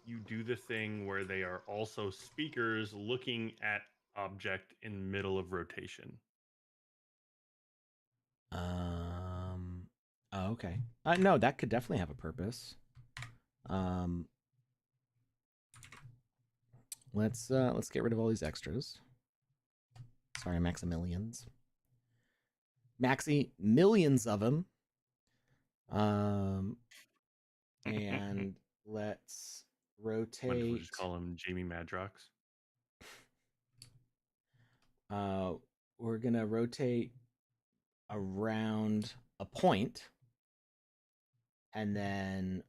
you do the thing where they are also speakers looking at object in middle of rotation?" Oh, okay. No, that could definitely have a purpose. Let's get rid of all these extras. Sorry, Maximilians. Maxi, millions of them. And let's rotate. What if we just call him Jamie Madrox? We're gonna rotate around a point, and then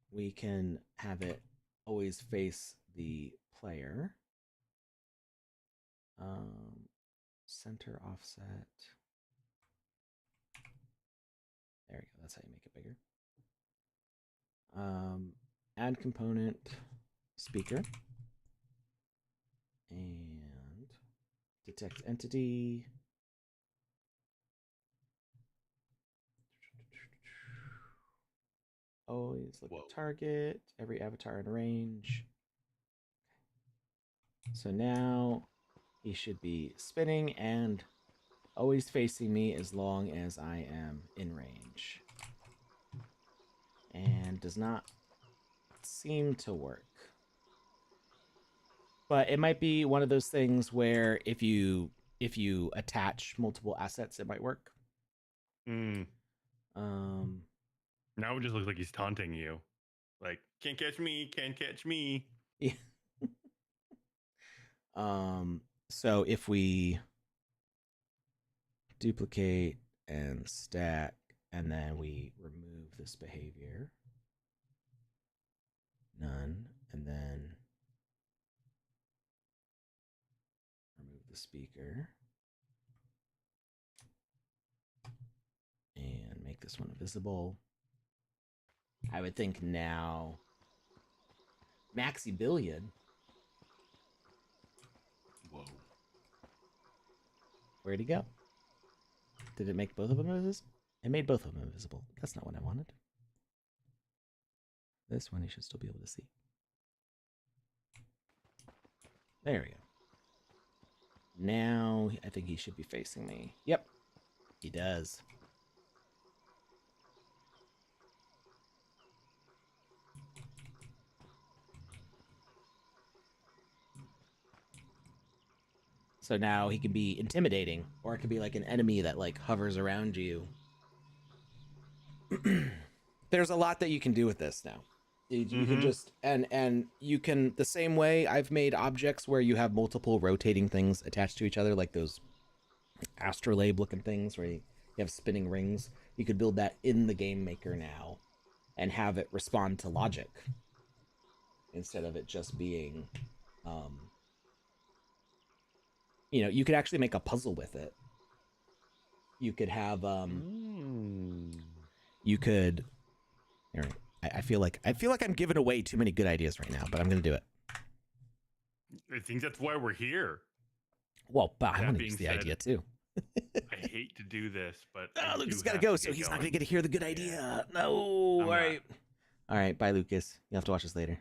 we can have it always face the player. Center offset. There we go. That's how you make it bigger. Add component speaker and detect entity. Always look at target, every avatar in range. So now he should be spinning and always facing me as long as I am in range. And does not seem to work. But it might be one of those things where if you attach multiple assets, it might work. Now it just looks like he's taunting you. Like, can't catch me, can't catch me. Yeah. So if we duplicate and stack, and then we remove this behavior, none, and then remove the speaker, and make this one visible, I would think now Maxi Billion. Whoa. Where'd he go? Did it make both of them invisible? It made both of them invisible. That's not what I wanted. This one you should still be able to see. There we go. Now I think he should be facing me. Yep, he does. So now he can be intimidating, or it could be like an enemy that like hovers around you. There's a lot that you can do with this now. You can just and you can the same way I've made objects where you have multiple rotating things attached to each other, like those astrolabe looking things where you have spinning rings. You could build that in the game maker now and have it respond to logic instead of it just being you could actually make a puzzle with it. You could have you could here, I feel like I'm giving away too many good ideas right now, but I'm gonna do it. I think that's why we're here. Well, but I want to use the idea too. I hate to do this, but Lucas got to go, so he's not going to get to hear the good idea. No. All right. Bye, Lucas. You'll have to watch this later.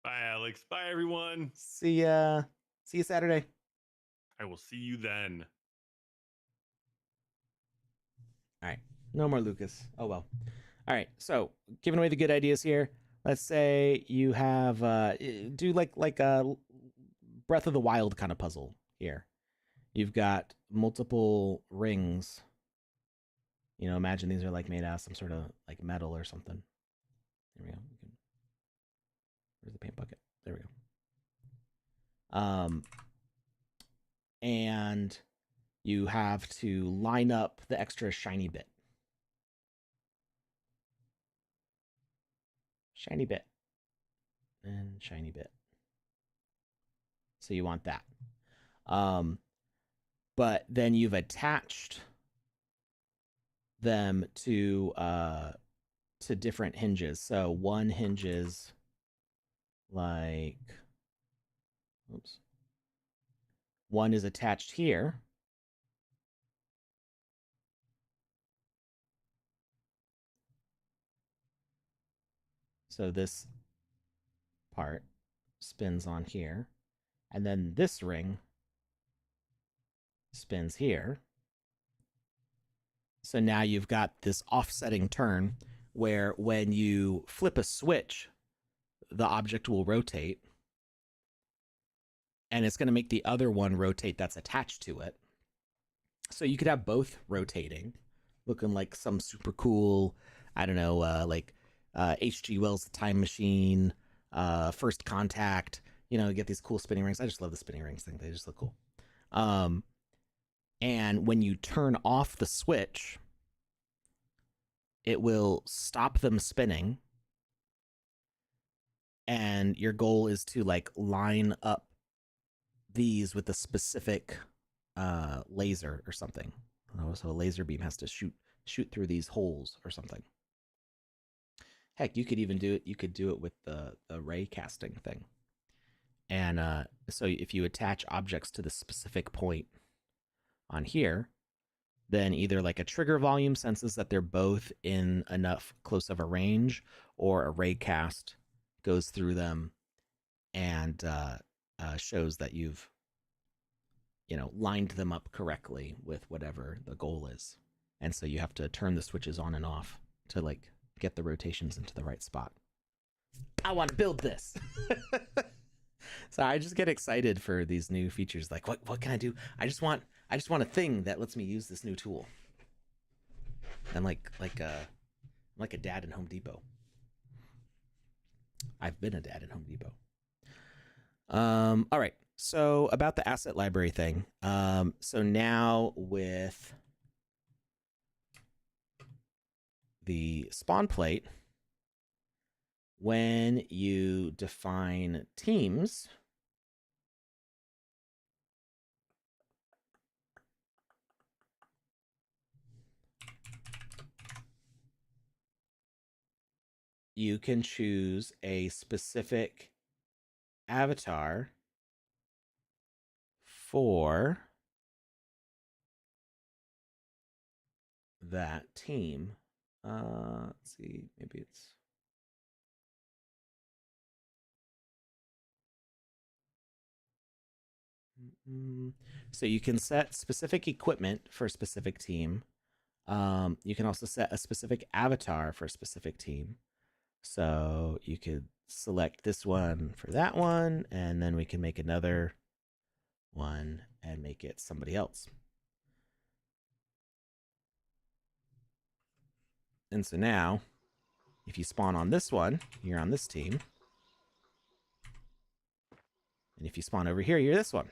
Bye, Alex. Bye, everyone. See you Saturday. I will see you then. All right. No more Lucas. Oh, well. All right. So, giving away the good ideas here. Let's say you have do like a Breath of the Wild kind of puzzle here. You've got multiple rings. Imagine these are like made out of some sort of like metal or something. There we go. Where's the paint bucket? There we go. And you have to line up the extra shiny bit. Shiny bit. And shiny bit. So you want that. But then you've attached them to different hinges. So one hinges like, oops. One is attached here. So this part spins on here. And then this ring spins here. So now you've got this offsetting turn where when you flip a switch, the object will rotate. And it's going to make the other one rotate that's attached to it. So you could have both rotating, looking like some super cool, I don't know, like H.G. Wells' The Time Machine, First Contact. Get these cool spinning rings. I just love the spinning rings thing. They just look cool. And when you turn off the switch, it will stop them spinning. And your goal is to like line up these with a specific laser or something. So a laser beam has to shoot through these holes or something. Heck, you could even do it. You could do it with the ray casting thing. And so if you attach objects to the specific point on here, then either like a trigger volume senses that they're both in enough close of a range, or a ray cast goes through them and shows that you've lined them up correctly with whatever the goal is. And so you have to turn the switches on and off to like get the rotations into the right spot. I want to build this. So I just get excited for these new features. Like, what can I do? I just want a thing that lets me use this new tool. I'm like a dad in Home Depot. I've been a dad in Home Depot. All right. So about the asset library thing. So now with the spawn plate, when you define teams, you can choose a specific avatar for that team. Let's see, maybe it's So you can set specific equipment for a specific team. You can also set a specific avatar for a specific team. So you could select this one for that one, and then we can make another one and make it somebody else. And so now, if you spawn on this one, you're on this team. And if you spawn over here, you're this one.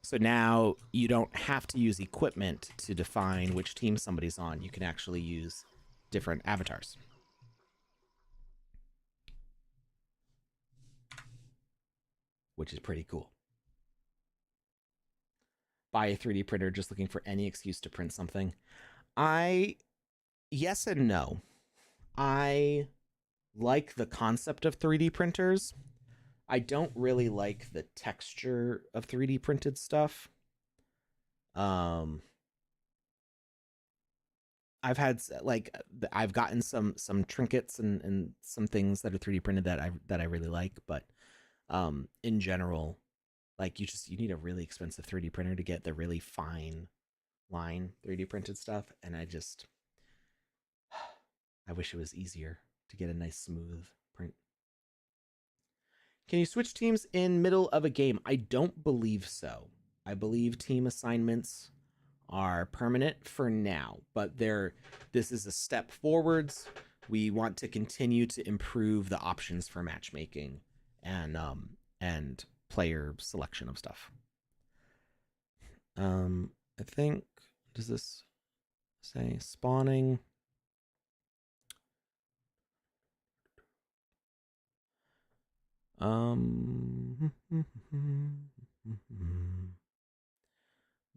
So now you don't have to use equipment to define which team somebody's on. You can actually use different avatars. Which is pretty cool. Buy a 3D printer just looking for any excuse to print something. Yes and no. I like the concept of 3D printers. I don't really like the texture of 3D printed stuff. I've gotten some trinkets and some things that are 3D printed that I really like, but in general, like you need a really expensive 3D printer to get the really fine line 3D printed stuff, and I wish it was easier to get a nice smooth print. Can you switch teams in middle of a game? I don't believe so. I believe team assignments are permanent for now, but this is a step forwards. We want to continue to improve the options for matchmaking and player selection of stuff. I think, does this say spawning?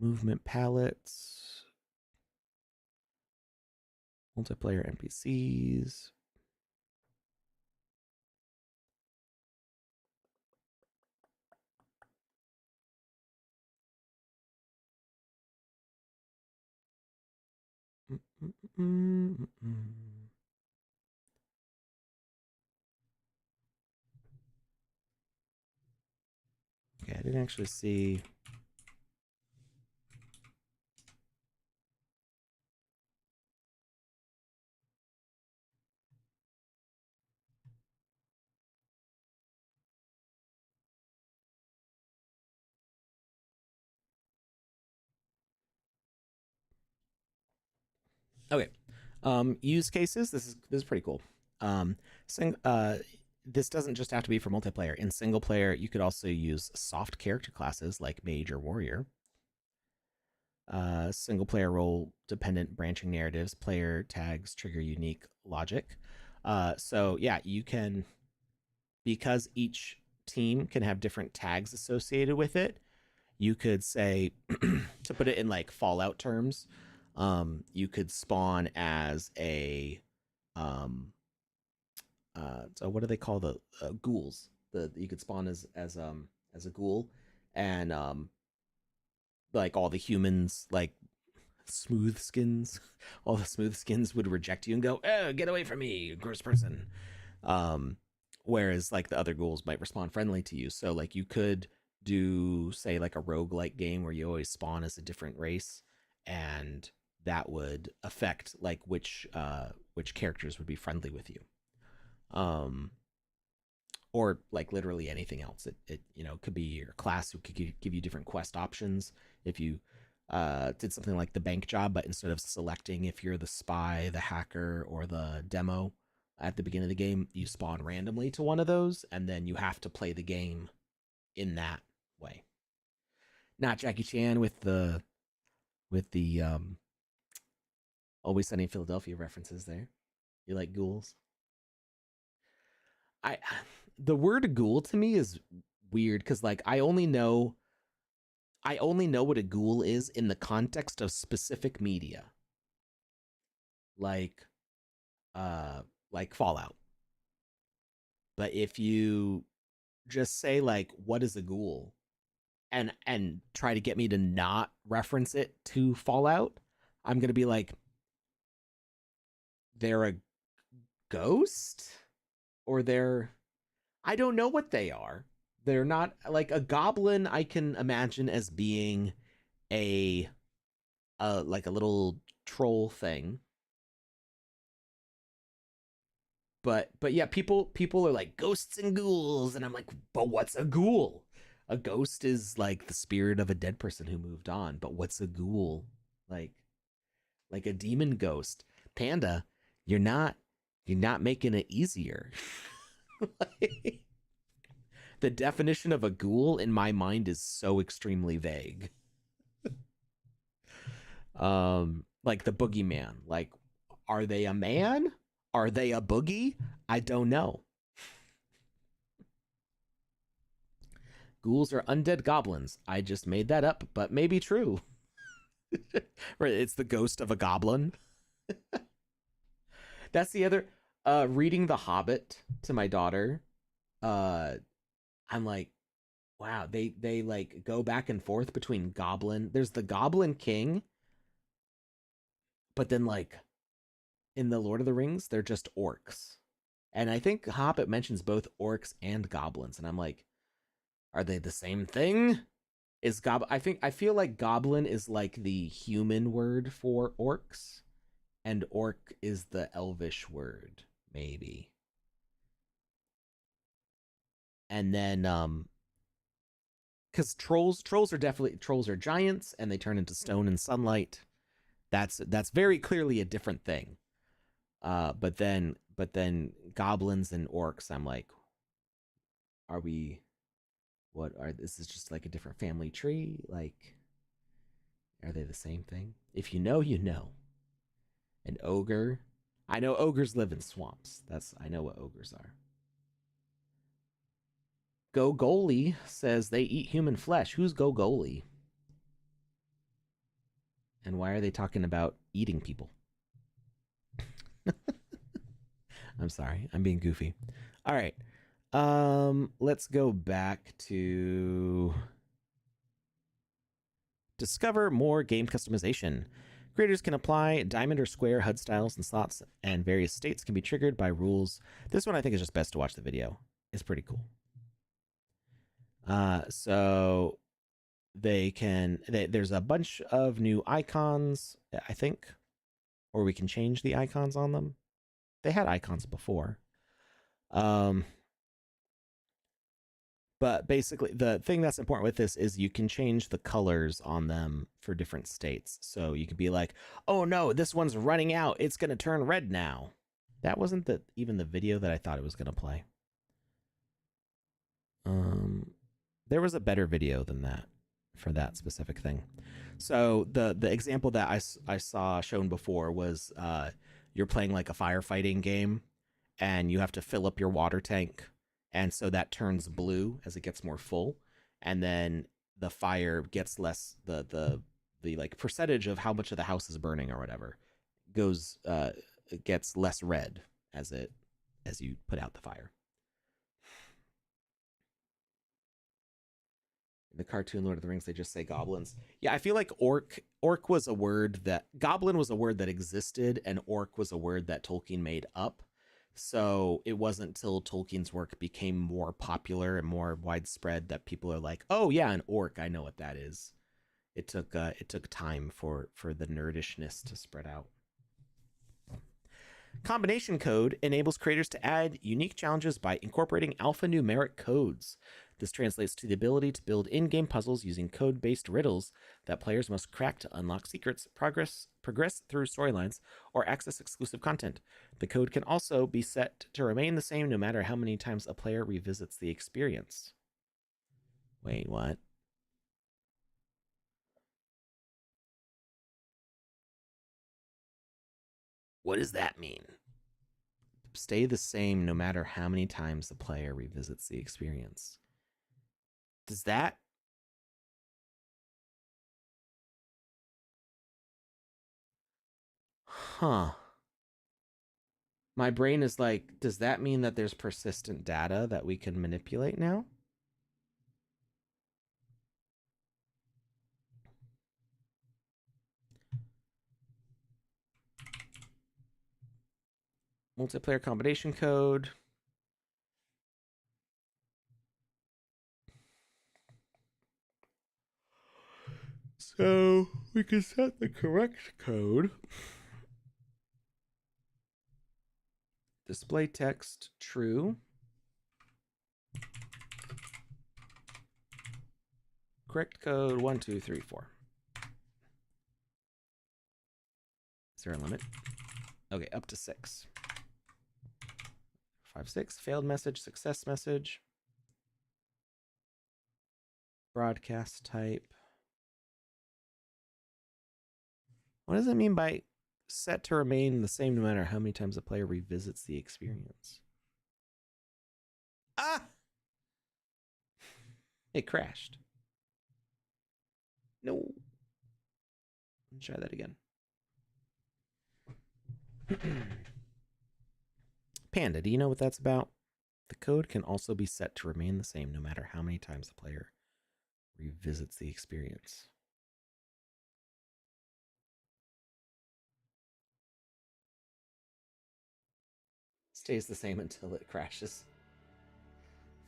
Movement palettes, multiplayer NPCs. Okay, I didn't actually see. Okay. Use cases. This is pretty cool. This doesn't just have to be for multiplayer. In single player, you could also use soft character classes like mage or warrior. Single player role dependent branching narratives, player tags trigger unique logic. So yeah, you can, because each team can have different tags associated with it, you could say, to put it in like Fallout terms, you could spawn as a so what do they call the ghouls? You could spawn as a ghoul, and like all the humans, like smooth skins, all the smooth skins would reject you and go, "Oh, get away from me, gross person." Whereas like the other ghouls might respond friendly to you. So like you could do, say, like a roguelike game where you always spawn as a different race, and that would affect like which characters would be friendly with you. Or like literally anything else. It could be your class who could give you different quest options. If you did something like the bank job, but instead of selecting if you're the spy, the hacker, or the demo at the beginning of the game, you spawn randomly to one of those, and then you have to play the game in that way. Not Jackie Chan with the Always Sunny in Philadelphia references there. You like ghouls? I The word ghoul to me is weird because like I only know what a ghoul is in the context of specific media. Like Fallout. But if you just say like what is a ghoul and try to get me to not reference it to Fallout, I'm going to be like, they're a ghost, or I don't know what they are. They're not like a goblin. I can imagine as being a like a little troll thing. But yeah, people are like ghosts and ghouls, and I'm like, but what's a ghoul? A ghost is like the spirit of a dead person who moved on. But what's a ghoul? Like like a demon ghost. Panda, you're not you're not making it easier. Like, the definition of a ghoul in my mind is so extremely vague. Like the boogeyman. Like, are they a man? Are they a boogie? I don't know. Ghouls are undead goblins. I just made that up, but maybe true. Right, it's the ghost of a goblin. That's the other reading The Hobbit to my daughter. I'm like, wow, they like go back and forth between goblin. There's the Goblin King, but then like in the Lord of the Rings, they're just orcs. And I think Hobbit mentions both orcs and goblins, and I'm like, are they the same thing? Is I feel like goblin is like the human word for orcs, and orc is the elvish word, maybe. And then because trolls are giants and they turn into stone and sunlight. That's very clearly a different thing. But then goblins and orcs, I'm like, are we what are this is just like a different family tree? Like, are they the same thing? If you know, you know. An ogre. I know ogres live in swamps. I know what ogres are. Go Goalie says they eat human flesh. Who's Go Goalie? And why are they talking about eating people? I'm sorry. I'm being goofy. All right. Let's go back to discover more game customization. Creators can apply diamond or square HUD styles and slots, and various states can be triggered by rules. This one I think is just best to watch the video. It's pretty cool. So there's a bunch of new icons, I think, or we can change the icons on them. They had icons before. But basically, the thing that's important with this is you can change the colors on them for different states. So you could be like, oh no, this one's running out. It's going to turn red now. That wasn't even the video that I thought it was going to play. There was a better video than that for that specific thing. So the example that I saw shown before was you're playing like a firefighting game, and you have to fill up your water tank, and so that turns blue as it gets more full, and then the fire gets less, the like percentage of how much of the house is burning or whatever goes it gets less red as you put out the fire. In the cartoon Lord of the Rings, they just say goblins. Yeah, I feel like orc was a word that goblin was a word that existed, and orc was a word that Tolkien made up. So it wasn't till Tolkien's work became more popular and more widespread that people are like, "Oh yeah, an orc, I know what that is." It took time for the nerdishness to spread out. Combination code enables creators to add unique challenges by incorporating alphanumeric codes. This translates to the ability to build in-game puzzles using code-based riddles that players must crack to unlock secrets, progress through storylines, or access exclusive content. The code can also be set to remain the same no matter how many times a player revisits the experience. Wait, what? What does that mean? Stay the same no matter how many times the player revisits the experience. Does that... Huh. My brain is like, does that mean that there's persistent data that we can manipulate now? Multiplayer combination code. So we can set the correct code. Display text true. Correct code 1, 2, 3, 4. Is there a limit? Okay, up to 6. 5, 6. Failed message, success message. Broadcast type. What does it mean by set to remain the same no matter how many times a player revisits the experience? Ah! It crashed. No. Let's try that again. Panda, do you know what that's about? The code can also be set to remain the same no matter how many times the player revisits the experience. Stays the same until it crashes.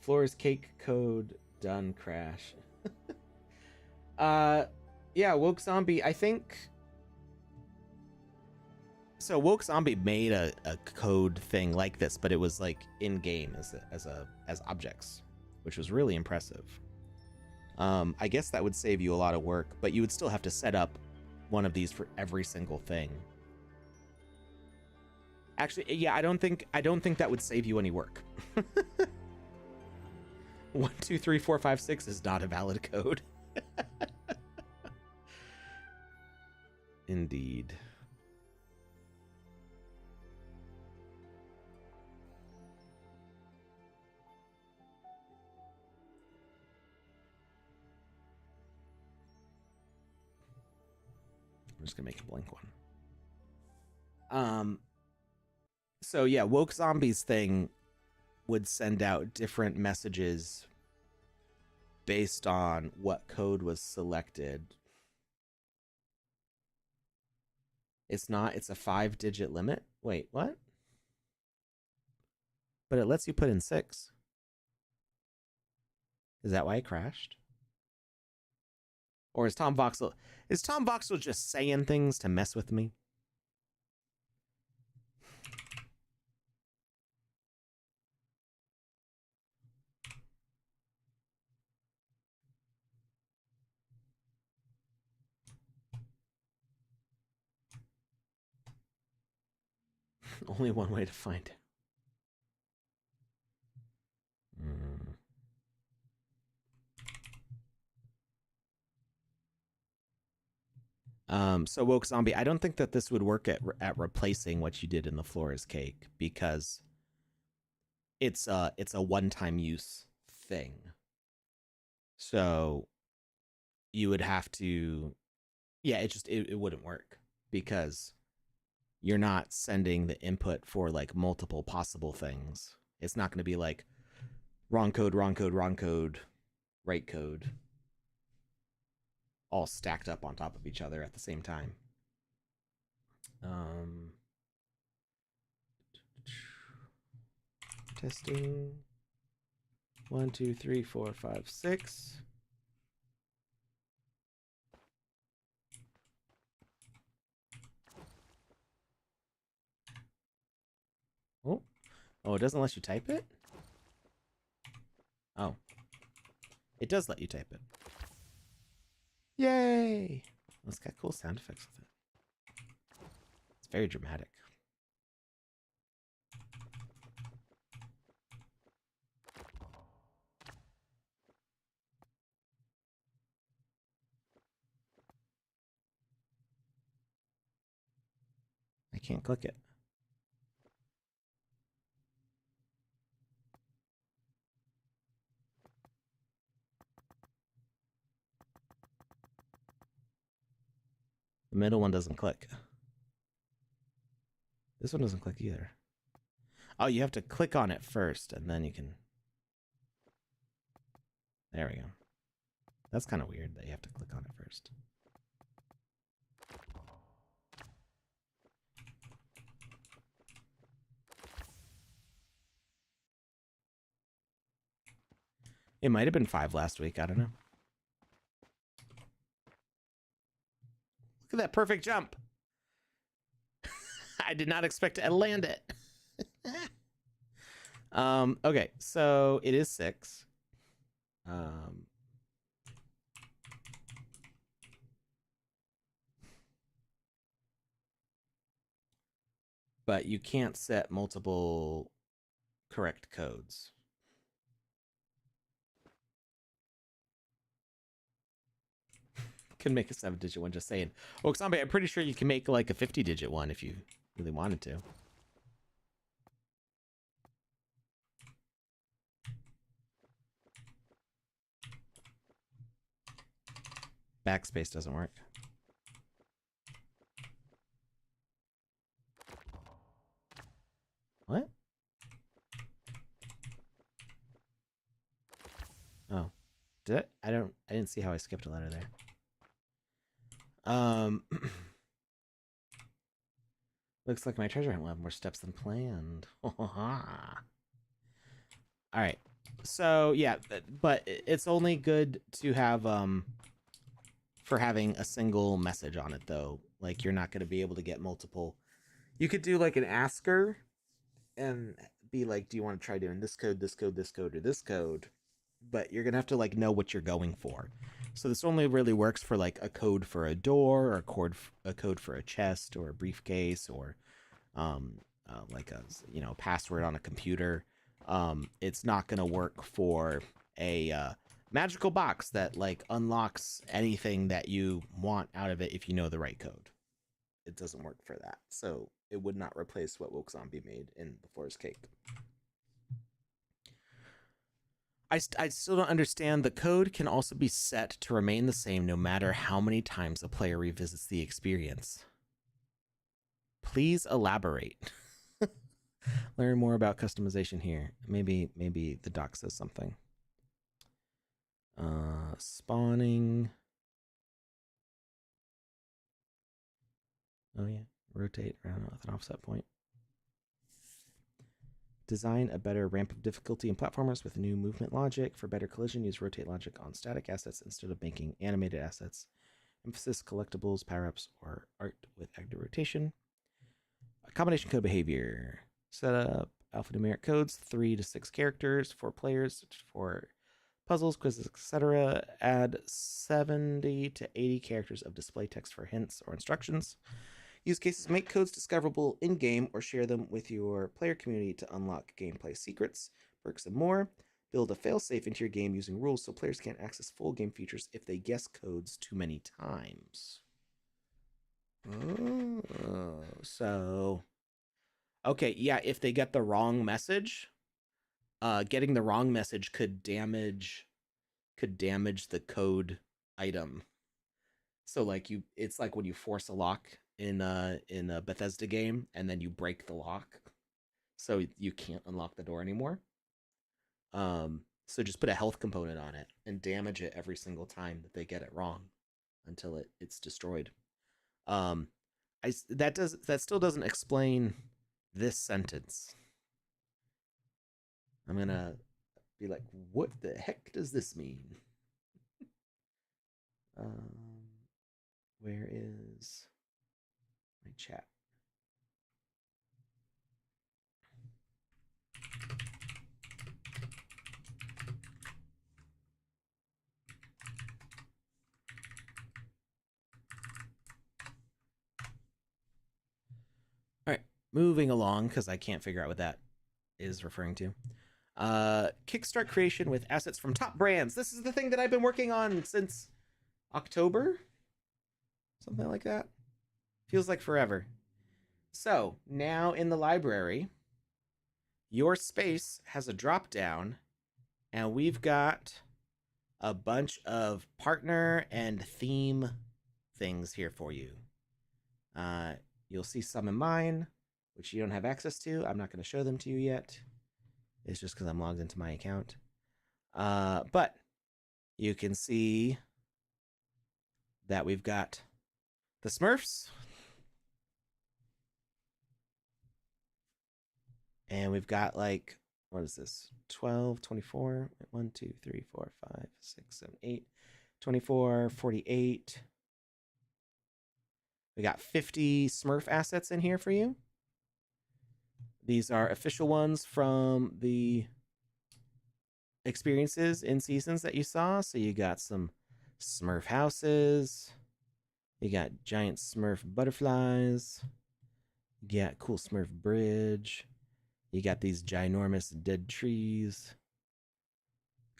Floor's cake code done crash. Yeah, Woke Zombie, I think. So Woke Zombie made a code thing like this, but it was like in game as objects, which was really impressive. I guess that would save you a lot of work, but you would still have to set up one of these for every single thing. Actually, yeah, I don't think that would save you any work. 1, 2, 3, 4, 5, 6 is not a valid code. Indeed. I'm just gonna make a blank one. So yeah, Woke Zombies thing would send out different messages based on what code was selected. It's a 5-digit limit. Wait, what? But it lets you put in 6. Is that why it crashed? Or is Tom Voxel just saying things to mess with me? Only one way to find it. So Woke Zombie, I don't think that this would work at replacing what you did in the floor is cake, because it's a one-time use thing. So you would have to, yeah, it wouldn't work because you're not sending the input for like multiple possible things. It's not going to be like wrong code, wrong code, wrong code, right code, all stacked up on top of each other at the same time. Testing. 1, 2, 3, 4, 5, 6. Oh, it doesn't let you type it? Oh, it does let you type it. Yay! It's got cool sound effects with it. It's very dramatic. I can't click it. The middle one doesn't click. This one doesn't click either. Oh, you have to click on it first, and then you can... There we go. That's kind of weird that you have to click on it first. It might have been 5 last week. I don't know. Look at that perfect jump. I did not expect to land it. Okay, so it is 6. But you can't set multiple correct codes. Can make a 7-digit one, just saying. Oh, Xambe, I'm pretty sure you can make like a 50-digit one if you really wanted to. Backspace doesn't work. What? Oh. Did it? I didn't see how I skipped a letter there. Looks like my treasure hunt will have more steps than planned. All right. So, yeah, but it's only good to have for having a single message on it though. Like you're not going to be able to get multiple. You could do like an asker and be like, do you want to try doing this code, this code, this code, or this code? But you're gonna have to like know what you're going for. So this only really works for like a code for a door, or a code for a chest, or a briefcase, or like a password on a computer. It's not gonna work for a magical box that like unlocks anything that you want out of it if you know the right code. It doesn't work for that. So it would not replace what Woke Zombie made in the Forest Cake. I still don't understand. The code can also be set to remain the same no matter how many times a player revisits the experience. Please elaborate. Learn more about customization here. Maybe the doc says something. Spawning. Oh yeah, rotate around with an offset point. Design a better ramp of difficulty in platformers with new movement logic. For better collision, use rotate logic on static assets instead of making animated assets. Emphasis collectibles, power-ups, or art with active rotation. Combination code behavior. Set up alphanumeric codes, 3 to 6 characters, 4 players, for puzzles, quizzes, etc. Add 70 to 80 characters of display text for hints or instructions. Use cases make codes discoverable in-game or share them with your player community to unlock gameplay secrets, perks, and more. Build a failsafe into your game using rules so players can't access full game features if they guess codes too many times. Oh, so... Okay, yeah, if they get the wrong message, getting the wrong message could damage the code item. So like it's like when you force a lock in a Bethesda game and then you break the lock, so you can't unlock the door anymore. So just put a health component on it and damage it every single time that they get it wrong until it's destroyed. That still doesn't explain this sentence. I'm gonna be like, what the heck does this mean? Where is my chat? All right, moving along because I can't figure out what that is referring to. Kickstart creation with assets from top brands. This is the thing that I've been working on since October, something like that. Feels like forever. So now in the library, your space has a drop down, and we've got a bunch of partner and theme things here for you. You'll see some in mine, which you don't have access to. I'm not going to show them to you yet. It's just because I'm logged into my account. But you can see that we've got the Smurfs. And we've got like, what is this? 12, 24, 1, 2, 3, 4, 5, 6, 7, 8, 24, 48, We got 50 Smurf assets in here for you. These are official ones from the experiences in seasons that you saw. So you got some Smurf houses. You got giant Smurf butterflies. You got cool Smurf bridge. You got these ginormous dead trees.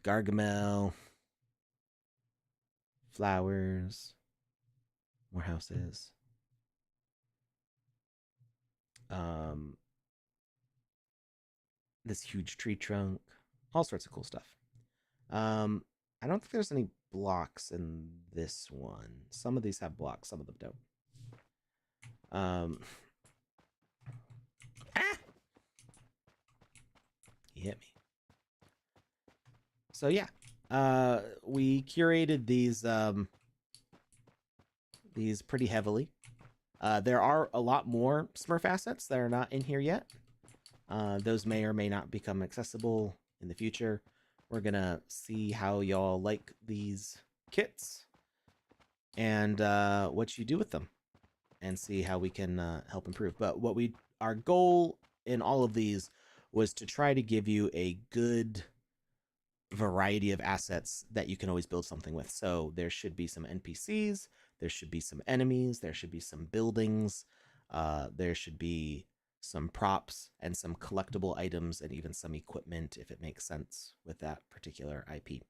Gargamel. Flowers. More houses. This huge tree trunk. All sorts of cool stuff. I don't think there's any blocks in this one. Some of these have blocks, some of them don't. Ah! He hit me. So yeah, we curated these pretty heavily. There are a lot more Smurf assets that are not in here yet. Those may or may not become accessible in the future. We're gonna see how y'all like these kits and what you do with them, and see how we can help improve. But our goal in all of these was to try to give you a good variety of assets that you can always build something with. So there should be some NPCs, there should be some enemies, there should be some buildings, there should be some props and some collectible items, and even some equipment if it makes sense with that particular IP.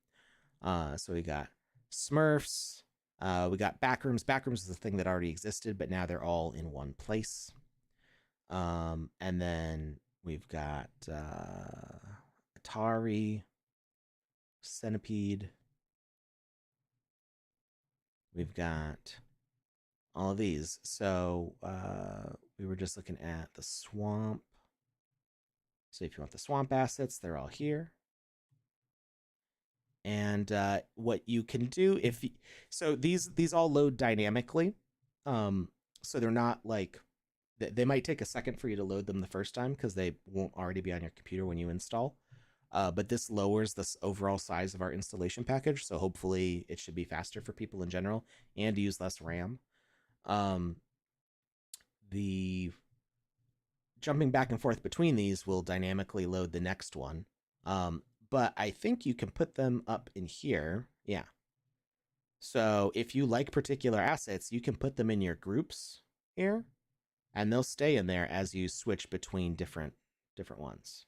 So we got Smurfs, we got Backrooms. Backrooms is a thing that already existed, but now they're all in one place. And then we've got Atari, Centipede. We've got all of these. So we were just looking at the swamp. So if you want the swamp assets, they're all here. And what you can do so these all load dynamically. So they're not like they might take a second for you to load them the first time because they won't already be on your computer when you install. But this lowers the overall size of our installation package, so hopefully it should be faster for people in general and use less RAM. The jumping back and forth between these will dynamically load the next one. But I think you can put them up in here. Yeah. So if you like particular assets, you can put them in your groups here, and they'll stay in there as you switch between different ones.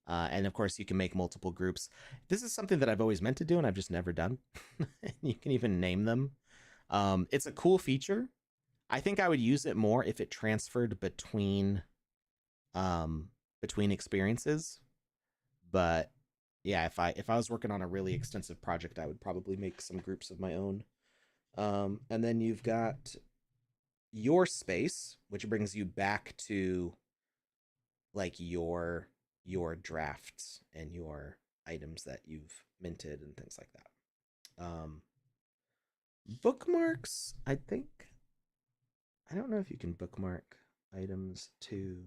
And of course, you can make multiple groups. This is something that I've always meant to do, and I've just never done. You can even name them. It's a cool feature. I think I would use it more if it transferred between experiences. But yeah, if I was working on a really extensive project, I would probably make some groups of my own. And then you've got your space, which brings you back to like your drafts and your items that you've minted and things like that. Bookmarks, I don't know if you can bookmark items too.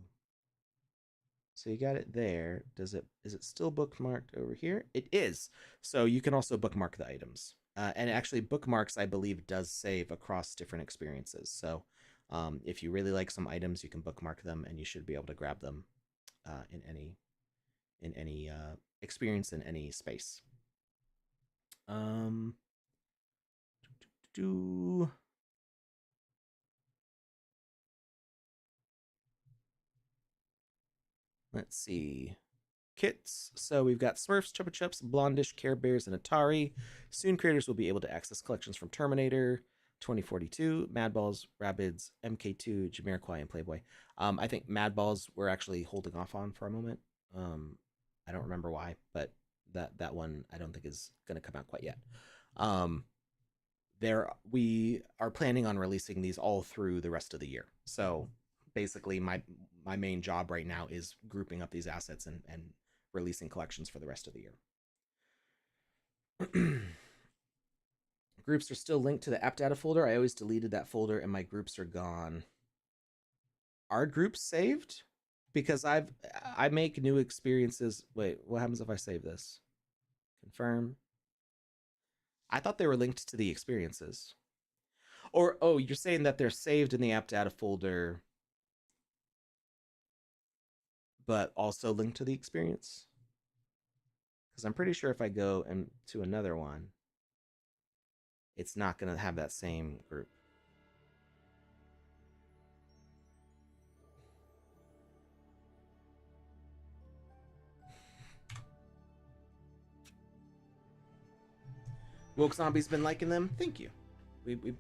So you got it there. Is it still bookmarked over here? It is. So you can also bookmark the items. And actually bookmarks, I believe, does save across different experiences. So if you really like some items, you can bookmark them, and you should be able to grab them in any experience in any space. Let's see. Kits. So we've got Smurfs, Chupa Chups, Blondish, Care Bears, and Atari. Soon creators will be able to access collections from Terminator, 2042, Madballs, Rabbids, MK2, Jamiroquai, and Playboy. I think Madballs we're actually holding off on for a moment. I don't remember why, but that one I don't think is going to come out quite yet. We are planning on releasing these all through the rest of the year. So basically my main job right now is grouping up these assets and releasing collections for the rest of the year. Groups are still linked to the app data folder. I always deleted that folder and my groups are gone. Are groups saved? Because I make new experiences. Wait, what happens if I save this? Confirm. I thought they were linked to the experiences. Or, oh, you're saying that they're saved in the app data folder, but also linked to the experience? Because I'm pretty sure if I go to another one, it's not going to have that same group. Woke Zombie's been liking them. Thank you. We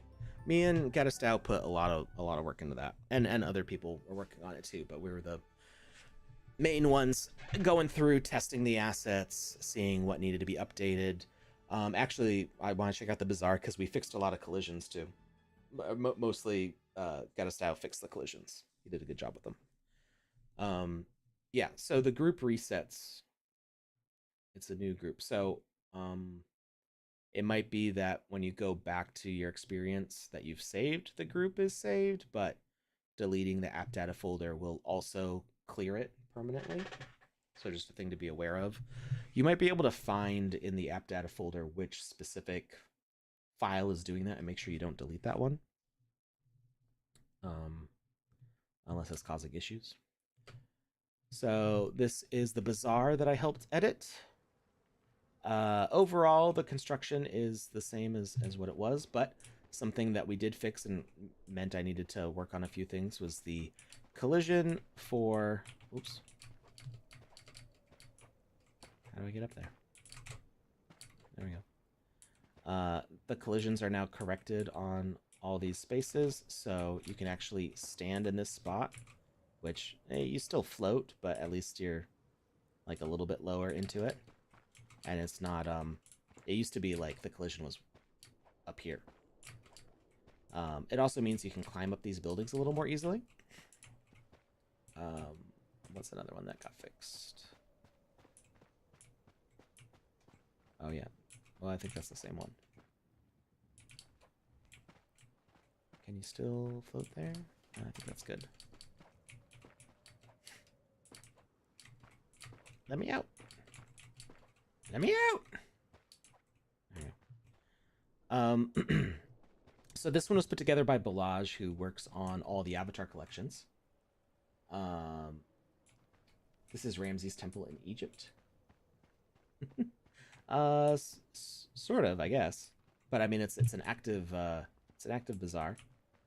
me and Gatastow put a lot of work into that, and other people were working on it too. But we were the main ones going through testing the assets, seeing what needed to be updated. Actually, I want to check out the Bazaar because we fixed a lot of collisions too. Mostly, Gatastow fixed the collisions. He did a good job with them. Yeah. So the group resets. It's a new group. So it might be that when you go back to your experience that you've saved, the group is saved, but deleting the app data folder will also clear it permanently. So just a thing to be aware of. You might be able to find in the app data folder which specific file is doing that and make sure you don't delete that one. Unless it's causing issues. So this is the Bazaar that I helped edit. Overall, the construction is the same as what it was, but something that we did fix and meant I needed to work on a few things was the collision for... Oops. How do I get up there? There we go. The collisions are now corrected on all these spaces, so you can actually stand in this spot, which you still float, but at least you're like a little bit lower into it. And it's not, it used to be like the collision was up here. It also means you can climb up these buildings a little more easily. What's another one that got fixed? Oh, yeah. Well, I think that's the same one. Can you still float there? I think that's good. Let me out. Let me out. Okay. So this one was put together by Balaj, who works on all the Avatar collections. This is Ramses Temple in Egypt. Sort of, I guess. But I mean, it's an active bazaar.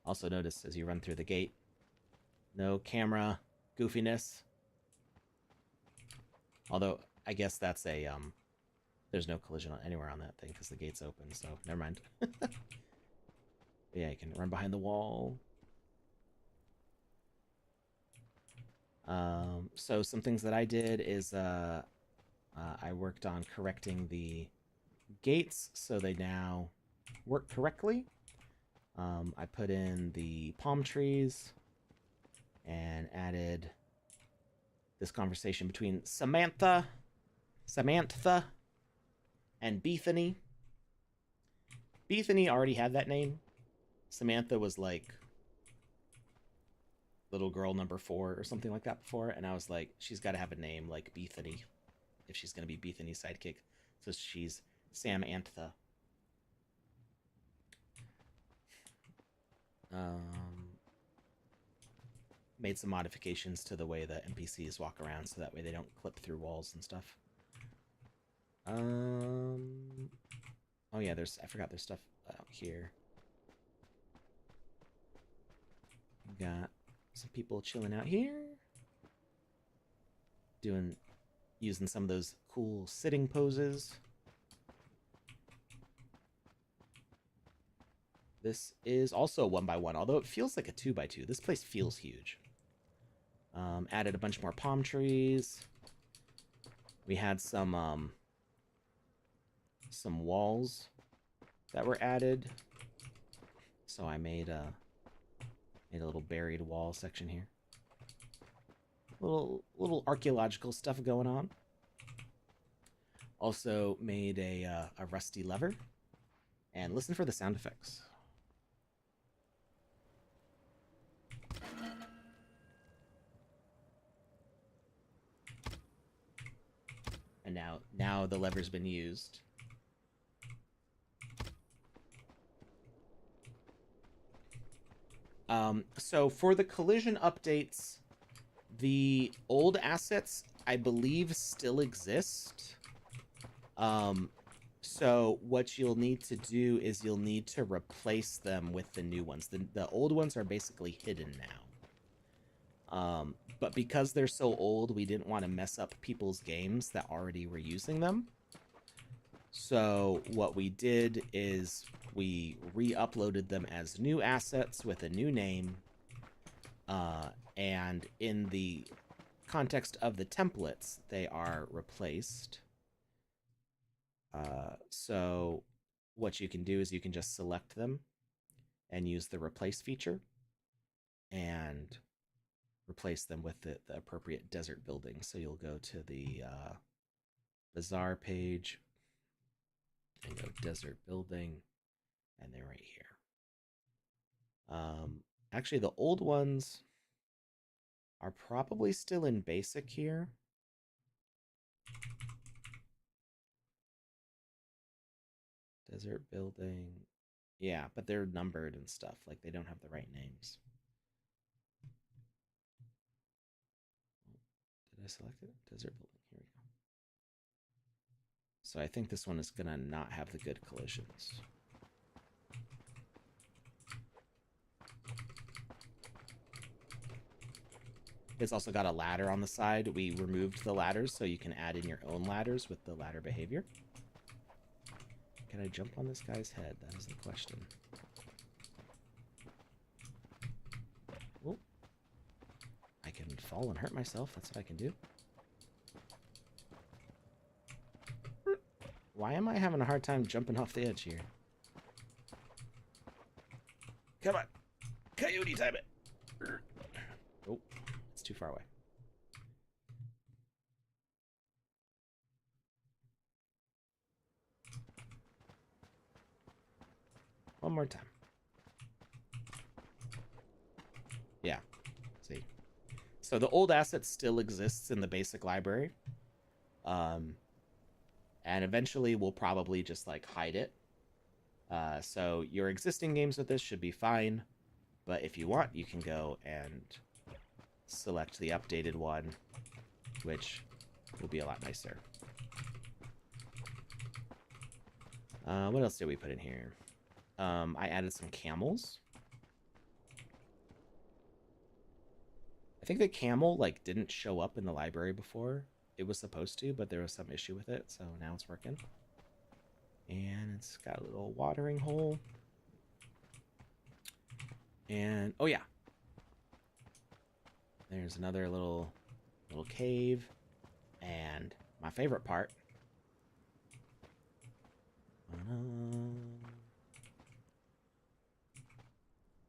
Also, notice as you run through the gate, no camera goofiness. Although I guess that's a there's no collision anywhere on that thing because the gate's open. So never mind. Yeah, you can run behind the wall. So some things that I did is I worked on correcting the gates so they now work correctly. I put in the palm trees and added this conversation between Samantha, and Bethany. Bethany already had that name. Samantha was like little girl number 4 or something like that before, and I was like, she's got to have a name like Bethany if she's going to be Bethany's sidekick. So she's Samantha. Made some modifications to the way the NPCs walk around so that way they don't clip through walls and stuff. Oh yeah, I forgot there's stuff out here. Got some people chilling out here. Using some of those cool sitting poses. This is also 1x1, although it feels like a 2x2. This place feels huge. Added a bunch more palm trees. We had some walls that were added. So I made a little buried wall section here. Little archaeological stuff going on. Also made a rusty lever. And listen for the sound effects. And now the lever's been used. So for the collision updates, the old assets, I believe, still exist. So what you'll need to do is you'll need to replace them with the new ones. The old ones are basically hidden now. But because they're so old, we didn't want to mess up people's games that already were using them. So what we did is we re-uploaded them as new assets with a new name. And in the context of the templates, they are replaced. So what you can do is you can just select them and use the replace feature and replace them with the appropriate desert building. So you'll go to the bazaar page and go desert building, and they're right here. Actually, the old ones are probably still in basic here. Desert building. Yeah, but they're numbered and stuff. Like, they don't have the right names. Did I select it? Desert building. Here we go. So I think this one is going to not have the good collisions. It's also got a ladder on the side. We removed the ladders so you can add in your own ladders with the ladder behavior. Can I jump on this guy's head? That is the question. Oh. I can fall and hurt myself. That's what I can do. Why am I having a hard time jumping off the edge here? Come on. Coyote time it. Oh, it's too far away. One more time. Yeah. See. So the old asset still exists in the basic library. And eventually we'll probably just like hide it. So your existing games with this should be fine. But if you want, you can go and select the updated one, which will be a lot nicer. What else did we put in here? I added some camels. I think the camel like didn't show up in the library before. It was supposed to, but there was some issue with it, so now it's working. And it's got a little watering hole. And oh yeah, there's another little cave. And my favorite part,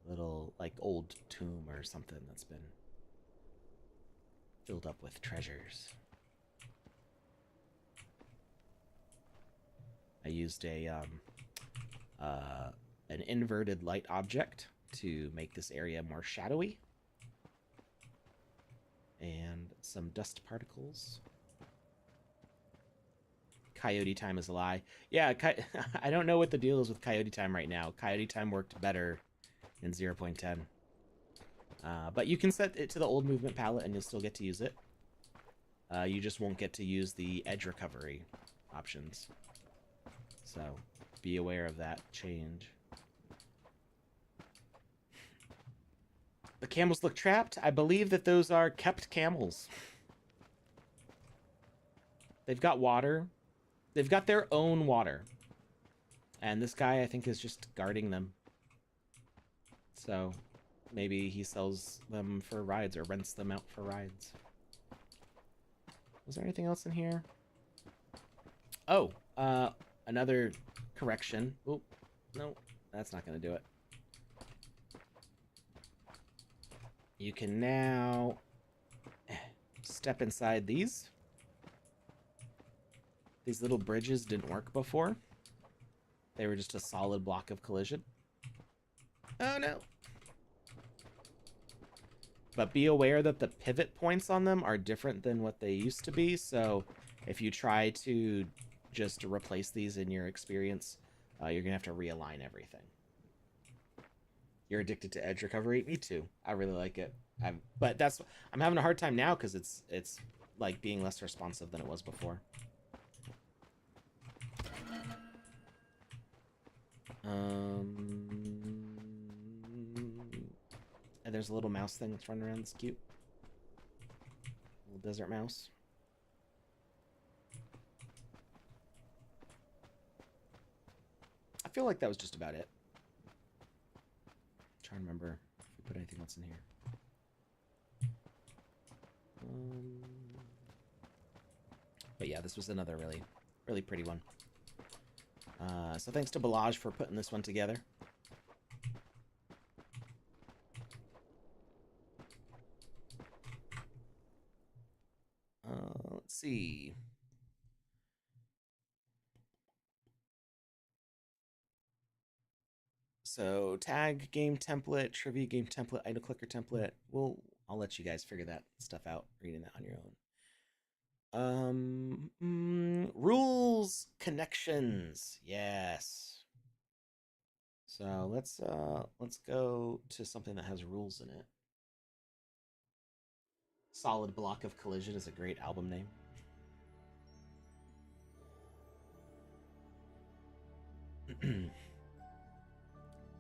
little like old tomb or something that's been filled up with treasures. I used an inverted light object to make this area more shadowy. And some dust particles. Coyote time is a lie. Yeah, I don't know what the deal is with Coyote time right now. Coyote time worked better in 0.10. But you can set it to the old movement palette and you'll still get to use it. You just won't get to use the edge recovery options. So be aware of that change. The camels look trapped. I believe that those are kept camels. They've got water. They've got their own water. And this guy, I think, is just guarding them. So maybe he sells them for rides or rents them out for rides. Was there anything else in here? Oh, another correction. Oh, no, that's not going to do it. You can now step inside these. These little bridges didn't work before. They were just a solid block of collision. Oh no. But be aware that the pivot points on them are different than what they used to be. So if you try to just replace these in your experience, you're going to have to realign everything. You're addicted to edge recovery. Me too. I really like it. I'm having a hard time now because it's like being less responsive than it was before. And there's a little mouse thing that's running around. It's cute. Little desert mouse. I feel like that was just about it. I'm trying to remember if we put anything else in here. But yeah, this was another really, really pretty one. So thanks to Balaj for putting this one together. Let's see. So tag game template, trivia game template, idle clicker template. I'll let you guys figure that stuff out, reading that on your own. Rules connections. Yes. So let's go to something that has rules in it. Solid Block of Collision is a great album name.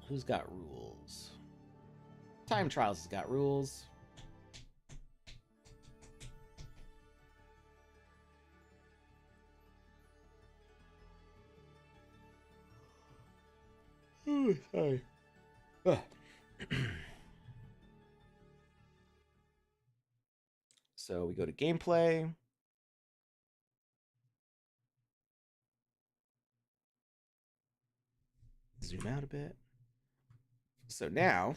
Who's got rules? Time Trials has got rules. Oh, sorry. So we go to gameplay. Zoom out a bit. So now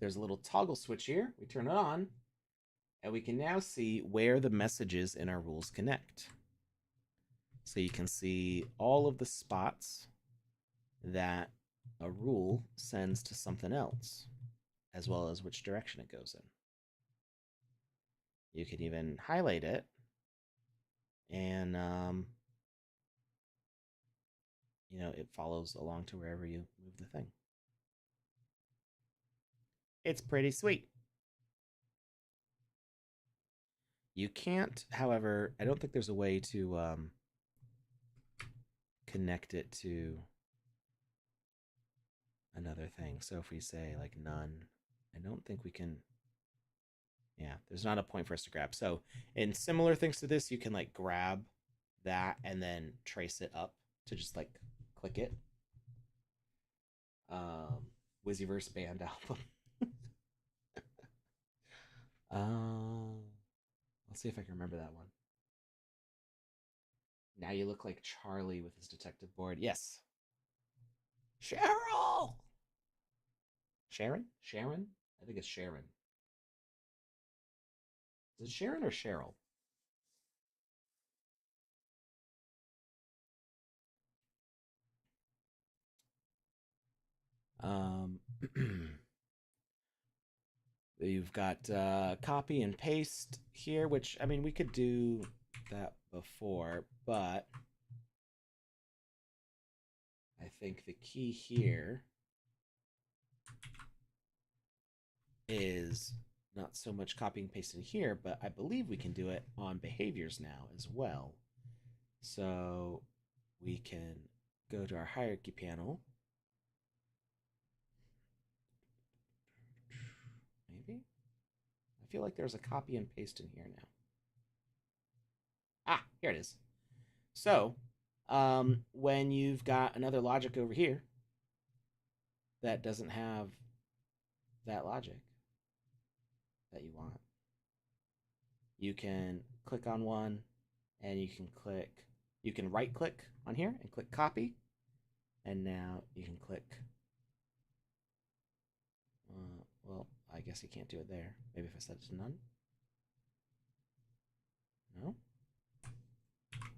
there's a little toggle switch here. We turn it on, and we can now see where the messages in our rules connect. So you can see all of the spots that a rule sends to something else, as well as which direction it goes in. You can even highlight it and it follows along to wherever you move the thing. It's pretty sweet. You can't, however, I don't think there's a way to connect it to another thing. So if we say like none, I don't think we can. Yeah, there's not a point for us to grab. So in similar things to this, you can like grab that and then trace it up to just like click it. Wizzyverse band album. Let's see if I can remember that one. Now you look like Charlie with his detective board. Yes. Cheryl! Sharon? Sharon? I think it's Sharon. Is it Sharon or Cheryl? Um, you've got copy and paste here, which, I mean, we could do that before, but I think the key here is not so much copying and pasting here, but I believe we can do it on behaviors now as well. So we can go to our hierarchy panel. Maybe? I feel like there's a copy and paste in here now. Ah, here it is. So when you've got another logic over here that doesn't have that logic that you want, you can click on one and you can right click on here and click copy. And now you can click, well, I guess you can't do it there. Maybe if I set it to none. No.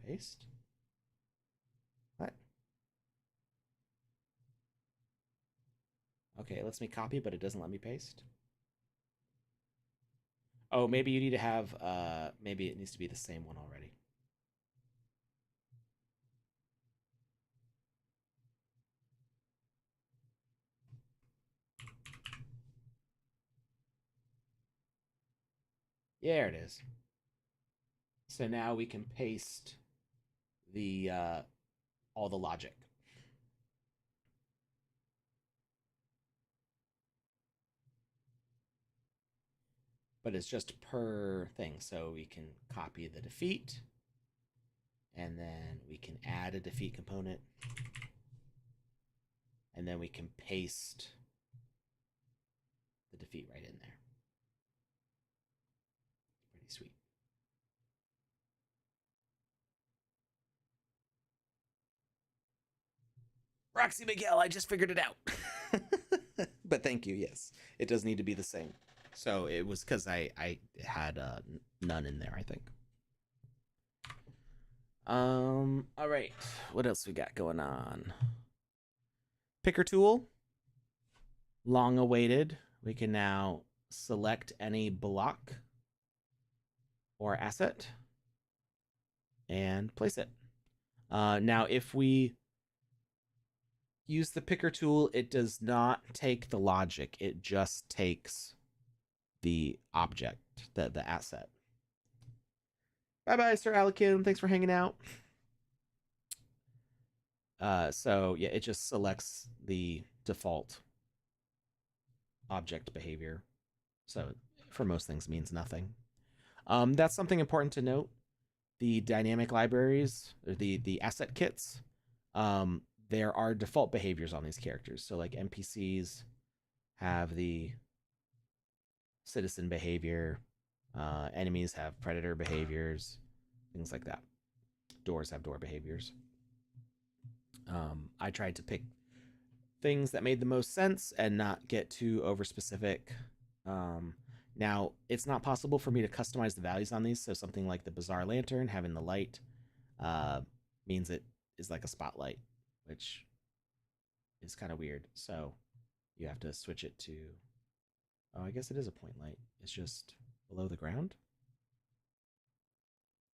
Paste. What? Okay, it lets me copy, but it doesn't let me paste. Oh, maybe you need to have, maybe it needs to be the same one already. There it is. So now we can paste the all the logic. But it's just per thing. So we can copy the defeat, and then we can add a defeat component, and then we can paste the defeat right in there. Pretty sweet. Roxy Miguel, I just figured it out. But thank you. Yes, it does need to be the same. So it was because I had none in there, I think. All right. What else we got going on? Picker tool. Long awaited. We can now select any block or asset and place it. Now, if we use the picker tool, it does not take the logic. It just takes the object, the asset. Bye-bye, Sir Alakin. Thanks for hanging out. So, yeah, it just selects the default object behavior. So, for most things, means nothing. That's something important to note. The dynamic libraries, or the asset kits, there are default behaviors on these characters. So, like NPCs have the citizen behavior, enemies have predator behaviors, things like that. Doors have door behaviors. I tried to pick things that made the most sense and not get too over specific. Now, it's not possible for me to customize the values on these, so something like the Bizarre Lantern having the light means it is like a spotlight, which is kind of weird. So you have to switch it to, oh, I guess it is a point light. It's just below the ground.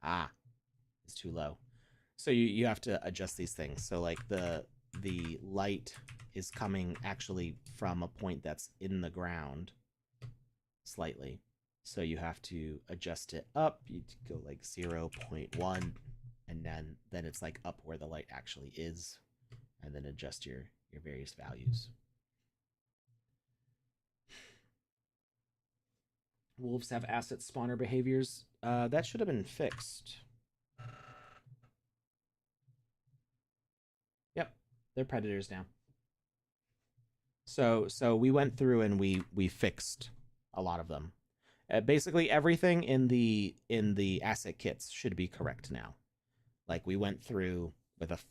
Ah, it's too low. So you have to adjust these things. So like the light is coming actually from a point that's in the ground slightly. So you have to adjust it up. You go like 0.1, and then it's like up where the light actually is, and then adjust your various values. Wolves have asset spawner behaviors. That should have been fixed. Yep, they're predators now. So we went through and we fixed a lot of them. Basically everything in the asset kits should be correct now. Like we went through with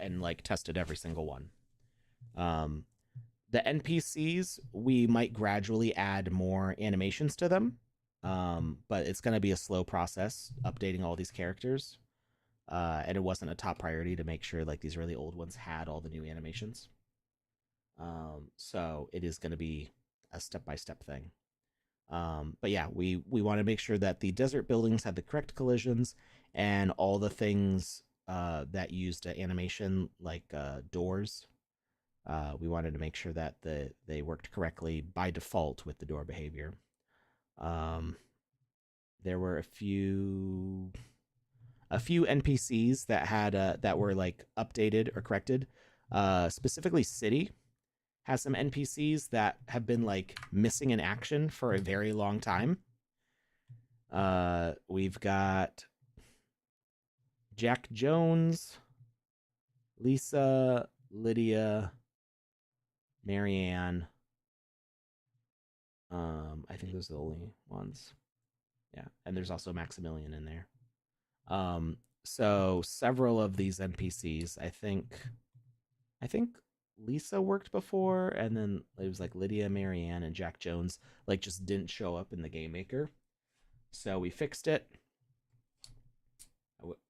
and like tested every single one. The NPCs, we might gradually add more animations to them, but it's going to be a slow process updating all these characters. And it wasn't a top priority to make sure like these really old ones had all the new animations. So it is going to be a step-by-step thing. But yeah, we want to make sure that the desert buildings had the correct collisions, and all the things that used animation, like doors, we wanted to make sure that they worked correctly by default with the door behavior. There were a few NPCs that had that were like updated or corrected. Specifically, City has some NPCs that have been like missing in action for a very long time. We've got Jack Jones, Lisa, Lydia, Marianne. I think those are the only ones. Yeah, and there's also Maximilian in there. So several of these NPCs, I think Lisa worked before, and then it was like Lydia, Marianne, and Jack Jones like just didn't show up in the Game Maker. So we fixed it.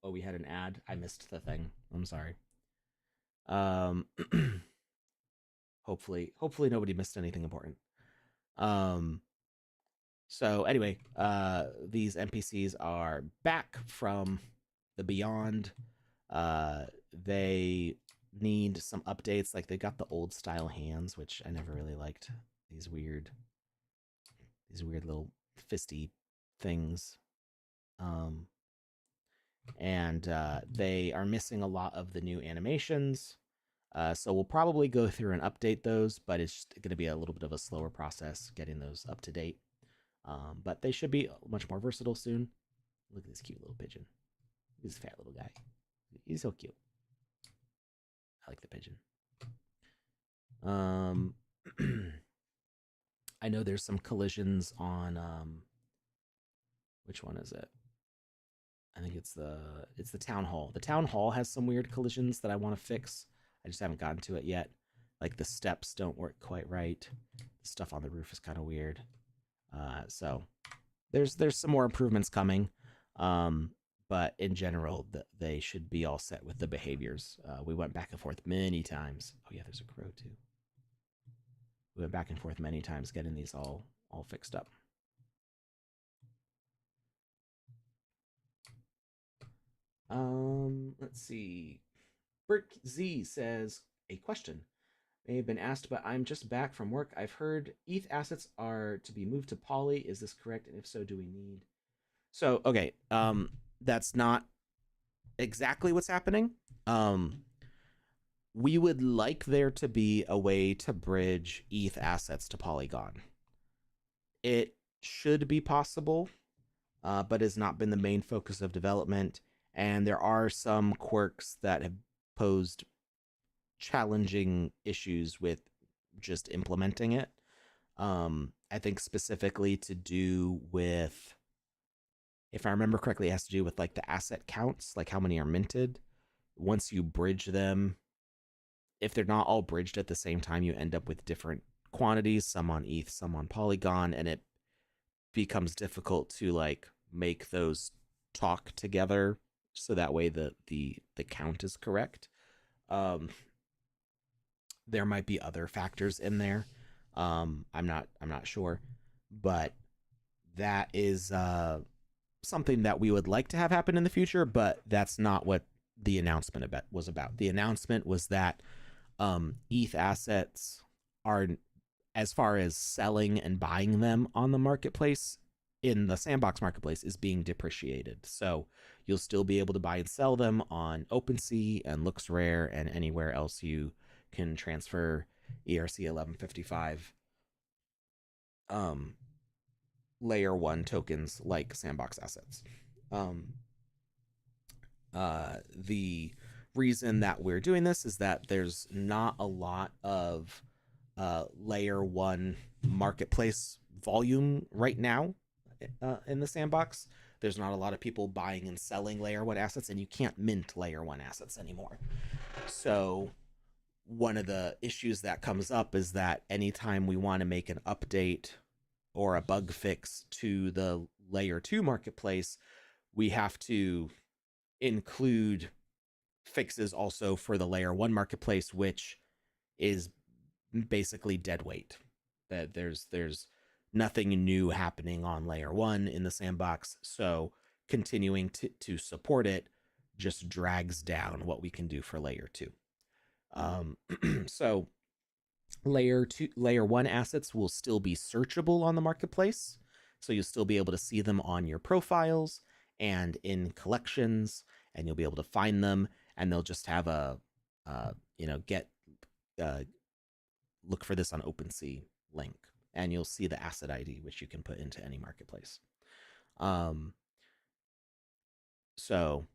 Oh, we had an ad. I missed the thing. I'm sorry. Hopefully nobody missed anything important. So anyway, these NPCs are back from the beyond. They need some updates. Like they got the old style hands, which I never really liked. These weird little fisty things. And they are missing a lot of the new animations. So we'll probably go through and update those, but it's going to be a little bit of a slower process getting those up to date. But they should be much more versatile soon. Look at this cute little pigeon. He's a fat little guy. He's so cute. I like the pigeon. I know there's some collisions on which one is it? I think it's the town hall. The town hall has some weird collisions that I want to fix. I just haven't gotten to it yet. Like the steps don't work quite right. The stuff on the roof is kind of weird. So there's some more improvements coming. But in general, they should be all set with the behaviors. We went back and forth many times. Oh yeah, there's a crow too. We went back and forth many times getting these all fixed up. Let's see. Bert Z says, a question may have been asked, but I'm just back from work. I've heard ETH assets are to be moved to Poly. Is this correct? And if so, do we need? So, okay, that's not exactly what's happening. We would like there to be a way to bridge ETH assets to Polygon. It should be possible, but has not been the main focus of development. And there are some quirks that have posed challenging issues with just implementing it. I think specifically to do with, if I remember correctly, it has to do with like the asset counts, like how many are minted. Once you bridge them, if they're not all bridged at the same time, you end up with different quantities, some on ETH, some on Polygon, and it becomes difficult to like make those talk together so that way the count is correct. There might be other factors in there. I'm not sure, but that is something that we would like to have happen in the future, but that's not what the announcement was about. The announcement was that ETH assets are, as far as selling and buying them on the marketplace, in the Sandbox marketplace, is being depreciated. So you'll still be able to buy and sell them on OpenSea and LooksRare and anywhere else you can transfer ERC 1155 layer 1 tokens like Sandbox assets. The reason that we're doing this is that there's not a lot of layer 1 marketplace volume right now in the Sandbox. There's not a lot of people buying and selling layer 1 assets, and you can't mint layer 1 assets anymore. So one of the issues that comes up is that anytime we want to make an update or a bug fix to the layer 2 marketplace, we have to include fixes also for the layer 1 marketplace, which is basically dead weight. That there's nothing new happening on layer 1 in the Sandbox, so continuing to support it just drags down what we can do for layer 2. So layer 1 assets will still be searchable on the marketplace, so you'll still be able to see them on your profiles and in collections, and you'll be able to find them, and they'll just have a look for this on OpenSea link, and you'll see the asset ID, which you can put into any marketplace. So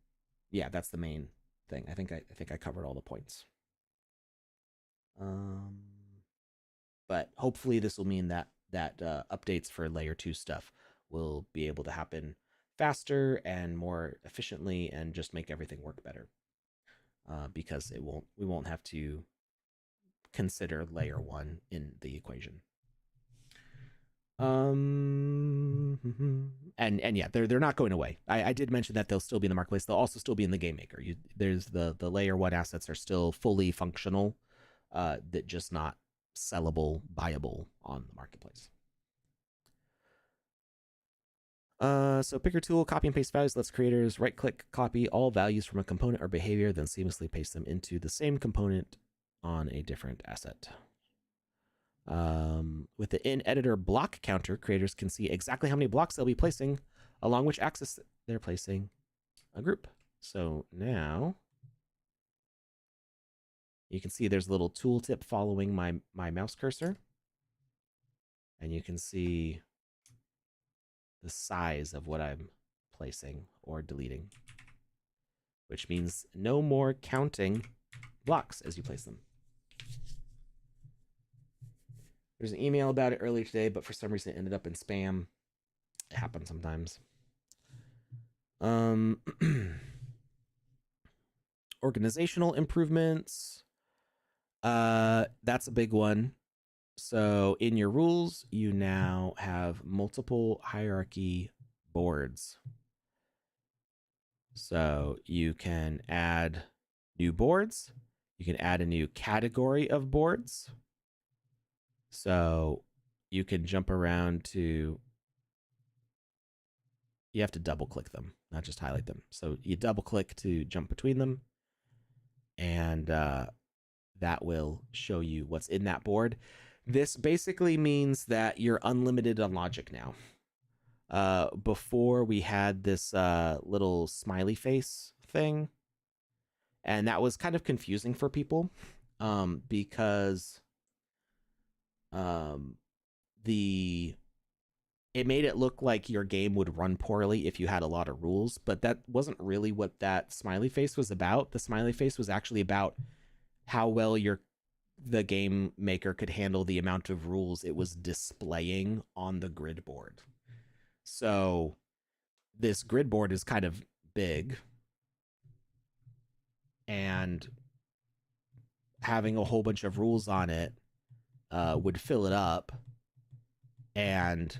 yeah, that's the main thing. I think I covered all the points. But hopefully this will mean that updates for layer 2 stuff will be able to happen faster and more efficiently and just make everything work better. Because we won't have to consider layer 1 in the equation. And yeah, they're not going away. I did mention that they'll still be in the marketplace. They'll also still be in the Game Maker. There's the layer 1 assets are still fully functional, that just not sellable, buyable on the marketplace. So picker tool, copy and paste values, lets creators right click, copy all values from a component or behavior, then seamlessly paste them into the same component on a different asset. With the in-editor block counter, creators can see exactly how many blocks they'll be placing along which axis they're placing a group. So now you can see there's a little tooltip following my mouse cursor. And you can see the size of what I'm placing or deleting, which means no more counting blocks as you place them. There's an email about it earlier today, but for some reason it ended up in spam. It happens sometimes. Organizational improvements. That's a big one. So in your rules, you now have multiple hierarchy boards. So you can add new boards. You can add a new category of boards. So you can jump around to, you have to double click them, not just highlight them. So you double click to jump between them, and that will show you what's in that board. This basically means that you're unlimited on logic now. Before we had this little smiley face thing, and that was kind of confusing for people because it made it look like your game would run poorly if you had a lot of rules, but that wasn't really what that smiley face was about. The smiley face was actually about how well the game maker could handle the amount of rules it was displaying on the grid board. So this grid board is kind of big, and having a whole bunch of rules on it would fill it up. And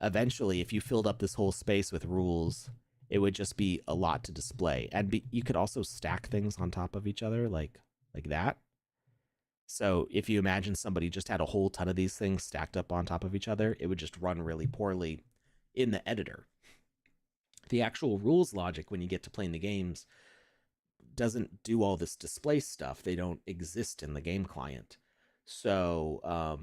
eventually, if you filled up this whole space with rules, it would just be a lot to display. And you could also stack things on top of each other like that. So if you imagine somebody just had a whole ton of these things stacked up on top of each other, it would just run really poorly in the editor. The actual rules logic, when you get to playing the games, doesn't do all this display stuff. They don't exist in the game client. So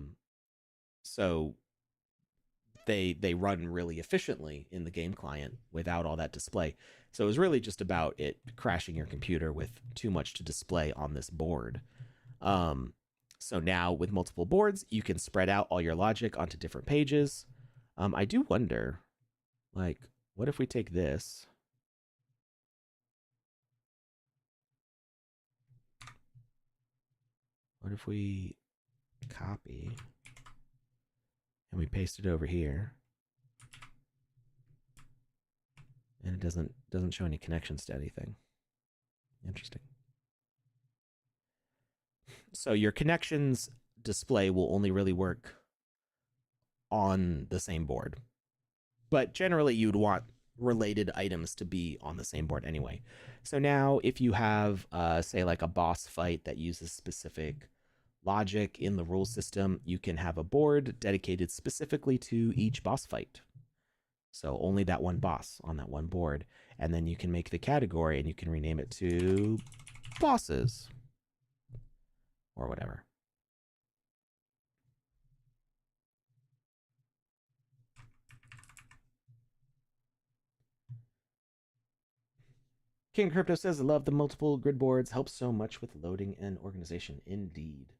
they run really efficiently in the game client without all that display. So it was really just about it crashing your computer with too much to display on this board. So now with multiple boards, you can spread out all your logic onto different pages. I do wonder, like, what if we take this? What if we copy and we paste it over here? And it doesn't show any connections to anything. Interesting. So your connections display will only really work on the same board. But generally you'd want related items to be on the same board anyway. So now if you have, say, like a boss fight that uses specific logic in the rule system, you can have a board dedicated specifically to each boss fight. So only that one boss on that one board. And then you can make the category and you can rename it to bosses or whatever. King Crypto says, I love the multiple grid boards. Helps so much with loading and organization. Indeed.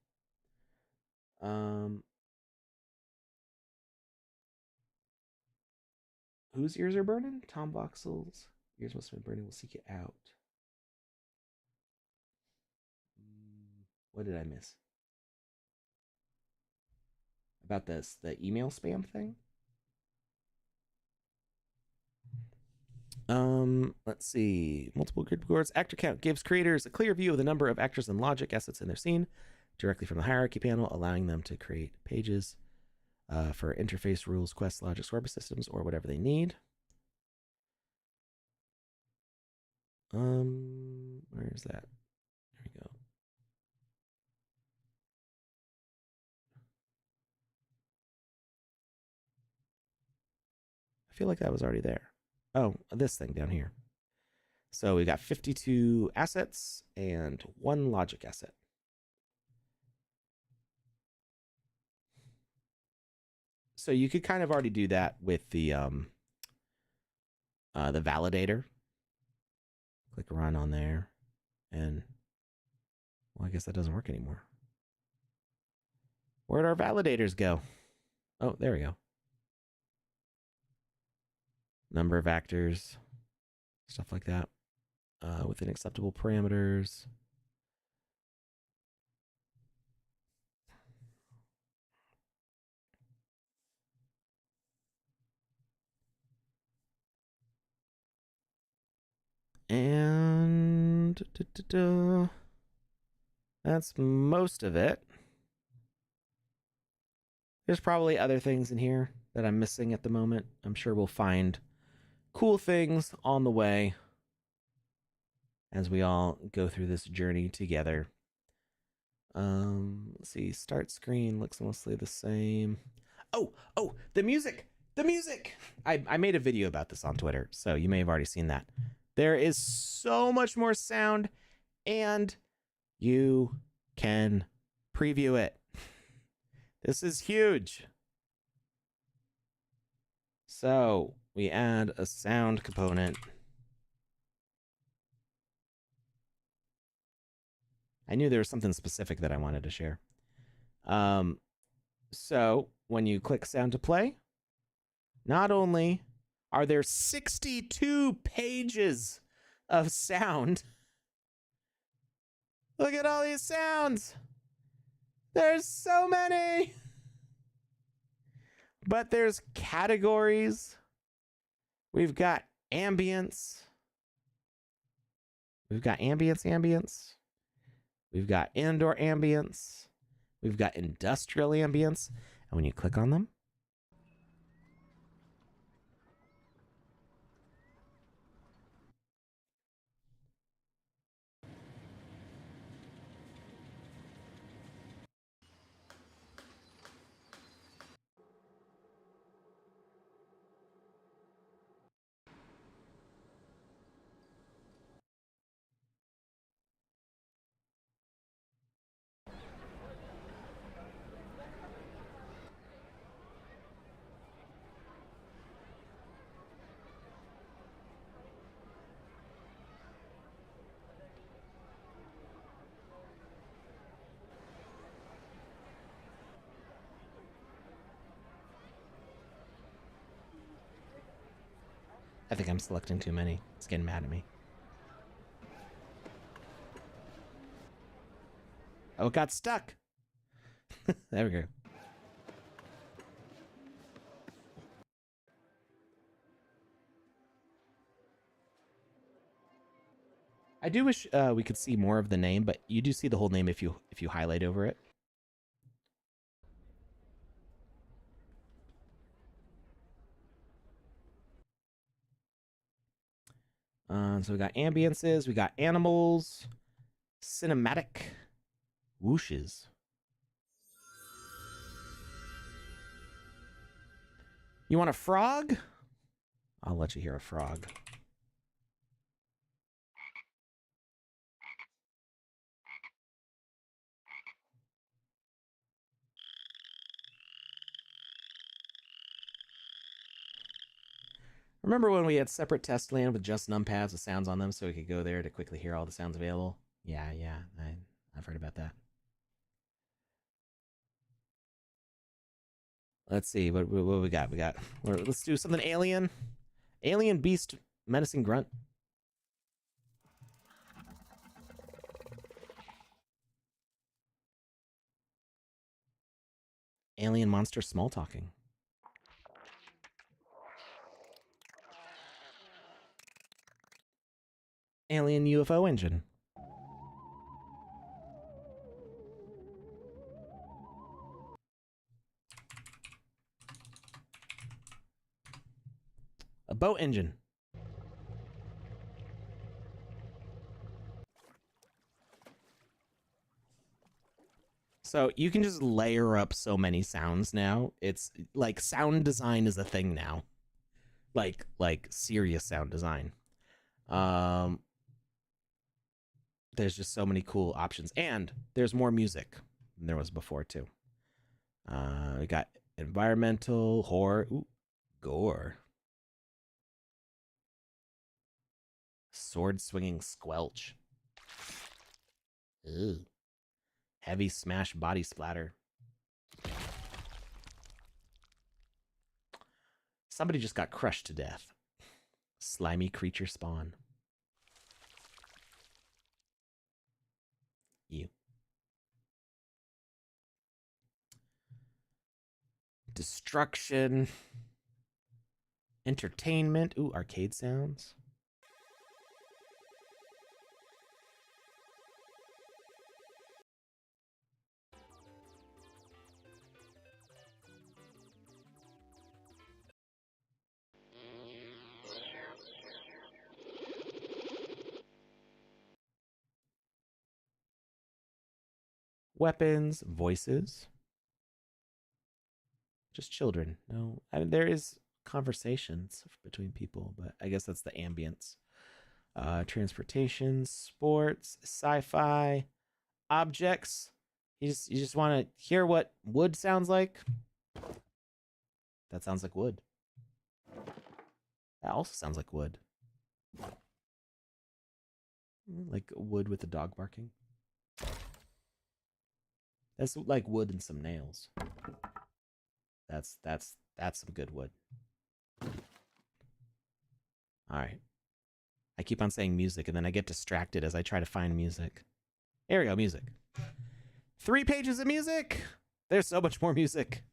Whose ears are burning? Tom Voxel's ears must have been burning. We'll seek it out. What did I miss? About this, the email spam thing? Let's see. Multiple grid boards. Actor count gives creators a clear view of the number of actors and logic assets in their scene directly from the hierarchy panel, allowing them to create pages for interface rules, quests, logic, scorpus systems, or whatever they need. Where is that? There we go. I feel like that was already there. Oh, this thing down here. So we got 52 assets and 1 logic asset. So you could kind of already do that with the the validator. Click run on there, and well, I guess that doesn't work anymore. Where'd our validators go? Oh, there we go. Number of actors, stuff like that, within acceptable parameters. And that's most of it. There's probably other things in here that I'm missing at the moment. I'm sure we'll find cool things on the way as we all go through this journey together. Let's see. Start screen looks mostly the same. Oh, the music. The music. I made a video about this on Twitter, so you may have already seen that. There is so much more sound, and you can preview it. This is huge. So we add a sound component. I knew there was something specific that I wanted to share. So when you click sound to play, not only are there 62 pages of sound, look at all these sounds. There's so many. But there's categories. We've got ambience. We've got ambience. We've got indoor ambience. We've got industrial ambience. And when you click on them, I think I'm selecting too many. It's getting mad at me. Oh, it got stuck. There we go. I do wish we could see more of the name, but you do see the whole name if you highlight over it. So we got ambiences, we got animals, cinematic, whooshes. You want a frog? I'll let you hear a frog. Remember when we had separate test land with just numpads with sounds on them so we could go there to quickly hear all the sounds available? Yeah, I've heard about that. Let's see, what we got? Let's do something alien. Alien beast menacing grunt. Alien monster small talking. Alien UFO engine. A boat engine. So you can just layer up so many sounds now. It's like sound design is a thing now. Like serious sound design. There's just so many cool options, and there's more music than there was before too. We got environmental, horror, gore. Sword swinging squelch. Ew. Heavy smash body splatter. Somebody just got crushed to death. Slimy creature spawn. You. Destruction. Entertainment. Ooh, arcade sounds. Weapons, voices. Just children. No, I mean, there is conversations between people, but I guess that's the ambience. Transportation, sports, sci-fi, objects. You just want to hear what wood sounds like. That sounds like wood. That also sounds like wood. Like wood with the dog barking. That's like wood and some nails. That's some good wood. All right. I keep on saying music and then I get distracted as I try to find music. Here we go, music. 3 pages of music. There's so much more music.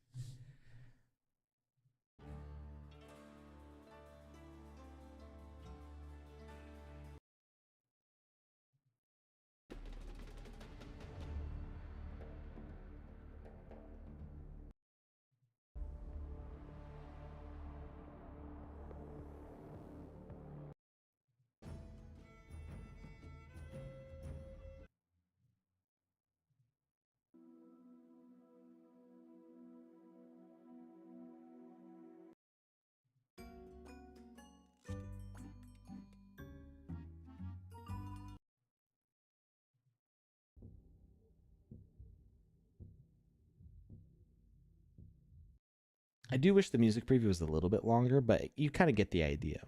I do wish the music preview was a little bit longer, but you kind of get the idea.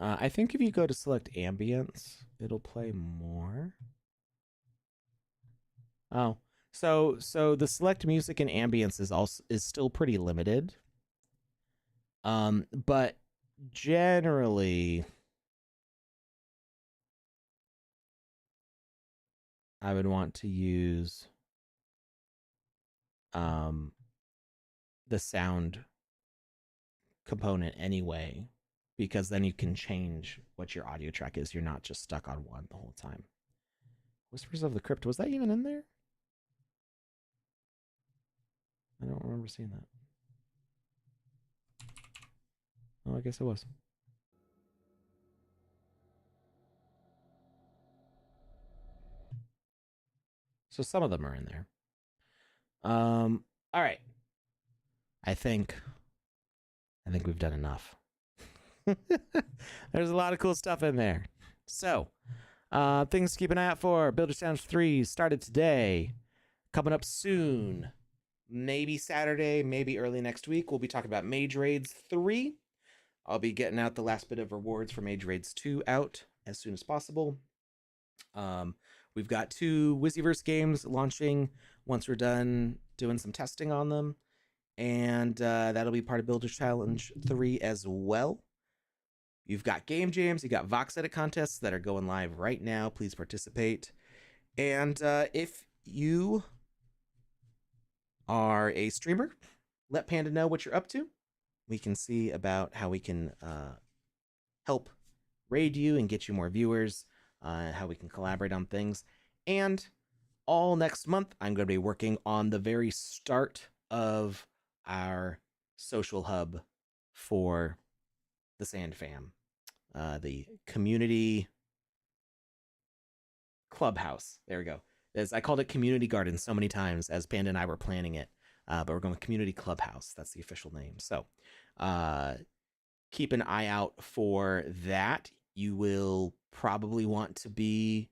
I think if you go to select ambience, it'll play more. Oh, so the select music and ambience is still pretty limited. But generally, I would want to use the sound component anyway, because then you can change what your audio track is. You're not just stuck on one the whole time. Whispers of the Crypt, was that even in there? I don't remember seeing that. Oh, I guess it was. So some of them are in there. All right. I think we've done enough. There's a lot of cool stuff in there. So, things to keep an eye out for. Builder Challenge 3 started today. Coming up soon. Maybe Saturday, maybe early next week. We'll be talking about Mage Raids 3. I'll be getting out the last bit of rewards for Mage Raids 2 out as soon as possible. We've got 2 Wizzyverse games launching once we're done doing some testing on them. And that'll be part of Builder Challenge 3 as well. You've got game jams, you got VoxEdit contests that are going live right now. Please participate. And if you are a streamer, let Panda know what you're up to. We can see about how we can help raid you and get you more viewers, how we can collaborate on things. And all next month, I'm going to be working on the very start of our social hub for the Sand Fam, the community clubhouse. There we go. I called it community garden so many times as Panda and I were planning it, but we're going with community clubhouse. That's the official name. So keep an eye out for that. You will probably want to be,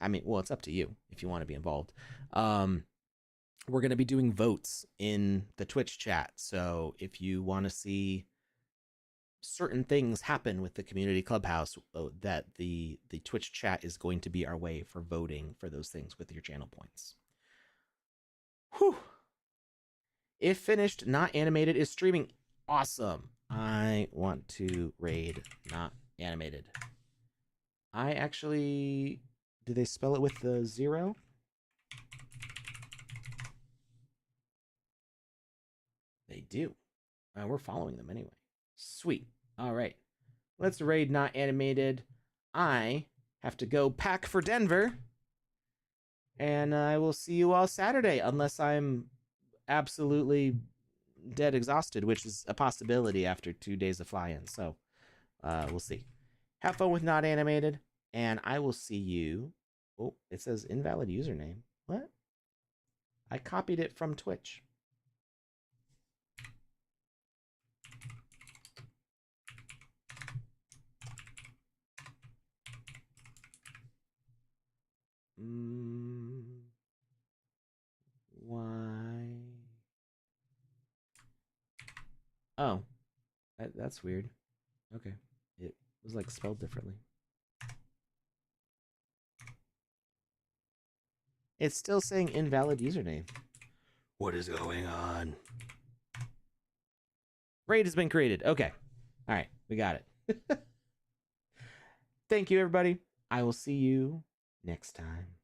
I mean, well, it's up to you if you want to be involved. We're going to be doing votes in the Twitch chat. So if you want to see certain things happen with the community clubhouse, that the Twitch chat is going to be our way for voting for those things with your channel points. Whew. If finished, not animated is streaming. Awesome. I want to raid not animated. I actually, do they spell it with the 0? They do. We're following them anyway. Sweet. All right. Let's raid not animated. I have to go pack for Denver. And I will see you all Saturday, unless I'm absolutely dead exhausted, which is a possibility after 2 days of fly-in. So we'll see. Have fun with not animated. And I will see you. Oh, it says invalid username. What? I copied it from Twitch. Why? Oh, that's weird. Okay. It was like spelled differently. It's still saying invalid username. What is going on? Raid has been created. Okay. All right. We got it. Thank you, everybody. I will see you next time.